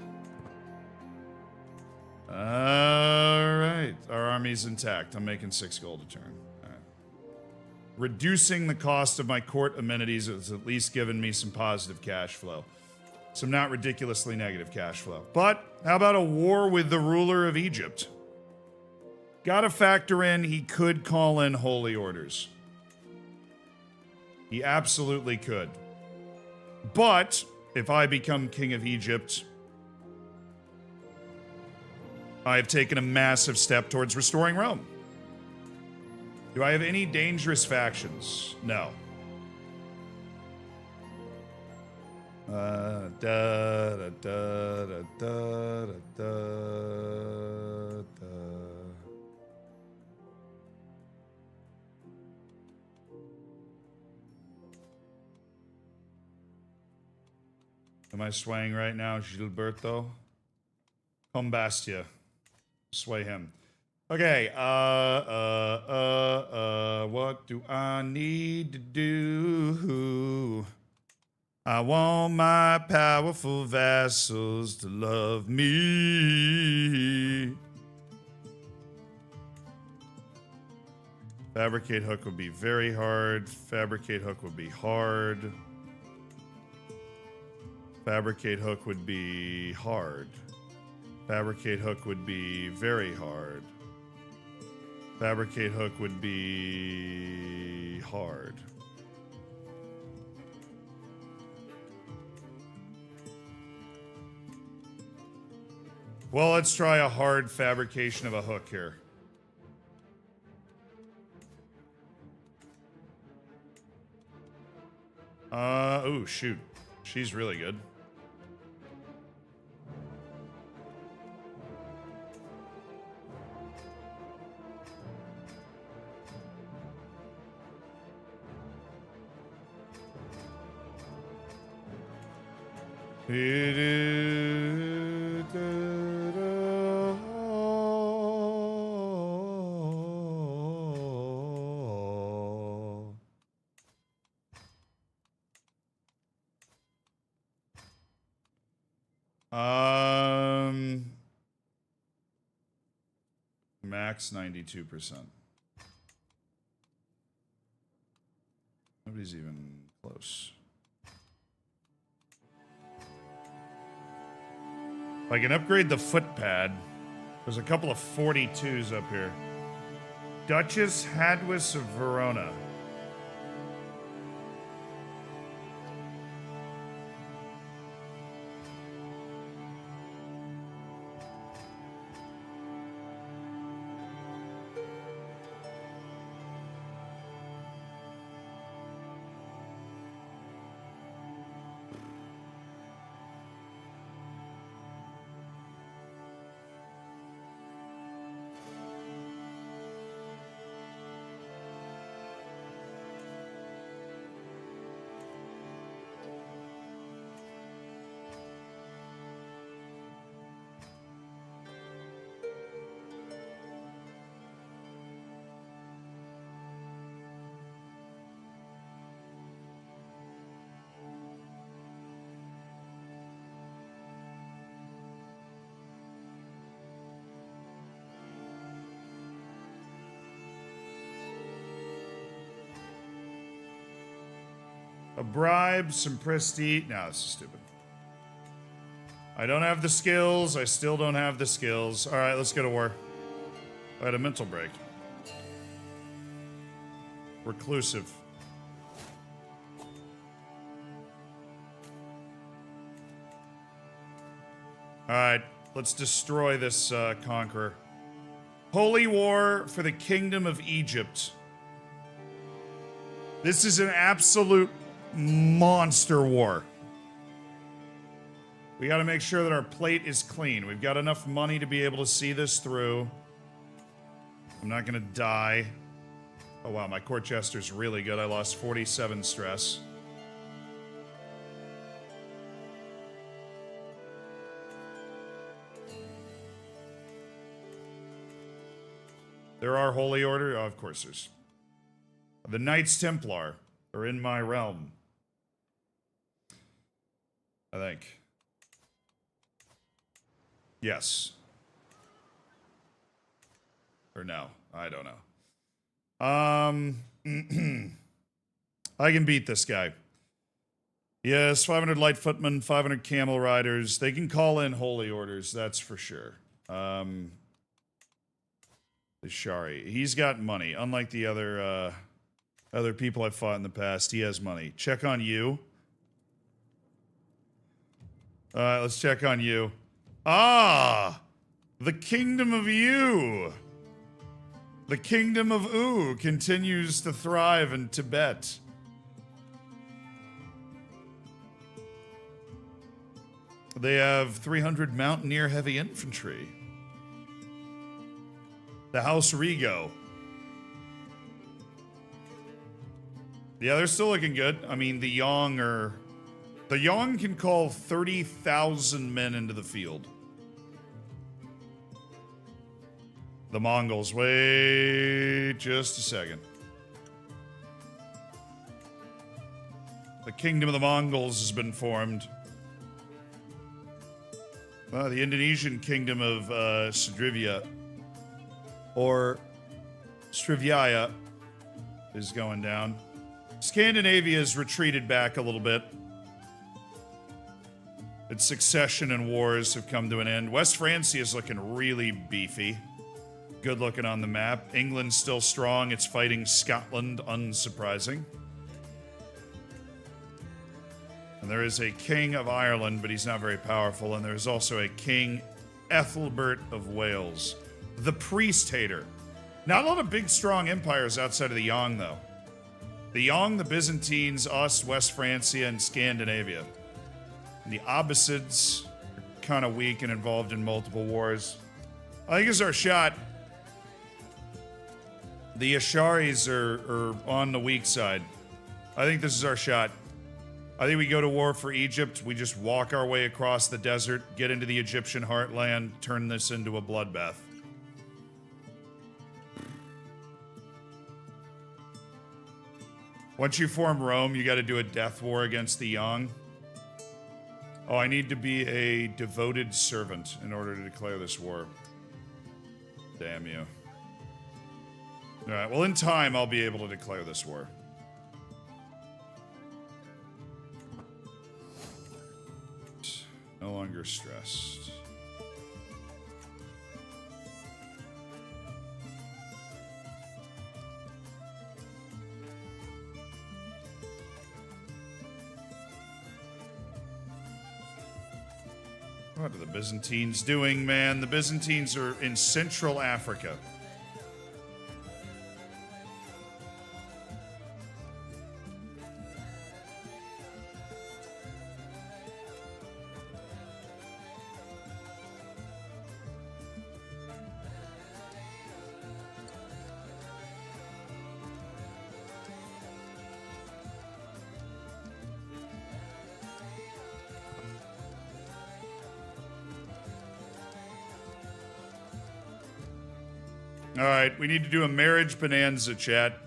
Alright. Our army's intact. I'm making 6 gold a turn. Alright. Reducing the cost of my court amenities has at least given me some positive cash flow. Some not ridiculously negative cash flow. But how about a war with the ruler of Egypt? Gotta factor in he could call in holy orders. He absolutely could. But if I become king of Egypt, I have taken a massive step towards restoring Rome. Do I have any dangerous factions? No. Da, da, da, da, da, da, da. Am I swaying right now, Gilberto? Combastia. Sway him. Okay, what do I need to do? I want my powerful vassals to love me. Fabricate hook would be very hard. Fabricate hook would be hard. Fabricate hook would be hard. Fabricate hook would be very hard. Fabricate hook would be hard. Well, let's try a hard fabrication of a hook here. Oh, shoot. She's really good. Max 92%. Nobody's even close. If I can upgrade the footpad, there's a couple of 42s up here. Duchess Hadwis of Verona. A bribe, some prestige. No, this is stupid. I don't have the skills. I still don't have the skills. All right, let's go to war. I had a mental break. Reclusive. All right, let's destroy this conqueror. Holy war for the kingdom of Egypt. This is an absolute monster war. We got to make sure that our plate is clean. We've got enough money to be able to see this through. I'm not going to die. Oh, wow, my court jester's really good. I lost 47 stress. There are Holy Order? Oh, of course there's. The Knights Templar are in my realm. I think. Yes. Or no. I don't know. I can beat this guy. Yes, 500 light footmen, 500 camel riders. They can call in holy orders, that's for sure. The Shari. He's got money. Unlike the other people I've fought in the past, he has money. Check on you. Alright, let's check on you. Ah! The Kingdom of U! The Kingdom of U continues to thrive in Tibet. They have 300 Mountaineer Heavy Infantry. The House Rigo. Yeah, they're still looking good. I mean, the Yang are... The Yang can call 30,000 men into the field. The Mongols. Wait just a second. The Kingdom of the Mongols has been formed. The Indonesian Kingdom of Srivijaya, or Srivijaya, is going down. Scandinavia has retreated back a little bit. Its succession and wars have come to an end. West Francia is looking really beefy. Good looking on the map. England's still strong. It's fighting Scotland, unsurprising. And there is a King of Ireland, but he's not very powerful. And there's also a King Ethelbert of Wales. The Priest Hater. Not a lot of big, strong empires outside of the Yang, though. The Yang, the Byzantines, us, West Francia, and Scandinavia. And the Abbasids are kind of weak and involved in multiple wars. I think it's our shot. The Asharis are on the weak side. I think this is our shot. I think we go to war for Egypt. We just walk our way across the desert, get into the Egyptian heartland, turn this into a bloodbath. Once you form Rome, you got to do a death war against the Yang. Oh, I need to be a devoted servant in order to declare this war. Damn you. Alright, well, in time, I'll be able to declare this war. No longer stressed. What are the Byzantines doing, man? The Byzantines are in Central Africa. Alright, we need to do a marriage bonanza, chat.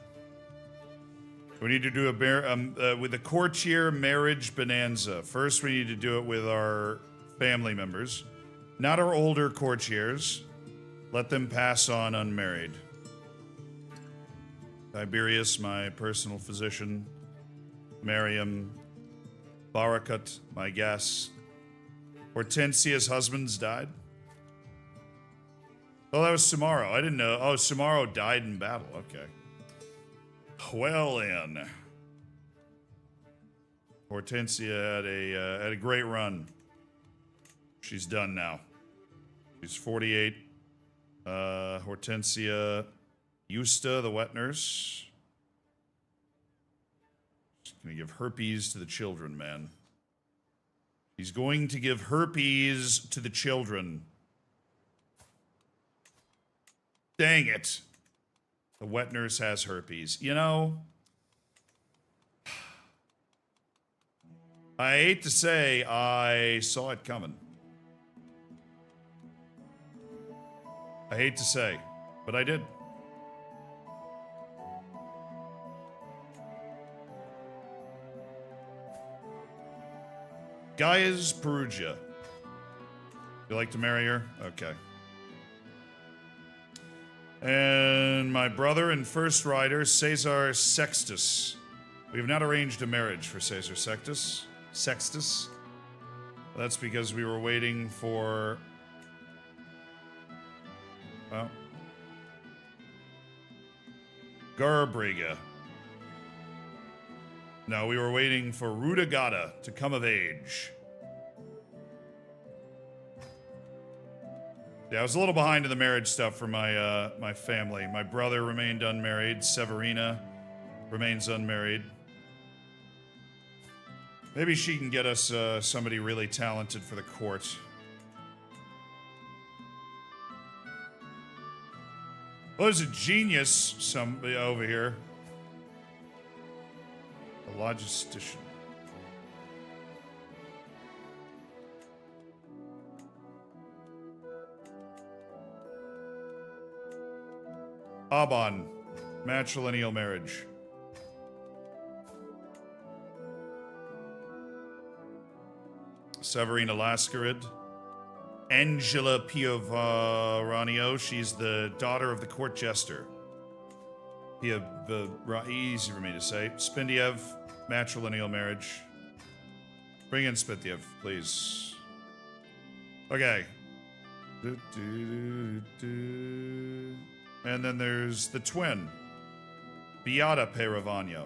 We need to do a with the courtier marriage bonanza. First, we need to do it with our family members. Not our older courtiers. Let them pass on unmarried. Tiberius, my personal physician. Mariam. Barakat, my guest. Hortensia's husband's died. Oh, that was Samaro. I didn't know. Oh, Samaro died in battle. Okay. Well, then. Hortensia had a great run. She's done now. She's 48. Hortensia Justa, the wet nurse. She's gonna give herpes to the children, man. He's going to give herpes to the children. Dang it. The wet nurse has herpes. You know, I hate to say I saw it coming. I hate to say, but I did. Gaia's Perugia. You like to marry her? Okay. And my brother and first rider, Caesar Sextus. We have not arranged a marriage for Caesar Sextus. That's because we were waiting for... well... Garbriga. No, we were waiting for Rudagata to come of age. Yeah, I was a little behind in the marriage stuff for my my family. My brother remained unmarried. Severina remains unmarried. Maybe she can get us somebody really talented for the court. Well, there's a genius somebody over here. A logistician. Aban, matrilineal marriage. Severina Lascarid. Angela Piovanio, she's the daughter of the court jester. Easy for me to say. Spindiev, matrilineal marriage. Bring in Spindiev, please. Okay. And then there's the twin, Beata Peravagno.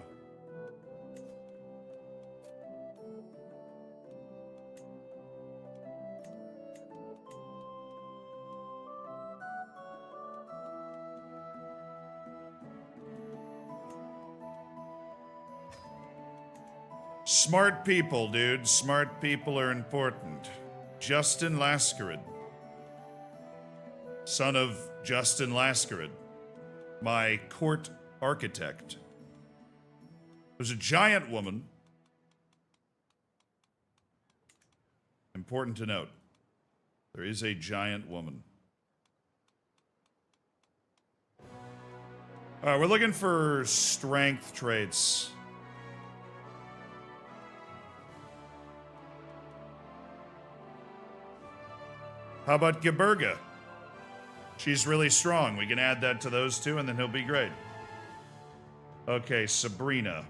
Smart people, dude. Smart people are important. Justin Lascarid. Son of Justin Lascarid, my court architect. There's a giant woman. Important to note, there is a giant woman. All right, we're looking for strength traits. How about Geberga? She's really strong. We can add that to those two, and then he'll be great. Okay, Sabrina.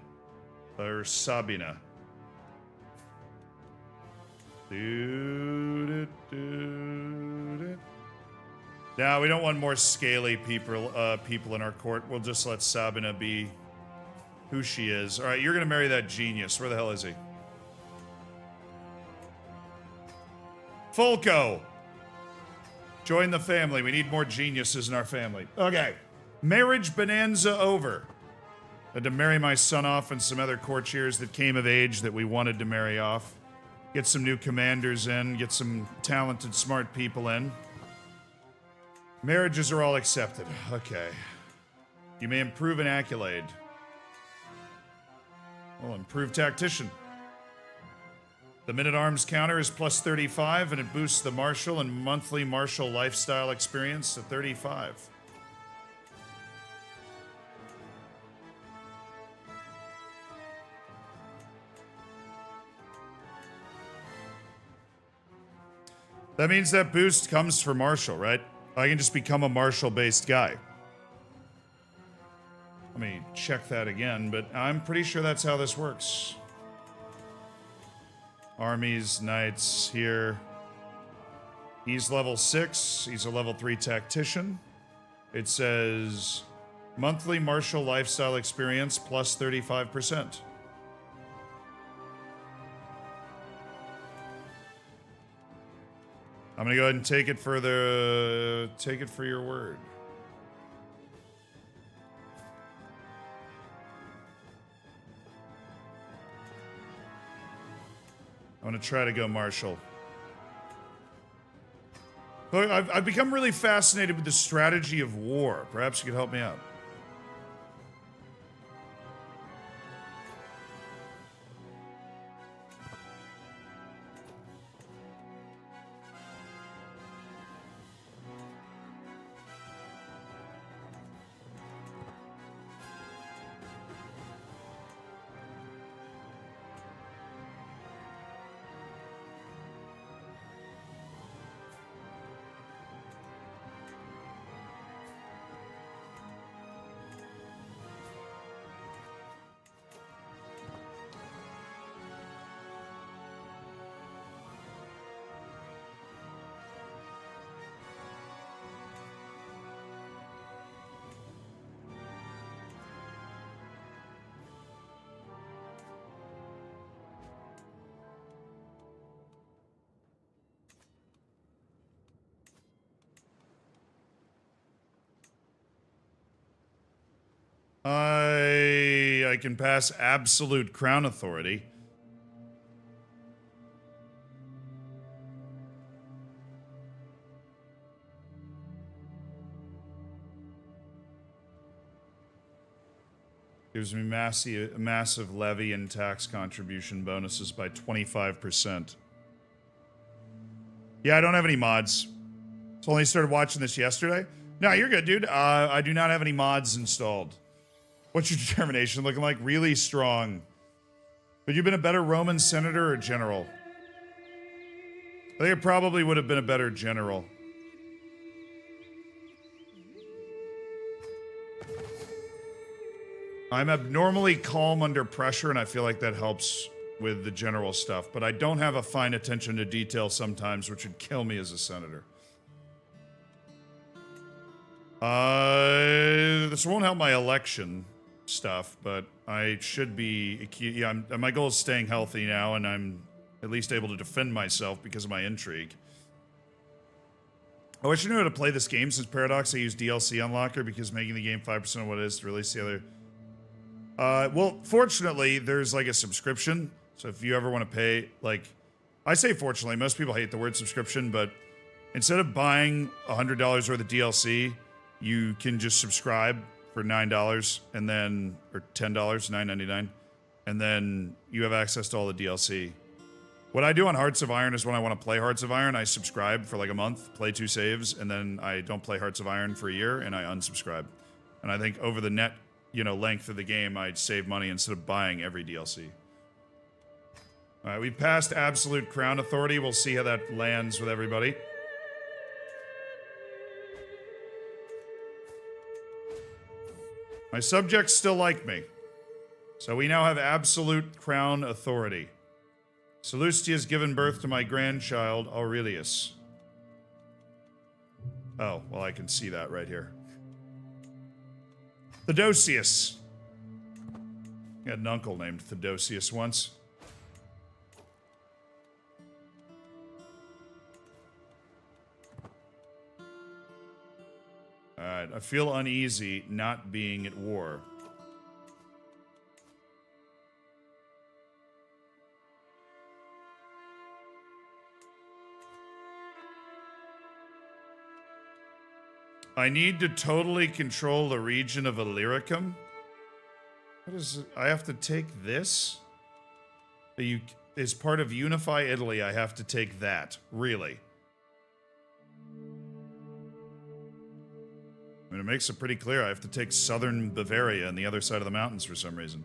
Or Sabina. Now, we don't want more scaly people in our court. We'll just let Sabina be who she is. All right, you're going to marry that genius. Where the hell is he? Fulco! Join the family. We need more geniuses in our family. Okay. Marriage bonanza over. Had to marry my son off and some other courtiers that came of age that we wanted to marry off. Get some new commanders in. Get some talented, smart people in. Marriages are all accepted. Okay. You may improve an accolade. Well, improve tactician. The minute-arms counter is plus 35, and it boosts the martial and monthly martial lifestyle experience to 35. That means that boost comes for martial, right? I can just become a martial-based guy. Let me check that again, but I'm pretty sure that's how this works. Armies, knights here. He's level 6. He's a level 3 tactician. It says monthly martial lifestyle experience plus 35%. I'm gonna go ahead and take it for your word. I'm going to try to go martial. But I've become really fascinated with the strategy of war. Perhaps you could help me out. I can pass absolute crown authority. Gives me massive levy and tax contribution bonuses by 25%. Yeah, I don't have any mods. So only started watching this yesterday. No, you're good, dude. I do not have any mods installed. What's your determination looking like? Really strong. But you've been a better Roman senator or general? I think it probably would have been a better general. I'm abnormally calm under pressure, and I feel like that helps with the general stuff. But I don't have a fine attention to detail sometimes, which would kill me as a senator. This won't help my election stuff, but I should be. Yeah, my goal is staying healthy now, and I'm at least able to defend myself because of my intrigue. I wish I knew how to play this game. Since Paradox, I use DLC Unlocker because making the game 5% of what it is to release the other. Well, fortunately, there's like a subscription. So if you ever want to pay, like, I say fortunately, most people hate the word subscription, but instead of buying $100 worth of DLC, you can just subscribe for $9 and then, or $10, $9.99, and then you have access to all the DLC. What I do on Hearts of Iron is when I want to play Hearts of Iron, I subscribe for like a month, play 2 saves, and then I don't play Hearts of Iron for a year, and I unsubscribe. And I think over the net, length of the game, I'd save money instead of buying every DLC. All right, we passed absolute crown authority. We'll see how that lands with everybody. My subjects still like me. So we now have absolute crown authority. Sallustia has given birth to my grandchild, Aurelius. Oh, well, I can see that right here. Theodosius. I had an uncle named Theodosius once. Alright, I feel uneasy not being at war. I need to totally control the region of Illyricum. What is it? I have to take this? As part of Unify Italy, I have to take that. Really? I mean, it makes it pretty clear I have to take southern Bavaria and the other side of the mountains for some reason.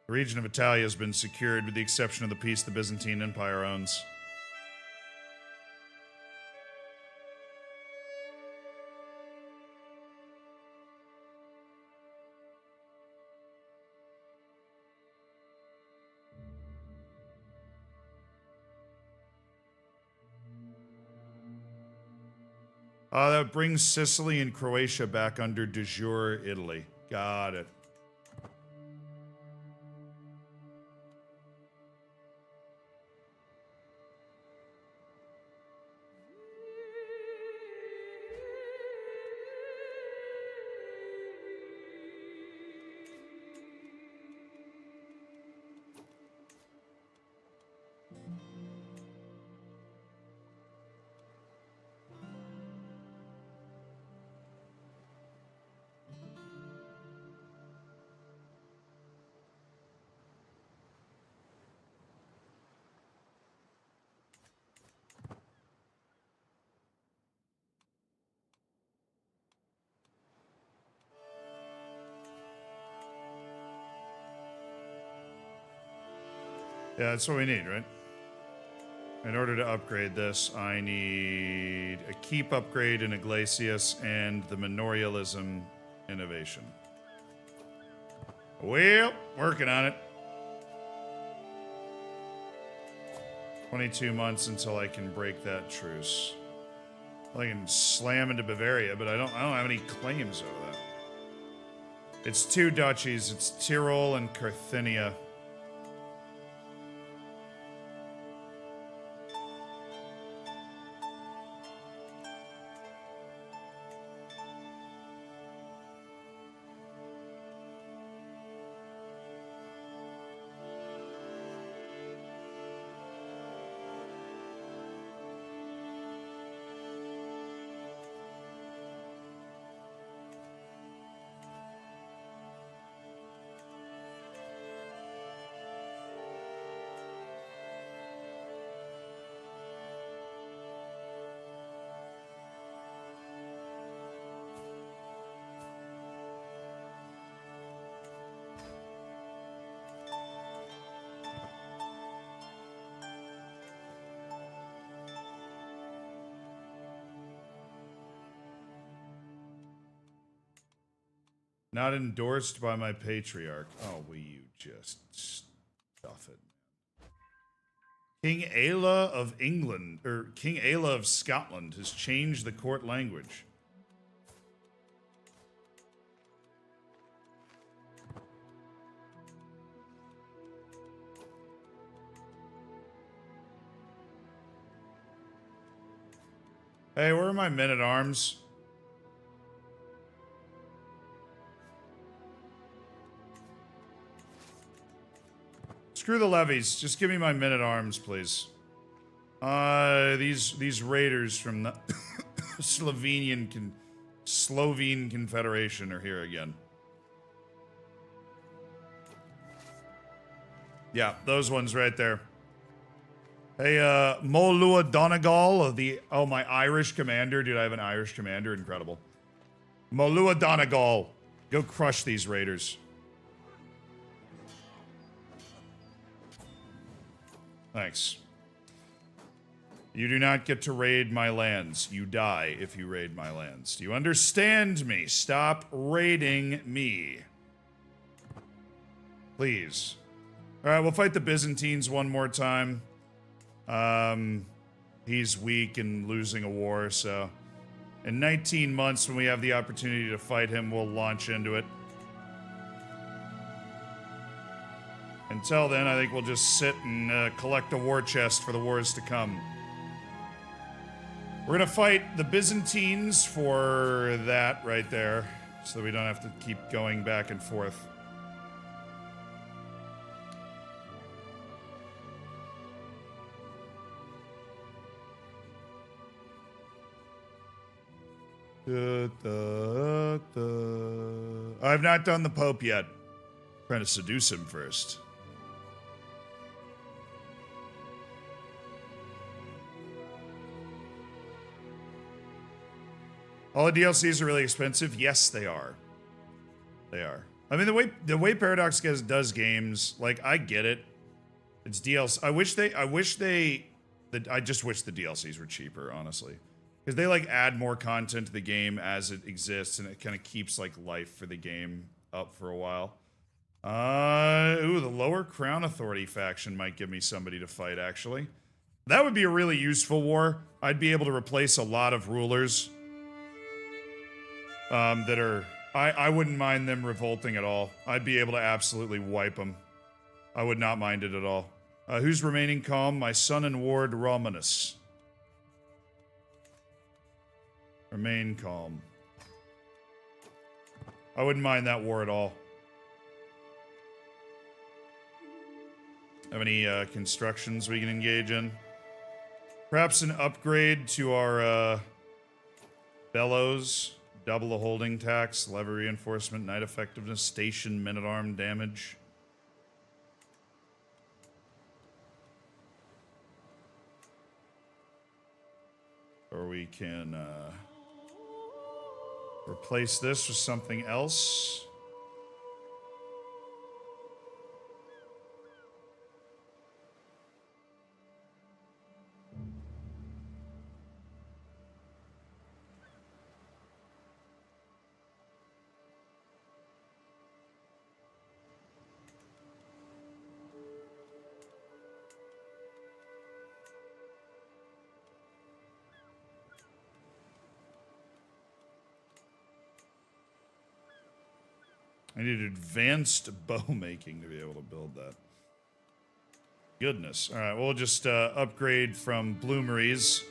The region of Italia has been secured with the exception of the piece the Byzantine Empire owns. That brings Sicily and Croatia back under de jure Italy. Got it. Yeah, that's what we need, right? In order to upgrade this, I need a keep upgrade in Iglesias and the Manorialism innovation. Well, working on it. 22 months until I can break that truce. Well, I can slam into Bavaria, but I don't have any claims over that. It's 2 duchies. It's Tyrol and Carthinia. Not endorsed by my patriarch. Oh, will you just stuff it? King Aila of England, or King Aila of Scotland, has changed the court language. Hey, where are my men-at-arms? Screw the levies. Just give me my men-at-arms, please. These raiders from the Slovene Confederation are here again. Yeah, those ones right there. Hey, Molua Donegal, my Irish commander. Dude, I have an Irish commander. Incredible. Molua Donegal. Go crush these raiders. Thanks. You do not get to raid my lands. You die if you raid my lands. Do you understand me? Stop raiding me. Please. Alright, we'll fight the Byzantines one more time. He's weak and losing a war, so... In 19 months, when we have the opportunity to fight him, we'll launch into it. Until then, I think we'll just sit and collect a war chest for the wars to come. We're gonna fight the Byzantines for that right there, so that we don't have to keep going back and forth. I've not done the Pope yet. Trying to seduce him first. All the DLCs are really expensive. Yes, they are. They are. I mean, the way Paradox does games, like, I get it. It's DLC. I just wish the DLCs were cheaper, honestly, because they like add more content to the game as it exists, and it kind of keeps like life for the game up for a while. Ooh, the Lower Crown Authority faction might give me somebody to fight. Actually, that would be a really useful war. I'd be able to replace a lot of rulers. That are... I wouldn't mind them revolting at all. I'd be able to absolutely wipe them. I would not mind it at all. Who's remaining calm? My son and ward, Romanus. Remain calm. I wouldn't mind that war at all. Have any constructions we can engage in? Perhaps an upgrade to our bellows. Double the holding tax, lever reinforcement, night effectiveness, station, men-at-arm damage. Or we can replace this with something else. I need advanced bow making to be able to build that. Goodness. All right, we'll just upgrade from bloomeries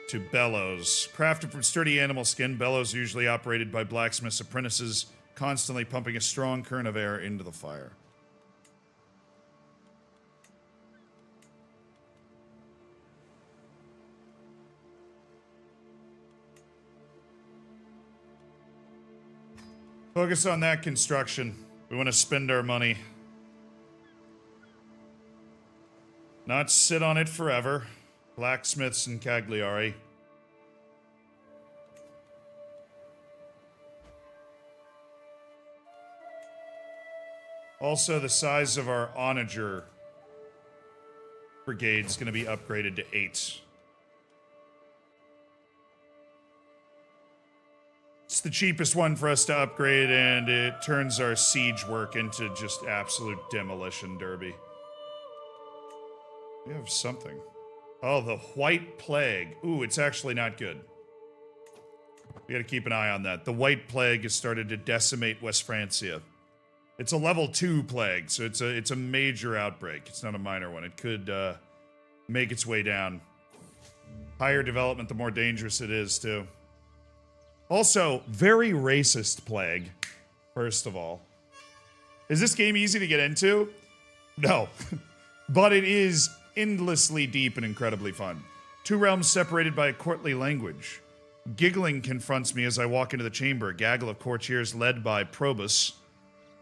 to bellows. Crafted from sturdy animal skin, bellows are usually operated by blacksmiths' apprentices, constantly pumping a strong current of air into the fire. Focus on that construction. We want to spend our money. Not sit on it forever. Blacksmiths and Cagliari. Also, the size of our onager brigade is going to be upgraded to 8. It's the cheapest one for us to upgrade, and it turns our siege work into just absolute demolition derby. We have something. Oh, the White Plague. Ooh, it's actually not good. We gotta keep an eye on that. The White Plague has started to decimate West Francia. It's a level 2 plague, so it's a major outbreak. It's not a minor one. It could make its way down. Higher development, the more dangerous it is, too. Also, very racist plague, first of all. Is this game easy to get into? No. But it is endlessly deep and incredibly fun. 2 realms separated by a courtly language. Giggling confronts me as I walk into the chamber. A gaggle of courtiers led by Probus,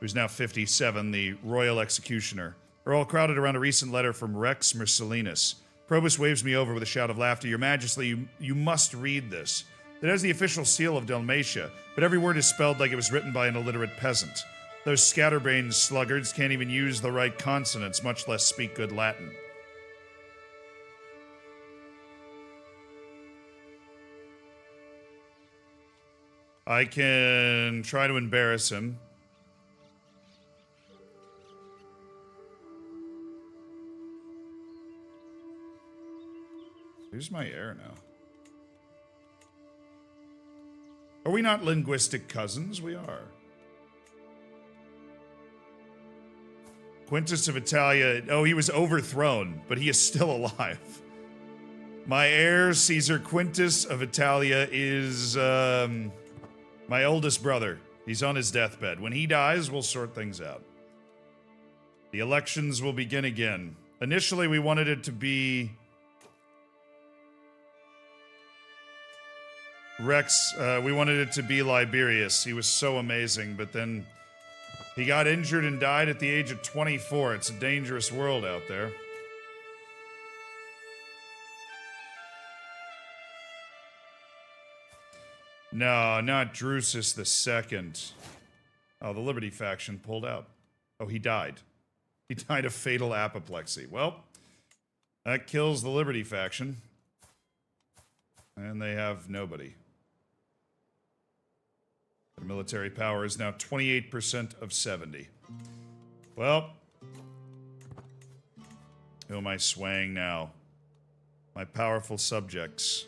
who's now 57, the royal executioner, are all crowded around a recent letter from Rex Mercellinus. Probus waves me over with a shout of laughter. Your Majesty, you must read this. It has the official seal of Dalmatia, but every word is spelled like it was written by an illiterate peasant. Those scatterbrained sluggards can't even use the right consonants, much less speak good Latin. I can try to embarrass him. Who's my heir now? Are we not linguistic cousins? We are. Quintus of Italia. Oh, he was overthrown, but he is still alive. My heir, Caesar Quintus of Italia, is my oldest brother. He's on his deathbed. When he dies, we'll sort things out. The elections will begin again. Initially, we wanted it to be Rex. We wanted it to be Liberius. He was so amazing, but then he got injured and died at the age of 24. It's a dangerous world out there. No, not Drusus II. Oh, the Liberty faction pulled out. Oh, he died. He died of fatal apoplexy. Well, that kills the Liberty faction. And they have nobody. Their military power is now 28% of 70. Well, who am I swaying now? My powerful subjects.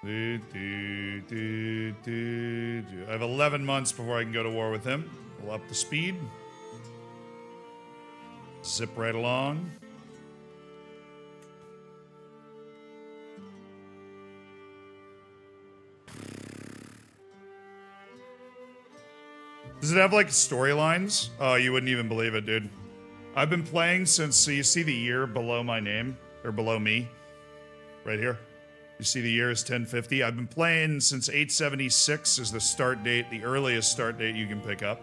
I have 11 months before I can go to war with him. We'll up the speed. Zip right along. Does it have, like, storylines? Oh, you wouldn't even believe it, dude. I've been playing since, so you see the year below my name, or below me, right here. You see the year is 1050. I've been playing since 876 is the start date, the earliest start date you can pick up.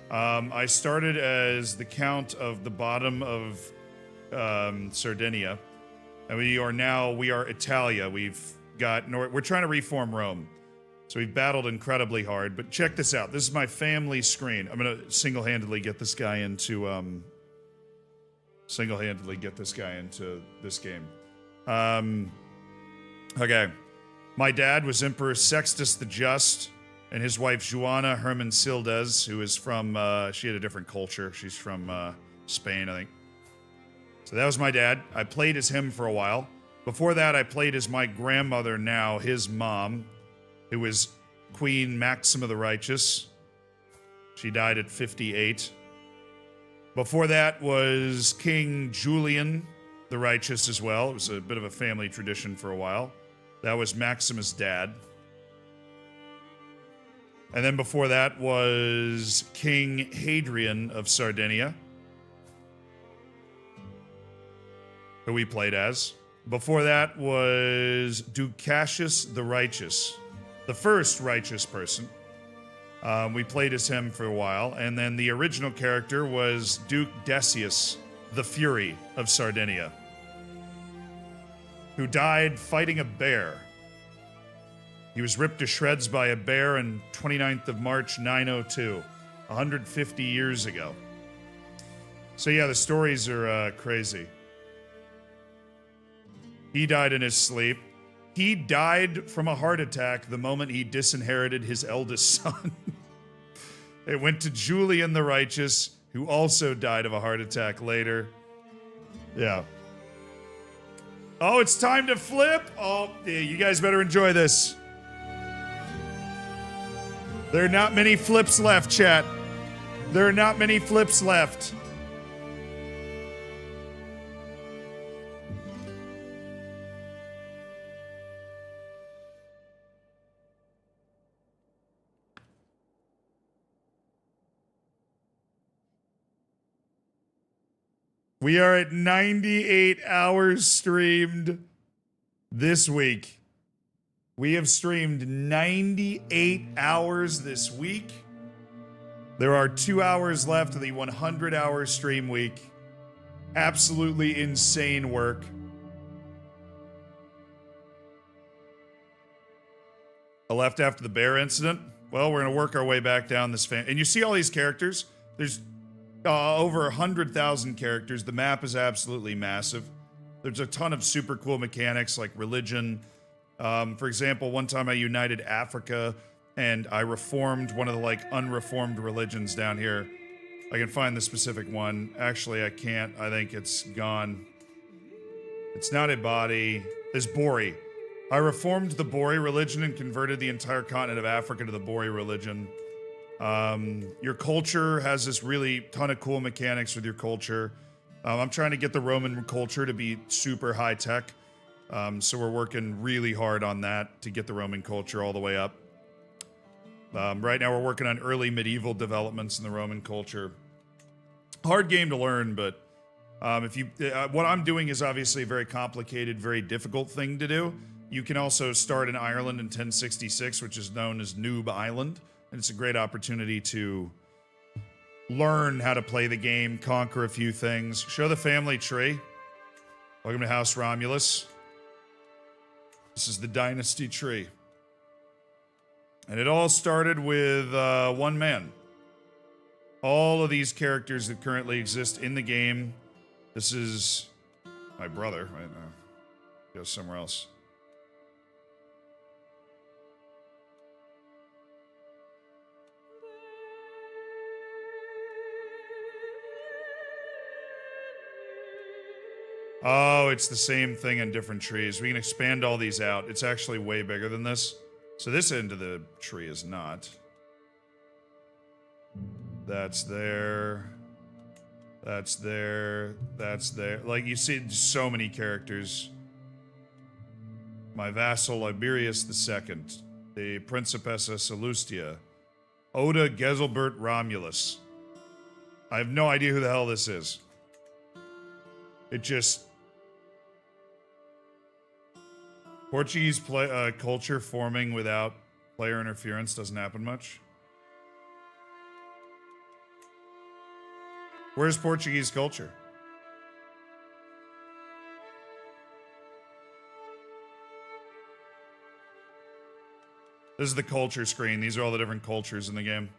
I started as the Count of the bottom of Sardinia, and we are Italia. We're trying to reform Rome. So we've battled incredibly hard, but check this out. This is my family screen. I'm gonna single-handedly get this guy into this game. Okay. My dad was Emperor Sextus the Just, and his wife Joanna Hermensildes, who is from she had a different culture. She's from Spain, I think. So that was my dad. I played as him for a while. Before that, I played as my grandmother, now his mom. who was Queen Maxima the Righteous. She died at 58. Before that was King Julian the Righteous as well. It was a bit of a family tradition for a while. That was Maxima's dad. And then before that was King Hadrian of Sardinia, who we played as. Before that was Duke Cassius the Righteous, the first righteous person. We played as him for a while. And then the original character was Duke Decius the Fury of Sardinia, who died fighting a bear. He was ripped to shreds by a bear on 29th of March, 902, 150 years ago. So yeah, the stories are crazy. He died in his sleep. He died from a heart attack the moment he disinherited his eldest son. It went to Julian the Righteous, who also died of a heart attack later. Yeah. Oh, it's time to flip. Oh, yeah, you guys better enjoy this. There are not many flips left, chat. There are not many flips left. We are at 98 hours streamed this week. We have streamed 98 hours this week. There are 2 hours left of the 100-hour stream week. Absolutely insane work. I left after the bear incident. Well, we're going to work our way back down this and you see all these characters? There's over 100,000 characters. The map is absolutely massive. There's a ton of super cool mechanics like religion. For example, one time I united Africa and I reformed one of the like unreformed religions down here. I can find the specific one. Actually, I can't. I think it's gone. It's not Ibadi. It's Bori. I reformed the Bori religion and converted the entire continent of Africa to the Bori religion. Your culture has this really ton of cool mechanics with your culture. I'm trying to get the Roman culture to be super high tech. So we're working really hard on that to get the Roman culture all the way up. Right now we're working on early medieval developments in the Roman culture. Hard game to learn, but what I'm doing is obviously a very complicated, very difficult thing to do. You can also start in Ireland in 1066, which is known as Noob Island. And it's a great opportunity to learn how to play the game, conquer a few things. Show the family tree. Welcome to House Romulus. This is the dynasty tree. And it all started with one man. All of these characters that currently exist in the game. This is my brother. Right now. Go somewhere else. Oh, it's the same thing in different trees. We can expand all these out. It's actually way bigger than this. So this end of the tree is not. That's there. That's there. That's there. Like, you see so many characters. My vassal, Iberius II. The Principessa Salustia. Oda Gezelbert Romulus. I have no idea who the hell this is. It just... Portuguese culture forming without player interference doesn't happen much. Where's Portuguese culture? This is the culture screen. These are all the different cultures in the game.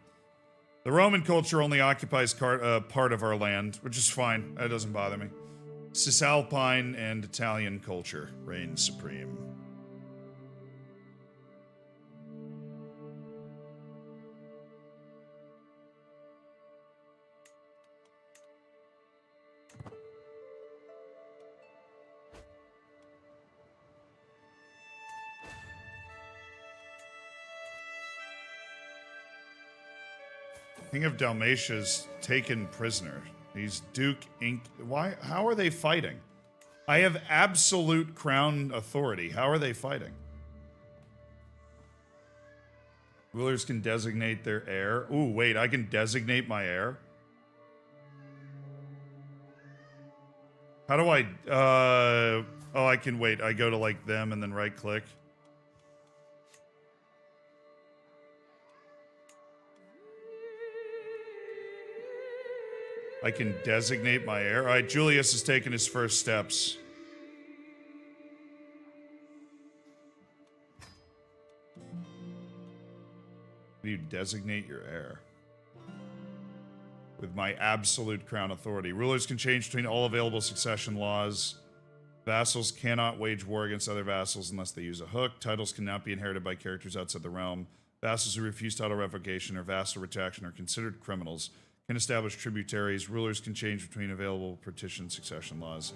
The Roman culture only occupies part of our land, which is fine. That doesn't bother me. Cisalpine and Italian culture reign supreme. King of Dalmatia's taken prisoner. He's Duke Inc. Why? How are they fighting? I have absolute crown authority. How are they fighting? Rulers can designate their heir. Ooh, wait, I can designate my heir? How do I, oh, I can wait. I go to like them and then right click. I can designate my heir. All right, Julius has taken his first steps. You designate your heir. With my absolute crown authority. Rulers can change between all available succession laws. Vassals cannot wage war against other vassals unless they use a hook. Titles cannot be inherited by characters outside the realm. Vassals who refuse title revocation or vassal retraction are considered criminals. Can establish tributaries. Rulers can change between available partition succession laws.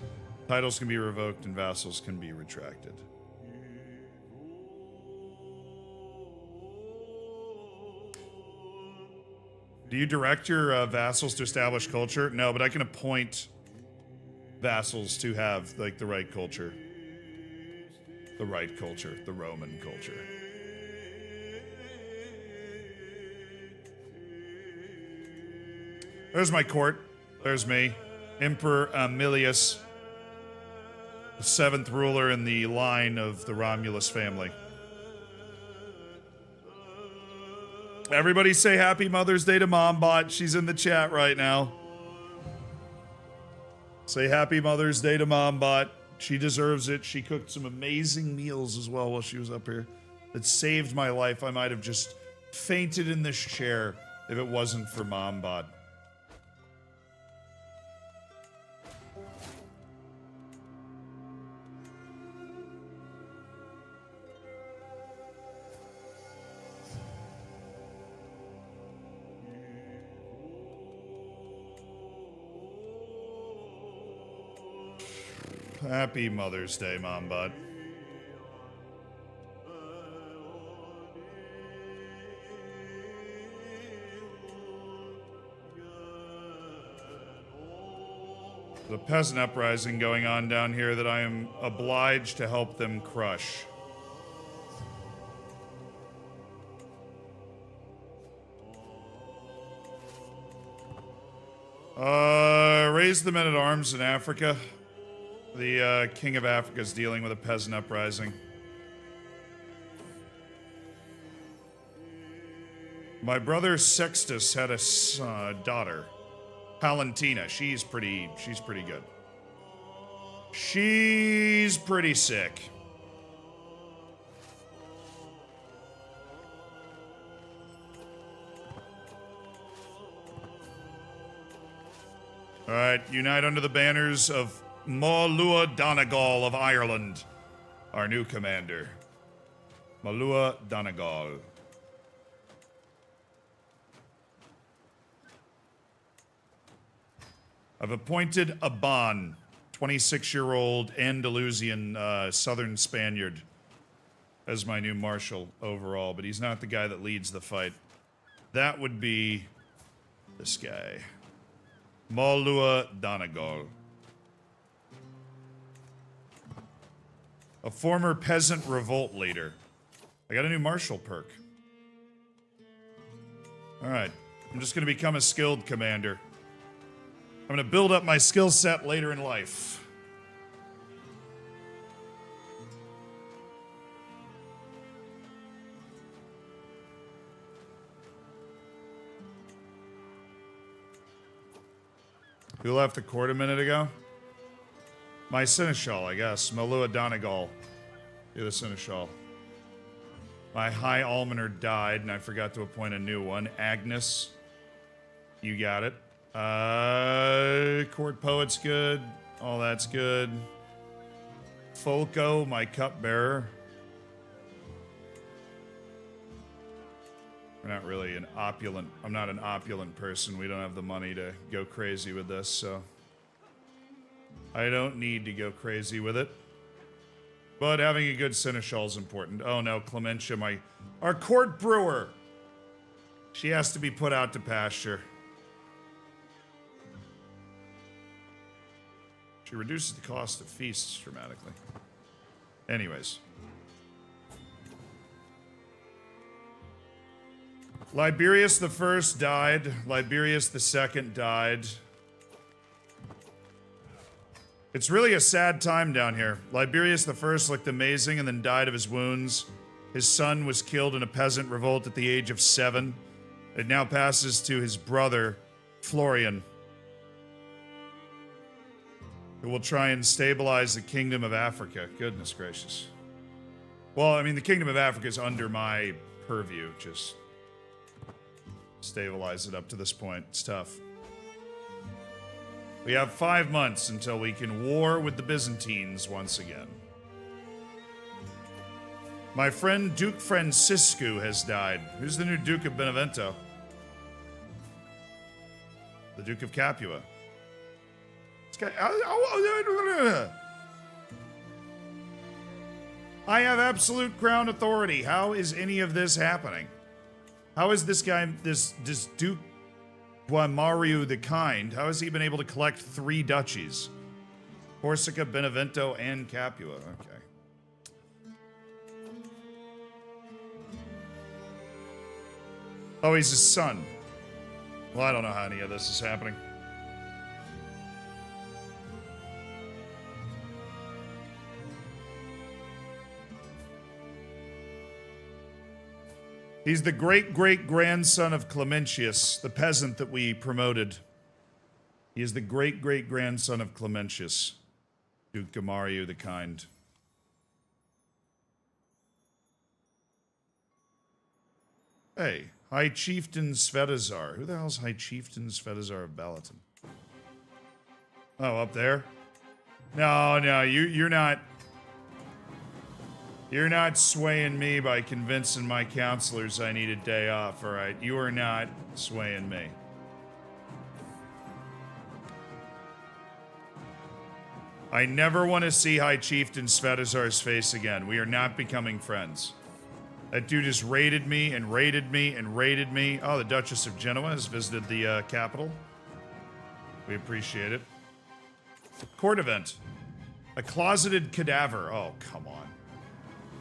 Titles can be revoked and vassals can be retracted. Do you direct your vassals to establish culture? No, but I can appoint vassals to have like the right culture. The right culture, the Roman culture. There's my court. There's me. Emperor Aemilius, the 7th ruler in the line of the Romulus family. Everybody say Happy Mother's Day to MomBot. She's in the chat right now. Say Happy Mother's Day to MomBot. She deserves it. She cooked some amazing meals as well while she was up here. That saved my life. I might have just fainted in this chair if it wasn't for MomBot. Happy Mother's Day, MomBot. The peasant uprising going on down here that I am obliged to help them crush. Raise the men-at-arms in Africa. The King of Africa is dealing with a peasant uprising. My brother Sextus had a daughter, Palentina. She's pretty good. She's pretty sick. All right, unite under the banners of Malua Donegal of Ireland, our new commander. Malua Donegal. I've appointed Aban, 26-year-old Andalusian southern Spaniard, as my new marshal overall, but he's not the guy that leads the fight. That would be this guy. Malua Donegal. A former peasant revolt leader. I got a new martial perk. Alright. I'm just going to become a skilled commander. I'm going to build up my skill set later in life. Who left the court a minute ago? My seneschal, I guess. Malua Donegal. You're the seneschal. My high almoner died, and I forgot to appoint a new one. Agnes. You got it. Court poet's good. All that's good. Folco, my cupbearer. We're not really an opulent... I'm not an opulent person. We don't have the money to go crazy with this, so... I don't need to go crazy with it. But having a good seneschal is important. Oh no, Clementia, our court brewer. She has to be put out to pasture. She reduces the cost of feasts dramatically. Anyways. Liberius the First died. Liberius the Second died. It's really a sad time down here. Liberius the First looked amazing and then died of his wounds. His son was killed in a peasant revolt at the age of 7. It now passes to his brother, Florian, who will try and stabilize the Kingdom of Africa. Goodness gracious. Well, I mean, the Kingdom of Africa is under my purview. Just stabilize it up to this point. It's tough. We have 5 months until we can war with the Byzantines once again. My friend Duke Francisco has died. Who's the new Duke of Benevento? The Duke of Capua. This guy, I have absolute crown authority. How is any of this happening? How is this guy, this Duke Guamaru the Kind, how has he been able to collect 3 duchies? Corsica, Benevento, and Capua. Okay. Oh, he's his son. Well, I don't know how any of this is happening. He's the great-great-grandson of Clementius, the peasant that we promoted. He is the great-great-grandson of Clementius, Duke Gamariu the Kind. Hey, High Chieftain Svetozar. Who the hell's High Chieftain Svetozar of Balaton? Oh, up there? No, you're not... You're not swaying me by convincing my counselors I need a day off, alright? You are not swaying me. I never want to see High Chieftain Svetozar's face again. We are not becoming friends. That dude just raided me and raided me and raided me. Oh, the Duchess of Genoa has visited the capital. We appreciate it. Court event. A closeted cadaver. Oh, come on.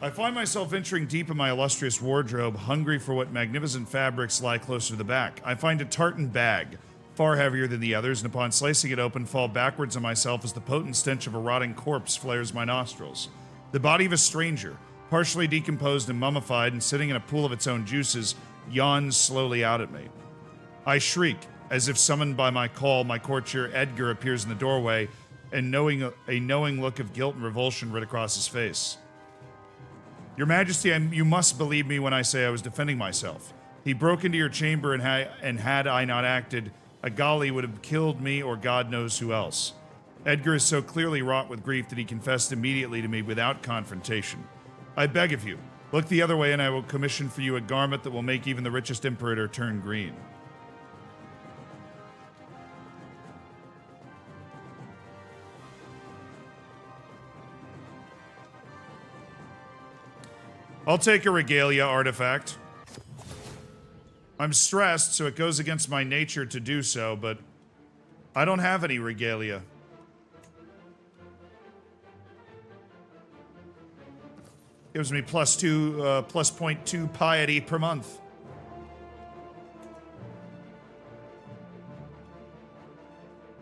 I find myself venturing deep in my illustrious wardrobe, hungry for what magnificent fabrics lie closer to the back. I find a tartan bag, far heavier than the others, and upon slicing it open, fall backwards on myself as the potent stench of a rotting corpse flares my nostrils. The body of a stranger, partially decomposed and mummified and sitting in a pool of its own juices, yawns slowly out at me. I shriek, as if summoned by my call, my courtier Edgar appears in the doorway, and a knowing look of guilt and revulsion writ across his face. Your Majesty, you must believe me when I say I was defending myself. He broke into your chamber, and had I not acted, a Gali would have killed me or God knows who else. Edgar is so clearly wrought with grief that he confessed immediately to me without confrontation. I beg of you, look the other way and I will commission for you a garment that will make even the richest imperator turn green. I'll take a regalia artifact. I'm stressed, so it goes against my nature to do so, but I don't have any regalia. Gives me plus 0.2 piety per month.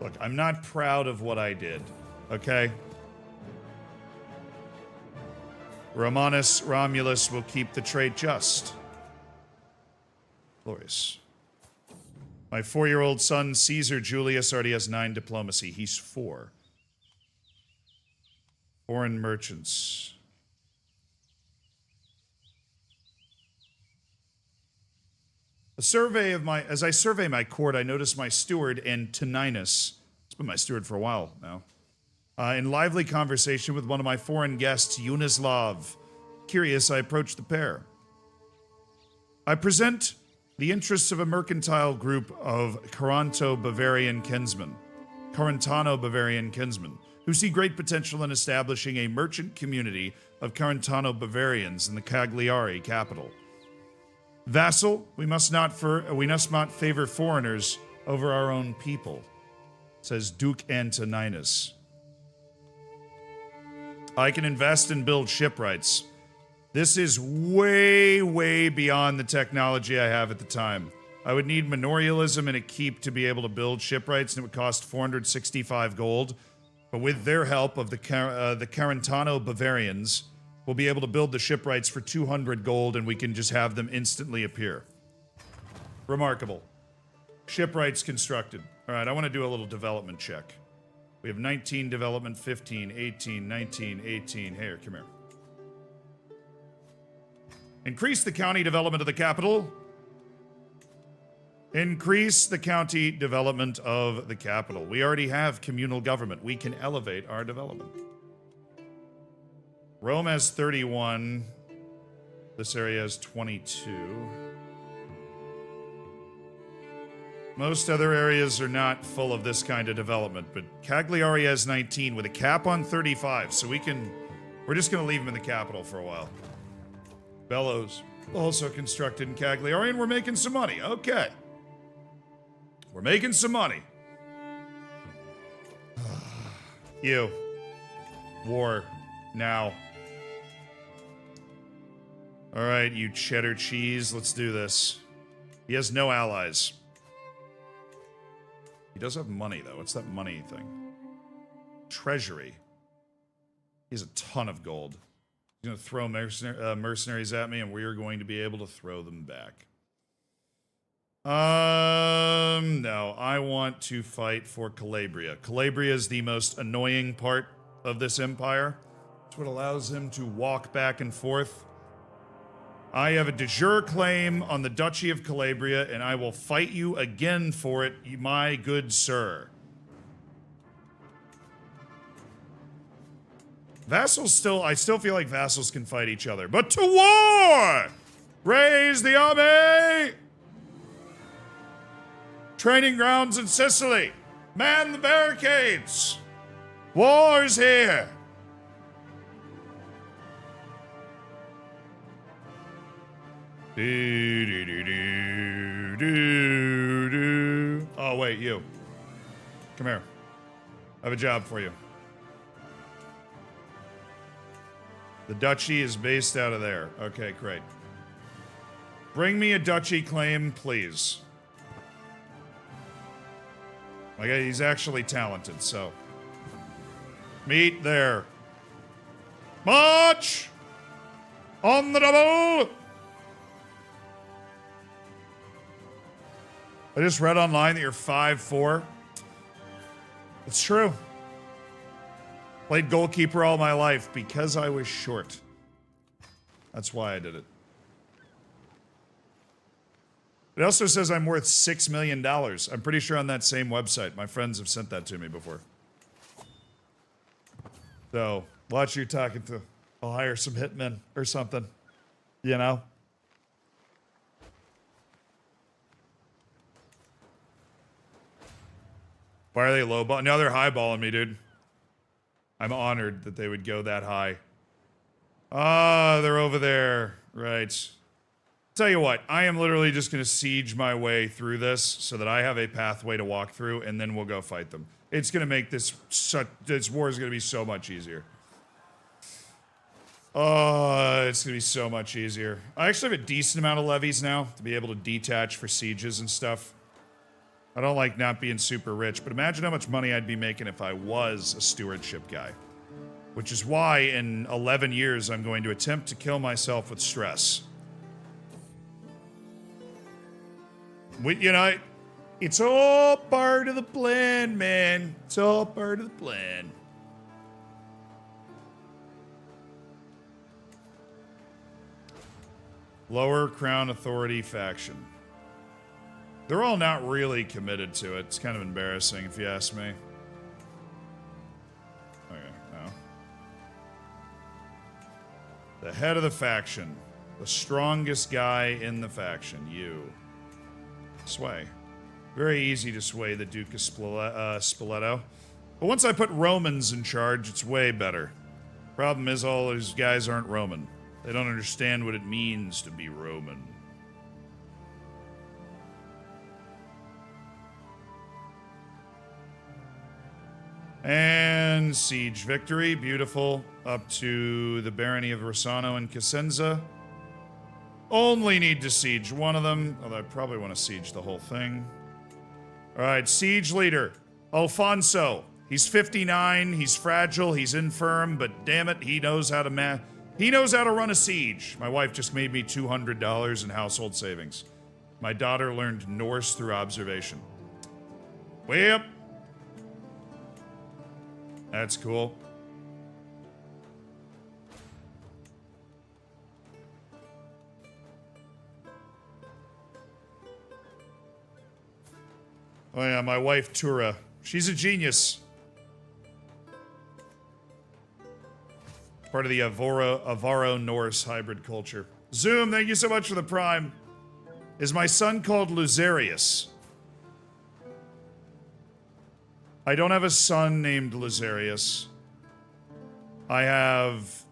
Look, I'm not proud of what I did, okay? Romanus Romulus will keep the trade just. Glorious. My 4-year-old son, Caesar Julius, already has 9 diplomacy. He's 4. Foreign merchants. As I survey my court, I notice my steward, Antoninus. He's been my steward for a while now. In lively conversation with one of my foreign guests, Unislav. Curious, I approach the pair. I present the interests of a mercantile group of Carantano-Bavarian kinsmen, who see great potential in establishing a merchant community of Carantano-Bavarians in the Cagliari capital. Vassal, we must not favor foreigners over our own people, says Duke Antoninus. I can invest and build shipwrights. This is way, way beyond the technology I have at the time. I would need manorialism and a keep to be able to build shipwrights, and it would cost 465 gold. But with their help of the Carantano Bavarians, we'll be able to build the shipwrights for 200 gold, and we can just have them instantly appear. Remarkable. Shipwrights constructed. All right, I want to do a little development check. We have 19 development, 15, 18, 19, 18. Here, come here. Increase the county development of the capital. Increase the county development of the capital. We already have communal government. We can elevate our development. Rome has 31. This area has 22. Most other areas are not full of this kind of development, but Cagliari has 19 with a cap on 35, so we're just going to leave them in the capital for a while. Bellows, also constructed in Cagliari, and we're making some money. Okay. We're making some money. You. War. Now. Alright, you cheddar cheese. Let's do this. He has no allies. He does have money, though. What's that money thing? Treasury. He has a ton of gold. He's going to throw mercenaries at me, and we are going to be able to throw them back. No, I want to fight for Calabria. Calabria is the most annoying part of this empire. It's what allows him to walk back and forth. I have a de jure claim on the Duchy of Calabria, and I will fight you again for it, my good sir. Vassals I still feel like vassals can fight each other. But to war! Raise the army! Training grounds in Sicily. Man the barricades. War's here. Oh, wait, you. Come here. I have a job for you. The duchy is based out of there. Okay, great. Bring me a duchy claim, please. Like, he's actually talented, so. Meet there. March! On the double! I just read online that you're 5'4". It's true. Played goalkeeper all my life because I was short. That's why I did it. It also says I'm worth $6 million. I'm pretty sure on that same website. My friends have sent that to me before. So, watch you talking to. I'll hire some hitmen or something. You know? Why are they lowballing? No, they're highballing me, dude. I'm honored that they would go that high. Ah, they're over there. Right. Tell you what, I am literally just going to siege my way through this so that I have a pathway to walk through, and then we'll go fight them. It's going to make this war is going to be so much easier. Oh, it's going to be so much easier. I actually have a decent amount of levies now to be able to detach for sieges and stuff. I don't like not being super rich, but imagine how much money I'd be making if I was a stewardship guy. Which is why in 11 years I'm going to attempt to kill myself with stress. You know, it's all part of the plan, man. It's all part of the plan. Lower Crown Authority faction. They're all not really committed to it. It's kind of embarrassing, if you ask me. Okay, no. The head of the faction. The strongest guy in the faction. You. Sway. Very easy to sway the Duke of Spoleto. But once I put Romans in charge, it's way better. Problem is, all those guys aren't Roman. They don't understand what it means to be Roman. And siege victory. Beautiful. Up to the barony of Rossano and Cosenza. Only need to siege one of them. Although I probably want to siege the whole thing. Alright, siege leader. Alfonso. He's 59, he's fragile, he's infirm, but damn it, he knows how to he knows how to run a siege. My wife just made me $200 in household savings. My daughter learned Norse through observation. Way up. That's cool. Oh yeah, my wife Tura. She's a genius. Part of the Avaro Norse hybrid culture. Zoom, thank you so much for the prime. Is my son called Luzarius? I don't have a son named Luzarius. I have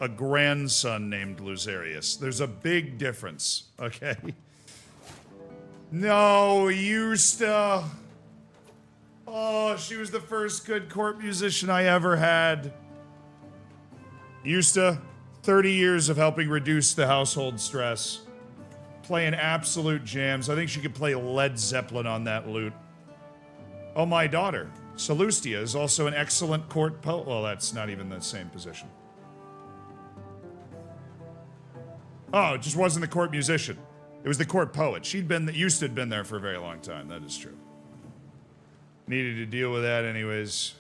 a grandson named Luzarius. There's a big difference, okay? No, Yusta. Oh, she was the first good court musician I ever had. Yusta, 30 years of helping reduce the household stress. Playing absolute jams. I think she could play Led Zeppelin on that lute. Oh, my daughter, Salustia, is also an excellent court poet. Well, that's not even the same position. Oh, it just wasn't the court musician. It was the court poet. Yusta had been there for a very long time. That is true. Needed to deal with that anyways.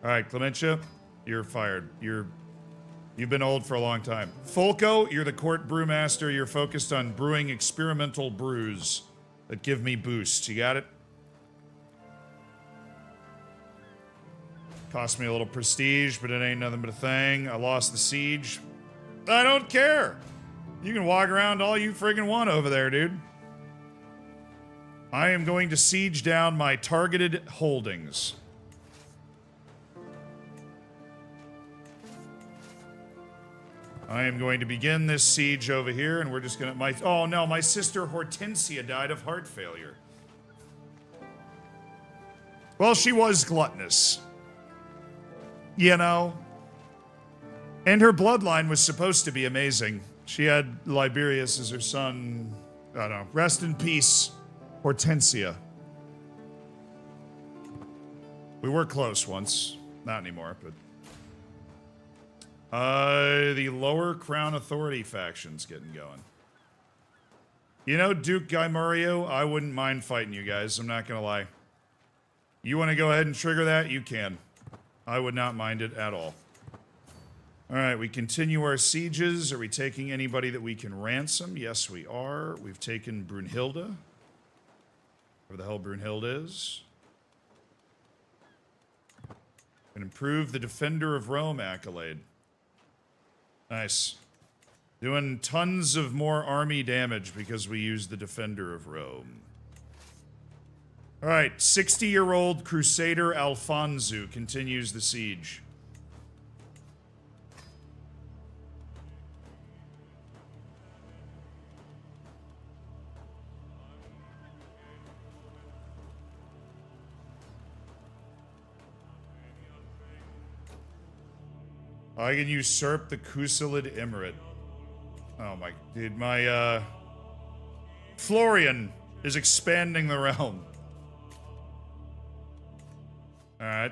All right, Clementia, you're fired. You've been old for a long time. Folco, you're the court brewmaster. You're focused on brewing experimental brews that give me boosts. You got it? Cost me a little prestige, but it ain't nothing but a thing. I lost the siege. I don't care. You can walk around all you friggin' want over there, dude. I am going to siege down my targeted holdings. I am going to begin this siege over here, and we're just gonna... Oh no, my sister Hortensia died of heart failure. Well, she was gluttonous. You know? And her bloodline was supposed to be amazing. She had Liberius as her son. I don't know. Rest in peace, Hortensia. We were close once. Not anymore, but... the Lower Crown Authority faction's getting going. You know, Duke Guy Mario, I wouldn't mind fighting you guys, I'm not gonna lie. You want to go ahead and trigger that? You can. I would not mind it at all. Alright, we continue our sieges. Are we taking anybody that we can ransom? Yes, we are. We've taken Brunhilde. Where the hell Brunhilde is. And improve the Defender of Rome accolade. Nice. Doing tons of more army damage because we used the Defender of Rome. Alright, 60-year-old Crusader Alfonso continues the siege. I can usurp the Kusalid Emirate. Oh my, dude, my, Florian is expanding the realm. Alright.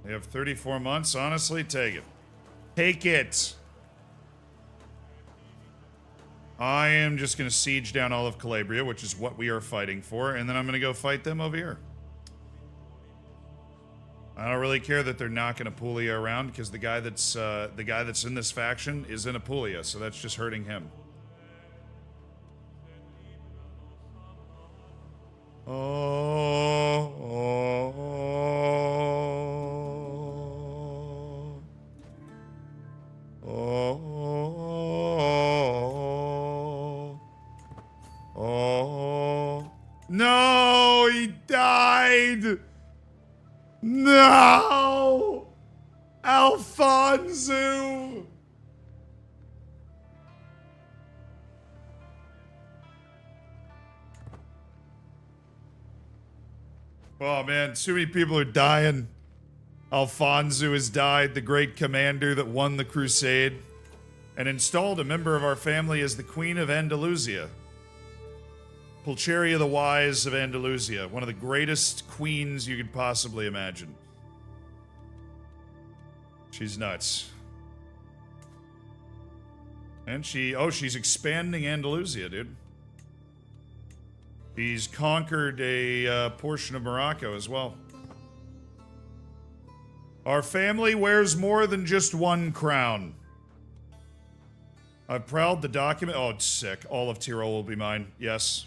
We have 34 months, honestly, take it. Take it! I am just gonna siege down all of Calabria, which is what we are fighting for, and then I'm gonna go fight them over here. I don't really care that they're knocking Apulia around because the guy that's in this faction is in Apulia, so that's just hurting him. No, he died. No! Alfonso! Oh man, too many people are dying. Alfonso has died, the great commander that won the crusade and installed a member of our family as the Queen of Andalusia. Pulcheria the Wise of Andalusia, one of the greatest queens you could possibly imagine. She's nuts. And she's expanding Andalusia, dude. He's conquered a portion of Morocco as well. Our family wears more than just one crown. I've prowled the document. Oh, it's sick. All of Tyrol will be mine. Yes.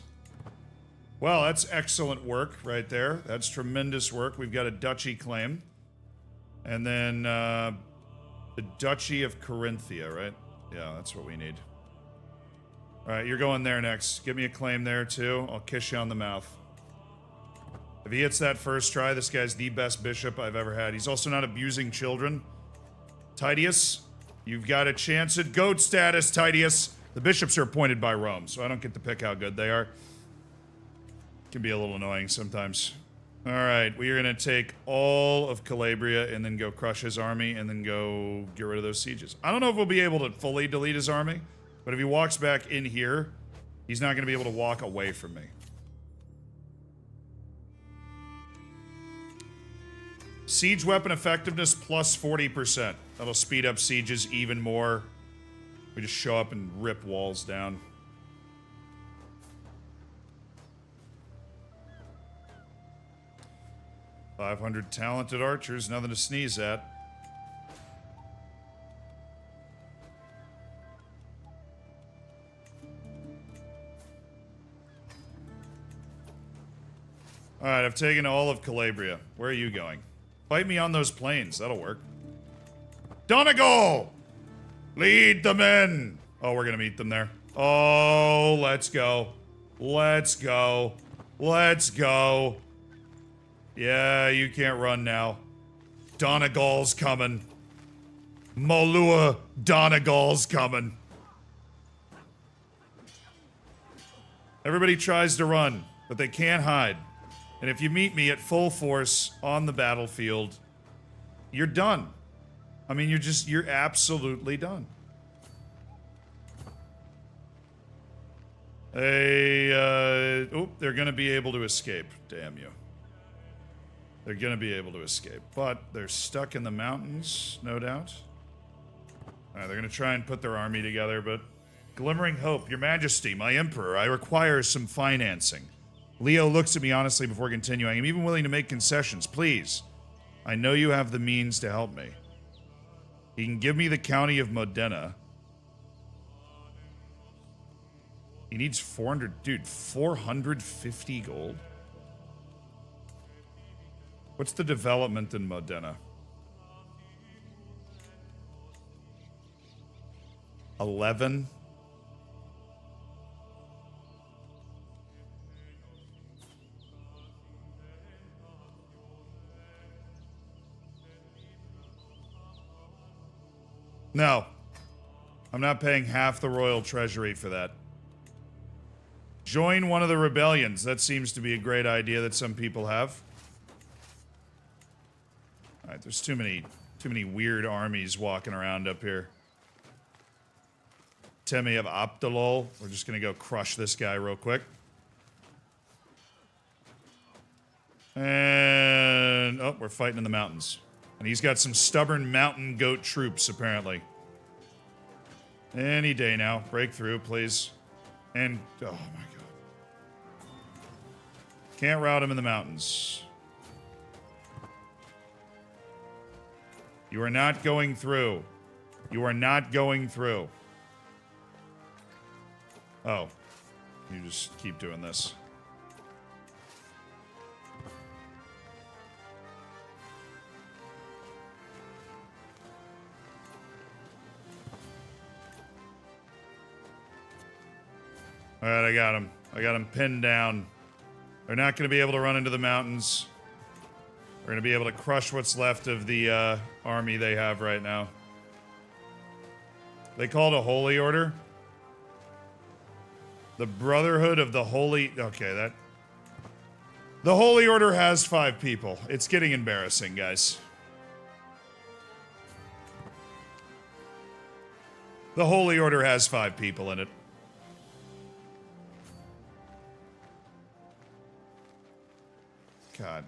Well, that's excellent work right there. That's tremendous work. We've got a duchy claim. And then the Duchy of Carinthia, right? Yeah, that's what we need. All right, you're going there next. Give me a claim there, too. I'll kiss you on the mouth. If he hits that first try, this guy's the best bishop I've ever had. He's also not abusing children. Titius, you've got a chance at GOAT status, Titius. The bishops are appointed by Rome, so I don't get to pick how good they are. Can be a little annoying sometimes. All right, we are going to take all of Calabria and then go crush his army and then go get rid of those sieges. I don't know if we'll be able to fully delete his army, but if he walks back in here, he's not going to be able to walk away from me. Siege weapon effectiveness plus 40%. That'll speed up sieges even more. We just show up and rip walls down. $500 talented archers, nothing to sneeze at. Alright, I've taken all of Calabria. Where are you going? Fight me on those plains, that'll work. Donegal! Lead the men! Oh, we're gonna meet them there. Oh, let's go. Let's go. Let's go. Yeah, you can't run now. Donegal's coming. Molua Donegal's coming. Everybody tries to run, but they can't hide. And if you meet me at full force on the battlefield, you're done. I mean, you're absolutely done. They're gonna be able to escape, damn you. They're gonna be able to escape, but they're stuck in the mountains, no doubt. They're gonna try and put their army together, but glimmering hope, your majesty, my emperor, I require some financing. Leo looks at me honestly before continuing. I'm even willing to make concessions, please. I know you have the means to help me. He can give me the county of Modena. He needs 400, dude, 450 gold? What's the development in Modena? 11? No. I'm not paying half the royal treasury for that. Join one of the rebellions. That seems to be a great idea that some people have. Alright, there's too many weird armies walking around up here. Temi of Abdalol. We're just gonna go crush this guy real quick. And oh, we're fighting in the mountains. And he's got some stubborn mountain goat troops, apparently. Any day now. Break through, please. And, oh my god. Can't rout him in the mountains. You are not going through. You are not going through. Oh. You just keep doing this. Alright, I got him. I got him pinned down. They're not going to be able to run into the mountains. We're going to be able to crush what's left of the army they have right now. They call it a holy order. The Brotherhood of the Holy... Okay, that... The Holy Order has 5 people. It's getting embarrassing, guys. The Holy Order has 5 people in it. God,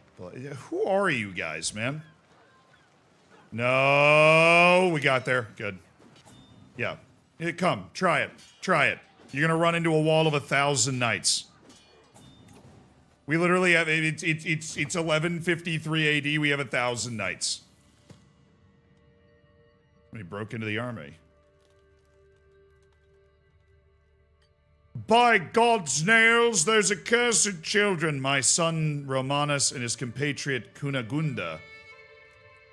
who are you guys, man? No, we got there. Good. Yeah. Come, try it. Try it. You're gonna run into a wall of 1,000 knights. We literally have, it's 1153 AD, we have 1,000 knights. Somebody broke into the army. By God's nails, those accursed children, my son Romanus and his compatriot Cunegunda,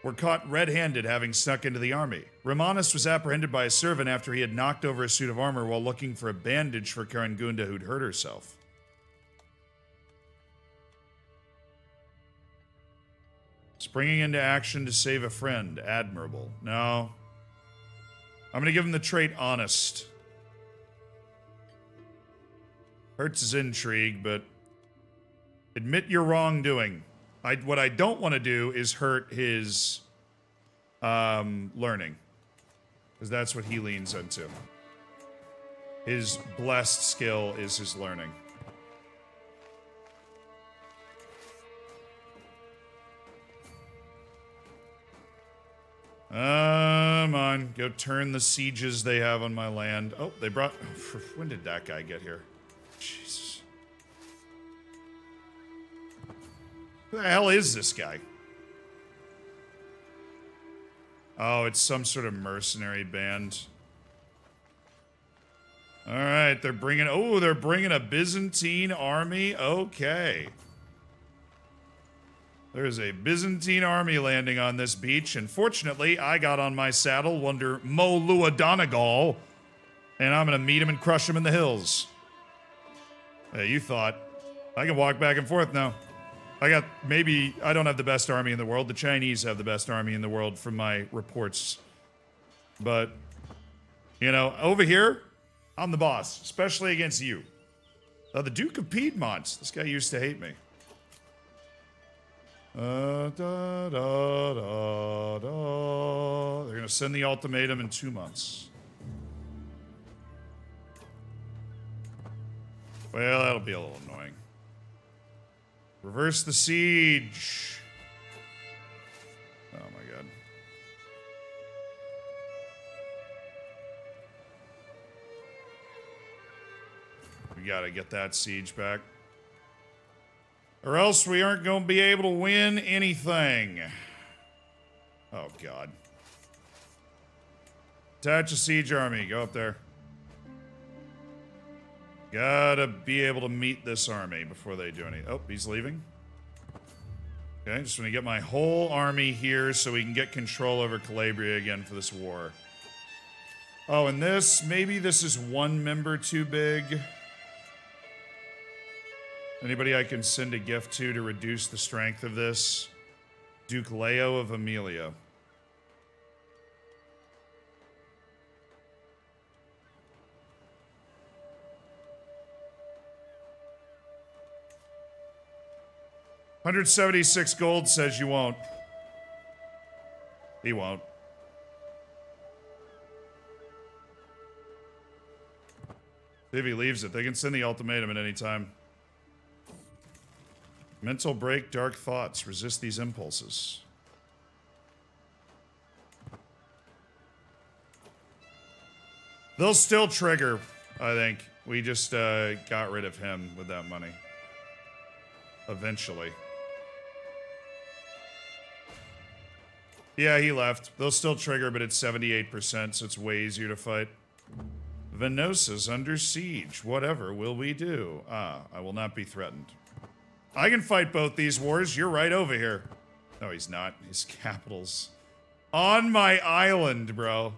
were caught red-handed having snuck into the army. Romanus was apprehended by a servant after he had knocked over a suit of armor while looking for a bandage for Cunegunda who'd hurt herself. Springing into action to save a friend. Admirable. No. I'm gonna give him the trait honest. Hurts his intrigue, but admit your wrongdoing. What I don't want to do is hurt his learning, because that's what he leans into. His blessed skill is his learning. Come on, go turn the sieges they have on my land. Oh, they brought... When did that guy get here? Jesus. Who the hell is this guy? Oh, it's some sort of mercenary band. Alright, they're bringing... Oh, they're bringing a Byzantine army? Okay. There's a Byzantine army landing on this beach, and fortunately, I got on my saddle under Mo Lua Donegal, and I'm gonna meet him and crush him in the hills. Hey, you thought. I can walk back and forth now. I don't have the best army in the world. The Chinese have the best army in the world from my reports. But, you know, over here, I'm the boss, especially against you. The Duke of Piedmont. This guy used to hate me. They're gonna send the ultimatum in 2 months. Well, that'll be a little annoying. Reverse the siege. Oh my god. We gotta get that siege back. Or else we aren't going to be able to win anything. Oh, God. Attach a siege army. Go up there. Gotta be able to meet this army before they do anything. Oh, he's leaving. Okay, just want to get my whole army here so we can get control over Calabria again for this war. Oh, and this, maybe this is one member too big. Anybody I can send a gift to reduce the strength of this? Duke Leo of Amelia. $176 gold says you won't. He won't. If he leaves it, they can send the ultimatum at any time. Mental break, dark thoughts. Resist these impulses. They'll still trigger, I think. We just got rid of him with that money. Eventually. Yeah, he left. They'll still trigger, but it's 78%, so it's way easier to fight. Venosa's under siege. Whatever will we do? Ah, I will not be threatened. I can fight both these wars. You're right over here. No, he's not. His capital's on my island, bro.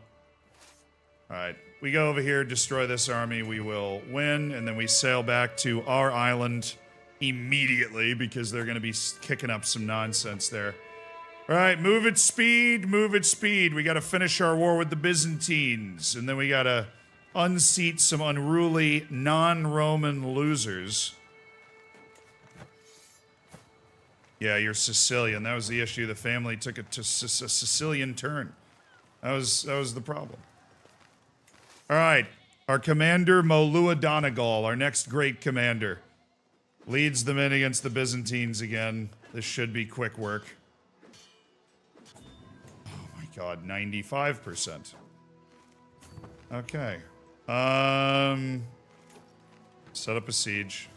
Alright, we go over here, destroy this army, we will win, and then we sail back to our island immediately because they're going to be kicking up some nonsense there. Alright, move at speed, move at speed. We got to finish our war with the Byzantines, and then we got to unseat some unruly non-Roman losers. Yeah, you're Sicilian. That was the issue. The family took it to a Sicilian turn. That was the problem. All right. Our commander, Molua Donegal, our next great commander, leads them in against the Byzantines again. This should be quick work. Oh my god, 95%. Okay. Set up a siege.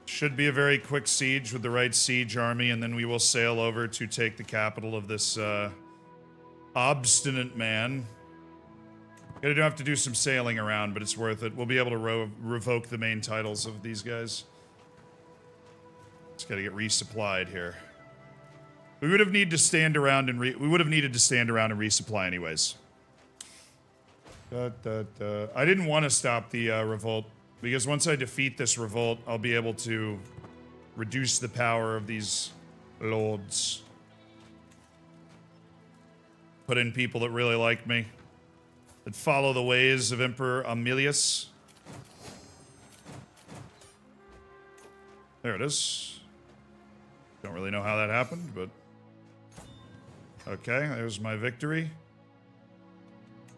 Should be a very quick siege with the right siege army, and then we will sail over to take the capital of this obstinate man. Gonna have to do some sailing around, but it's worth it. We'll be able to revoke the main titles of these guys. Just gotta get resupplied here. We would have needed to stand around and resupply anyways. I didn't want to stop the revolt, because once I defeat this revolt, I'll be able to reduce the power of these lords. Put in people that really like me, that follow the ways of Emperor Aemilius. There it is. Don't really know how that happened, but... Okay, there's my victory.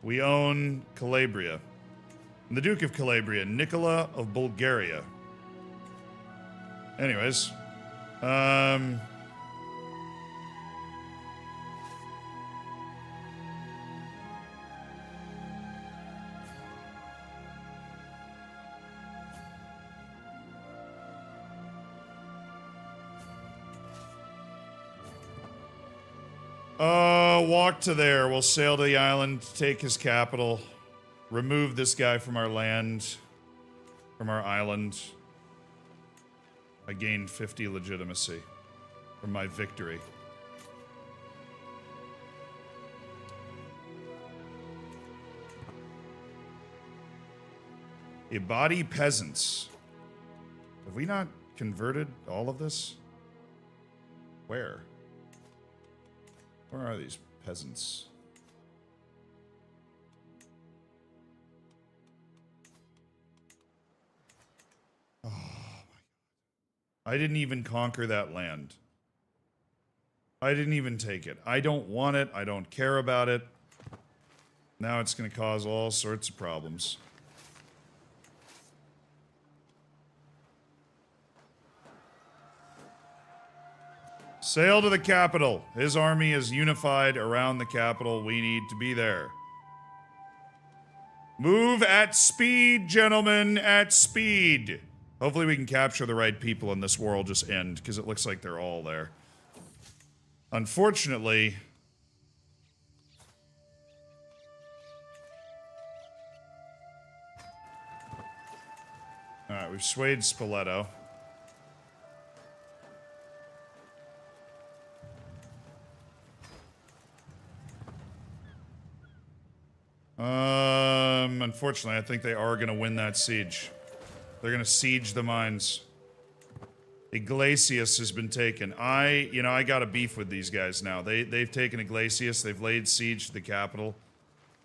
We own Calabria. And the Duke of Calabria, Nicola of Bulgaria. Anyways. Walk to there. We'll sail to the island, take his capital, remove this guy from our land, from our island. I gained 50 legitimacy from my victory. Ibadi peasants. Have we not converted all of this? Where? Where are these peasants? Oh my god. I didn't even conquer that land. I didn't even take it. I don't want it. I don't care about it. Now it's going to cause all sorts of problems. Sail to the capital. His army is unified around the capital. We need to be there. Move at speed, gentlemen, at speed. Hopefully we can capture the right people and this war will just end, because it looks like they're all there. Unfortunately... Alright, we've swayed Spoleto. Unfortunately, I think they are going to win that siege. They're going to siege the mines. Iglesias has been taken. I got a beef with these guys now. They've taken Iglesias. They've laid siege to the capital.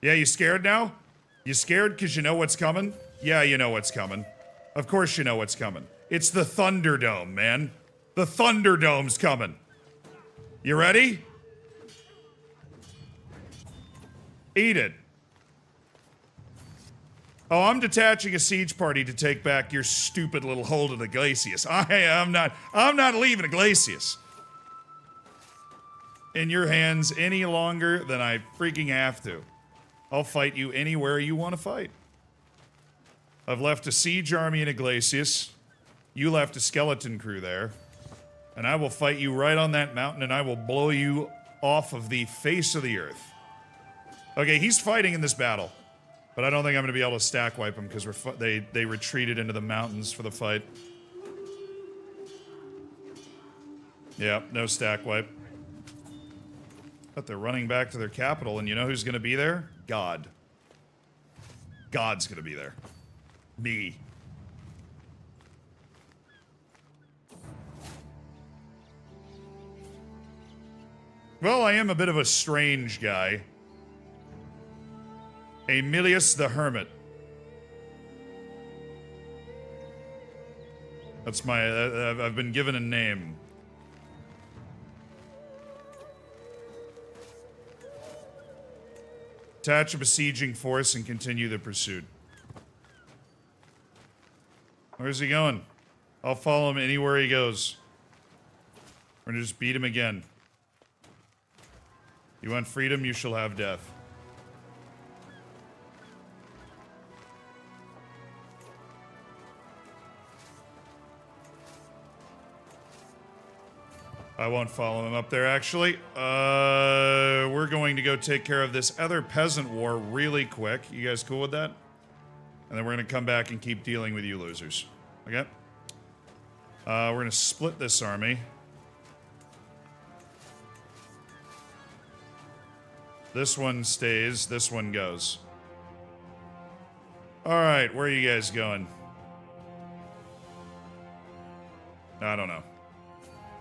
Yeah, you scared now? You scared because you know what's coming? Yeah, you know what's coming. Of course you know what's coming. It's the Thunderdome, man. The Thunderdome's coming. You ready? Eat it. Oh, I'm detaching a siege party to take back your stupid little hold of Iglesias. I'm not leaving Iglesias in your hands any longer than I freaking have to. I'll fight you anywhere you want to fight. I've left a siege army in Iglesias. You left a skeleton crew there. And I will fight you right on that mountain and I will blow you off of the face of the earth. Okay, he's fighting in this battle. But I don't think I'm going to be able to stack wipe them because they retreated into the mountains for the fight. Yeah, no stack wipe. But they're running back to their capital, and you know who's going to be there? God. God's going to be there. Me. Well, I am a bit of a strange guy. Aemilius the Hermit. That's my... I've been given a name. Attach a besieging force and continue the pursuit. Where's he going? I'll follow him anywhere he goes. We're gonna just beat him again. You want freedom, you shall have death. I won't follow him up there, actually. We're going to go take care of this other peasant war really quick. You guys cool with that? And then we're going to come back and keep dealing with you losers. Okay? We're going to split this army. This one stays, this one goes. Alright, where are you guys going? I don't know.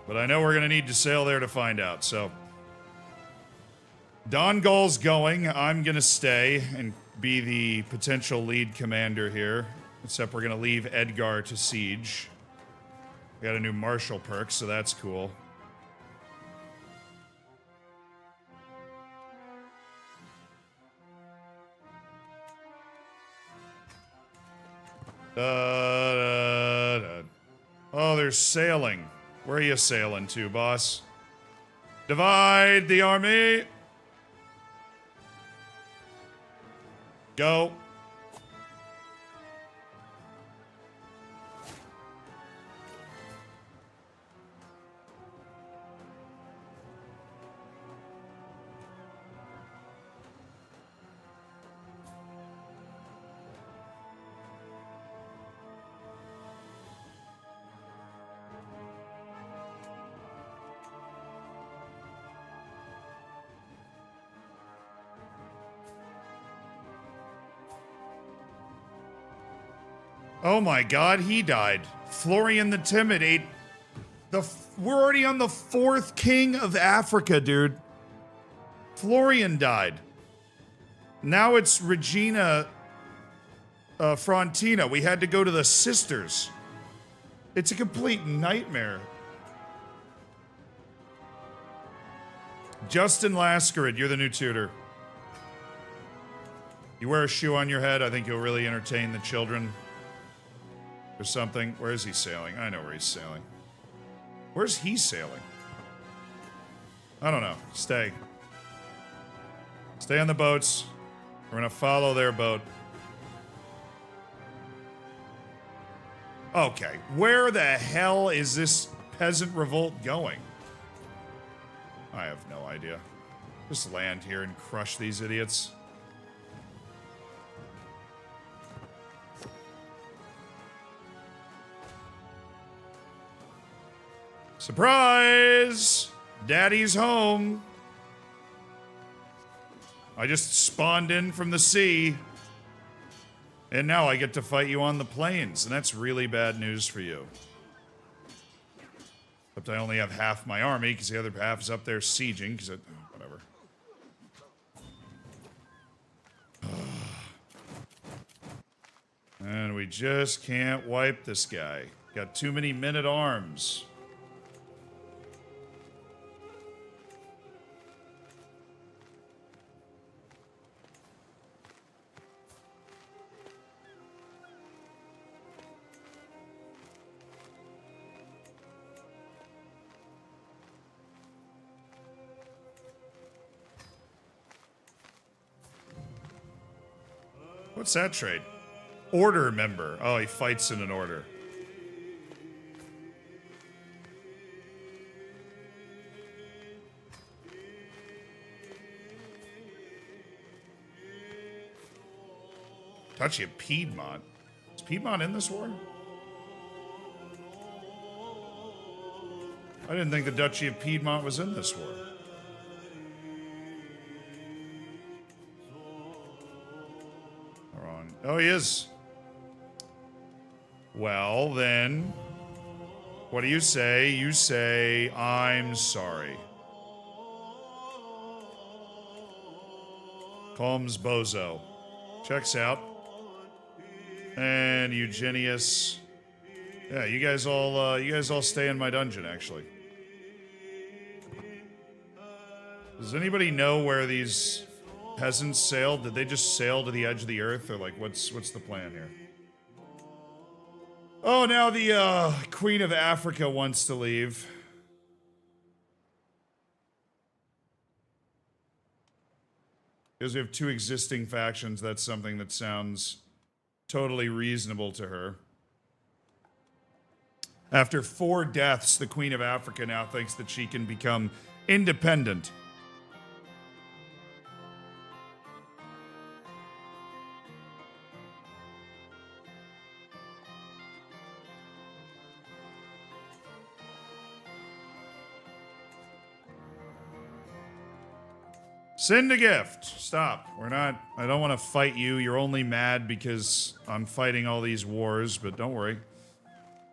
But I know we're going to need to sail there to find out, so... Dongol's going. I'm going to stay and be the potential lead commander here. Except we're going to leave Edgar to siege. We got a new martial perk, so that's cool. Oh, they're sailing. Where are you sailing to, boss? Divide the army! Go. Oh my god, he died. Florian the Timid ate we're already on the 4th king of Africa, dude. Florian died. Now it's Regina Frontina. We had to go to the sisters. It's a complete nightmare. Justin Lascarid, you're the new tutor. You wear a shoe on your head, I think you'll really entertain the children. Or something. Where is he sailing? I know where he's sailing. Where's he sailing? I don't know. Stay. Stay on the boats. We're gonna follow their boat. Okay. Where the hell is this peasant revolt going? I have no idea. Just land here and crush these idiots. Surprise! Daddy's home. I just spawned in from the sea. And now I get to fight you on the plains, and that's really bad news for you. Except I only have half my army, because the other half is up there sieging, because it... whatever. And we just can't wipe this guy. Got too many men-at-arms. What's that trait? Order member. Oh, he fights in an order. Duchy of Piedmont. Is Piedmont in this war? I didn't think the Duchy of Piedmont was in this war. Oh, he is. Well, then, what do you say? You say, I'm sorry. Combs Bozo. Checks out. And Eugenius Yeah, you guys all stay in my dungeon, actually. Does anybody know where these peasants sailed? Did they just sail to the edge of the earth, or like, what's the plan here? Oh, now the Queen of Africa wants to leave. Because we have two existing factions, that's something that sounds totally reasonable to her. After 4 deaths, the Queen of Africa now thinks that she can become independent. Send a gift. Stop. We're not... I don't want to fight you. You're only mad because I'm fighting all these wars, but don't worry.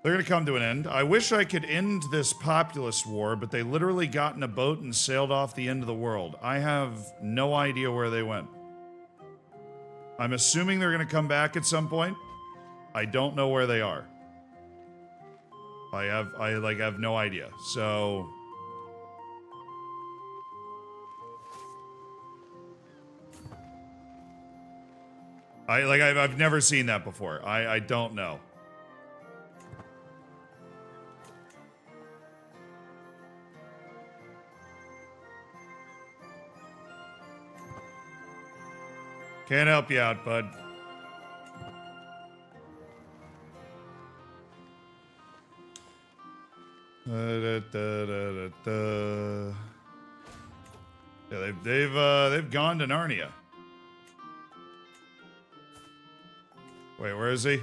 They're going to come to an end. I wish I could end this populist war, but they literally got in a boat and sailed off the end of the world. I have no idea where they went. I'm assuming they're going to come back at some point. I don't know where they are. I have no idea. So... I've never seen that before. I don't know. Can't help you out, bud. Yeah, they've gone to Narnia. Wait, where is he?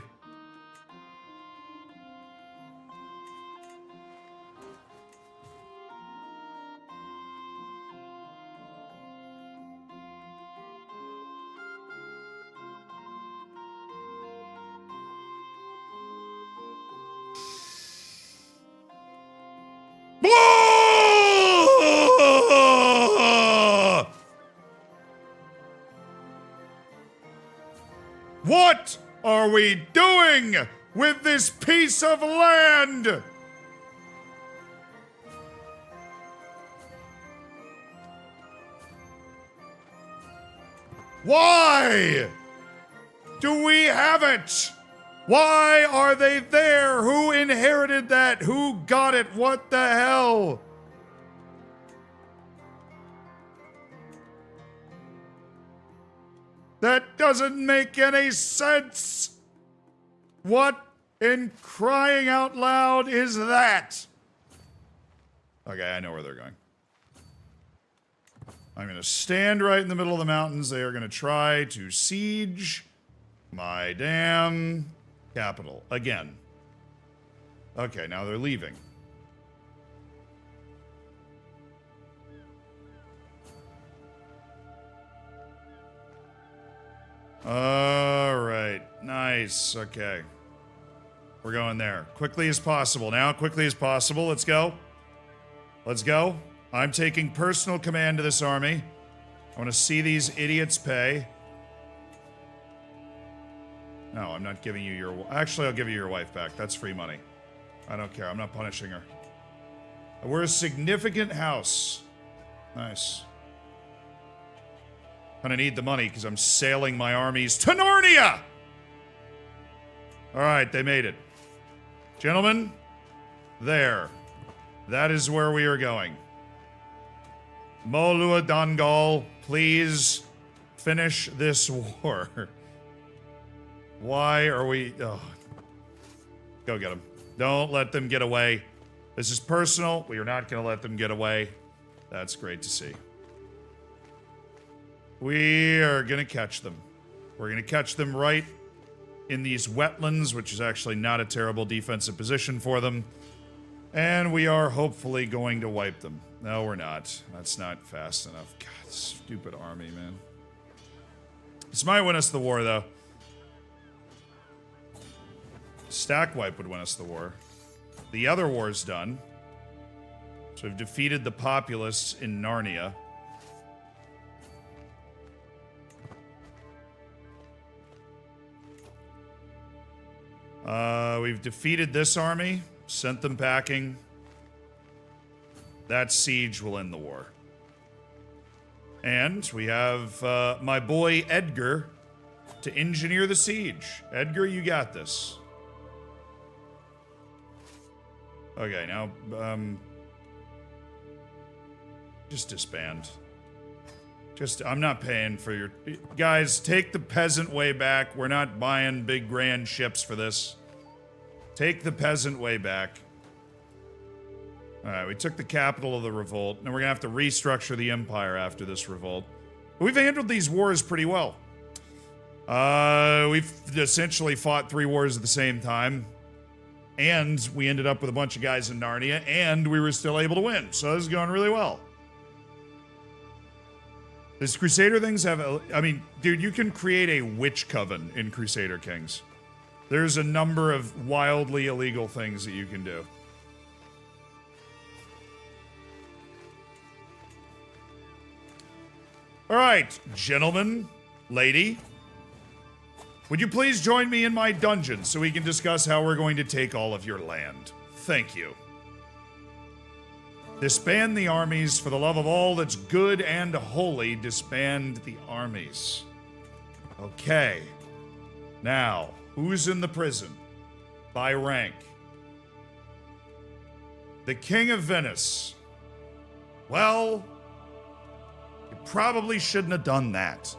What are we doing with this piece of land? Why do we have it? Why are they there? Who inherited that? Who got it? What the hell? That doesn't make any sense. What in crying out loud is that? Okay, I know where they're going. I'm going to stand right in the middle of the mountains. They are going to try to siege my damn capital again. Okay, now they're leaving. All right, nice. Okay, we're going there quickly as possible now. Quickly as possible. Let's go. Let's go. I'm taking personal command of this army. I want to see these idiots pay. No, I'm not giving you your... Actually, I'll give you your wife back. That's free money. I don't care. I'm not punishing her. We're a significant house. Nice. Gonna need the money because I'm sailing my armies to Narnia! Alright, they made it. Gentlemen, there. That is where we are going. Molua Dangal, please finish this war. Why are we... Oh. Go get them. Don't let them get away. This is personal. We are not going to let them get away. That's great to see. We are going to catch them. We're going to catch them right in these wetlands, which is actually not a terrible defensive position for them. And we are hopefully going to wipe them. No, we're not. That's not fast enough. God, stupid army, man. This might win us the war, though. Stack wipe would win us the war. The other war's done. So we've defeated the populists in Narnia. We've defeated this army, sent them packing. That siege will end the war. And we have my boy Edgar to engineer the siege. Edgar, you got this. Okay, now, just disband. I'm not paying for your... Guys, take the peasant way back. We're not buying big grand ships for this. Take the peasant way back. Alright, we took the capital of the revolt. Now we're gonna have to restructure the empire after this revolt. But we've handled these wars pretty well. We've essentially fought 3 wars at the same time. And we ended up with a bunch of guys in Narnia, and we were still able to win. So this is going really well. These Crusader things have, I mean, dude, you can create a witch coven in Crusader Kings. There's a number of wildly illegal things that you can do. All right, gentlemen, lady, would you please join me in my dungeon so we can discuss how we're going to take all of your land? Thank you. Disband the armies. For the love of all that's good and holy, disband the armies. Okay. Now, who's in the prison? By rank. The King of Venice. Well, you probably shouldn't have done that.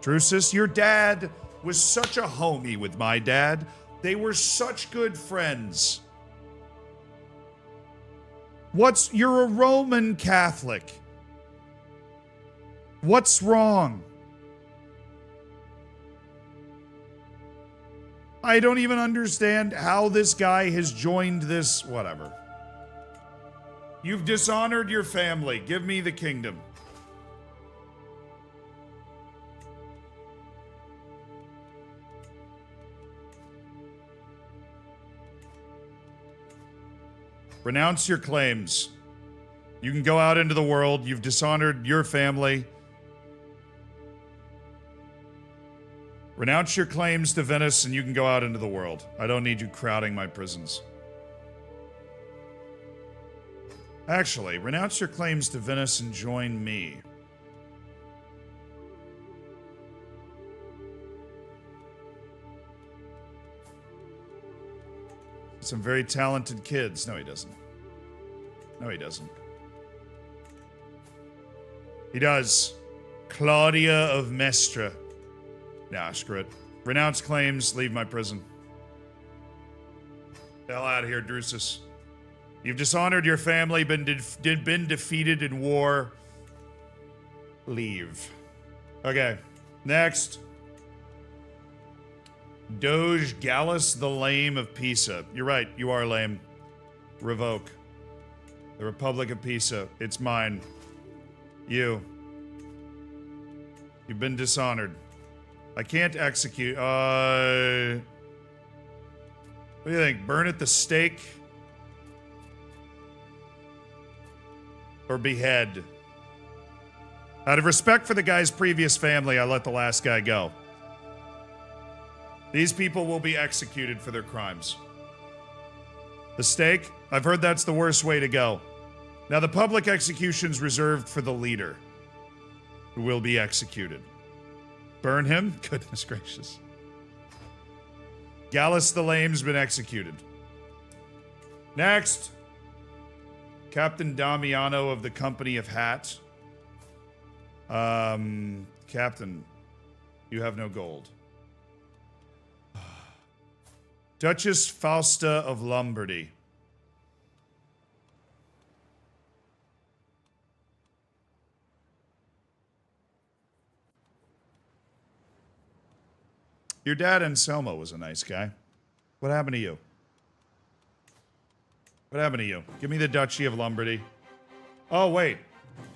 Drusus, your dad was such a homie with my dad. They were such good friends. You're a Roman Catholic. What's wrong? I don't even understand how this guy has joined this, whatever. You've dishonored your family. Give me the kingdom. Renounce your claims. You can go out into the world. You've dishonored your family. Renounce your claims to Venice and you can go out into the world. I don't need you crowding my prisons. Actually, renounce your claims to Venice and join me. Some very talented kids. No, he doesn't. No, he doesn't. He does. Claudia of Mestra. Nah, screw it. Renounce claims, leave my prison. The hell out of here, Drusus. You've dishonored your family, been defeated in war. Leave. Okay, next. Doge Gallus the Lame of Pisa. You're right, you are lame. Revoke. The Republic of Pisa. It's mine. You've been dishonored. I can't execute. What do you think? Burn at the stake? Or behead? Out of respect for the guy's previous family, I let the last guy go. These people will be executed for their crimes. The stake? I've heard that's the worst way to go. Now, the public execution's reserved for the leader, who will be executed. Burn him? Goodness gracious. Gallus the Lame's been executed. Next. Captain Damiano of the Company of Hat. Captain, you have no gold. Duchess Fausta of Lombardy. Your dad, Anselmo, was a nice guy. What happened to you? What happened to you? Give me the Duchy of Lombardy. Oh, wait.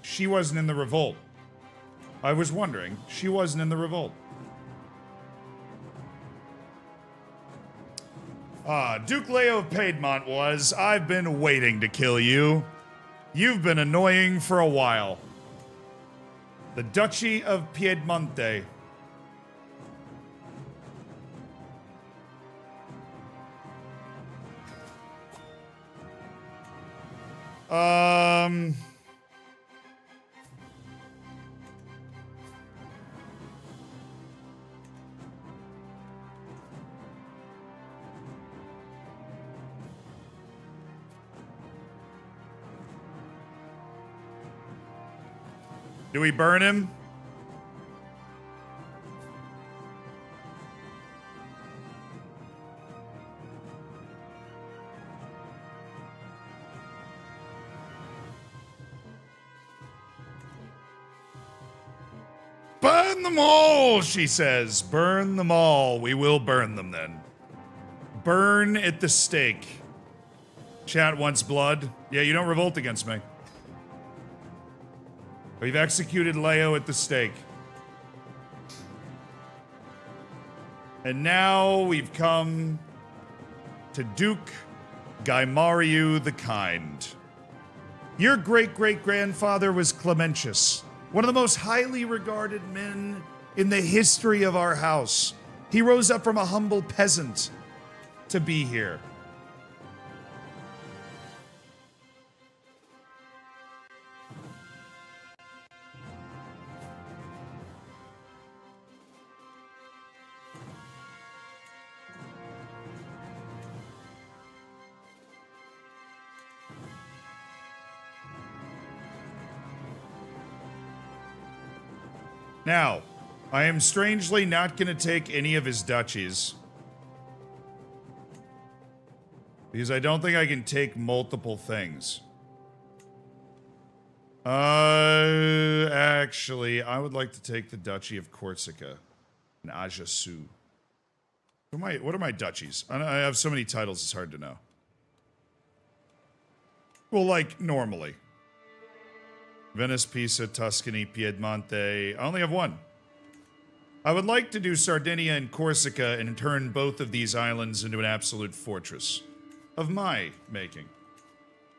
She wasn't in the revolt. I was wondering. She wasn't in the revolt. Duke Leo of Piedmont was. I've been waiting to kill you. You've been annoying for a while. The Duchy of Piedmonte. Do we burn him? Burn them all, she says. Burn them all. We will burn them then. Burn at the stake. Chat wants blood. Yeah, you don't revolt against me. We've executed Leo at the stake. And now we've come to Duke Gaimariu the Kind. Your great-great-grandfather was Clementius, one of the most highly regarded men in the history of our house. He rose up from a humble peasant to be here. Now, I am strangely not going to take any of his duchies. Because I don't think I can take multiple things. Actually, I would like to take the Duchy of Corsica and Ajaccio. What are my duchies? I have so many titles, it's hard to know. Well, like, normally. Venice, Pisa, Tuscany, Piedmonte. I only have one. I would like to do Sardinia and Corsica and turn both of these islands into an absolute fortress of my making.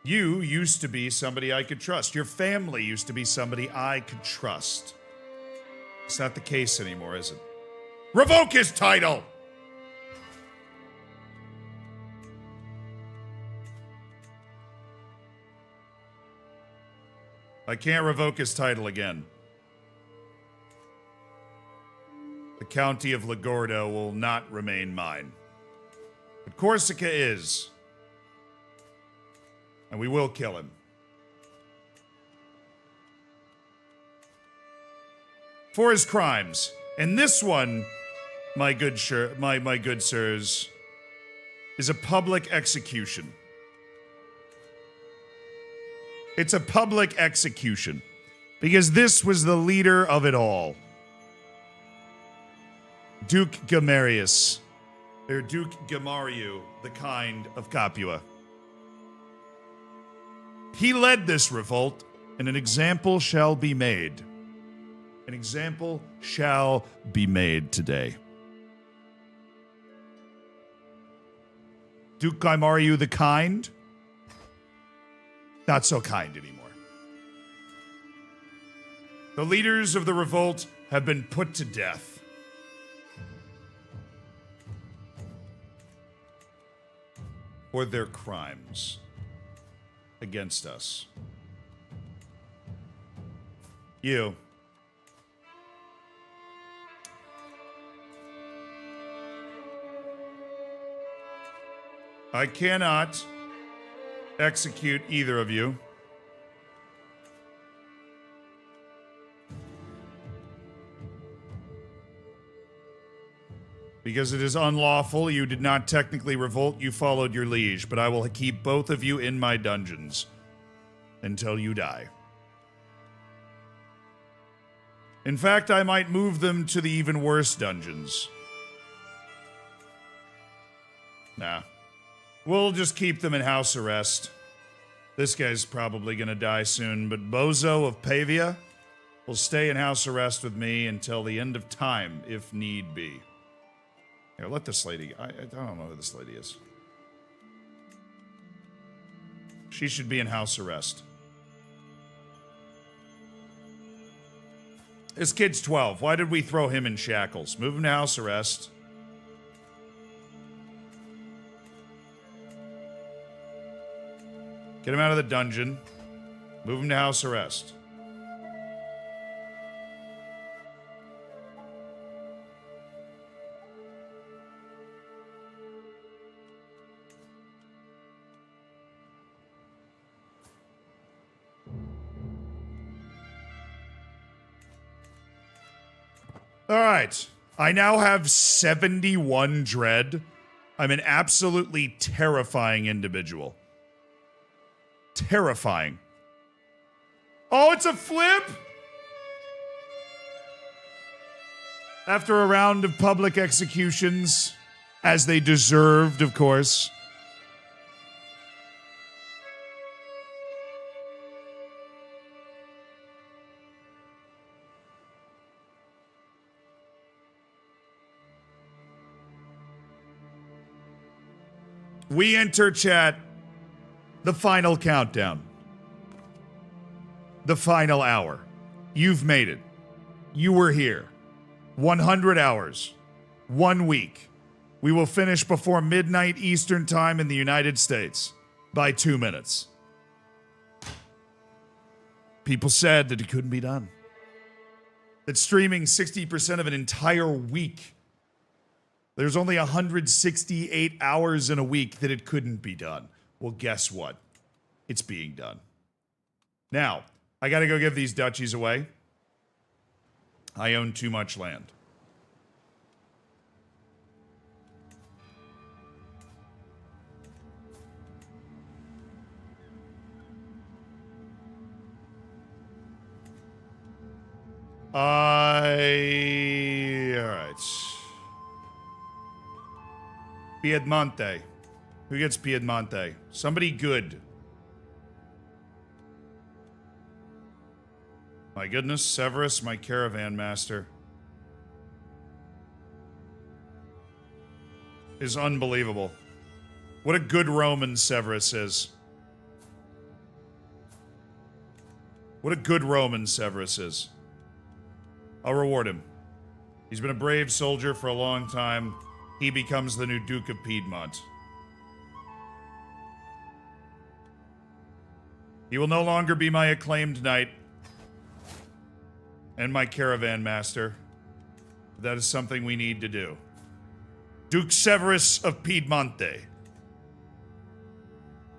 You used to be somebody I could trust. Your family used to be somebody I could trust. It's not the case anymore, is it? Revoke his title! I can't revoke his title again. The county of Ligordo will not remain mine. But Corsica is. And we will kill him. For his crimes. And this one, my good sirs, is a public execution. It's a public execution. Because this was the leader of it all. Duke Gamarius. Or Duke Gamariu, the Kind of Capua. He led this revolt, and an example shall be made. An example shall be made today. Duke Gaimariu the Kind? Not so kind anymore. The leaders of the revolt have been put to death. For their crimes against us. You. I cannot execute either of you. Because it is unlawful. You did not technically revolt. You followed your liege. But I will keep both of you in my dungeons until you die. In fact, I might move them to the even worse dungeons. Nah. We'll just keep them in house arrest. This guy's probably gonna die soon, but Bozo of Pavia will stay in house arrest with me until the end of time, if need be. Here, let this lady... I don't know who this lady is. She should be in house arrest. This kid's 12. Why did we throw him in shackles? Move him to house arrest. Get him out of the dungeon. Move him to house arrest. All right. I now have 71 dread. I'm an absolutely terrifying individual. Terrifying. Oh, it's a flip! After a round of public executions, as they deserved, of course. We enter, chat, the final countdown. The final hour. You've made it. You were here. 100 hours. 1 week. We will finish before midnight Eastern Time in the United States by 2 minutes. People said that it couldn't be done. That streaming 60% of an entire week, there's only 168 hours in a week that it couldn't be done. Well, guess what? It's being done. Now, I gotta go give these duchies away. I own too much land. All right. Piedmonte. Who gets Piedmonte? Somebody good. My goodness, Severus, my caravan master, is unbelievable. What a good Roman Severus is. What a good Roman Severus is. I'll reward him. He's been a brave soldier for a long time. He becomes the new Duke of Piedmont. He will no longer be my acclaimed knight and my caravan master. That is something we need to do. Duke Severus of Piedmonte.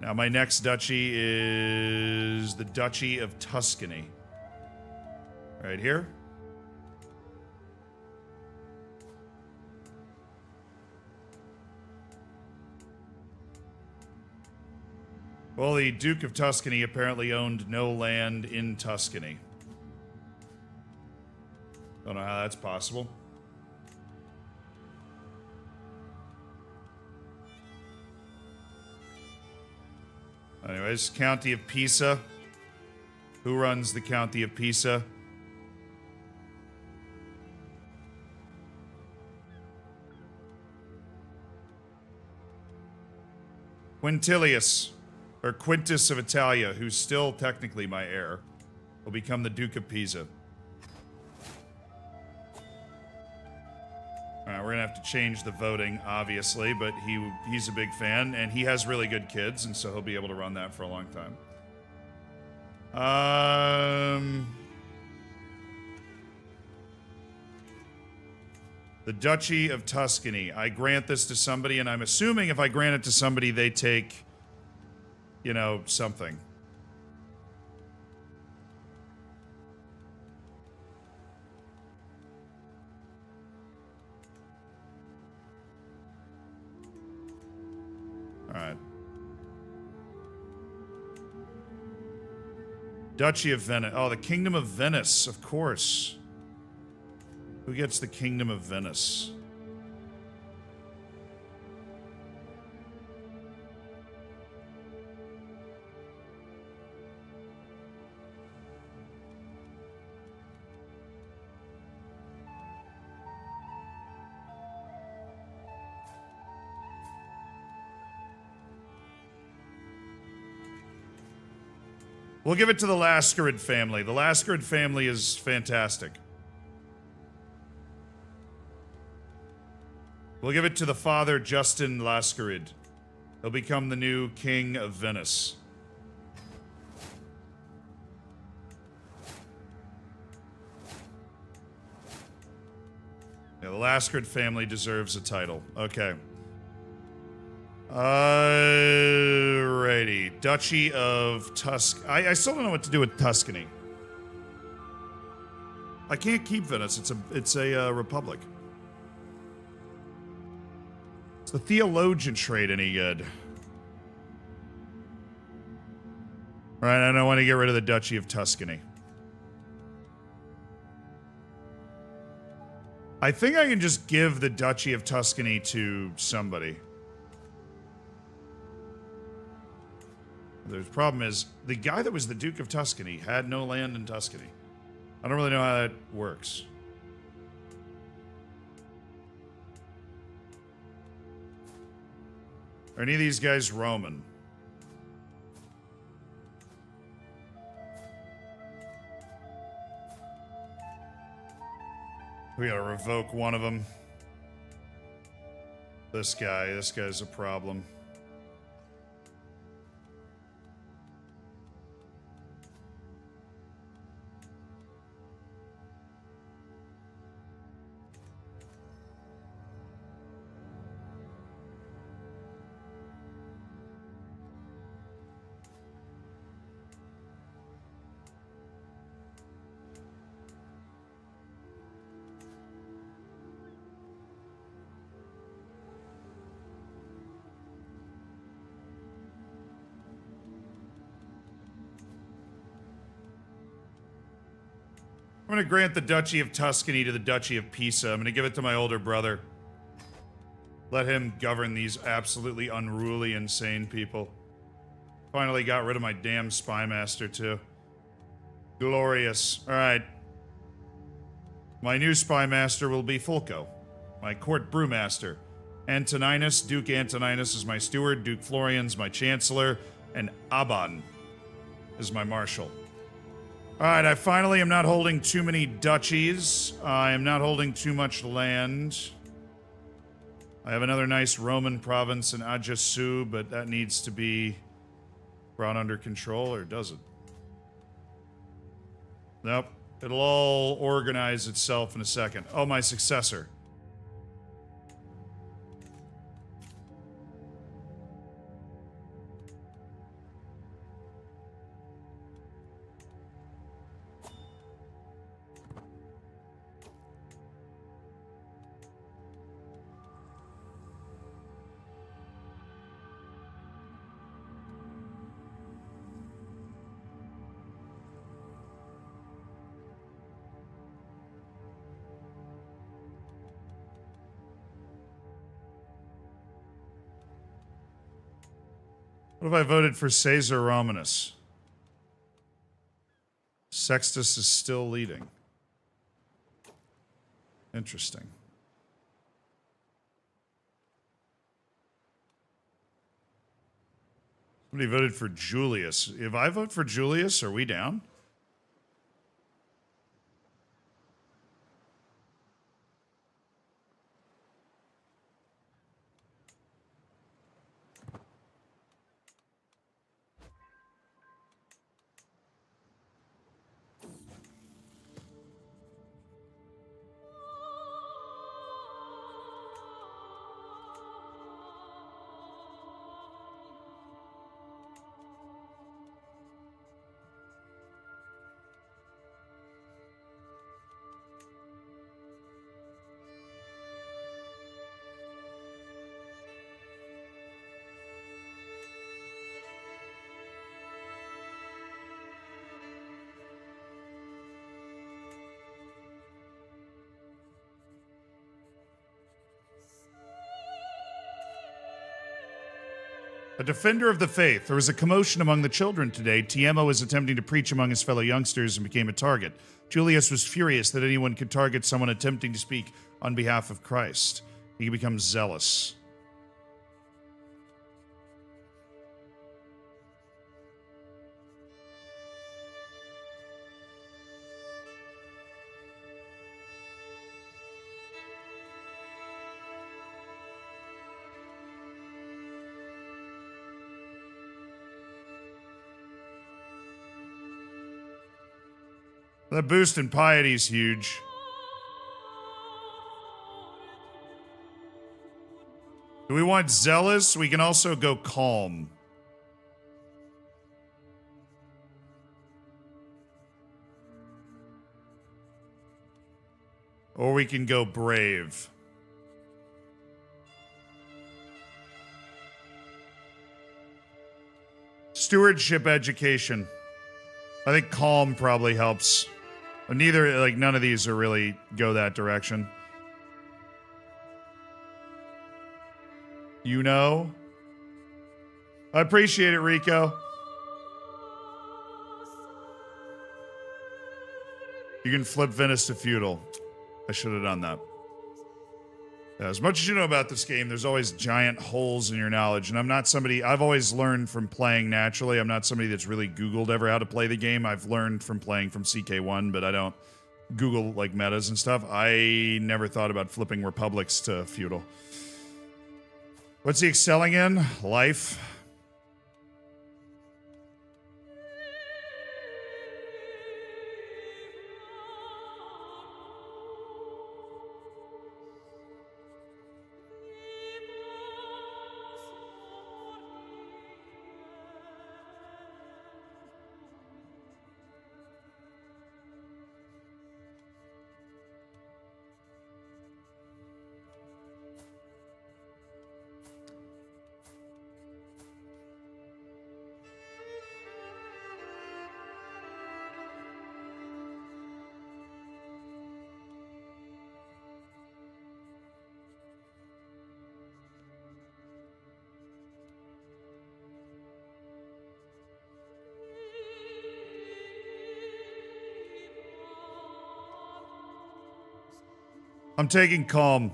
Now my next duchy is the Duchy of Tuscany. Right here. Well, the Duke of Tuscany apparently owned no land in Tuscany. Don't know how that's possible. Anyways, County of Pisa. Who runs the County of Pisa? Quintilius, or Quintus of Italia, who's still technically my heir, will become the Duke of Pisa. Alright, we're gonna have to change the voting, obviously, but he's a big fan, and he has really good kids, and so he'll be able to run that for a long time. The Duchy of Tuscany. I grant this to somebody, and I'm assuming if I grant it to somebody, they take, you know, something. Alright. Duchy of Venice. Oh, the Kingdom of Venice, of course. Who gets the Kingdom of Venice? We'll give it to the Lascarid family. The Lascarid family is fantastic. We'll give it to the father, Justin Lascarid. He'll become the new King of Venice. Yeah, the Lascard family deserves a title. Okay. Alrighty. Duchy of I still don't know what to do with Tuscany. I can't keep Venice. It's a republic. Is the theologian trait any good? Alright, I don't want to get rid of the Duchy of Tuscany. I think I can just give the Duchy of Tuscany to somebody. The problem is, the guy that was the Duke of Tuscany had no land in Tuscany. I don't really know how that works. Are any of these guys Roman? We gotta revoke one of them. This guy's a problem. I'm going to grant the Duchy of Tuscany to the Duchy of Pisa. I'm going to give it to my older brother. Let him govern these absolutely unruly, insane people. Finally got rid of my damn spymaster, too. Glorious. Alright. My new spymaster will be Fulco, my court brewmaster. Antoninus, Duke Antoninus is my steward, Duke Florian's my chancellor, and Aban is my marshal. Alright, I finally am not holding too many duchies. I am not holding too much land. I have another nice Roman province in Ajaccio, but that needs to be brought under control, or does it? Nope. It'll all organize itself in a second. Oh, my successor. What if I voted for Caesar Romanus? Sextus is still leading. Interesting. Somebody voted for Julius. If I vote for Julius, are we down? A defender of the faith. There was a commotion among the children today. Tiemo was attempting to preach among his fellow youngsters and became a target. Julius was furious that anyone could target someone attempting to speak on behalf of Christ. He becomes zealous. That boost in piety is huge. we want zealous? We can also go calm. Or we can go brave. Stewardship education. I think calm probably helps. Neither, like, none of these are really go that direction. You know? I appreciate it, Rico. You can flip Venice to feudal. I should have done that. Yeah, as much as you know about this game, there's always giant holes in your knowledge. And I'm not somebody, I've always learned from playing naturally. I'm not somebody that's really Googled ever how to play the game. I've learned from playing from CK1, but I don't Google like metas and stuff. I never thought about flipping republics to feudal. What's he excelling in? Life. I'm taking calm.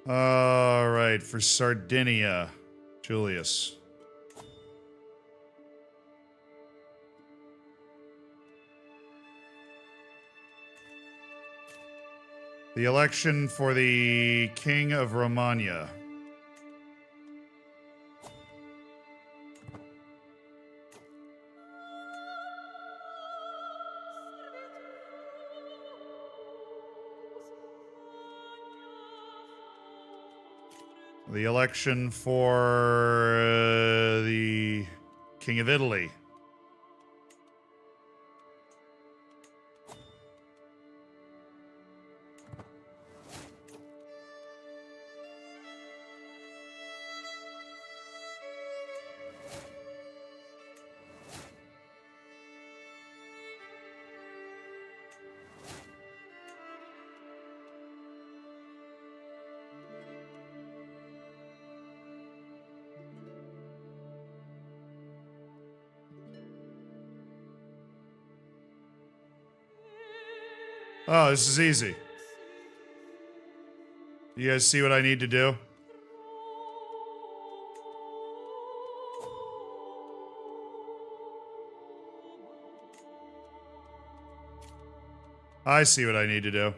All right, for Sardinia, Julius. The election for the King of Romagna. The election for the King of Italy. Oh, this is easy. You guys see what I need to do? I see what I need to do.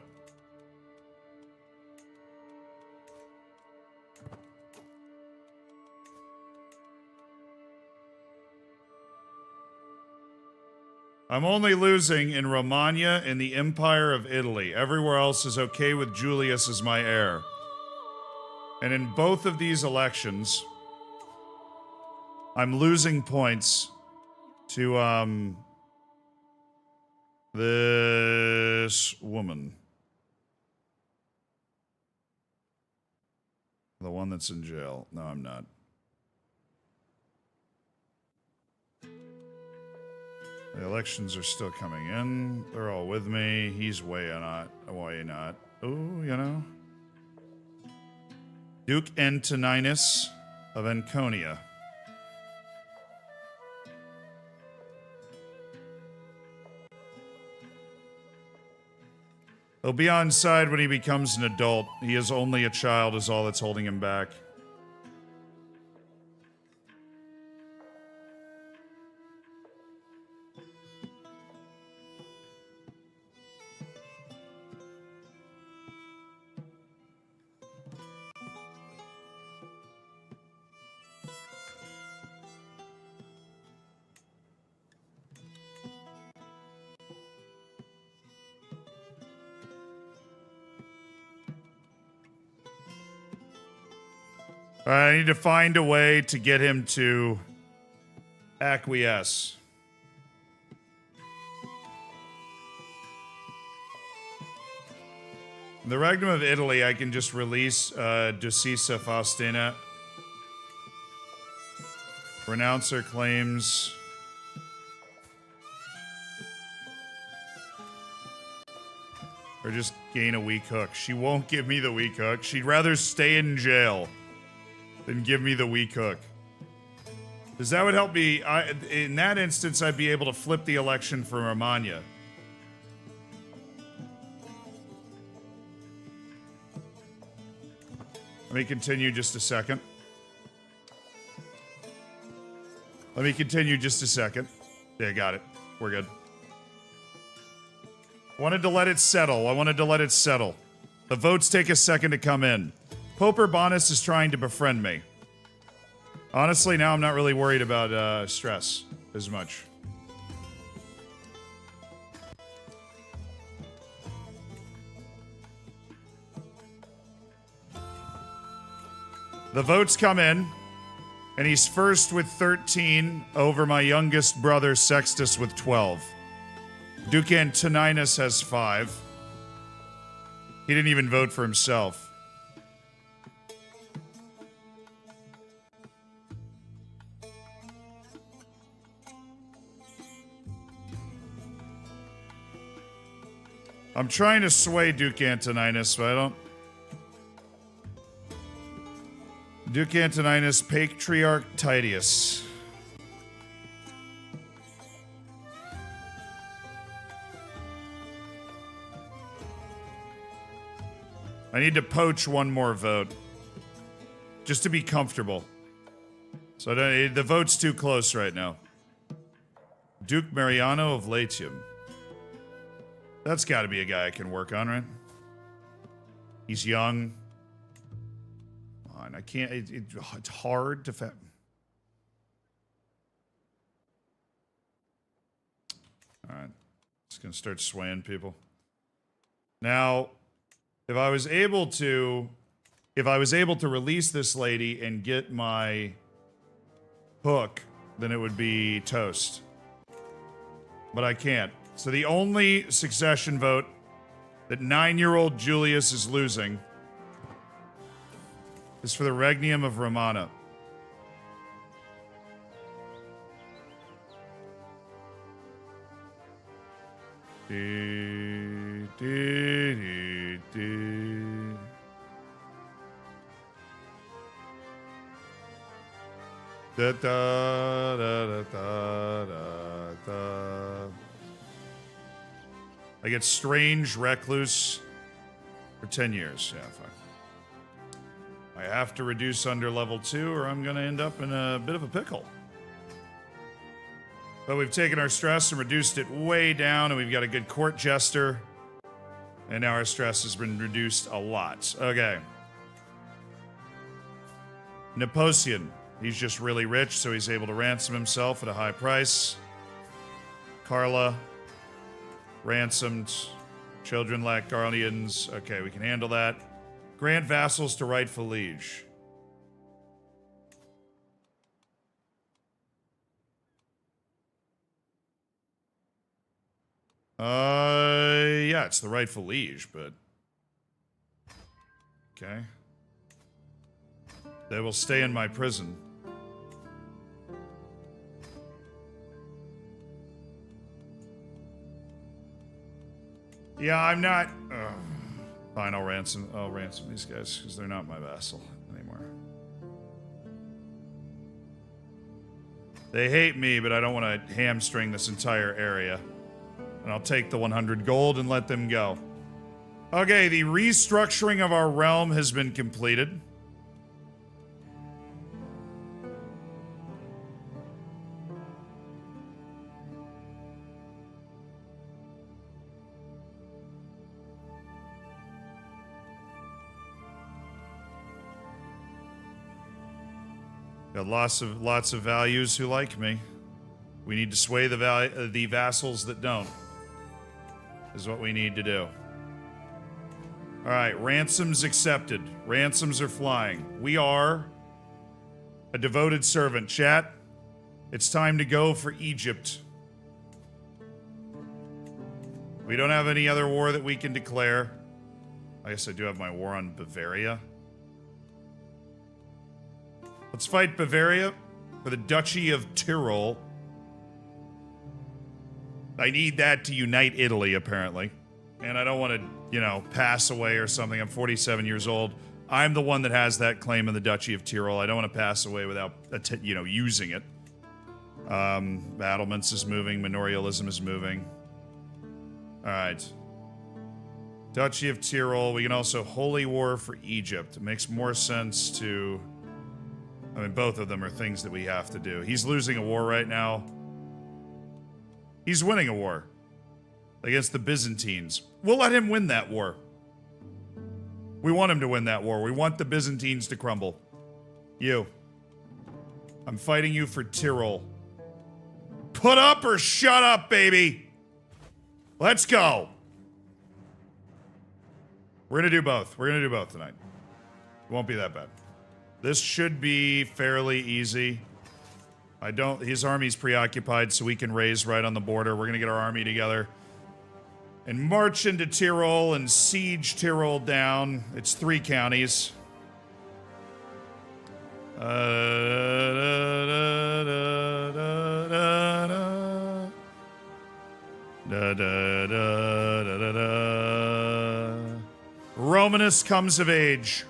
I'm only losing in Romagna and the Empire of Italy. Everywhere else is okay with Julius as my heir. And in both of these elections, I'm losing points to, this woman. The one that's in jail. No, I'm not. The elections are still coming in. They're all with me. He's way not. Why not? Oh, you know. Duke Antoninus of Anconia. He'll be on side when he becomes an adult. He is only a child is all that's holding him back. All right, I need to find a way to get him to acquiesce. The Regnum of Italy, I can just release Ducisa Faustina. Renounce her claims. Or just gain a weak hook. She won't give me the weak hook. She'd rather stay in jail than give me the weak hook. Because that would help me. In that instance, I'd be able to flip the election for Romagna. Let me continue just a second. Let me continue just a second. Yeah, got it. We're good. Wanted to let it settle. I wanted to let it settle. The votes take a second to come in. Pope Urbanus is trying to befriend me. Honestly, now I'm not really worried about stress as much. The votes come in, and he's first with 13 over my youngest brother Sextus with 12. Duke Antoninus has 5. He didn't even vote for himself. I'm trying to sway Duke Antoninus, but I don't. Duke Antoninus, Patriarch Titius. I need to poach one more vote. Just to be comfortable. So I don't, the vote's too close right now. Duke Mariano of Latium. That's got to be a guy I can work on, right? He's young. Come on, I can't. It's hard to. All right, just gonna start swaying people. Now, if I was able to release this lady and get my hook, then it would be toast. But I can't. So the only succession vote that 9-year-old Julius is losing is for the Regnum of Romana. Da, da, da, da, da, da. I get Strange Recluse for 10 years. Yeah, fine. I have to reduce under level 2 or I'm going to end up in a bit of a pickle. But we've taken our stress and reduced it way down, and we've got a good court jester. And now our stress has been reduced a lot. Okay. Nepotian. He's just really rich, so he's able to ransom himself at a high price. Carla. Ransomed. Children lack guardians. Okay, we can handle that. Grant vassals to rightful liege. Yeah, it's the rightful liege, but... Okay. They will stay in my prison. Yeah, I'm not... Fine, I'll ransom these guys, because they're not my vassal anymore. They hate me, but I don't want to hamstring this entire area. And I'll take the 100 gold and let them go. Okay, the restructuring of our realm has been completed. Got lots of values who like me. We need to sway the vassals that don't. Is what we need to do. All right, ransoms accepted. Ransoms are flying. We are A devoted servant. Chat, it's time to go for Egypt. We don't have any other war that we can declare. I guess I do have my war on Bavaria. Let's fight Bavaria for the Duchy of Tyrol. I need that to unite Italy, apparently. And I don't want to, you know, pass away or something. I'm 47 years old. I'm the one that has that claim in the Duchy of Tyrol. I don't want to pass away without, you know, using it. Battlements is moving. Manorialism is moving. Alright. Duchy of Tyrol. We can also Holy War for Egypt. It makes more sense to... I mean, both of them are things that we have to do. He's losing a war right now. He's winning a war against the Byzantines. We'll let him win that war. We want him to win that war. We want the Byzantines to crumble. You. I'm fighting you for Tyrol. Put up or shut up, baby! Let's go! We're gonna do both. We're gonna do both tonight. It won't be that bad. This should be fairly easy. His army's preoccupied, so we can raise right on the border. We're gonna get our army together and march into Tyrol and siege Tyrol down. It's 3 counties. Romanus comes of age.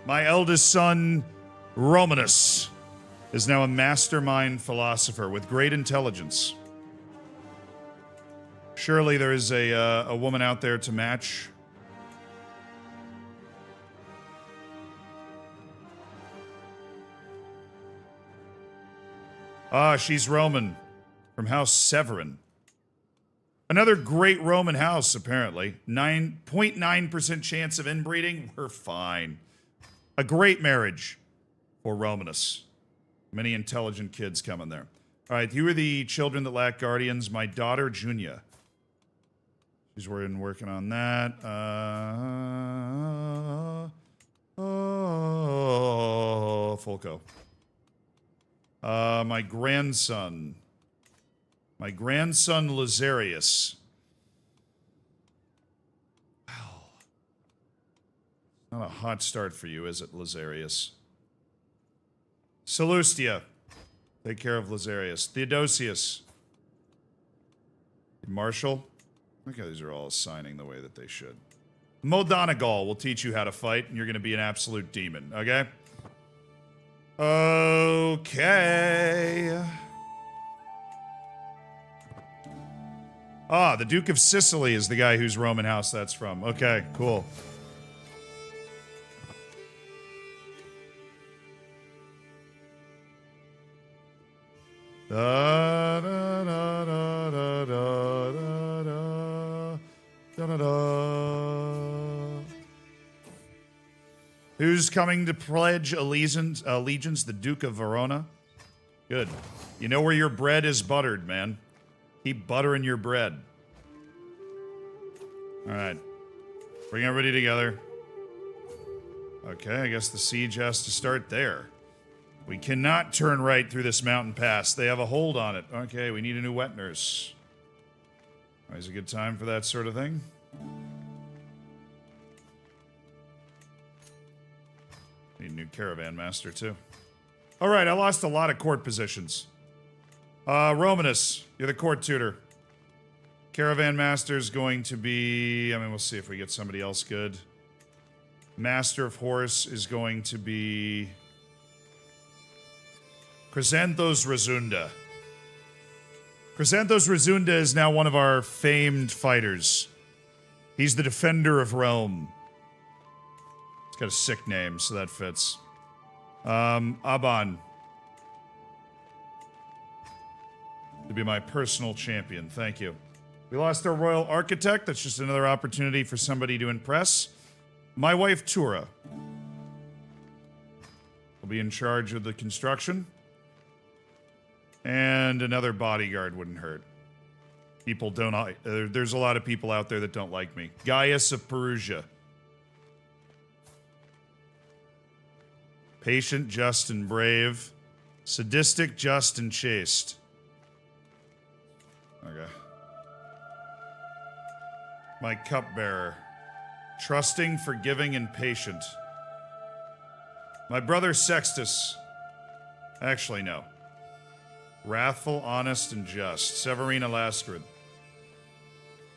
My eldest son, Romanus, is now a mastermind philosopher with great intelligence. Surely there is a woman out there to match. Ah, she's Roman. From House Severin. Another great Roman house, apparently. 9.9% chance of inbreeding. We're fine. A great marriage for Romanus. Many intelligent kids coming there. All right, you are the children that lack guardians. My daughter, Junia. She's working on that. Folco. My grandson. My grandson, Lazarius. Well, not a hot start for you, is it, Lazarius? Sallustia. Take care of Lazarius. Theodosius. Marshal. Okay, these are all assigning the way that they should. Modonegal will teach you how to fight, and you're going to be an absolute demon, okay? Okay. Ah, the Duke of Sicily is the guy whose Roman house that's from. Okay, cool. Da, da, da, da, da, da, da, da, da. Who's coming to pledge allegiance? The Duke of Verona? Good. You know where your bread is buttered, man. Keep buttering your bread. Alright. Bring everybody together. Okay, I guess the siege has to start there. We cannot turn right through this mountain pass. They have a hold on it. Okay, we need a new wet nurse. Always a good time for that sort of thing. Need a new caravan master, too. Alright, I lost a lot of court positions. Romanus, you're the court tutor. Caravan master's going to be... I mean, we'll see if we get somebody else good. Master of horse is going to be... Chrysanthos Razunda. Chrysanthos Razunda is now one of our famed fighters. He's the defender of Rome. He's got a sick name, so that fits. Aban. To be my personal champion. Thank you. We lost our royal architect. That's just another opportunity for somebody to impress. My wife, Tura, will be in charge of the construction. And another bodyguard wouldn't hurt. People don't... there's a lot of people out there that don't like me. Gaius of Perugia. Patient, just, and brave. Sadistic, just, and chaste. Okay. My cupbearer. Trusting, forgiving, and patient. My brother Sextus. Actually, no. Wrathful, honest, and just. Severina Lascarid.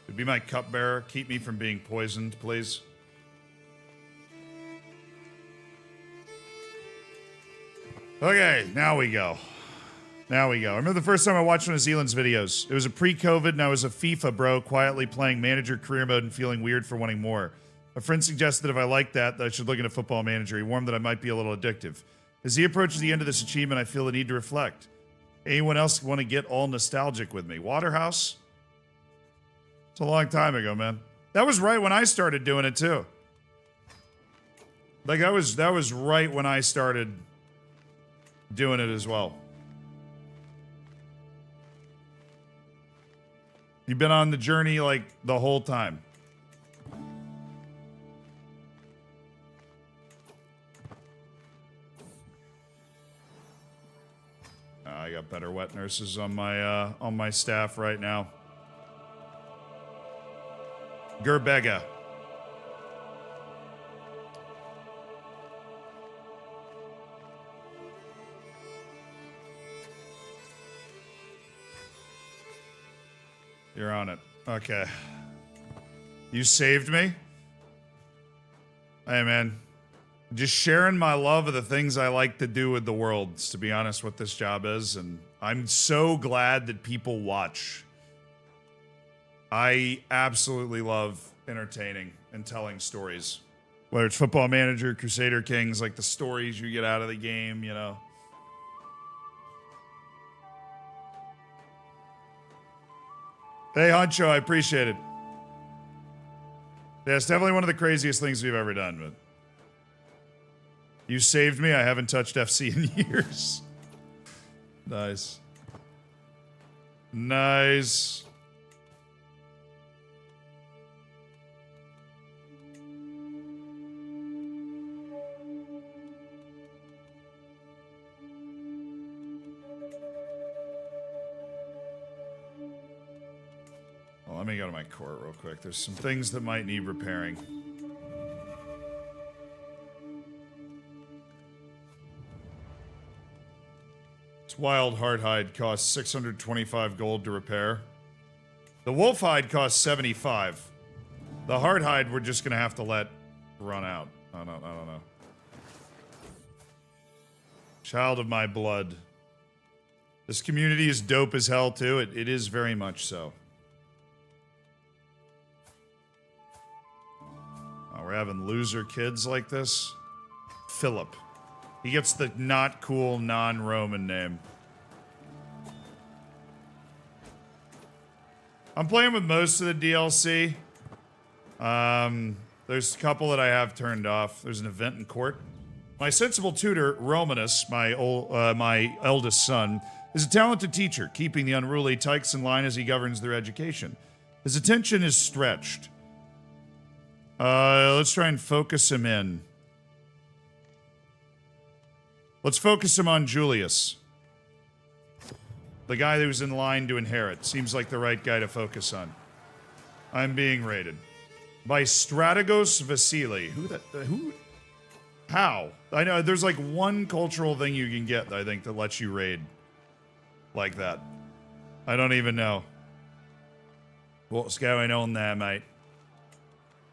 Would be my cupbearer. Keep me from being poisoned, please. Okay, now we go. Now we go. I remember the first time I watched one of Zealand's videos. It was a pre-COVID and I was a FIFA bro quietly playing manager career mode and feeling weird for wanting more. A friend suggested if I liked that I should look into Football Manager. He warned that I might be a little addictive. As he approaches the end of this achievement, I feel the need to reflect. Anyone else want to get all nostalgic with me? Waterhouse? It's a long time ago, man. That was right when I started doing it too. Like that was right when I started doing it as well. You've been on the journey like the whole time. I got better wet nurses on my staff right now. Gerbega. You're on it. Okay. You saved me? Hey, man. Just sharing my love of the things I like to do with the world, to be honest, what this job is. And I'm so glad that people watch. I absolutely love entertaining and telling stories. Whether it's Football Manager, Crusader Kings, like the stories you get out of the game, you know. Hey, Honcho, I appreciate it. Yeah, it's definitely one of the craziest things we've ever done, but... You saved me. I haven't touched FC in years. Nice. Nice. Well, let me go to my court real quick. There's some things that might need repairing. Wild Hardhide costs 625 gold to repair. The Wolfhide costs 75. The Hardhide we're just gonna have to let run out. I don't know. Child of my blood. This community is dope as hell too. It is very much so. Oh, we're having loser kids like this. Philip. He gets the not cool non-Roman name. I'm playing with most of the DLC. There's a couple that I have turned off. There's an event in court. My sensible tutor, Romanus, my eldest son, is a talented teacher, keeping the unruly tykes in line as he governs their education. His attention is stretched. Let's try and focus him in. Let's focus him on Julius. The guy who's in line to inherit. Seems like the right guy to focus on. I'm being raided. By Strategos Vasili. Who? How? I know, there's like one cultural thing you can get, I think, that lets you raid. Like that. I don't even know. What's going on there, mate?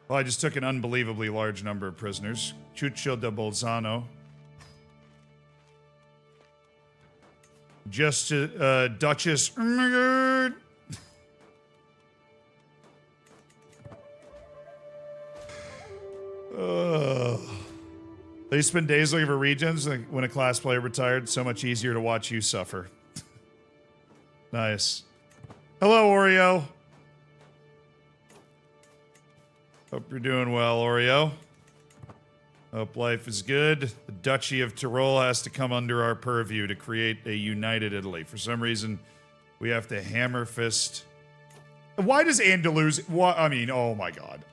Well, I just took an unbelievably large number of prisoners. Chucho de Bolzano. Just Duchess. Oh my god. They spend days looking for regions when a class player retired. So much easier to watch you suffer. Nice. Hello, Oreo. Hope you're doing well, Oreo. Hope life is good. The Duchy of Tyrol has to come under our purview to create a united Italy. For some reason, we have to hammer fist. Why does Andalusia... I mean, oh my god.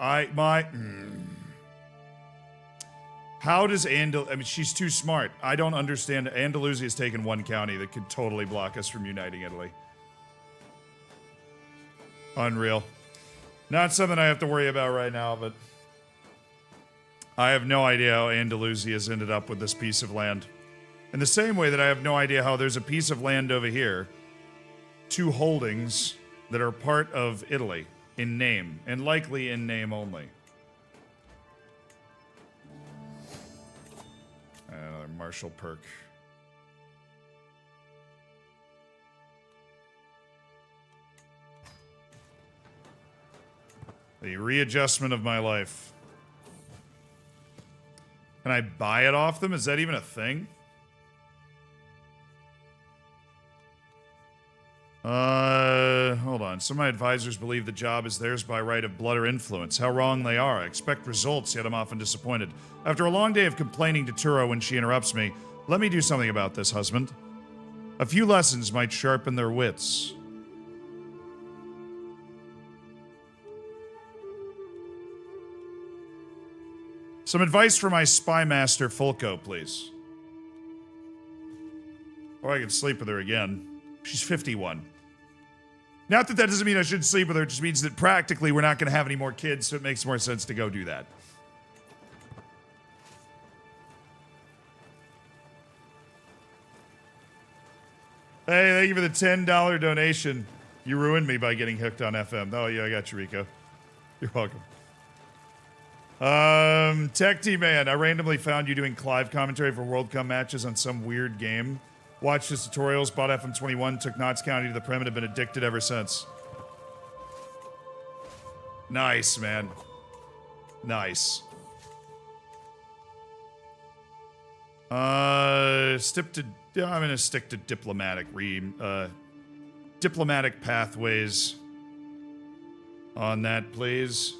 How does I mean, she's too smart. I don't understand. Andalusia has taken one county that could totally block us from uniting Italy. Unreal. Not something I have to worry about right now, but I have no idea how Andalusia has ended up with this piece of land. In the same way that I have no idea how there's a piece of land over here, two holdings that are part of Italy in name, and likely in name only. Another martial perk. The readjustment of my life. Can I buy it off them? Is that even a thing? Hold on. Some of my advisors believe the job is theirs by right of blood or influence. How wrong they are. I expect results, yet I'm often disappointed. After a long day of complaining to Turo when she interrupts me, let me do something about this, husband. A few lessons might sharpen their wits. Some advice for my spy master, Fulco, please. Or I could sleep with her again. She's 51. Not that doesn't mean I shouldn't sleep with her, it just means that practically we're not going to have any more kids, so it makes more sense to go do that. Hey, thank you for the $10 donation. You ruined me by getting hooked on FM. Oh, yeah, I got you, Rico. You're welcome. Tech T-Man, I randomly found you doing Clive commentary for World Cup matches on some weird game. Watched his tutorials, bought FM21, took Knots County to the Prim, and have been addicted ever since. Nice, man. Nice. I'm gonna stick to diplomatic pathways on that, please.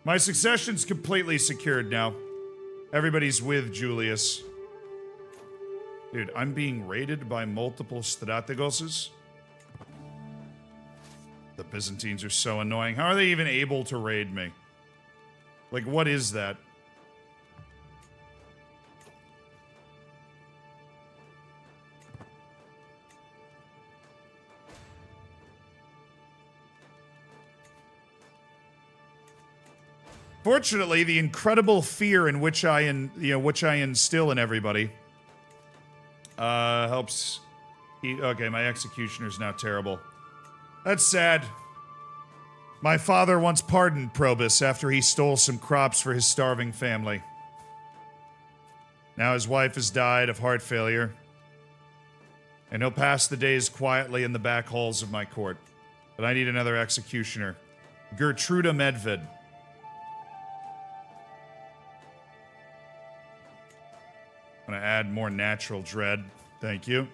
My succession's completely secured now. Everybody's with Julius. Dude, I'm being raided by multiple strategoses. The Byzantines are so annoying. How are they even able to raid me? Like, what is that? Fortunately, the incredible fear in which I instill in everybody helps. Okay, my executioner's now terrible. That's sad. My father once pardoned Probus after he stole some crops for his starving family. Now his wife has died of heart failure, and he'll pass the days quietly in the back halls of my court. But I need another executioner. Gertruda Medved. I'm gonna add more natural dread. Thank you.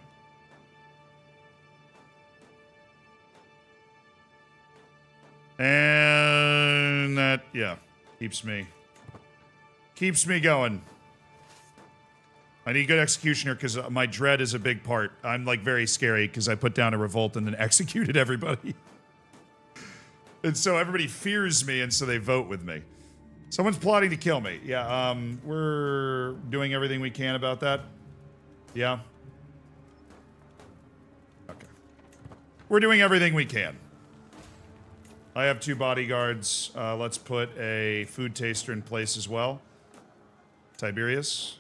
And that, yeah, keeps me going. I need a good executioner because my dread is a big part. I'm like very scary because I put down a revolt and then executed everybody. And so everybody fears me and so they vote with me. Someone's plotting to kill me. Yeah, we're doing everything we can about that. Yeah. Okay. We're doing everything we can. I have 2 bodyguards. Let's put a food taster in place as well. Tiberius.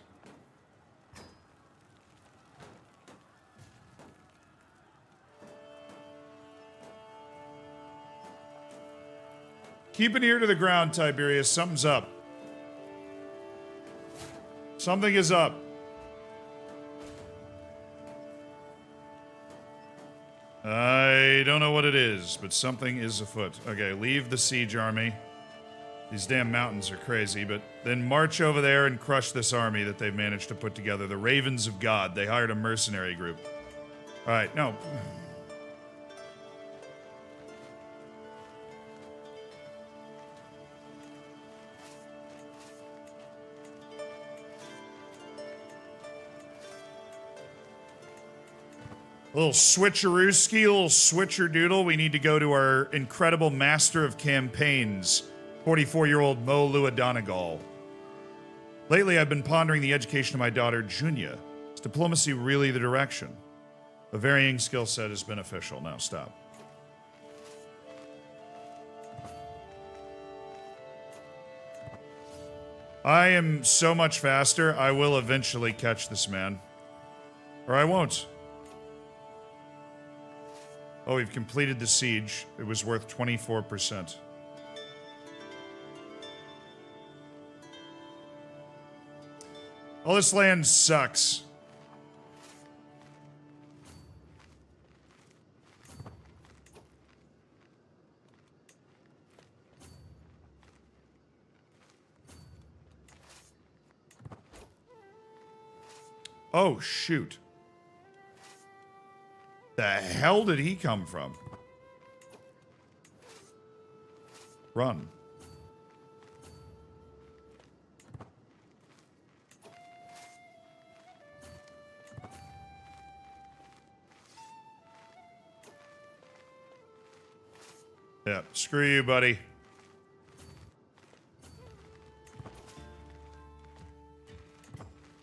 Keep an ear to the ground, Tiberius. Something's up. Something is up. I don't know what it is, but something is afoot. Okay, leave the siege army. These damn mountains are crazy, but then march over there and crush this army that they've managed to put together. The Ravens of God. They hired a mercenary group. All right, no. A little switcherooski, a little switcherdoodle. We need to go to our incredible master of campaigns, 44-year-old Mo Lua Donegal. Lately, I've been pondering the education of my daughter, Junia. Is diplomacy really the direction? A varying skill set is beneficial. Now, stop. I am so much faster, I will eventually catch this man. Or I won't. Oh, we've completed the siege. It was worth 24%. All this land sucks. Oh, shoot. The hell did he come from? Run. Yeah, screw you, buddy.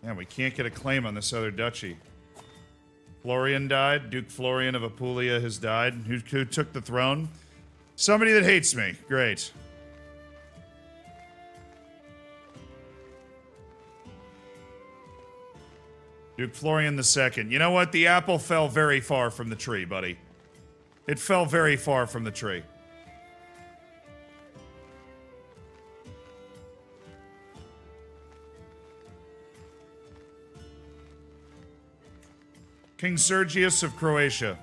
Man, we can't get a claim on this other duchy. Florian died. Duke Florian of Apulia has died. Who took the throne? Somebody that hates me. Great. Duke Florian II. You know what? The apple fell very far from the tree, buddy. It fell very far from the tree. King Sergius of Croatia.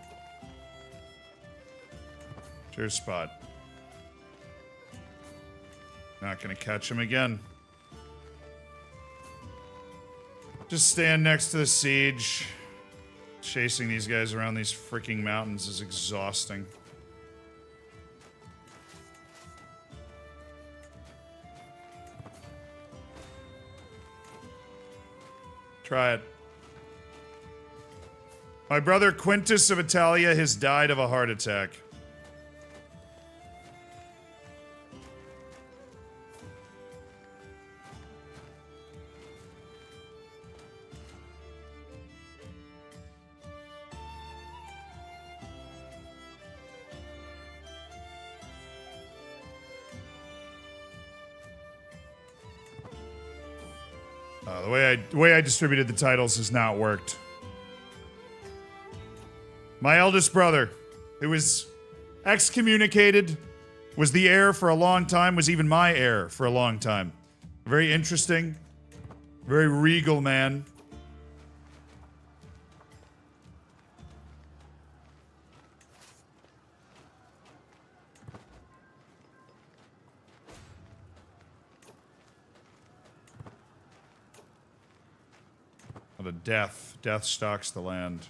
Sure spot. Not gonna catch him again. Just stand next to the siege. Chasing these guys around these freaking mountains is exhausting. Try it. My brother Quintus of Italia has died of a heart attack. The way I distributed the titles has not worked. My eldest brother, who was excommunicated, was the heir for a long time, was even my heir for a long time. A very interesting, very regal man. The death. Death stalks the land.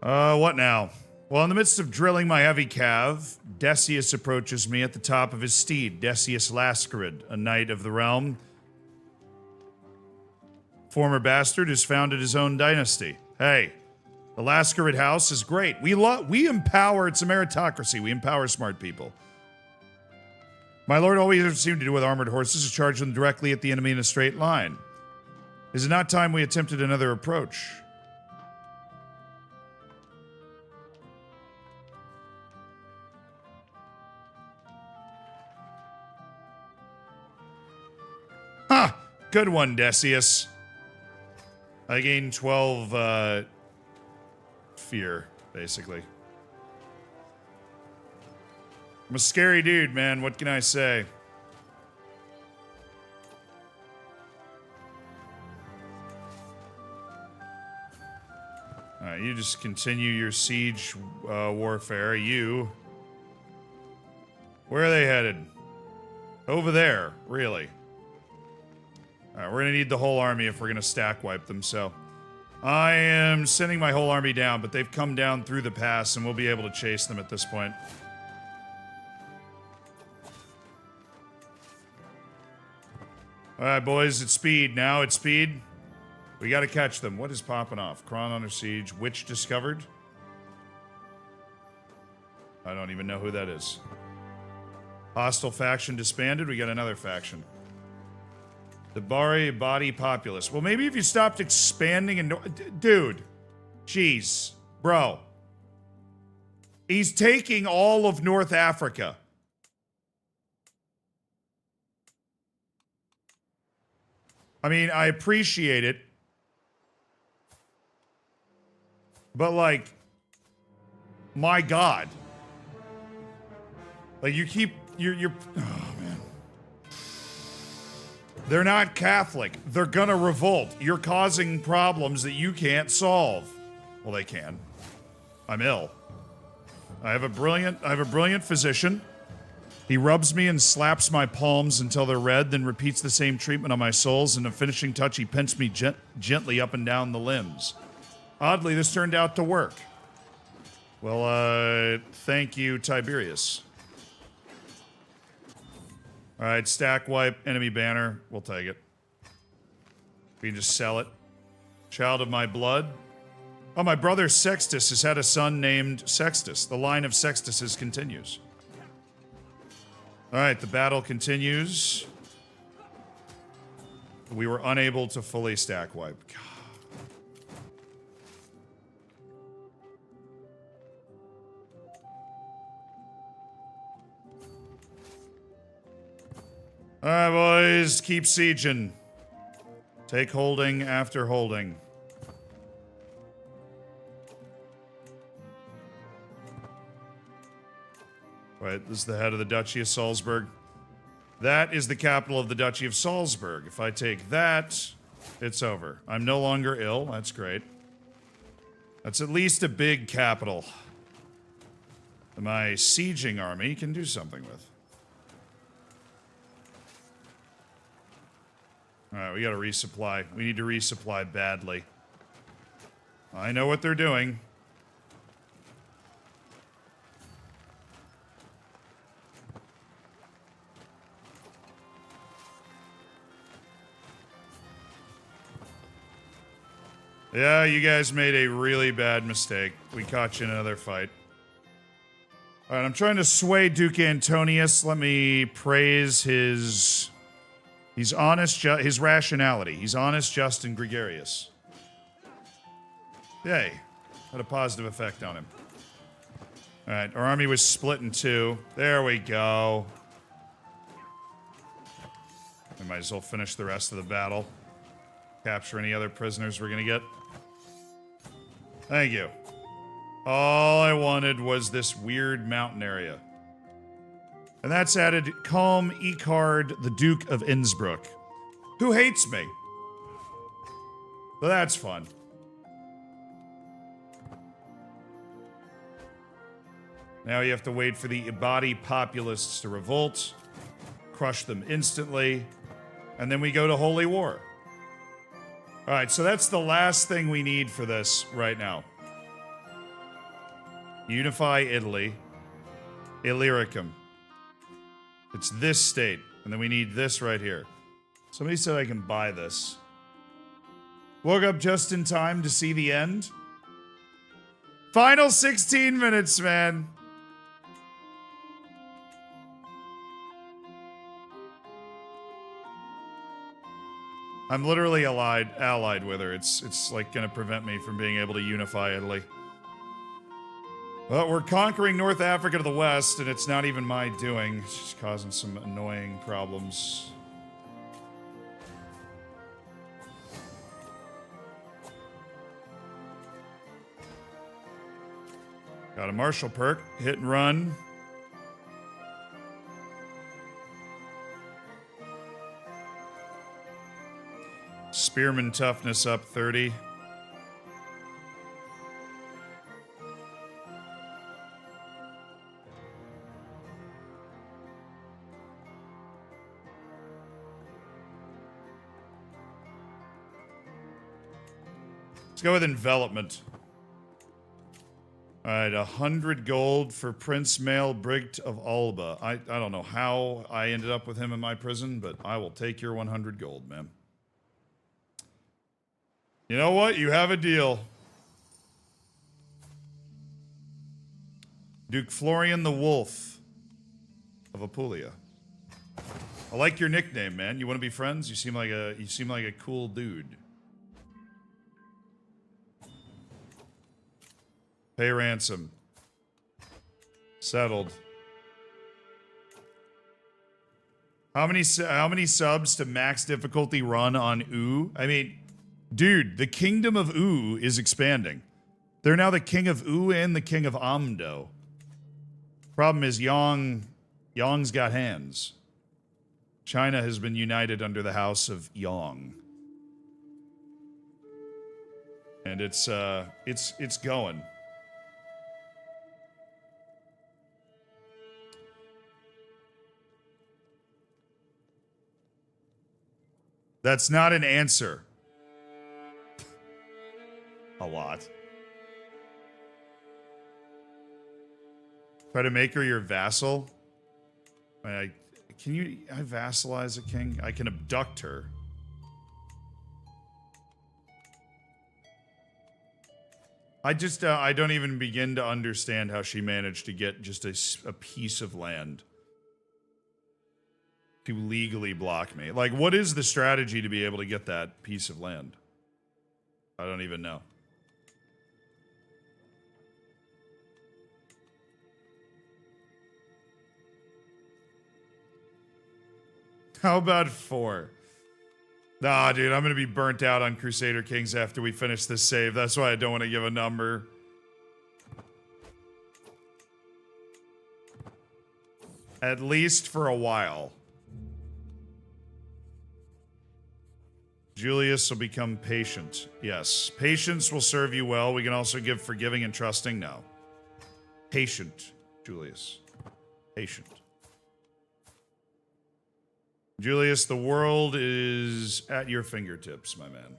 What now? Well, in the midst of drilling my heavy cav, Decius approaches me at the top of his steed, Decius Lascarid, a knight of the realm. Former bastard who's founded his own dynasty. Hey, the Lascarid house is great. We empower, it's a meritocracy, we empower smart people. My lord always seemed to do with armored horses to charge them directly at the enemy in a straight line. Is it not time we attempted another approach? Ha! Good one, Decius. I gained 12, fear, basically. I'm a scary dude, man. What can I say? Alright, you just continue your siege warfare. You... Where are they headed? Over there, really. Alright, we're gonna need the whole army if we're gonna stack wipe them, so... I am sending my whole army down, but they've come down through the pass, and we'll be able to chase them at this point. Alright, boys, it's speed. Now it's speed. We gotta catch them. What is popping off? Kron under siege. Witch discovered? I don't even know who that is. Hostile faction disbanded. We got another faction. The Bari body populace. Well, maybe if you stopped expanding and... Dude. Jeez. Bro. He's taking all of North Africa. I mean, I appreciate it. But, like... My God. Like, you keep... You're... Oh, man. They're not Catholic. They're gonna revolt. You're causing problems that you can't solve. Well, they can. I'm ill. I have a brilliant physician. He rubs me and slaps my palms until they're red, then repeats the same treatment on my soles, and a finishing touch, he pints me gently up and down the limbs. Oddly, this turned out to work. Well, thank you, Tiberius. Alright, stack wipe, enemy banner. We'll take it. We can just sell it. Child of my blood. Oh, my brother Sextus has had a son named Sextus. The line of Sextuses continues. Alright, the battle continues. We were unable to fully stack wipe. God. Alright, boys, keep sieging. Take holding after holding. Right, this is the head of the Duchy of Salzburg. That is the capital of the Duchy of Salzburg. If I take that, it's over. I'm no longer ill. That's great. That's at least a big capital that my sieging army can do something with. Alright, we gotta resupply. We need to resupply badly. I know what they're doing. Yeah, you guys made a really bad mistake. We caught you in another fight. Alright, I'm trying to sway Duke Antonius. Let me praise his... He's honest, his rationality. He's honest, just, and gregarious. Yay. Had a positive effect on him. Alright, our army was split in two. There we go. We might as well finish the rest of the battle. Capture any other prisoners we're gonna get. Thank you. All I wanted was this weird mountain area. And that's added Calm Ecard, the Duke of Innsbruck, who hates me. So that's fun. Now you have to wait for the Ibadi populists to revolt, crush them instantly, and then we go to Holy War. Alright, so that's the last thing we need for this right now. Unify Italy. Illyricum. It's this state, and then we need this right here. Somebody said I can buy this. Woke up just in time to see the end. Final 16 minutes, man. I'm literally allied with her. It's like gonna prevent me from being able to unify Italy. Well, we're conquering North Africa to the west, and it's not even my doing. It's just causing some annoying problems. Got a martial perk. Hit and run. Spearman toughness up 30. Let's go with envelopment. All right, 100 gold for Prince Maelbricht of Alba. I don't know how I ended up with him in my prison, but I will take your 100 gold, man. You know what? You have a deal. Duke Florian the Wolf of Apulia. I like your nickname, man. You want to be friends? You seem like a cool dude. Pay ransom. Settled. How many subs to max difficulty run on Oo? I mean, dude, the kingdom of Oo is expanding. They're now the king of Oo and the king of Amdo. Problem is Yong's got hands. China has been united under the House of Yong. And it's going. That's not an answer. A lot. Try to make her your vassal. I vassalize a king? I can abduct her. I don't even begin to understand how she managed to get just a piece of land to legally block me. Like, what is the strategy to be able to get that piece of land? I don't even know. How about 4? Nah, dude, I'm gonna be burnt out on Crusader Kings after we finish this save. That's why I don't want to give a number. At least for a while. Julius will become patient. Yes. Patience will serve you well. We can also give forgiving and trusting. No. Patient, Julius. Patient. Julius, the world is at your fingertips, my man.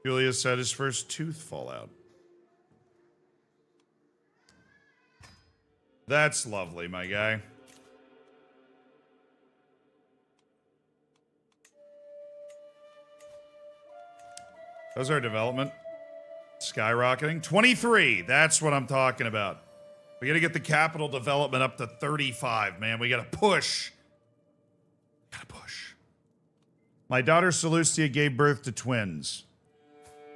Julius had his first tooth fall out. That's lovely, my guy. How's our development? Skyrocketing. 23. That's what I'm talking about. We got to get the capital development up to 35, man. We got to push. Got to push. My daughter Seleucia gave birth to twins.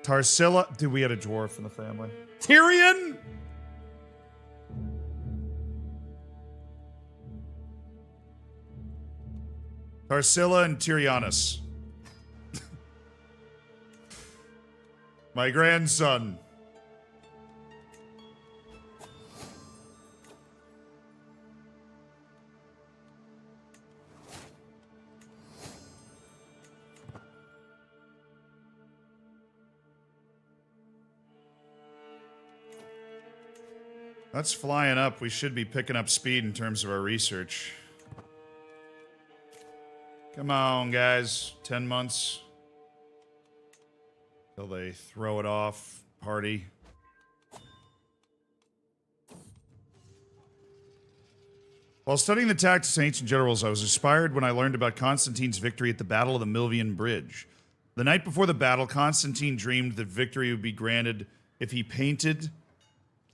Tarsila. Dude, we had a dwarf in the family. Tyrion? Tarsila and Tyrionus. My grandson. That's flying up. We should be picking up speed in terms of our research. Come on, guys. 10 months. Till they throw it off. Party. While studying the tactics of ancient generals, I was inspired when I learned about Constantine's victory at the Battle of the Milvian Bridge. The night before the battle, Constantine dreamed that victory would be granted if he painted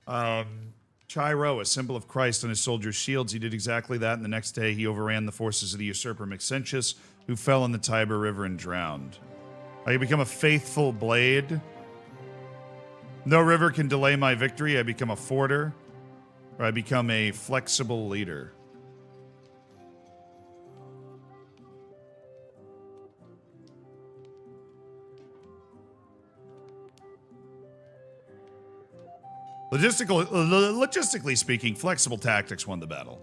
Chi-Rho, a symbol of Christ, on his soldiers' shields. He did exactly that, and the next day he overran the forces of the usurper Maxentius, who fell in the Tiber River and drowned. I become a faithful blade. No river can delay my victory. I become a forter, or I become a flexible leader. Logistically speaking, flexible tactics won the battle.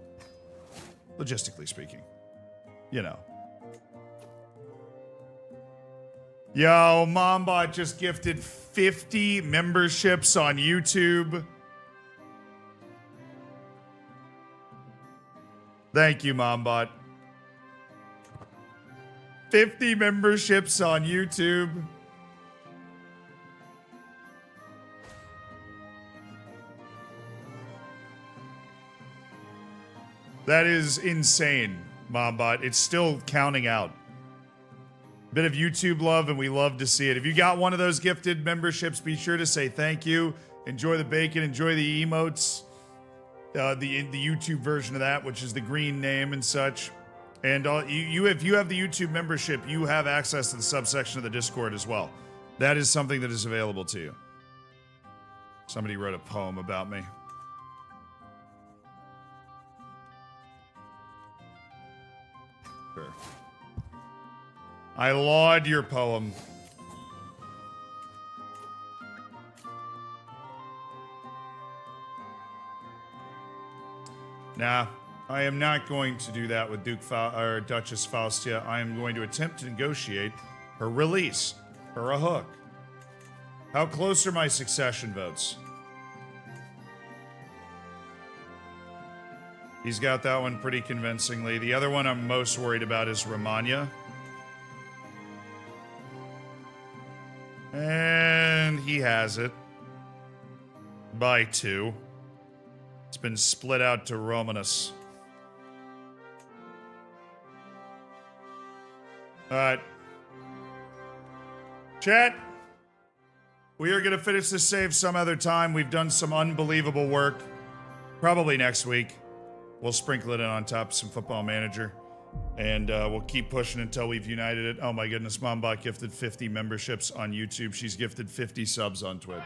Logistically speaking. You know. Yo, Mombot just gifted 50 memberships on YouTube. Thank you, Mombot. 50 memberships on YouTube. That is insane, Mombot. It's still counting out. Bit of YouTube love, and we love to see it. If you got one of those gifted memberships, be sure to say thank you. Enjoy the bacon. Enjoy the emotes. The YouTube version of that, which is the green name and such. And if you have the YouTube membership, you have access to the subsection of the Discord as well. That is something that is available to you. Somebody wrote a poem about me. Sure. I laud your poem. Nah, I am not going to do that with Duchess Faustia. I am going to attempt to negotiate her release, her a hook. How close are my succession votes? He's got that one pretty convincingly. The other one I'm most worried about is Romagna. And he has it. By 2. It's been split out to Romanus. Alright. Chat. We are going to finish this save some other time. We've done some unbelievable work. Probably next week. We'll sprinkle it in on top of some Football Manager. And we'll keep pushing until we've united it. Oh my goodness, Mombot gifted 50 memberships on YouTube. She's gifted 50 subs on Twitch.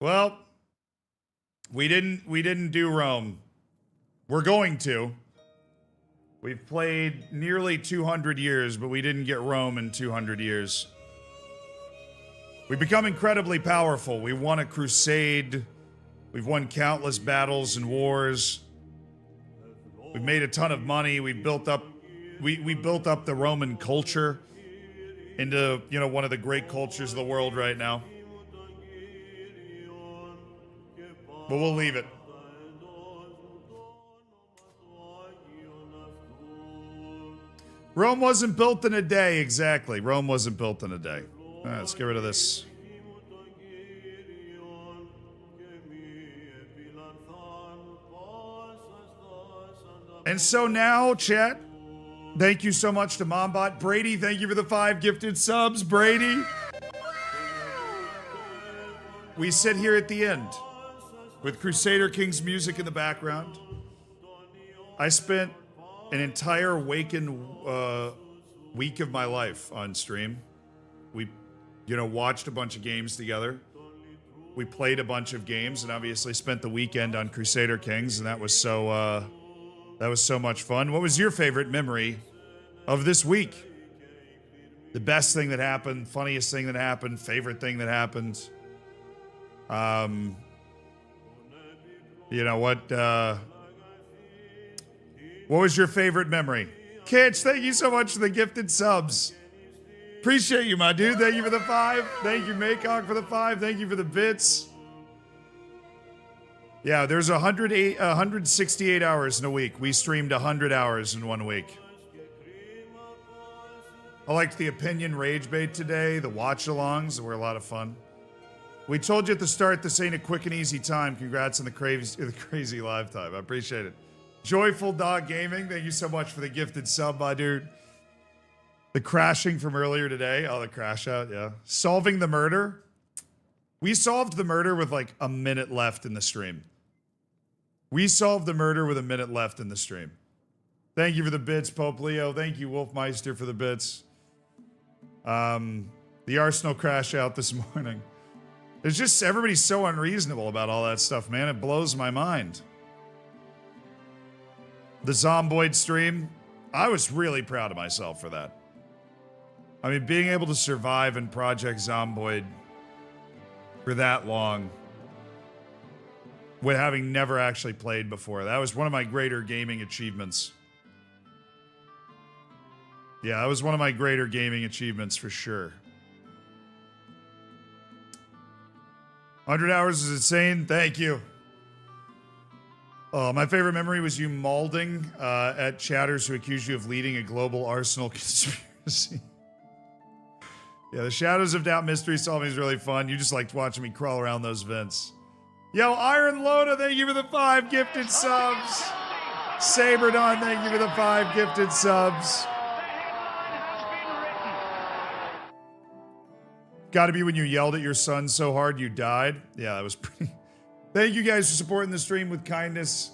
Well, we didn't do Rome. We're going to. We've played nearly 200 years, but we didn't get Rome in 200 years. We've become incredibly powerful. We won a crusade. We've won countless battles and wars. We've made a ton of money. We built up the Roman culture into, one of the great cultures of the world right now. But we'll leave it. Rome wasn't built in a day, exactly. Rome wasn't built in a day. All right, let's get rid of this. And so now, chat, thank you so much to Mombot. Brady, thank you for the 5 gifted subs. Brady. We sit here at the end with Crusader King's music in the background. I spent an entire week of my life on stream. We, watched a bunch of games together. We played a bunch of games and obviously spent the weekend on Crusader Kings, and that was so much fun. What was your favorite memory of this week? The best thing that happened, funniest thing that happened, favorite thing that happened. What was your favorite memory? Kitch, thank you so much for the gifted subs. Appreciate you, my dude. Thank you for the 5. Thank you, Maycock, for the 5. Thank you for the bits. Yeah, there's 168 hours in a week. We streamed 100 hours in 1 week. I liked the opinion rage bait today. The watch-alongs were a lot of fun. We told you at the start this ain't a quick and easy time. Congrats on the crazy live time. I appreciate it. Joyful Dog Gaming, thank you so much for the gifted sub, my dude. The crashing from earlier today. Oh, the crash out, yeah. Solving the murder. We solved the murder with like a minute left in the stream. We solved the murder with a minute left in the stream. Thank you for the bits, Pope Leo. Thank you, Wolfmeister, for the bits. The Arsenal crash out this morning. It's just, everybody's so unreasonable about all that stuff, man. It blows my mind. The Zomboid stream, I was really proud of myself for that. I mean, being able to survive in Project Zomboid for that long, with having never actually played before, that was one of my greater gaming achievements. Yeah, that was one of my greater gaming achievements for sure. 100 hours is insane. Thank you. Oh, my favorite memory was you mauling at chatters who accused you of leading a global arsenal conspiracy. Yeah, the Shadows of Doubt mystery solving is really fun. You just liked watching me crawl around those vents. Yo, Iron Loda, thank you for the 5 gifted subs. Saberdon, thank you for the 5 gifted subs. Gotta be when you yelled at your son so hard you died. Yeah, that was pretty... Thank you guys for supporting the stream with kindness.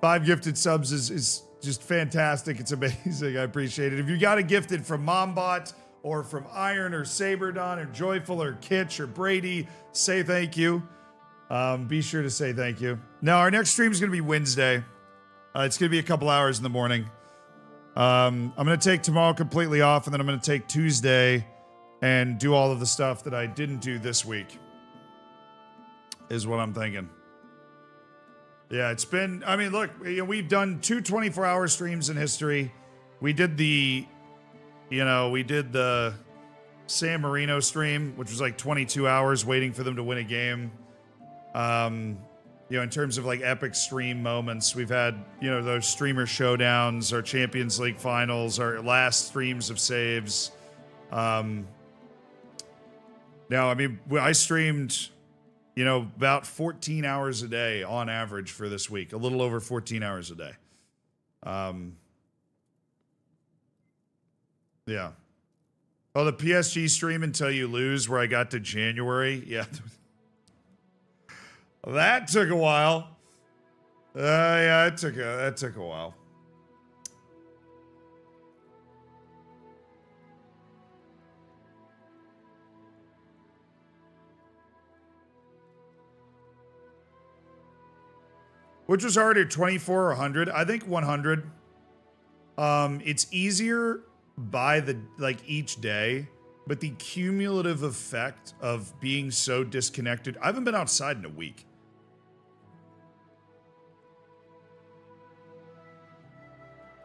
5 gifted subs is just fantastic. It's amazing. I appreciate it. If you got a gifted from Mombot or from Iron or Saberdon or Joyful or Kitch or Brady, say thank you. Be sure to say thank you. Now, our next stream is going to be Wednesday. It's going to be a couple hours in the morning. I'm going to take tomorrow completely off, and then I'm going to take Tuesday and do all of the stuff that I didn't do this week. Is what I'm thinking. Yeah, it's been... I mean, look, we've done 2 24-hour streams in history. We did the... we did the San Marino stream, which was like 22 hours waiting for them to win a game. In terms of like epic stream moments, we've had, those streamer showdowns, our Champions League finals, our last streams of saves. Now, I mean, I streamed... about 14 hours a day on average for this week. A little over 14 hours a day. Yeah. Oh, the PSG stream until you lose where I got to January. Yeah. That took a while. Yeah, that took a while. Which was harder, 24 or 100? I think 100. It's easier by each day, but the cumulative effect of being so disconnected. I haven't been outside in a week.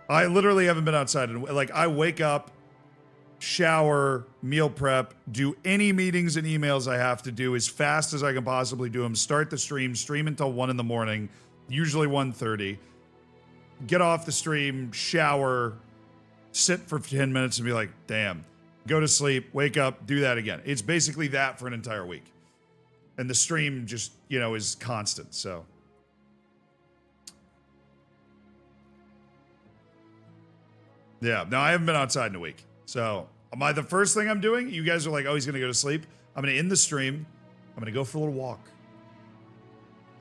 I literally haven't been outside in I wake up, shower, meal prep, do any meetings and emails I have to do as fast as I can possibly do them, start the stream until 1 in the morning. Usually 1:30. Get off the stream, shower, sit for 10 minutes and be like, damn. Go to sleep, wake up, do that again. It's basically that for an entire week. And the stream just, is constant, so. Yeah, no, I haven't been outside in a week. So, the first thing I'm doing, you guys are like, oh, he's going to go to sleep. I'm going to end the stream. I'm going to go for a little walk.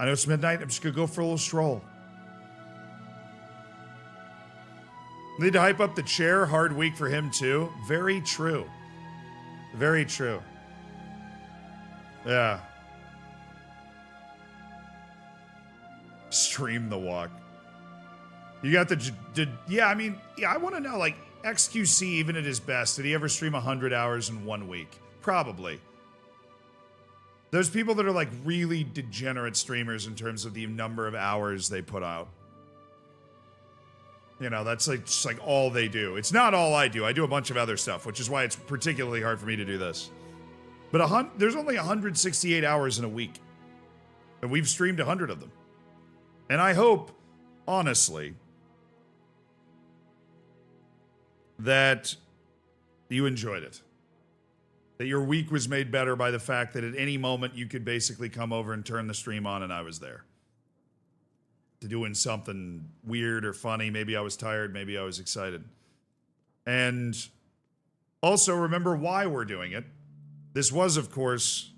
I know it's midnight. I'm just going to go for a little stroll. Need to hype up the chair. Hard week for him, too. Very true. Very true. Yeah. Stream the walk. You got yeah, I mean, yeah, I want to know, XQC, even at his best, did he ever stream 100 hours in 1 week? Probably. Those people that are really degenerate streamers in terms of the number of hours they put out. That's just all they do. It's not all I do. I do a bunch of other stuff, which is why it's particularly hard for me to do this. But there's only 168 hours in a week. And we've streamed 100 of them. And I hope, honestly, that you enjoyed it. That your week was made better by the fact that at any moment you could basically come over and turn the stream on and I was there. To doing something weird or funny. Maybe I was tired, maybe I was excited. And also remember why we're doing it. This was, of course,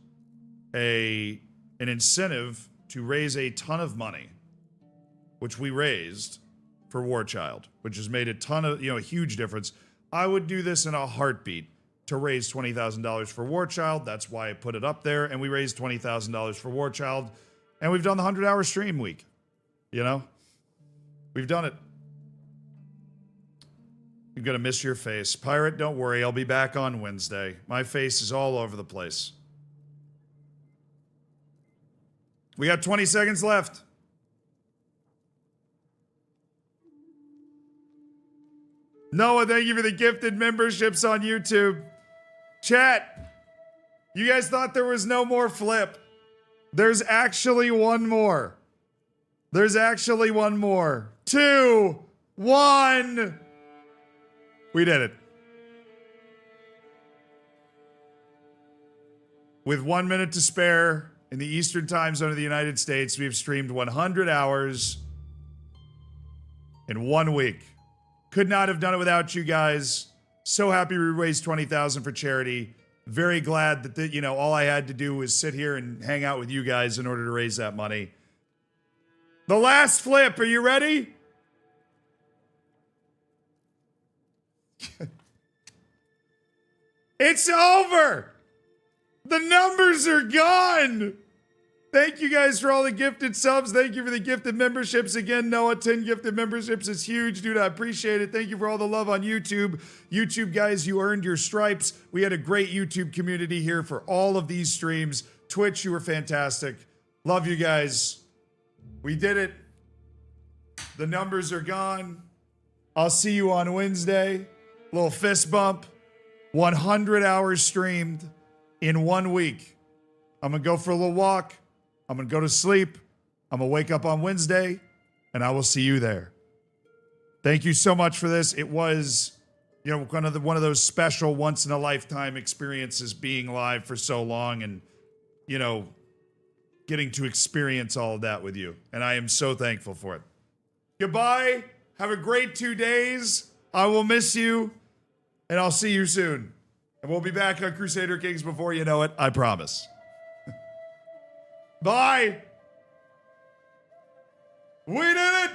an incentive to raise a ton of money, which we raised for War Child, which has made a ton of, a huge difference. I would do this in a heartbeat to raise $20,000 for War Child. That's why I put it up there. And we raised $20,000 for War Child. And we've done the 100-hour stream week. We've done it. You're going to miss your face. Pirate, don't worry. I'll be back on Wednesday. My face is all over the place. We got 20 seconds left. Noah, thank you for the gifted memberships on YouTube. Chat, you guys thought there was no more flip. There's actually one more. There's actually one more. 2, 1. We did it. With 1 minute to spare in the Eastern time zone of the United States, we have streamed 100 hours in 1 week. Could not have done it without you guys. So happy we raised $20,000 for charity. Very glad that all I had to do was sit here and hang out with you guys in order to raise that money. The last flip. Are you ready? It's over. The numbers are gone. Thank you guys for all the gifted subs. Thank you for the gifted memberships. Again, Noah, 10 gifted memberships is huge. Dude, I appreciate it. Thank you for all the love on YouTube. YouTube guys, you earned your stripes. We had a great YouTube community here for all of these streams. Twitch, you were fantastic. Love you guys. We did it. The numbers are gone. I'll see you on Wednesday. Little fist bump. 100 hours streamed in 1 week. I'm going to go for a little walk. I'm going to go to sleep. I'm going to wake up on Wednesday, and I will see you there. Thank you so much for this. It was, one of those special once-in-a-lifetime experiences being live for so long and, getting to experience all of that with you. And I am so thankful for it. Goodbye. Have a great 2 days. I will miss you, and I'll see you soon. And we'll be back on Crusader Kings before you know it. I promise. Bye. We did it.